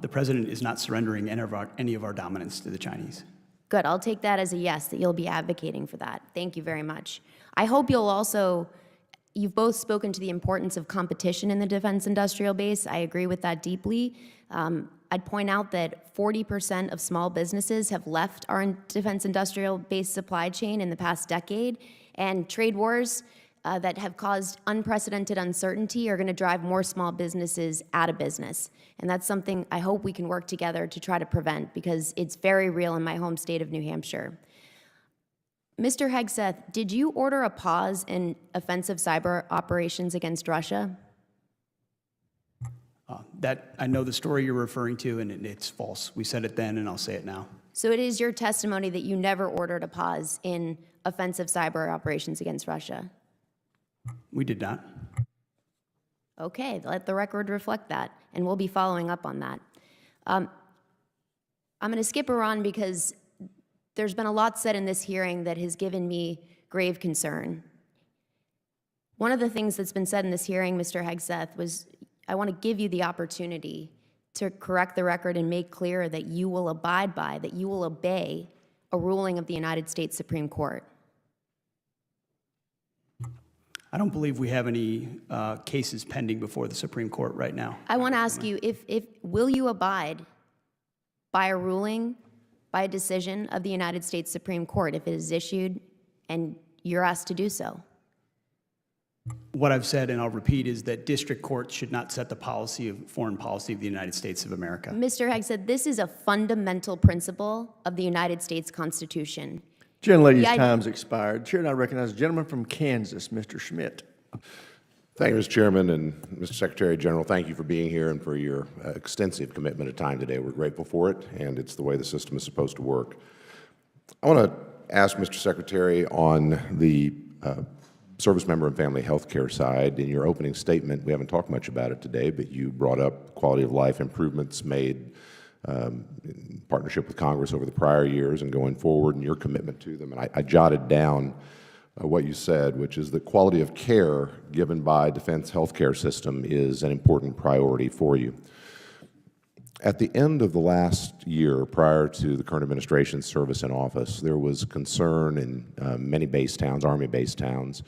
The president is not surrendering any of our dominance to the Chinese. Good. I'll take that as a yes, that you'll be advocating for that. Thank you very much. I hope you'll also, you've both spoken to the importance of competition in the defense industrial base. I agree with that deeply. I'd point out that 40% of small businesses have left our defense industrial base supply chain in the past decade, and trade wars that have caused unprecedented uncertainty are going to drive more small businesses out of business. And that's something I hope we can work together to try to prevent, because it's very real in my home state of New Hampshire. Mr. Hegseth, did you order a pause in offensive cyber operations against Russia? That I know the story you're referring to, and it's false. We said it then, and I'll say it now. So it is your testimony that you never ordered a pause in offensive cyber operations against Russia? We did not. Okay, let the record reflect that, and we'll be following up on that. I'm going to skip Iran because there's been a lot said in this hearing that has given me grave concern. One of the things that's been said in this hearing, Mr. Hegseth, was I want to give you the opportunity to correct the record and make clear that you will abide by, that you will obey a ruling of the United States Supreme Court. I don't believe we have any cases pending before the Supreme Court right now. I want to ask you, will you abide by a ruling, by a decision of the United States Supreme Court if it is issued and you're asked to do so? What I've said, and I'll repeat, is that district courts should not set the foreign policy of the United States of America. Mr. Hegseth, this is a fundamental principle of the United States Constitution. Gentlelady's time's expired. Chair now recognizes the gentleman from Kansas, Mr. Schmidt. Thank you, Mr. Chairman, and Mr. Secretary General, thank you for being here and for your extensive commitment of time today. We're grateful for it, and it's the way the system is supposed to work. I want to ask Mr. Secretary on the service member and family health care side. In your opening statement, we haven't talked much about it today, but you brought up quality of life improvements made in partnership with Congress over the prior years and going forward, and your commitment to them. And I jotted down what you said, which is that quality of care given by defense healthcare system is an important priority for you. At the end of the last year, prior to the current administration's service in office, there was concern in many base towns, Army-based towns,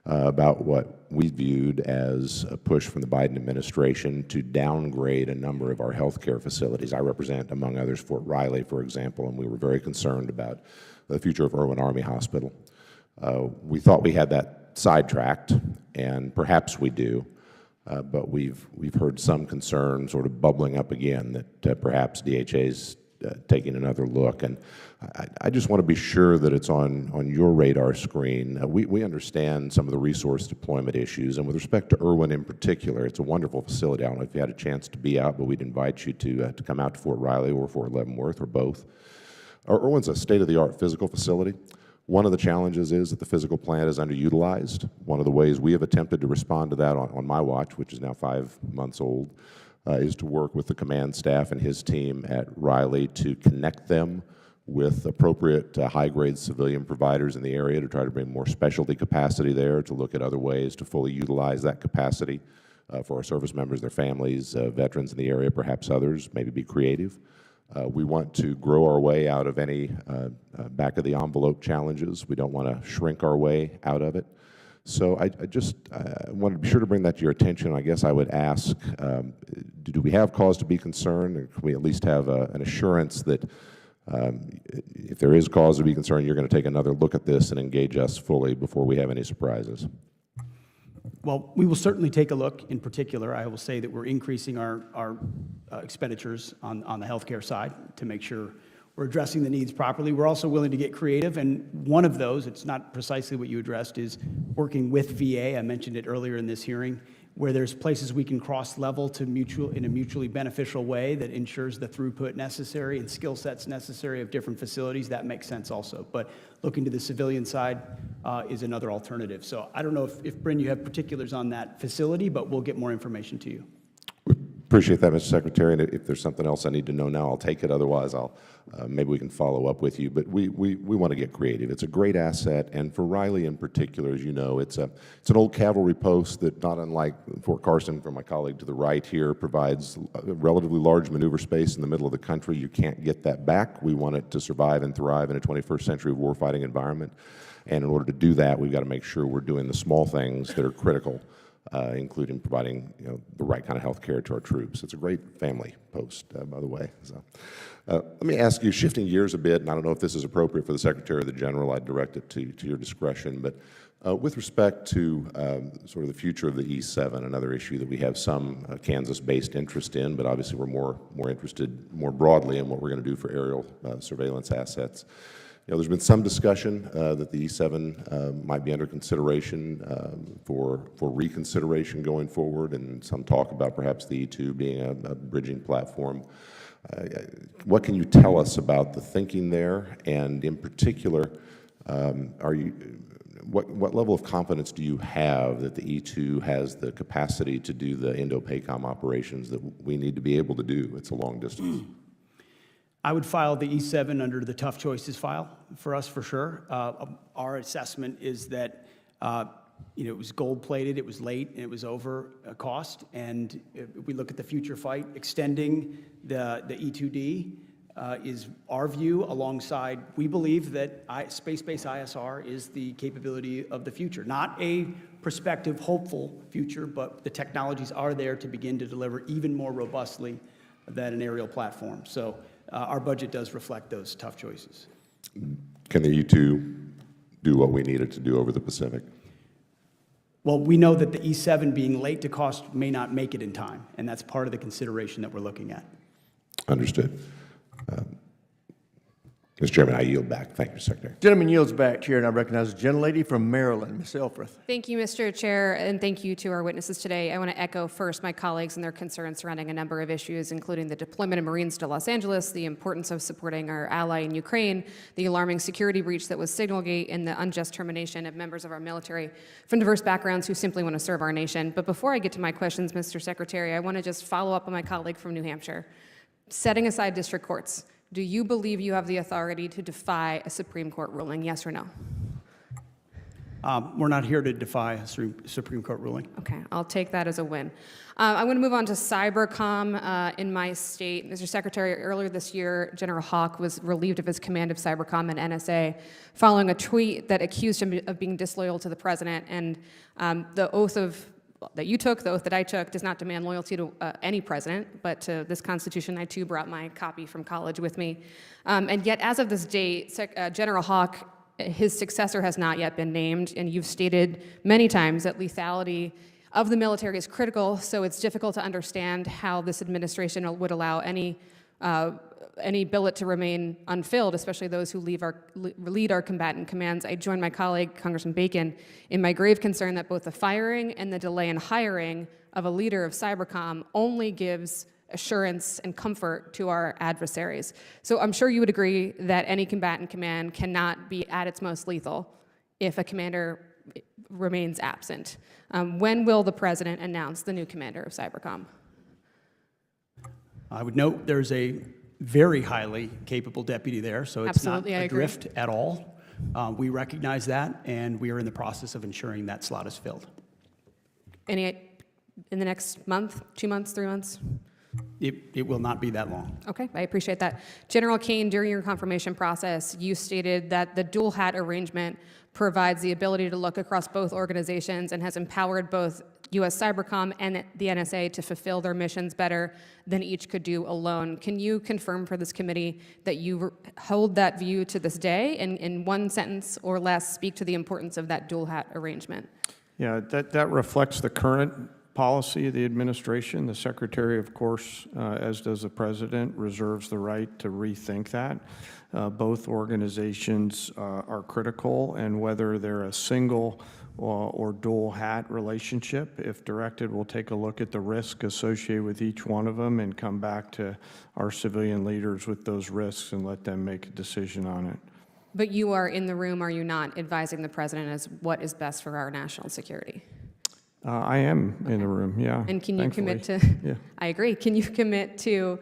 about what we viewed as a push from the Biden administration to downgrade a number of our health care facilities. I represent, among others, Fort Riley, for example, and we were very concerned about the future of Irwin Army Hospital. We thought we had that sidetracked, and perhaps we do. But we've heard some concern sort of bubbling up again that perhaps DHA's taking another look. And I just want to be sure that it's on your radar screen. We understand some of the resource deployment issues, and with respect to Irwin in particular, it's a wonderful facility. I don't know if you had a chance to be out, but we'd invite you to come out to Fort Riley or Fort Leavenworth or both. Irwin's a state-of-the-art physical facility. One of the challenges is that the physical plant is underutilized. One of the ways we have attempted to respond to that on my watch, which is now 5 months old, is to work with the command staff and his team at Riley to connect them with appropriate high-grade civilian providers in the area to try to bring more specialty capacity there, to look at other ways to fully utilize that capacity for our service members, their families, veterans in the area, perhaps others, maybe be creative. We want to grow our way out of any back-of-the-envelope challenges. We don't want to shrink our way out of it. So I wanted to be sure to bring that to your attention. I guess I would ask, do we have cause to be concerned, or can we at least have an assurance that if there is cause to be concerned, you're going to take another look at this and engage us fully before we have any surprises? Well, we will certainly take a look. In particular, I will say that we're increasing our expenditures on the healthcare side to make sure we're addressing the needs properly. We're also willing to get creative, and one of those, it's not precisely what you addressed, is working with VA. I mentioned it earlier in this hearing, where there's places we can cross-level to in a mutually beneficial way that ensures the throughput necessary and skill sets necessary of different facilities. That makes sense also. But looking to the civilian side is another alternative. So I don't know if Bryn, you have particulars on that facility, but we'll get more information to you. Appreciate that, Mr. Secretary, and if there's something else I need to know now, I'll take it. Otherwise, maybe we can follow up with you. But we want to get creative. It's a great asset, and for Riley in particular, as you know, it's an old cavalry post that, not unlike Fort Carson, from my colleague to the right here, provides a relatively large maneuver space in the middle of the country. You can't get that back. We want it to survive and thrive in a 21st century warfighting environment, and in order to do that, we've got to make sure we're doing the small things that are critical, including providing the right kind of health care to our troops. It's a great family post, by the way. So, let me ask you, shifting gears a bit, and I don't know if this is appropriate for the Secretary or the General, I'd direct it to your discretion, but with respect to sort of the future of the E-7, another issue that we have some Kansas-based interest in, but obviously we're more interested more broadly in what we're going to do for aerial surveillance assets. There's been some discussion that the E-7 might be under consideration for reconsideration going forward, and some talk about perhaps the E-2 being a bridging platform. What can you tell us about the thinking there, and in particular, what level of confidence do you have that the E-2 has the capacity to do the Indo-PACOM operations that we need to be able to do? It's a long distance. I would file the E7 under the tough choices file for us, for sure. Our assessment is that it was gold-plated, it was late, and it was over cost. And if we look at the future fight, extending the E2D is our view alongside, we believe that space-based ISR is the capability of the future. Not a prospective, hopeful future, but the technologies are there to begin to deliver even more robustly than an aerial platform. So our budget does reflect those tough choices. Can the E2 do what we needed to do over the Pacific? Well, we know that the E7 being late to cost may not make it in time, and that's part of the consideration that we're looking at. Understood. Mr. Chairman, I yield back. Thank you, Mr. Secretary. Gentleman yields back, Chair, and I recognize the gentlelady from Maryland, Ms. Elfreth. Thank you, Mr. Chair, and thank you to our witnesses today. I want to echo first my colleagues and their concerns surrounding a number of issues, including the deployment of Marines to Los Angeles, the importance of supporting our ally in Ukraine, the alarming security breach that was Signalgate, and the unjust termination of members of our military from diverse backgrounds who simply want to serve our nation. But before I get to my questions, Mr. Secretary, I want to just follow up on my colleague from New Hampshire. Setting aside district courts, do you believe you have the authority to defy a Supreme Court ruling, yes or no? We're not here to defy a Supreme Court ruling. Okay, I'll take that as a win. I'm going to move on to cybercom in my state. Mr. Secretary, earlier this year, General Hawk was relieved of his command of cybercom and NSA following a tweet that accused him of being disloyal to the president. And the oath that you took, the oath that I took, does not demand loyalty to any president, but to this Constitution. I too brought my copy from college with me. And yet, as of this date, General Hawk, his successor has not yet been named, and you've stated many times that lethality of the military is critical, so it's difficult to understand how this administration would allow any billet to remain unfilled, especially those who lead our combatant commands. I join my colleague, Congressman Bacon, in my grave concern that both the firing and the delay in hiring of a leader of cybercom only gives assurance and comfort to our adversaries. So I'm sure you would agree that any combatant command cannot be at its most lethal if a commander remains absent. When will the president announce the new commander of cybercom? I would note there's a very highly capable deputy there, so it's Absolutely, not I agree. adrift at all. We recognize that, and we are in the process of ensuring that slot is filled. In the next month, 2 months, 3 months? It will not be that long. Okay, I appreciate that. General Kane, during your confirmation process, you stated that the dual hat arrangement provides the ability to look across both organizations and has empowered both U.S. Cybercom and the NSA to fulfill their missions better than each could do alone. Can you confirm for this committee that you hold that view to this day, and in one sentence or less speak to the importance of that dual hat arrangement? Yeah, that reflects the current policy of the administration. The Secretary, of course, as does the President, reserves the right to rethink that. Both organizations are critical, and whether they're a single or dual hat relationship, if directed, we'll take a look at the risk associated with each one of them and come back to our civilian leaders with those risks and let them make a decision on it. But you are in the room, are you not, advising the President as what is best for our national security? I am in the room, yeah. And can you commit to, Yeah. I agree, can you commit to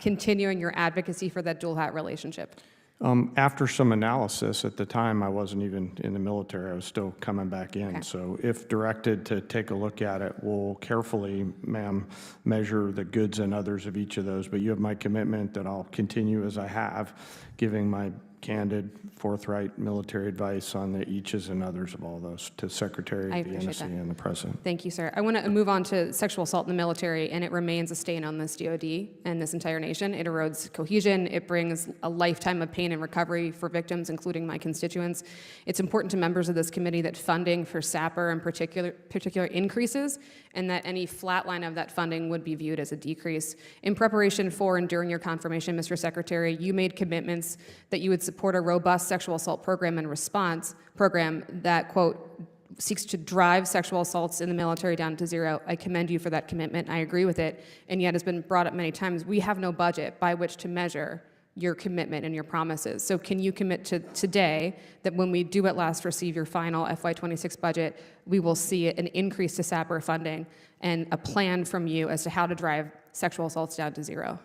continuing your advocacy for that dual hat relationship? After some analysis, at the time I wasn't even in the military, I was still coming back in. Okay. So if directed to take a look at it, we'll carefully, ma'am, measure the goods and others of each of those. But you have my commitment that I'll continue as I have, giving my candid, forthright military advice on the eaches and others of all those to Secretary I of the appreciate NSC that. and the President. Thank you, sir. I want to move on to sexual assault in the military, and it remains a stain on this DoD and this entire nation. It erodes cohesion. It brings a lifetime of pain and recovery for victims, including my constituents. It's important to members of this committee that funding for SAPR in particular increases, and that any flatline of that funding would be viewed as a decrease. In preparation for and during your confirmation, Mr. Secretary, you made commitments that you would support a robust sexual assault program and response program that, quote, seeks to drive sexual assaults in the military down to zero. I commend you for that commitment. I agree with it. And yet, has been brought up many times, we have no budget by which to measure your commitment and your promises. So can you commit to today that when we do at last receive your final FY26 budget, we will see an increase to SAPR funding and a plan from you as to how to drive sexual assaults down to zero?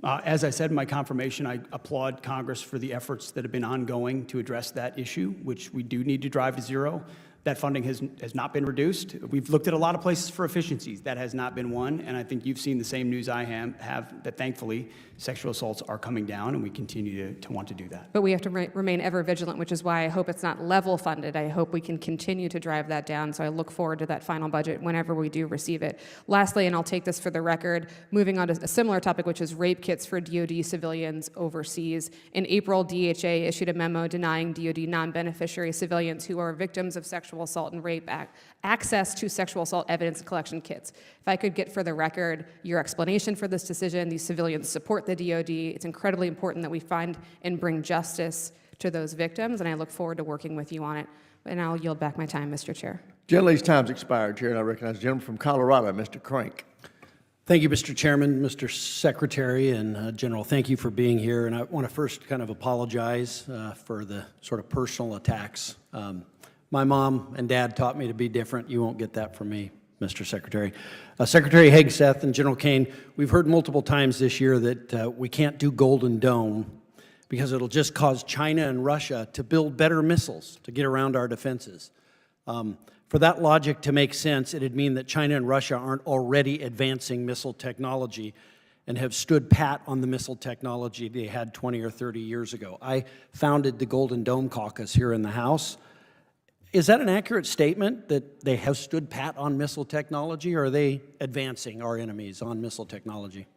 As I said in my confirmation, I applaud Congress for the efforts that have been ongoing to address that issue, which we do need to drive to zero. That funding has not been reduced. We've looked at a lot of places for efficiencies. That has not been one, and I think you've seen the same news I have, that thankfully sexual assaults are coming down, and we continue to want to do that. But we have to remain ever vigilant, which is why I hope it's not level funded. I hope we can continue to drive that down, so I look forward to that final budget whenever we do receive it. Lastly, and I'll take this for the record, moving on to a similar topic, which is rape kits for DoD civilians overseas. In April, DHA issued a memo denying DoD non-beneficiary civilians who are victims of sexual assault and rape access to sexual assault evidence collection kits. If I could get for the record your explanation for this decision. These civilians support the DoD. It's incredibly important that we find and bring justice to those victims, and I look forward to working with you on it. And I'll yield back my time, Mr. Chair. Gentlelady's time's expired, Chair, and I recognize the gentleman from Colorado, Mr. Crank. Thank you, Mr. Chairman, Mr. Secretary, and General, thank you for being here. And I want to first kind of apologize for the sort of personal attacks. My mom and dad taught me to be different. You won't get that from me, Mr. Secretary. Secretary Hegseth and General Kane, we've heard multiple times this year that we can't do Golden Dome because it'll just cause China and Russia to build better missiles to get around our defenses. For that logic to make sense, it'd mean that China and Russia aren't already advancing missile technology and have stood pat on the missile technology they had 20 or 30 years ago. I founded the Golden Dome Caucus here in the House. Is that an accurate statement that they have stood pat on missile technology, or are they advancing our enemies on missile technology?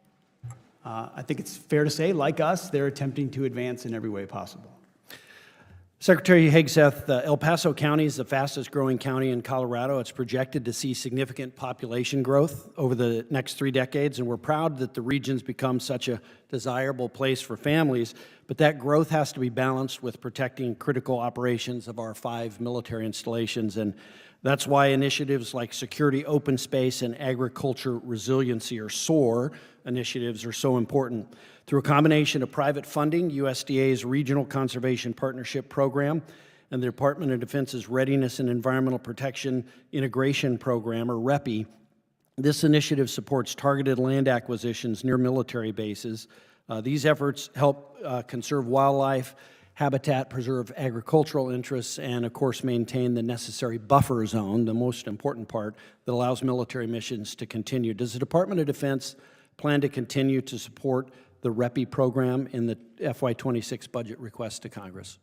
I think it's fair to say, like us, they're attempting to advance in every way possible. Secretary Hegseth, El Paso County is the fastest growing county in Colorado. It's projected to see significant population growth over the next 3 decades, and we're proud that the region's become such a desirable place for families, but that growth has to be balanced with protecting critical operations of our 5 military installations, and that's why initiatives like Security Open Space and Agriculture Resiliency, or SOAR, initiatives are so important. Through a combination of private funding, USDA's Regional Conservation Partnership Program, and the Department of Defense's Readiness and Environmental Protection Integration Program, or REPI, this initiative supports targeted land acquisitions near military bases. These efforts help conserve wildlife, habitat, preserve agricultural interests, and of course maintain the necessary buffer zone, the most important part, that allows military missions to continue. Does the Department of Defense plan to continue to support the REPI program in the FY26 budget request to Congress?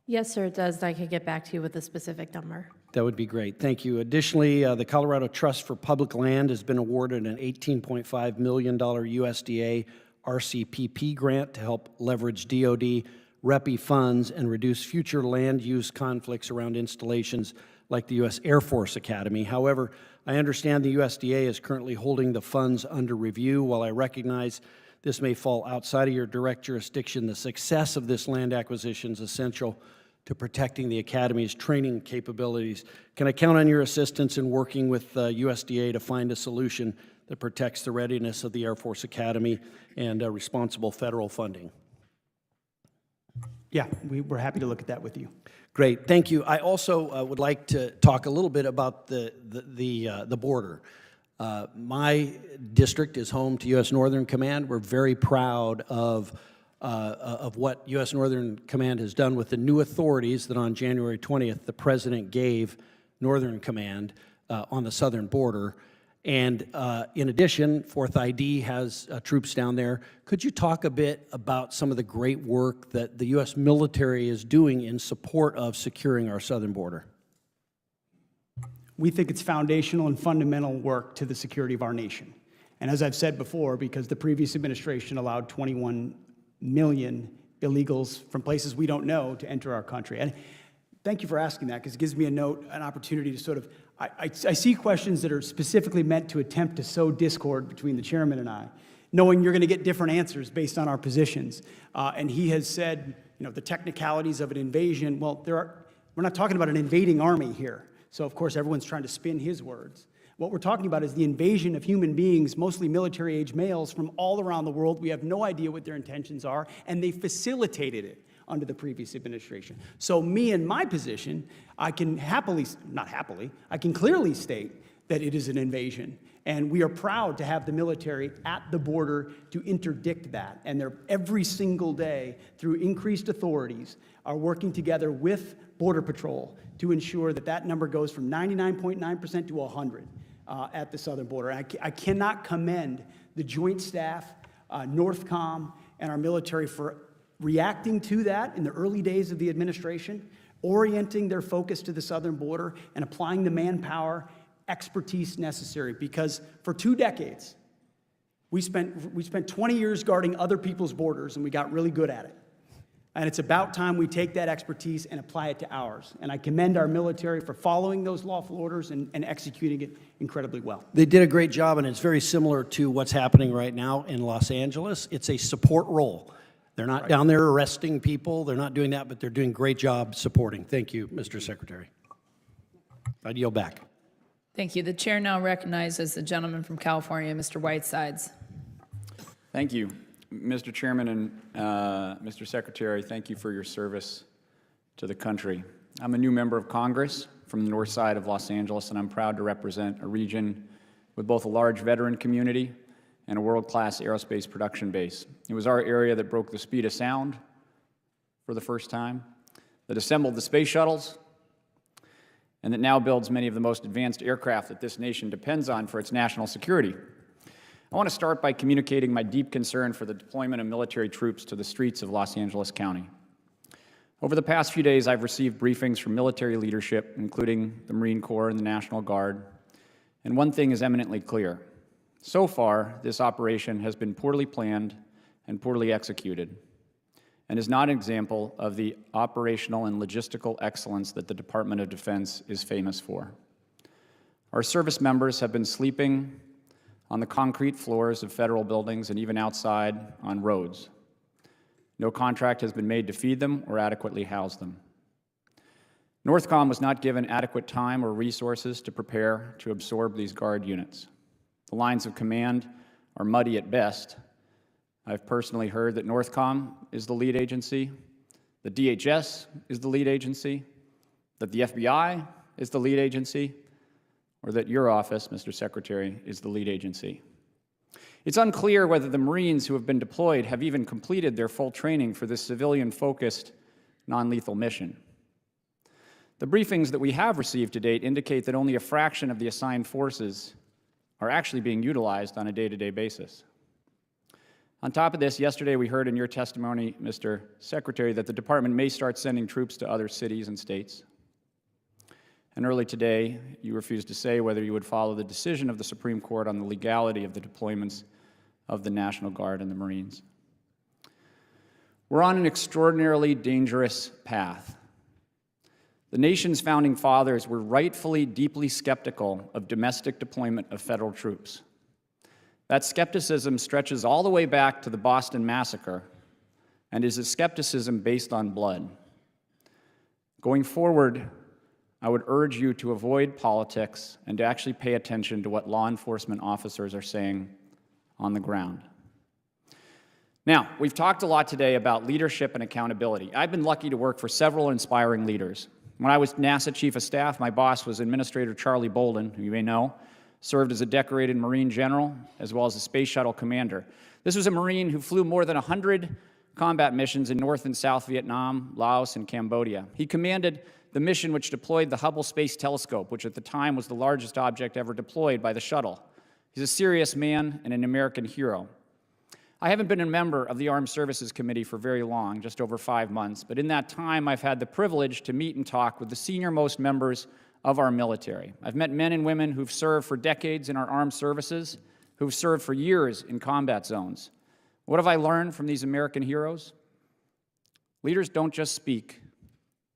Yes, sir, it does. I could get back to you with a specific number. That would be great. Thank you. Additionally, the Colorado Trust for Public Land has been awarded an $18.5 million USDA RCPP grant to help leverage DoD REPI funds and reduce future land use conflicts around installations like the U.S. Air Force Academy. However, I understand the USDA is currently holding the funds under review. While I recognize this may fall outside of your direct jurisdiction, the success of this land acquisition is essential to protecting the Academy's training capabilities. Can I count on your assistance in working with USDA to find a solution that protects the readiness of the Air Force Academy and responsible federal funding? Yeah, we're happy to look at that with you. Great, thank you. I also would like to talk a little bit about the border. My district is home to U.S. Northern Command. We're very proud of what U.S. Northern Command has done with the new authorities that on January 20th the President gave Northern Command on the southern border. And in addition, 4th ID has troops down there. Could you talk a bit about some of the great work that the U.S. military is doing in support of securing our southern border? We think it's foundational and fundamental work to the security of our nation. And as I've said before, because the previous administration allowed 21 million illegals from places we don't know to enter our country. And thank you for asking that, because it gives me an opportunity to sort of, I see questions that are specifically meant to attempt to sow discord between the chairman and I, knowing you're going to get different answers based on our positions. And he has said, the technicalities of an invasion, well, we're not talking about an invading army here. So, of course, everyone's trying to spin his words. What we're talking about is the invasion of human beings, mostly military-age males from all around the world. We have no idea what their intentions are, and they facilitated it under the previous administration. So me in my position, I can clearly state that it is an invasion. And we are proud to have the military at the border to interdict that. And they're every single day, through increased authorities, are working together with Border Patrol to ensure that that number goes from 99.9% to 100 at the southern border. I cannot commend the Joint Staff, NORTHCOM, and our military for reacting to that in the early days of the administration, orienting their focus to the southern border, and applying the manpower expertise necessary. Because for 2 decades, we spent 20 years guarding other people's borders, and we got really good at it. And it's about time we take that expertise and apply it to ours. And I commend our military for following those lawful orders and executing it incredibly well. They did a great job, and it's very similar to what's happening right now in Los Angeles. It's a support role. They're not down there arresting people. They're not doing that, but they're doing a great job supporting. Thank you, Mr. Secretary. I'd yield back. Thank you. The chair now recognizes the gentleman from California, Mr. Whitesides. Thank you. Mr. Chairman and Mr. Secretary, thank you for your service to the country. I'm a new member of Congress from the north side of Los Angeles, and I'm proud to represent a region with both a large veteran community and a world-class aerospace production base. It was our area that broke the speed of sound for the first time, that assembled the space shuttles, and that now builds many of the most advanced aircraft that this nation depends on for its national security. I want to start by communicating my deep concern for the deployment of military troops to the streets of Los Angeles County. Over the past few days, I've received briefings from military leadership, including the Marine Corps and the National Guard, and one thing is eminently clear. So far, this operation has been poorly planned and poorly executed, and is not an example of the operational and logistical excellence that the Department of Defense is famous for. Our service members have been sleeping on the concrete floors of federal buildings and even outside on roads. No contract has been made to feed them or adequately house them. NORTHCOM was not given adequate time or resources to prepare to absorb these Guard units. The lines of command are muddy at best. I've personally heard that NORTHCOM is the lead agency, the DHS is the lead agency, that the FBI is the lead agency, or that your office, Mr. Secretary, is the lead agency. It's unclear whether the Marines who have been deployed have even completed their full training for this civilian-focused, non-lethal mission. The briefings that we have received to date indicate that only a fraction of the assigned forces are actually being utilized on a day-to-day basis. On top of this, yesterday we heard in your testimony, Mr. Secretary, that the department may start sending troops to other cities and states. And early today, you refused to say whether you would follow the decision of the Supreme Court on the legality of the deployments of the National Guard and the Marines. We're on an extraordinarily dangerous path. The nation's founding fathers were rightfully deeply skeptical of domestic deployment of federal troops. That skepticism stretches all the way back to the Boston Massacre and is a skepticism based on blood. Going forward, I would urge you to avoid politics and to actually pay attention to what law enforcement officers are saying on the ground. Now, we've talked a lot today about leadership and accountability. I've been lucky to work for several inspiring leaders. When I was NASA Chief of Staff, my boss was Administrator Charlie Bolden, who you may know, served as a decorated Marine general, as well as a space shuttle commander. This was a Marine who flew more than 100 combat missions in North and South Vietnam, Laos, and Cambodia. He commanded the mission which deployed the Hubble Space Telescope, which at the time was the largest object ever deployed by the shuttle. He's a serious man and an American hero. I haven't been a member of the Armed Services Committee for very long, just over 5 months, but in that time I've had the privilege to meet and talk with the senior-most members of our military. I've met men and women who've served for decades in our armed services, who've served for years in combat zones. What have I learned from these American heroes? Leaders don't just speak,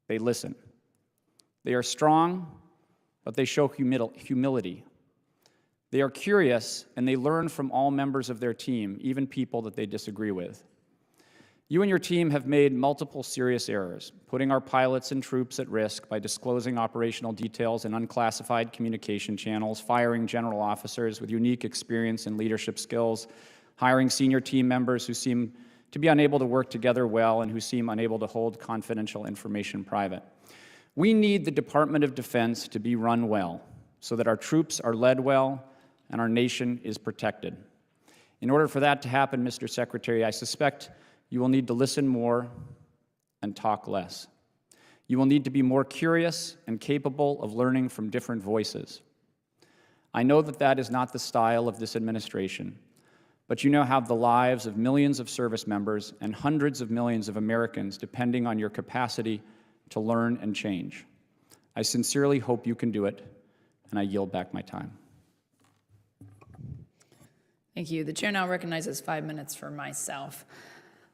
they listen. They are strong, but they show humility. They are curious, and they learn from all members of their team, even people that they disagree with. You and your team have made multiple serious errors, putting our pilots and troops at risk by disclosing operational details in unclassified communication channels, firing general officers with unique experience and leadership skills, hiring senior team members who seem to be unable to work together well and who seem unable to hold confidential information private. We need the Department of Defense to be run well, so that our troops are led well and our nation is protected. In order for that to happen, Mr. Secretary, I suspect you will need to listen more and talk less. You will need to be more curious and capable of learning from different voices. I know that that is not the style of this administration, but you now have the lives of millions of service members and hundreds of millions of Americans depending on your capacity to learn and change. I sincerely hope you can do it, and I yield back my time. Thank you. The chair now recognizes 5 minutes for myself.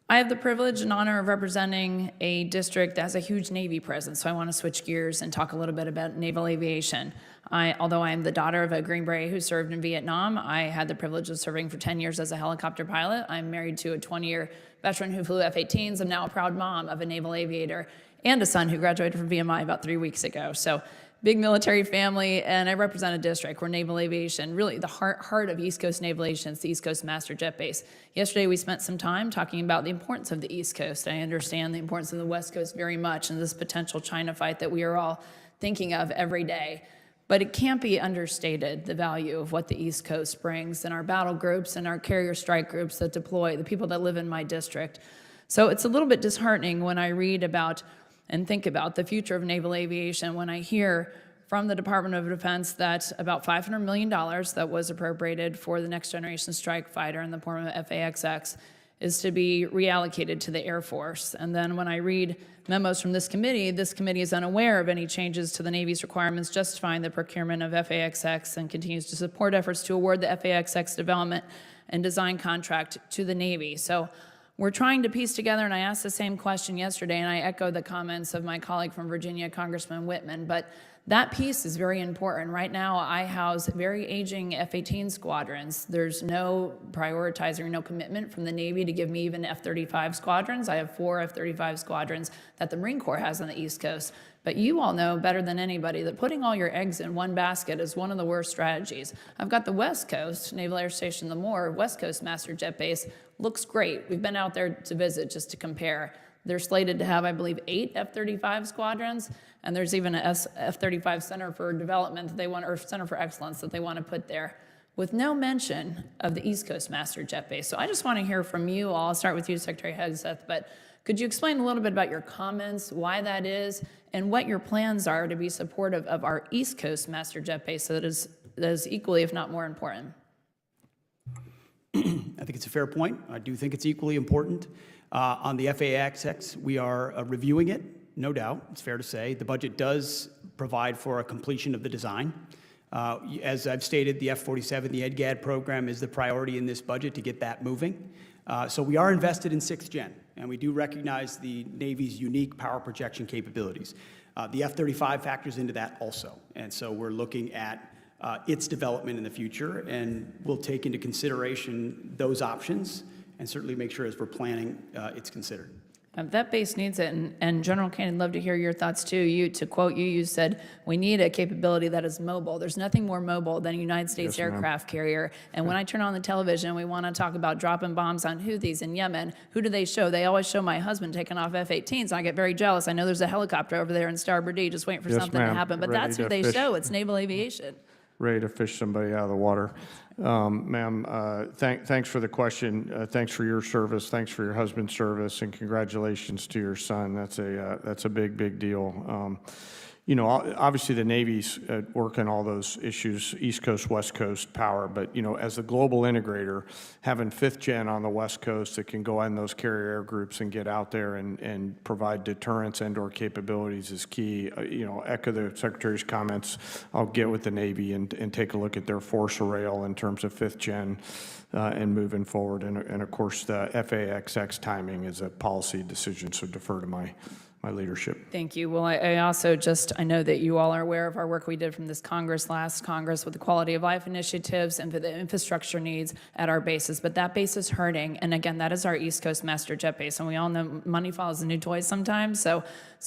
I have the privilege and honor of representing a district that has a huge Navy presence, so I want to switch gears and talk a little bit about naval aviation. Although I am the daughter of a Green Beret who served in Vietnam, I had the privilege of serving for 10 years as a helicopter pilot. I'm married to a 20-year veteran who flew F-18s. I'm now a proud mom of a naval aviator and a son who graduated from VMI about 3 weeks ago. So big military family, and I represent a district where naval aviation, really the heart of East Coast Naval Aviation, is the East Coast Master Jet Base. Yesterday we spent some time talking about the importance of the East Coast. I understand the importance of the West Coast very much in this potential China fight that we are all thinking of every day. But it can't be understated, the value of what the East Coast brings in our battle groups and our carrier strike groups that deploy, the people that live in my district. So it's a little bit disheartening when I read about and think about the future of naval aviation when I hear from the Department of Defense that about $500 million that was appropriated for the Next Generation Strike Fighter in the form of FAXX is to be reallocated to the Air Force. And then when I read memos from this committee is unaware of any changes to the Navy's requirements justifying the procurement of FAXX and continues to support efforts to award the FAXX development and design contract to the Navy. So we're trying to piece together, and I asked the same question yesterday, and I echo the comments of my colleague from Virginia, Congressman Whitman, but that piece is very important. Right now, I house very aging F-18 squadrons. There's no prioritizing or no commitment from the Navy to give me even F-35 squadrons. I have 4 F-35 squadrons that the Marine Corps has on the East Coast. But you all know better than anybody that putting all your eggs in one basket is one of the worst strategies. I've got the West Coast, Naval Air Station Lemoore, West Coast Master Jet Base. Looks great. We've been out there to visit just to compare. They're slated to have, I believe, 8 F-35 squadrons, and there's even a F-35 Center for Development that they want, or Center for Excellence that they want to put there, with no mention of the East Coast Master Jet Base. So I just want to hear from you all. I'll start with you, Secretary Hegseth, but could you explain a little bit about your comments, why that is, and what your plans are to be supportive of our East Coast Master Jet Base so that is equally, if not more important? I think it's a fair point. I do think it's equally important. On the FAXX, we are reviewing it, no doubt, it's fair to say. The budget does provide for a completion of the design. As I've stated, the F-47, the EDGAD program is the priority in this budget to get that moving. So we are invested in 6th Gen, and we do recognize the Navy's unique power projection capabilities. The F-35 factors into that also, and so we're looking at its development in the future, and we'll take into consideration those options and certainly make sure as we're planning it's considered. That base needs it, and General Kane, I'd love to hear your thoughts too. To quote you, you said, we need a capability that is mobile. There's nothing more mobile than a United States aircraft carrier. And when I turn on the television, we want to talk about dropping bombs on Houthis in Yemen. Who do they show? They always show my husband taking off F-18s. I get very jealous. I know there's a helicopter over there in Starboard D just waiting for something to happen, but that's who they show. It's naval aviation. Ready to fish somebody out of the water. Ma'am, thanks for the question. Thanks for your service. Thanks for your husband's service, and congratulations to your son. That's a big deal. You know, obviously the Navy's working all those issues, East Coast, West Coast power, but, you know, as a global integrator, having 5th Gen on the West Coast that can go in those carrier air groups and get out there and provide deterrence and/or capabilities is key. You know, echo the Secretary's comments. I'll get with the Navy and take a look at their force array in terms of 5th Gen and moving forward. And of course, the FAXX timing is a policy decision, so defer to my leadership. Thank you. Well, I also I know that you all are aware of our work we did from this Congress, last Congress, with the quality of life initiatives and for the infrastructure needs at our bases. But that base is hurting. And again, that is our East Coast Master Jet Base. And we all know money follows the new toys sometimes. So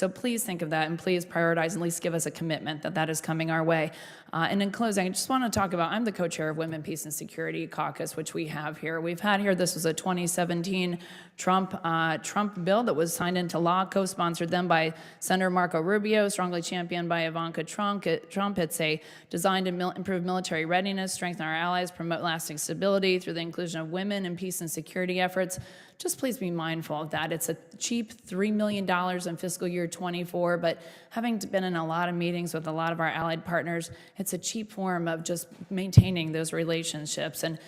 please think of that, and please prioritize, at least give us a commitment that that is coming our way. And in closing, I just want to talk about, I'm the co-chair of Women, Peace, and Security Caucus, which we have here. We've had here, this was a 2017 Trump bill that was signed into law, co-sponsored then by Senator Marco Rubio, strongly championed by Ivanka Trump. It's designed to improve military readiness, strengthen our allies, promote lasting stability through the inclusion of women in peace and security efforts. Just please be mindful of that. It's a cheap $3 million in fiscal year 24, but having been in a lot of meetings with a lot of our allied partners, it's a cheap form of just maintaining those relationships and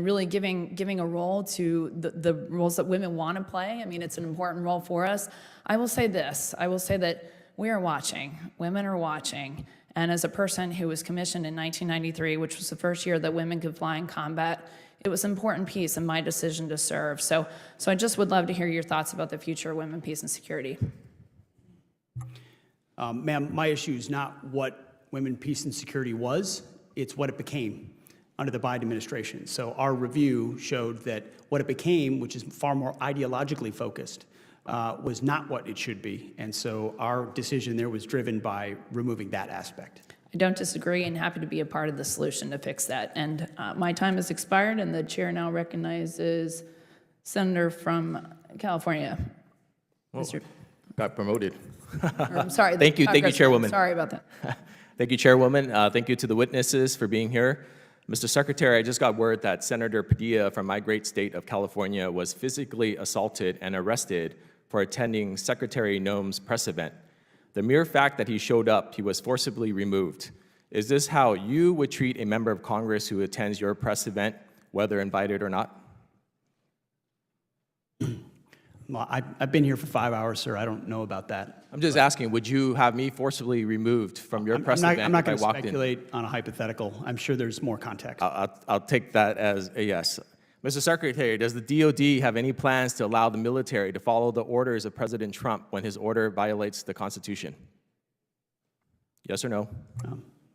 really giving a role to the roles that women want to play. I mean, it's an important role for us. I will say this. I will say that we are watching. Women are watching. And as a person who was commissioned in 1993, which was the first year that women could fly in combat, it was an important piece in my decision to serve. So I just would love to hear your thoughts about the future of women, peace, and security. Ma'am, my issue is not what women, peace, and security was. It's what it became under the Biden administration. So our review showed that what it became, which is far more ideologically focused, was not what it should be. And so our decision there was driven by removing that aspect. I don't disagree and happy to be a part of the solution to fix that. And my time has expired, and the chair now recognizes Senator from California. Mr. Got promoted. I'm sorry. Thank you, Chairwoman. Sorry about that. Thank you, Chairwoman. Thank you to the witnesses for being here. Mr. Secretary, I just got word that Senator Padilla from my great state of California was physically assaulted and arrested for attending Secretary Noem's press event. The mere fact that he showed up, he was forcibly removed. Is this how you would treat a member of Congress who attends your press event, whether invited or not? Well, I've been here for 5 hours, sir. I don't know about that. I'm just asking, would you have me forcibly removed from your press event I'm not if I going to walked in? speculate on a hypothetical. I'm sure there's more context. I'll take that as a yes. Mr. Secretary, does the DOD have any plans to allow the military to follow the orders of President Trump when his order violates the Constitution? Yes or no?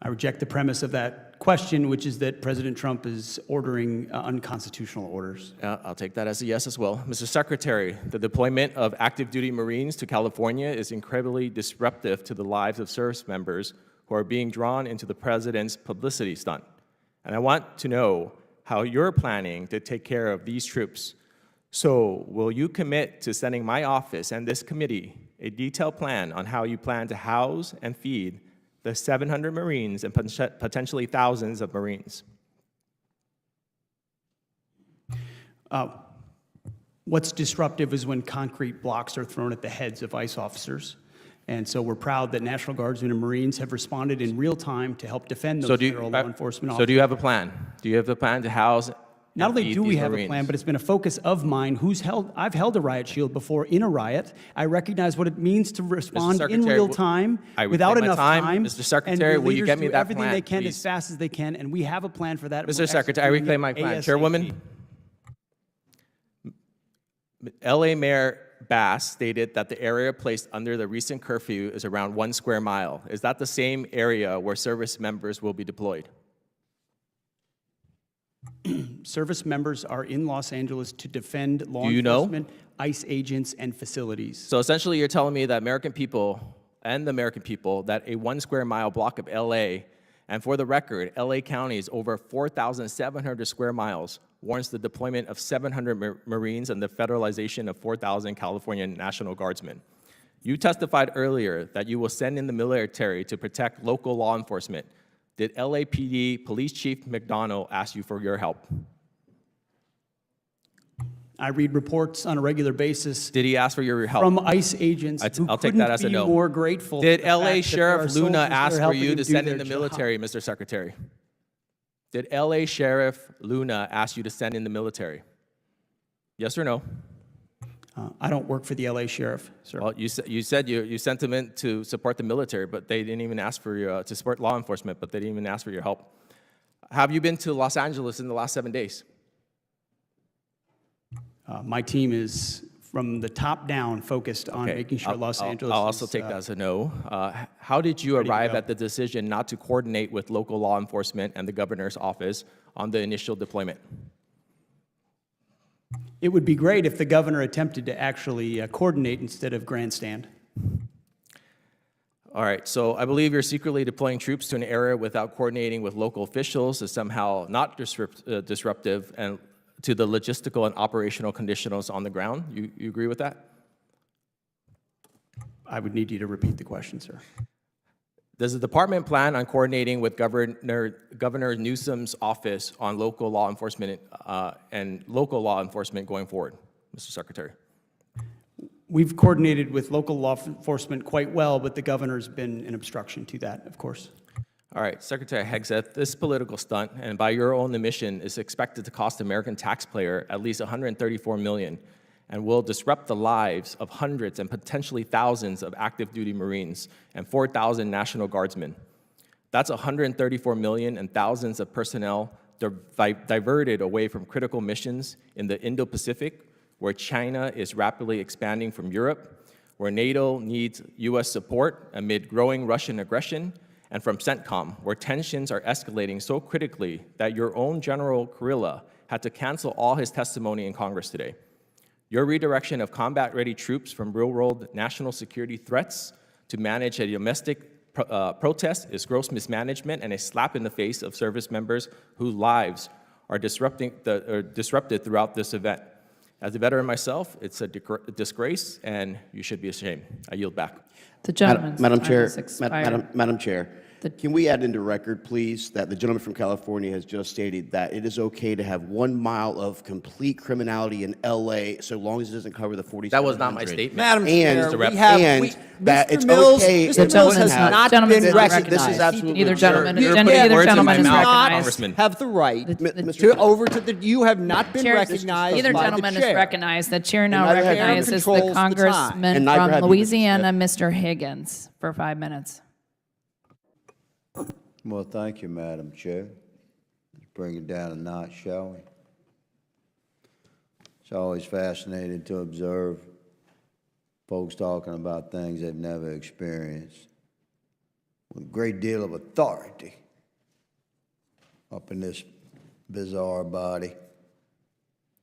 I reject the premise of that question, which is that President Trump is ordering unconstitutional orders. I'll take that as a yes as well. Mr. Secretary, the deployment of active duty Marines to California is incredibly disruptive to the lives of service members who are being drawn into the president's publicity stunt. And I want to know how you're planning to take care of these troops. So will you commit to sending my office and this committee a detailed plan on how you plan to house and feed the 700 Marines and potentially thousands of Marines? What's disruptive is when concrete blocks are thrown at the heads of ICE officers. And so we're proud that National Guardsmen and Marines have responded in real time to help defend those federal law enforcement officers. So do you have a plan? Do you have a plan to house Not only feed do we these have Marines? a plan, but it's been a focus of mine. I've held a riot shield before in a riot. I recognize what it means to respond in Secretary, real time I without reclaim my enough time. time. Mr. Secretary, and will you leaders get me do that everything plan, they can please? as fast as they can, and we have a plan for that. Mr. We're Secretary, I executing reclaim my it plan. ASAP. Chairwoman, LA Mayor Bass stated that the area placed under the recent curfew is around 1 square mile. Is that the same area where service members will be deployed? Service members are in Los Angeles to defend law Do you know? enforcement, ICE agents, and facilities. So essentially, you're telling me that American people that a 1 square mile block of LA, and for the record, LA County is over 4,700 square miles, warrants the deployment of 700 Marines and the federalization of 4,000 California National Guardsmen. You testified earlier that you will send in the military to protect local law enforcement. Did LAPD Police Chief McDonnell ask you for your help? I read reports on a regular basis. Did he ask for your help? From ICE agents who I'll take couldn't that as a be no. more grateful. Did for the LA fact that there are Sheriff Luna soldiers that are ask for helping you them to do send their in the job? military, Mr. Secretary? Did LA Sheriff Luna ask you to send in the military? Yes or no? I don't work for the LA Sheriff, sir. Well, you said you sent them in to support the military, but they didn't even ask for your, to support law enforcement, but they didn't even ask for your help. Have you been to Los Angeles in the last 7 days? My team is, from the top down, focused on making sure Los Angeles I'll also is, take that as a no. How did you ready to arrive go. at the decision not to coordinate with local law enforcement and the governor's office on the initial deployment? It would be great if the governor attempted to actually coordinate instead of grandstand. All right, so I believe you're secretly deploying troops to an area without coordinating with local officials is somehow not disruptive and to the logistical and operational conditions on the ground. You agree with that? I would need you to repeat the question, sir. Does the department plan on coordinating with Governor Newsom's office on local law enforcement going forward, Mr. Secretary? We've coordinated with local law enforcement quite well, but the governor's been an obstruction to that, of course. All right, Secretary Hegseth, this political stunt, and by your own admission, is expected to cost the American taxpayer at least $134 million and will disrupt the lives of hundreds and potentially thousands of active duty Marines and 4,000 National Guardsmen. That's $134 million and thousands of personnel diverted away from critical missions in the Indo-Pacific, where China is rapidly expanding from Europe, where NATO needs US support amid growing Russian aggression, and from CENTCOM, where tensions are escalating so critically that your own General Kurilla had to cancel all his testimony in Congress today. Your redirection of combat-ready troops from real-world national security threats to manage a domestic protest is gross mismanagement and a slap in the face of service members whose lives are disrupted throughout this event. As a veteran myself, it's a disgrace, and you should be ashamed. I yield back. The gentleman's Madam time Chair, has expired. Madam Chair, can we add into record, please, that the gentleman from California has just stated that it is okay to have 1 mile of complete criminality in LA so long as it doesn't cover the 4700. That was not my statement. Madam Chair, And we have, that Mr. it's Mills, okay. Mr. Mills has not been recognized. This is absolutely Either gentleman, absurd. either gentleman is not recognized. have the right Mr. to over to the, you have not been Chair- recognized Either by gentleman the is chair. recognized. The chair now And neither have you. recognizes Controls the the time. congressman And neither have from you, Mr. Louisiana, Mr. Higgins, for 5 minutes. Well, thank you, Madam Chair. Let's bring it down a notch, shall we? It's always fascinating to observe folks talking about things they've never experienced with a great deal of authority up in this bizarre body,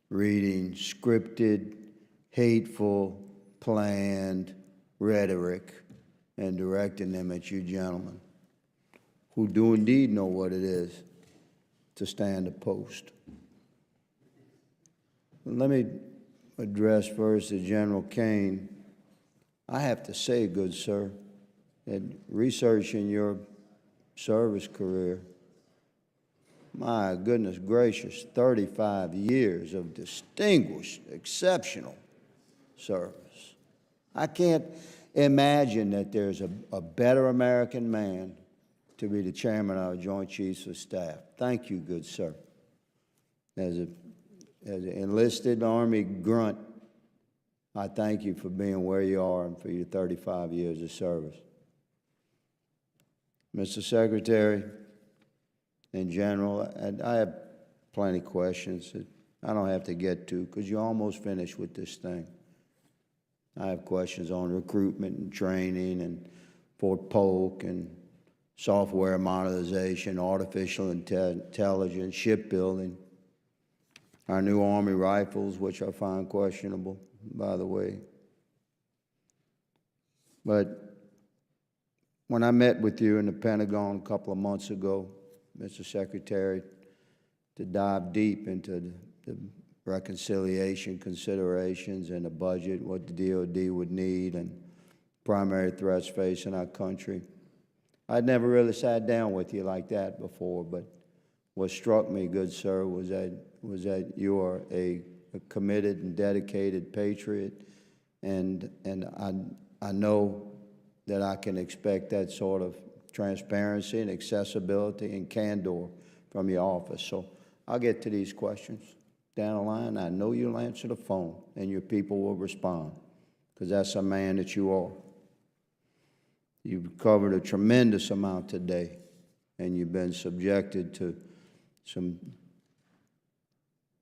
reading scripted, hateful, planned rhetoric and directing them at you gentlemen, who do indeed know what it is to stand a post. Let me address first to General Kane. I have to say, good sir, that researching your service career, my goodness gracious, 35 years of distinguished, exceptional service. I can't imagine that there's a better American man to be the chairman of our Joint Chiefs of Staff. Thank you, good sir. As an enlisted Army grunt, I thank you for being where you are and for your 35 years of service. Mr. Secretary and General, I have plenty of questions that I don't have to get to because you're almost finished with this thing. I have questions on recruitment and training and Fort Polk and software modernization, artificial intelligence, shipbuilding, our new Army rifles, which I find questionable, by the way. But when I met with you in the Pentagon a couple of months ago, Mr. Secretary, to dive deep into the reconciliation considerations and the budget, what the DOD would need, and primary threats facing our country, I'd never really sat down with you like that before, but what struck me, good sir, was that you are a committed and dedicated patriot, and I know that I can expect that sort of transparency and accessibility and candor from your office. So I'll get to these questions down the line. I know you'll answer the phone, and your people will respond, because that's a man that you are. You've covered a tremendous amount today, and you've been subjected to some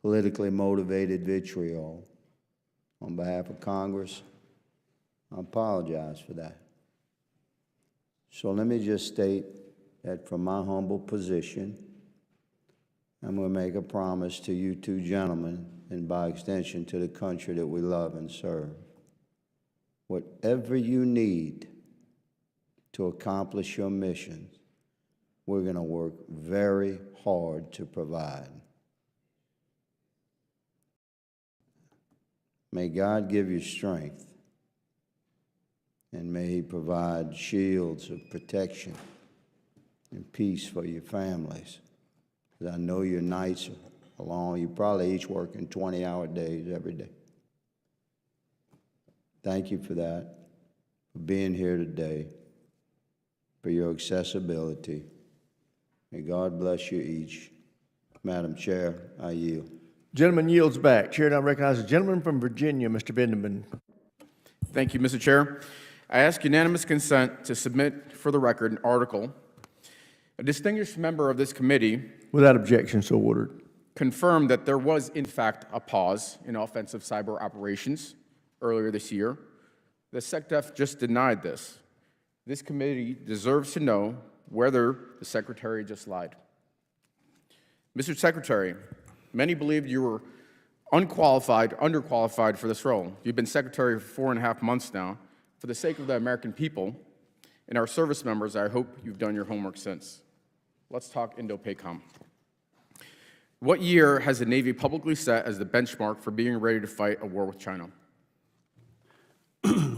politically motivated vitriol. On behalf of Congress, I apologize for that. So let me just state that from my humble position, I'm going to make a promise to you two gentlemen, and by extension to the country that we love and serve. Whatever you need to accomplish your mission, we're going to work very hard to provide. May God give you strength, and may He provide shields of protection and peace for your families. 'Cause I know your nights are long. You probably each working 20-hour days every day. Thank you for that, for being here today, for your accessibility. May God bless you each. Madam Chair, I yield. Gentleman yields back. Chair now recognizes the gentleman from Virginia, Mr. Bendeman. Thank you, Mr. Chair. I ask unanimous consent to submit for the record an article. A distinguished member of this committee Without objection, so ordered. confirmed that there was, in fact, a pause in offensive cyber operations earlier this year. The SecDef just denied this. This committee deserves to know whether the Secretary just lied. Mr. Secretary, many believed you were underqualified for this role. You've been Secretary for 4.5 months now. For the sake of the American people and our service members, I hope you've done your homework since. Let's talk Indo-PACOM. What year has the Navy publicly set as the benchmark for being ready to fight a war with China?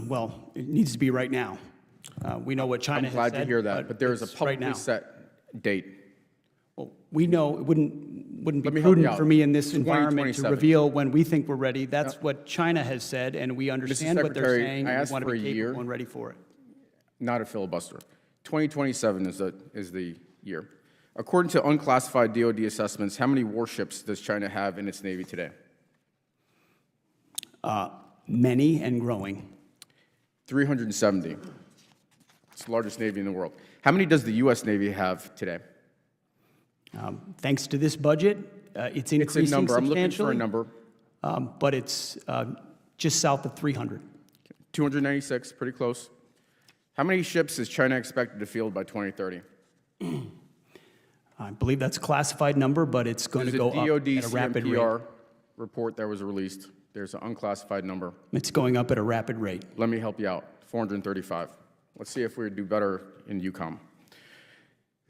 Well, it needs to be right now. We know what China has said. I'm glad to hear that, but there is a it's right publicly now. set date. Well, we know it wouldn't Let be me help you prudent out. for me in this environment to 2027. reveal when we think we're ready. That's what China has said, and we understand what they're Secretary, saying. I And asked we want for to a be year. capable and ready for it. Not a filibuster. 2027 is the year. According to unclassified DoD assessments, how many warships does China have in its Navy today? Many and growing. 370. It's the largest Navy in the world. How many does the U.S. Navy have today? Thanks to this budget, it's increasing It's a number. I'm looking for substantially, a number. but it's just south of 300. 296, pretty close. How many ships is China expected to field by 2030? I believe that's a classified number, but it's going to go There's up a at a rapid rate. DoD report that was released. There's an unclassified number. It's going up at a rapid rate. Let me help you out. 435. Let's see if we do better in EUCOM.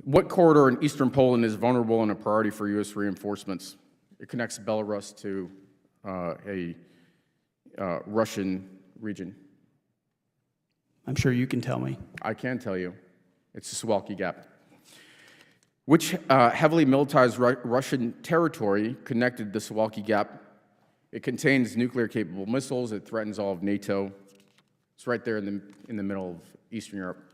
What corridor in eastern Poland is vulnerable and a priority for U.S. reinforcements? It connects Belarus to a Russian region. I'm sure you can tell me. I can tell you. It's the Suwalki Gap. Which heavily militarized Russian territory connected the Suwalki Gap? It contains nuclear-capable missiles. It threatens all of NATO. It's right there in the middle of Eastern Europe.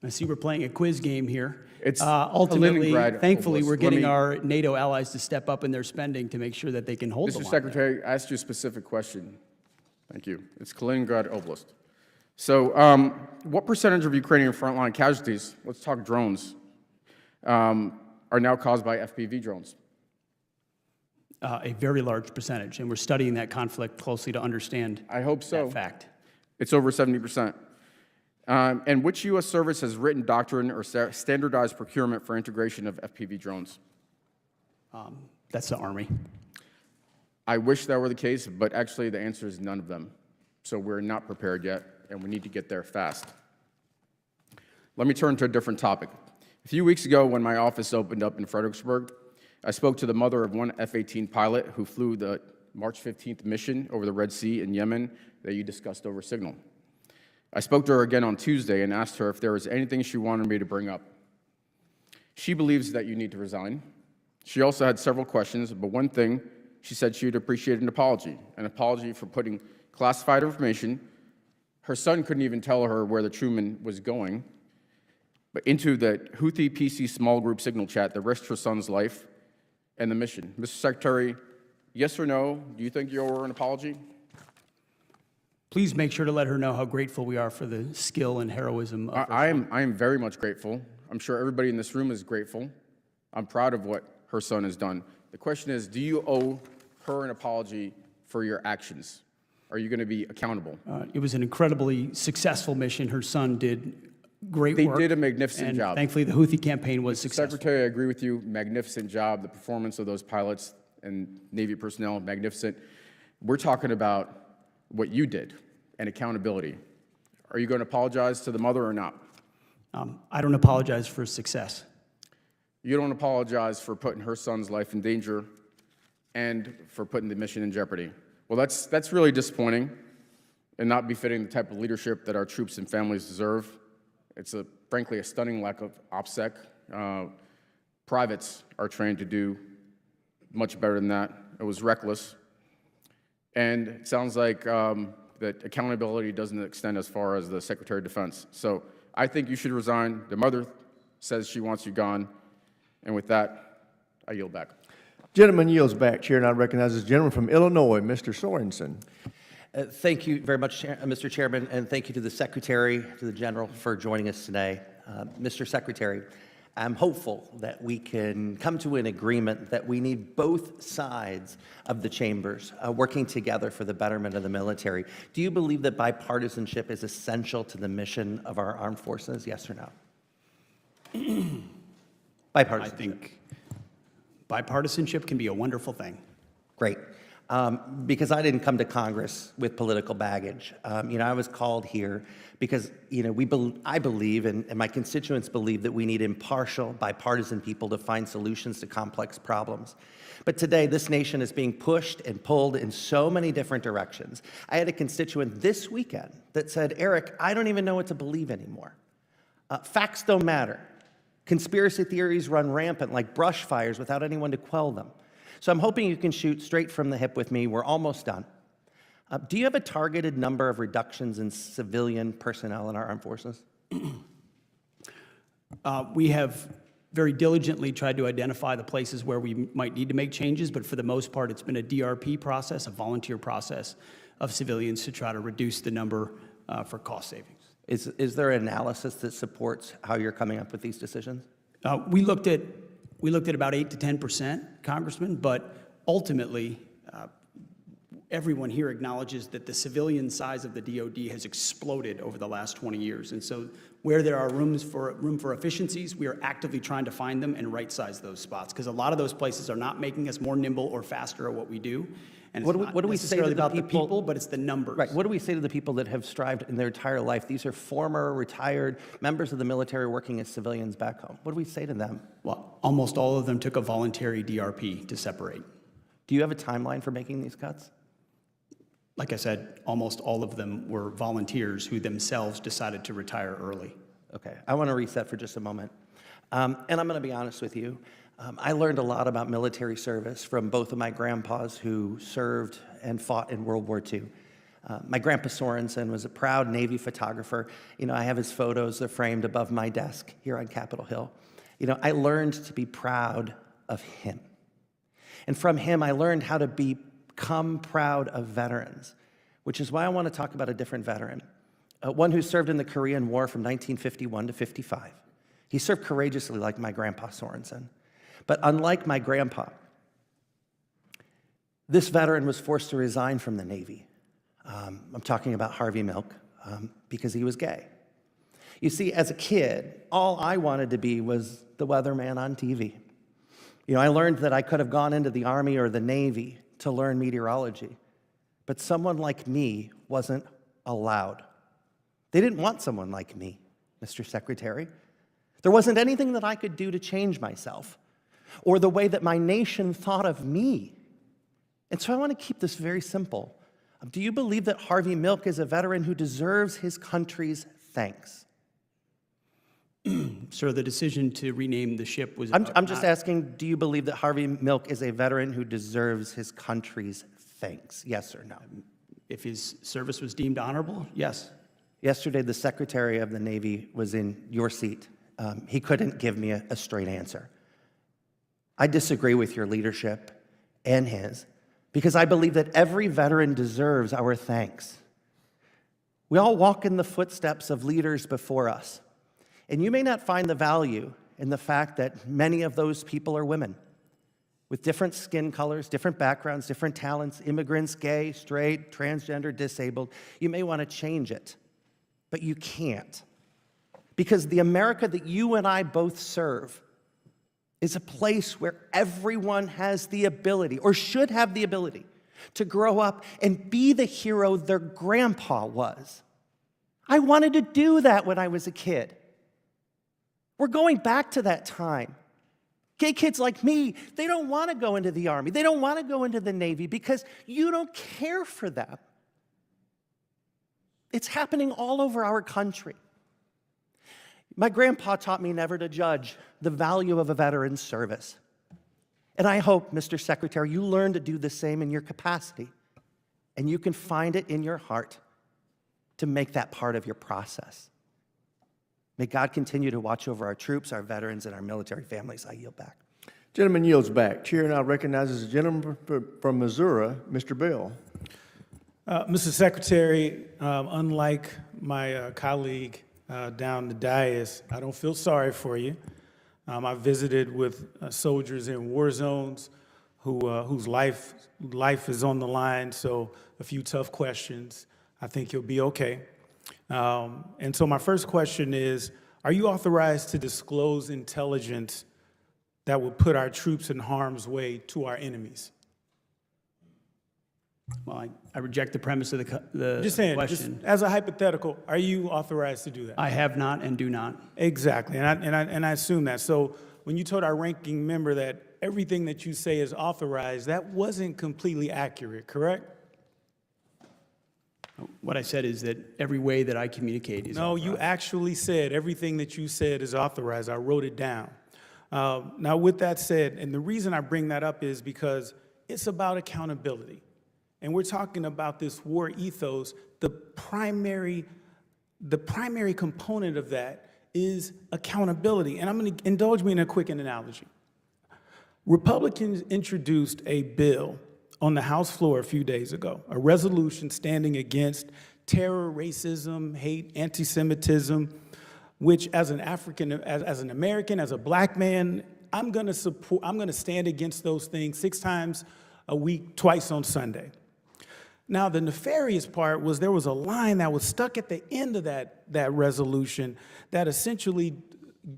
I see we're playing a quiz game here. It's ultimately, Kaliningrad thankfully, Oblast. we're Let getting me- our NATO allies to step up in their spending to make sure that they can hold the Mr. line. Secretary, I asked you a specific question. Thank you. It's Kaliningrad Oblast. So what percentage of Ukrainian frontline casualties, let's talk drones, are now caused by FPV drones? A very large percentage, and we're studying that conflict closely to understand I hope so. that fact. It's over 70%. And which U.S. service has written doctrine or standardized procurement for integration of FPV drones? That's the Army. I wish that were the case, but actually the answer is none of them. So we're not prepared yet, and we need to get there fast. Let me turn to a different topic. A few weeks ago, when my office opened up in Fredericksburg, I spoke to the mother of one F-18 pilot who flew the March 15th mission over the Red Sea in Yemen that you discussed over Signal. I spoke to her again on Tuesday and asked her if there was anything she wanted me to bring up. She believes that you need to resign. She also had several questions, but one thing, she said she would appreciate an apology for putting classified information. Her son couldn't even tell her where the Truman was going, but into the Houthi PC small group signal chat that risked her son's life and the mission. Mr. Secretary, yes or no, do you think you owe her an apology? Please make sure to let her know how grateful we are for the skill and heroism of her I am very much grateful. I'm sure everybody in this room is grateful. I'm proud of what her son has done. The question is, do you owe her an apology for your actions? Are you going to be accountable? It was an incredibly successful mission. Her son did great work. They did a magnificent and job. Thankfully, the Houthi campaign was successful. Secretary, I agree with you. Magnificent job. The performance of those pilots and Navy personnel, magnificent. We're talking about what you did and accountability. Are you going to apologize to the mother or not? I don't apologize for success. You don't apologize for putting her son's life in danger and for putting the mission in jeopardy. Well, that's really disappointing and not befitting the type of leadership that our troops and families deserve. It's frankly a stunning lack of OPSEC. Privates are trained to do much better than that. It was reckless. And it sounds like that accountability doesn't extend as far as the Secretary of Defense. So I think you should resign. The mother says she wants you gone. And with that, I yield back. Gentleman yields back. Chair now recognizes the gentleman from Illinois, Mr. Sorensen. Thank you very much, Mr. Chairman, and thank you to the Secretary, to the General for joining us today. Mr. Secretary, I'm hopeful that we can come to an agreement that we need both sides of the chambers working together for the betterment of the military. Do you believe that bipartisanship is essential to the mission of our armed forces, yes or no? Bipartisanship. I think bipartisanship can be a wonderful thing. Great. Because I didn't come to Congress with political baggage. I was called here because, I believe, and my constituents believe, that we need impartial, bipartisan people to find solutions to complex problems. But today, this nation is being pushed and pulled in so many different directions. I had a constituent this weekend that said, Eric, I don't even know what to believe anymore. Facts don't matter. Conspiracy theories run rampant like brush fires without anyone to quell them. So I'm hoping you can shoot straight from the hip with me. We're almost done. Do you have a targeted number of reductions in civilian personnel in our armed forces? We have very diligently tried to identify the places where we might need to make changes, but for the most part, it's been a DRP process, a volunteer process of civilians to try to reduce the number for cost savings. Is there an analysis that supports how you're coming up with these decisions? We looked at about 8 to 10%, Congressman, but ultimately, everyone here acknowledges that the civilian size of the DoD has exploded over the last 20 years. And so where there are room for efficiencies, we are actively trying to find them and right-size those spots, because a lot of those places are not making us more nimble or faster at what we do. And it's What do we say to about the the people, but it's the numbers. Right. What do we say to the people that have strived in their entire life? These are former, retired members of the military working as civilians back home. What do we say to them? Well, almost all of them took a voluntary DRP to separate. Do you have a timeline for making these cuts? Like I said, almost all of them were volunteers who themselves decided to retire early. Okay. I want to reset for just a moment. And I'm going to be honest with you. I learned a lot about military service from both of my grandpas who served and fought in World War II. My grandpa Sorensen was a proud Navy photographer. I have his photos. They're framed above my desk here on Capitol Hill. I learned to be proud of him. And from him, I learned how to become proud of veterans, which is why I want to talk about a different veteran, one who served in the Korean War from 1951 to 55. He served courageously like my grandpa Sorensen. But unlike my grandpa, this veteran was forced to resign from the Navy. I'm talking about Harvey Milk, because he was gay. You see, as a kid, all I wanted to be was the weatherman on TV. I learned that I could have gone into the Army or the Navy to learn meteorology, but someone like me wasn't allowed. They didn't want someone like me, Mr. Secretary. There wasn't anything that I could do to change myself or the way that my nation thought of me. And so I want to keep this very simple. Do you believe that Harvey Milk is a veteran who deserves his country's thanks? Sir, the decision to rename the ship was... I'm just asking, do you believe that Harvey Milk is a veteran who deserves his country's thanks? Yes or no? If his service was deemed honorable, yes. Yesterday, the Secretary of the Navy was in your seat. He couldn't give me a straight answer. I disagree with your leadership and his, because I believe that every veteran deserves our thanks. We all walk in the footsteps of leaders before us, and you may not find the value in the fact that many of those people are women with different skin colors, different backgrounds, different talents, immigrants, gay, straight, transgender, disabled. You may want to change it, but you can't, because the America that you and I both serve is a place where everyone has the ability, or should have the ability, to grow up and be the hero their grandpa was. I wanted to do that when I was a kid. We're going back to that time. Gay kids like me, they don't want to go into the Army. They don't want to go into the Navy because you don't care for them. It's happening all over our country. My grandpa taught me never to judge the value of a veteran's service. And I hope, Mr. Secretary, you learn to do the same in your capacity, and you can find it in your heart to make that part of your process. May God continue to watch over our troops, our veterans, and our military families. I yield back. Gentleman yields back. Chair now recognizes the gentleman from Missouri, Mr. Bell. Mr. Secretary, unlike my colleague down the dais, I don't feel sorry for you. I visited with soldiers in war zones whose life is on the line, so a few tough questions. I think you'll be okay. And so my first question is, are you authorized to disclose intelligence that would put our troops in harm's way to our enemies? Well, I reject the premise of the Just saying, question. just as a hypothetical, are you authorized to do that? I have not and do not. Exactly, and I assume that. So when you told our ranking member that everything that you say is authorized, that wasn't completely accurate, correct? What I said is that every way that I communicate is No, authorized. you actually said everything that you said is authorized. I wrote it down. Now, with that said, and the reason I bring that up is because it's about accountability. And we're talking about this war ethos. The primary component of that is accountability. And I'm going to indulge me in a quick analogy. Republicans introduced a bill on the House floor a few days ago, a resolution standing against terror, racism, hate, anti-Semitism, which as an American, as a black man, I'm going to stand against those things 6 times a week, twice on Sunday. Now, the nefarious part was there was a line that was stuck at the end of that resolution that essentially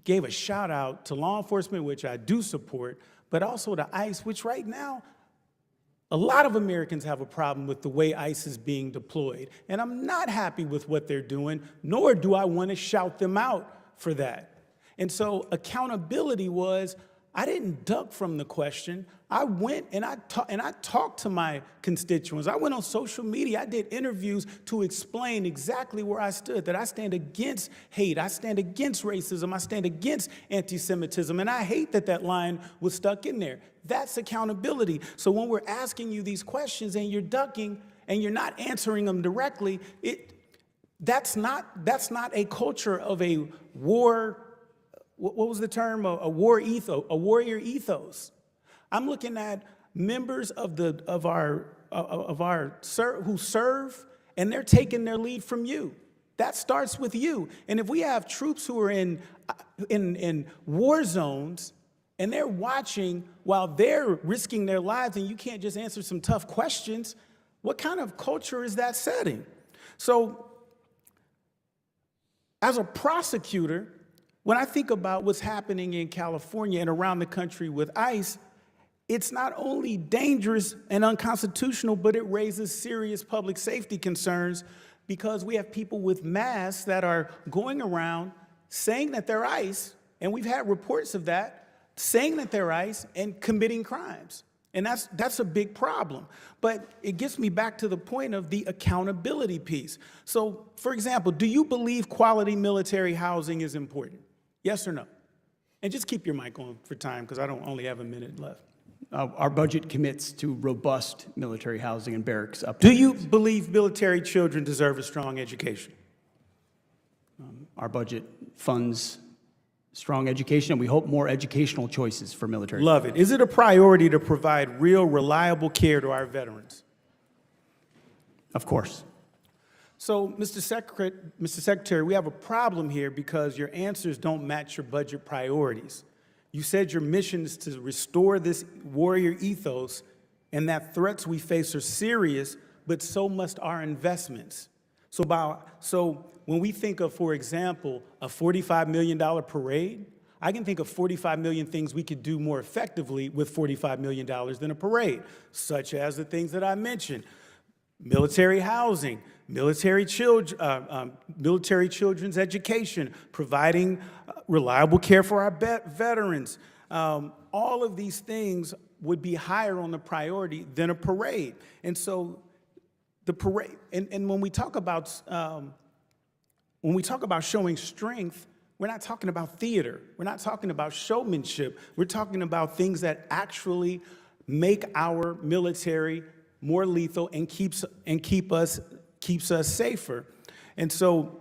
gave a shout out to law enforcement, which I do support, but also to ICE, which right now, a lot of Americans have a problem with the way ICE is being deployed. And I'm not happy with what they're doing, nor do I want to shout them out for that. And so accountability was, I didn't duck from the question. I went and I talked to my constituents. I went on social media. I did interviews to explain exactly where I stood, that I stand against hate. I stand against racism. I stand against anti-Semitism. And I hate that that line was stuck in there. That's accountability. So when we're asking you these questions and you're ducking and you're not answering them directly, that's not a culture of a war. What was the term? A war ethos, a warrior ethos. I'm looking at members who serve, and they're taking their lead from you. That starts with you. And if we have troops who are in war zones and they're watching while they're risking their lives, and you can't just answer some tough questions, what kind of culture is that setting? So, as a prosecutor, when I think about what's happening in California and around the country with ICE, it's not only dangerous and unconstitutional, but it raises serious public safety concerns because we have people with masks that are going around saying that they're ICE, and we've had reports of that, saying that they're ICE and committing crimes. And that's a big problem. But it gets me back to the point of the accountability piece. So, for example, do you believe quality military housing is important? Yes or no? And just keep your mic on for time because I don't only have a minute left. Our budget commits to robust military housing and barracks up. Do you believe military children deserve a strong education? Our budget funds strong education, and we hope more educational choices for military. Love it. Is it a priority to provide real, reliable care to our veterans? Of course. So, Mr. Secretary, we have a problem here because your answers don't match your budget priorities. You said your mission is to restore this warrior ethos and that threats we face are serious, but so must our investments. So when we think of, for example, a $45 million parade, I can think of 45 million things we could do more effectively with $45 million than a parade, such as the things that I mentioned: military housing, military children's education, providing reliable care for our veterans. All all of these things would be higher on the priority than a parade. And so the parade, and when we talk about showing strength, we're not talking about theater. We're not talking about showmanship. We're talking about things that actually make our military more lethal and keeps us safer. And so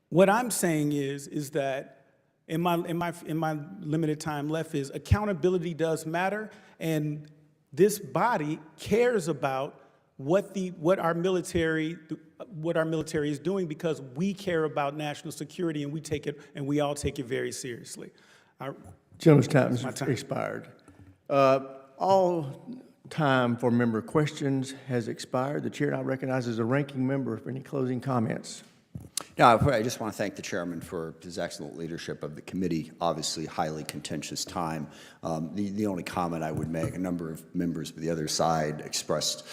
what I'm saying is that in my limited time left is accountability does matter, and this body cares about what our military is doing, because we care about national security, and we all take it very seriously. Gentleman's time has expired. All time for member questions has expired. The chair now recognizes the ranking member for any closing comments. No, I just want to thank the chairman for his excellent leadership of the committee. Obviously, highly contentious time. The only comment I would make, a number of members of the other side expressed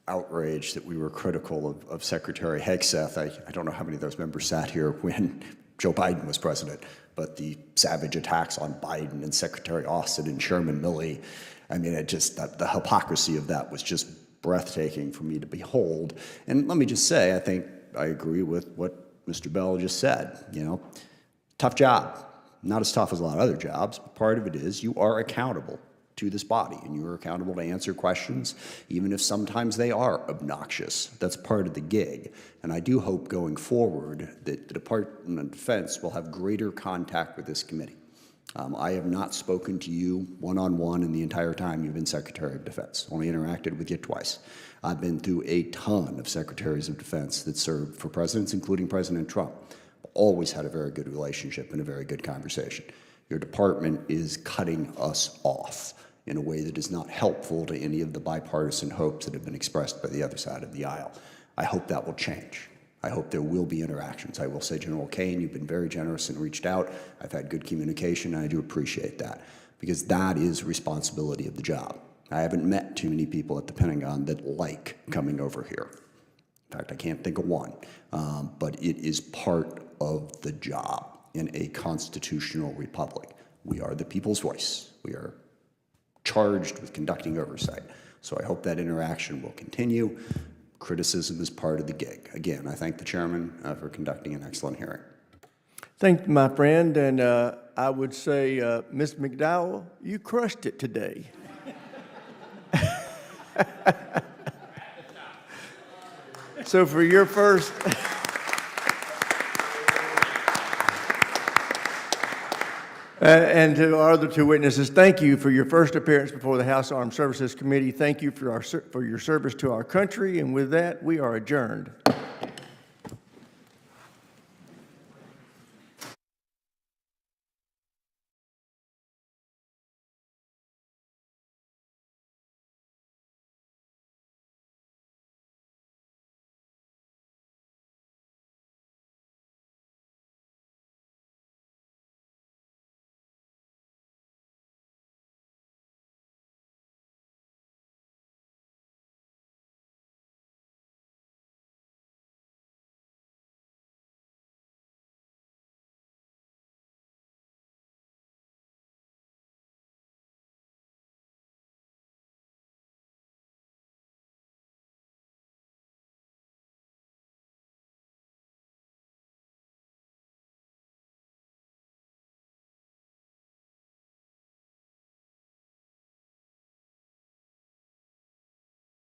outrage that we were critical of Secretary Hegseth. I don't know how many of those members sat here when Joe Biden was president, but the savage attacks on Biden and Secretary Austin and Chairman Milley, I mean, the hypocrisy of that was just breathtaking for me to behold. And let me just say, I think I agree with what Mr. Bell just said. You know, tough job. Not as tough as a lot of other jobs, but part of it is you are accountable to this body, and you are accountable to answer questions, even if sometimes they are obnoxious. That's part of the gig. And I do hope going forward that the Department of Defense will have greater contact with this committee. I have not spoken to you one-on-one in the entire time you've been Secretary of Defense. Only interacted with you twice. I've been through a ton of Secretaries of Defense that served for presidents, including President Trump. Always had a very good relationship and a very good conversation. Your department is cutting us off in a way that is not helpful to any of the bipartisan hopes that have been expressed by the other side of the aisle. I hope that will change. I hope there will be interactions. I will say, General Kane, you've been very generous and reached out. I've had good communication, and I do appreciate that, because that is responsibility of the job. I haven't met too many people at the Pentagon that like coming over here. In fact, I can't think of one, but it is part of the job in a constitutional republic. We are the people's voice. We are charged with conducting oversight. So I hope that interaction will continue. Criticism is part of the gig. Again, I thank the chairman for conducting an excellent hearing. Thank you, my friend, and I would say, Ms. McDowell, you crushed it today. So for your first... and to our other two witnesses, thank you for your first appearance before the House Armed Services Committee. Thank you for your service to our country. And with that, we are adjourned.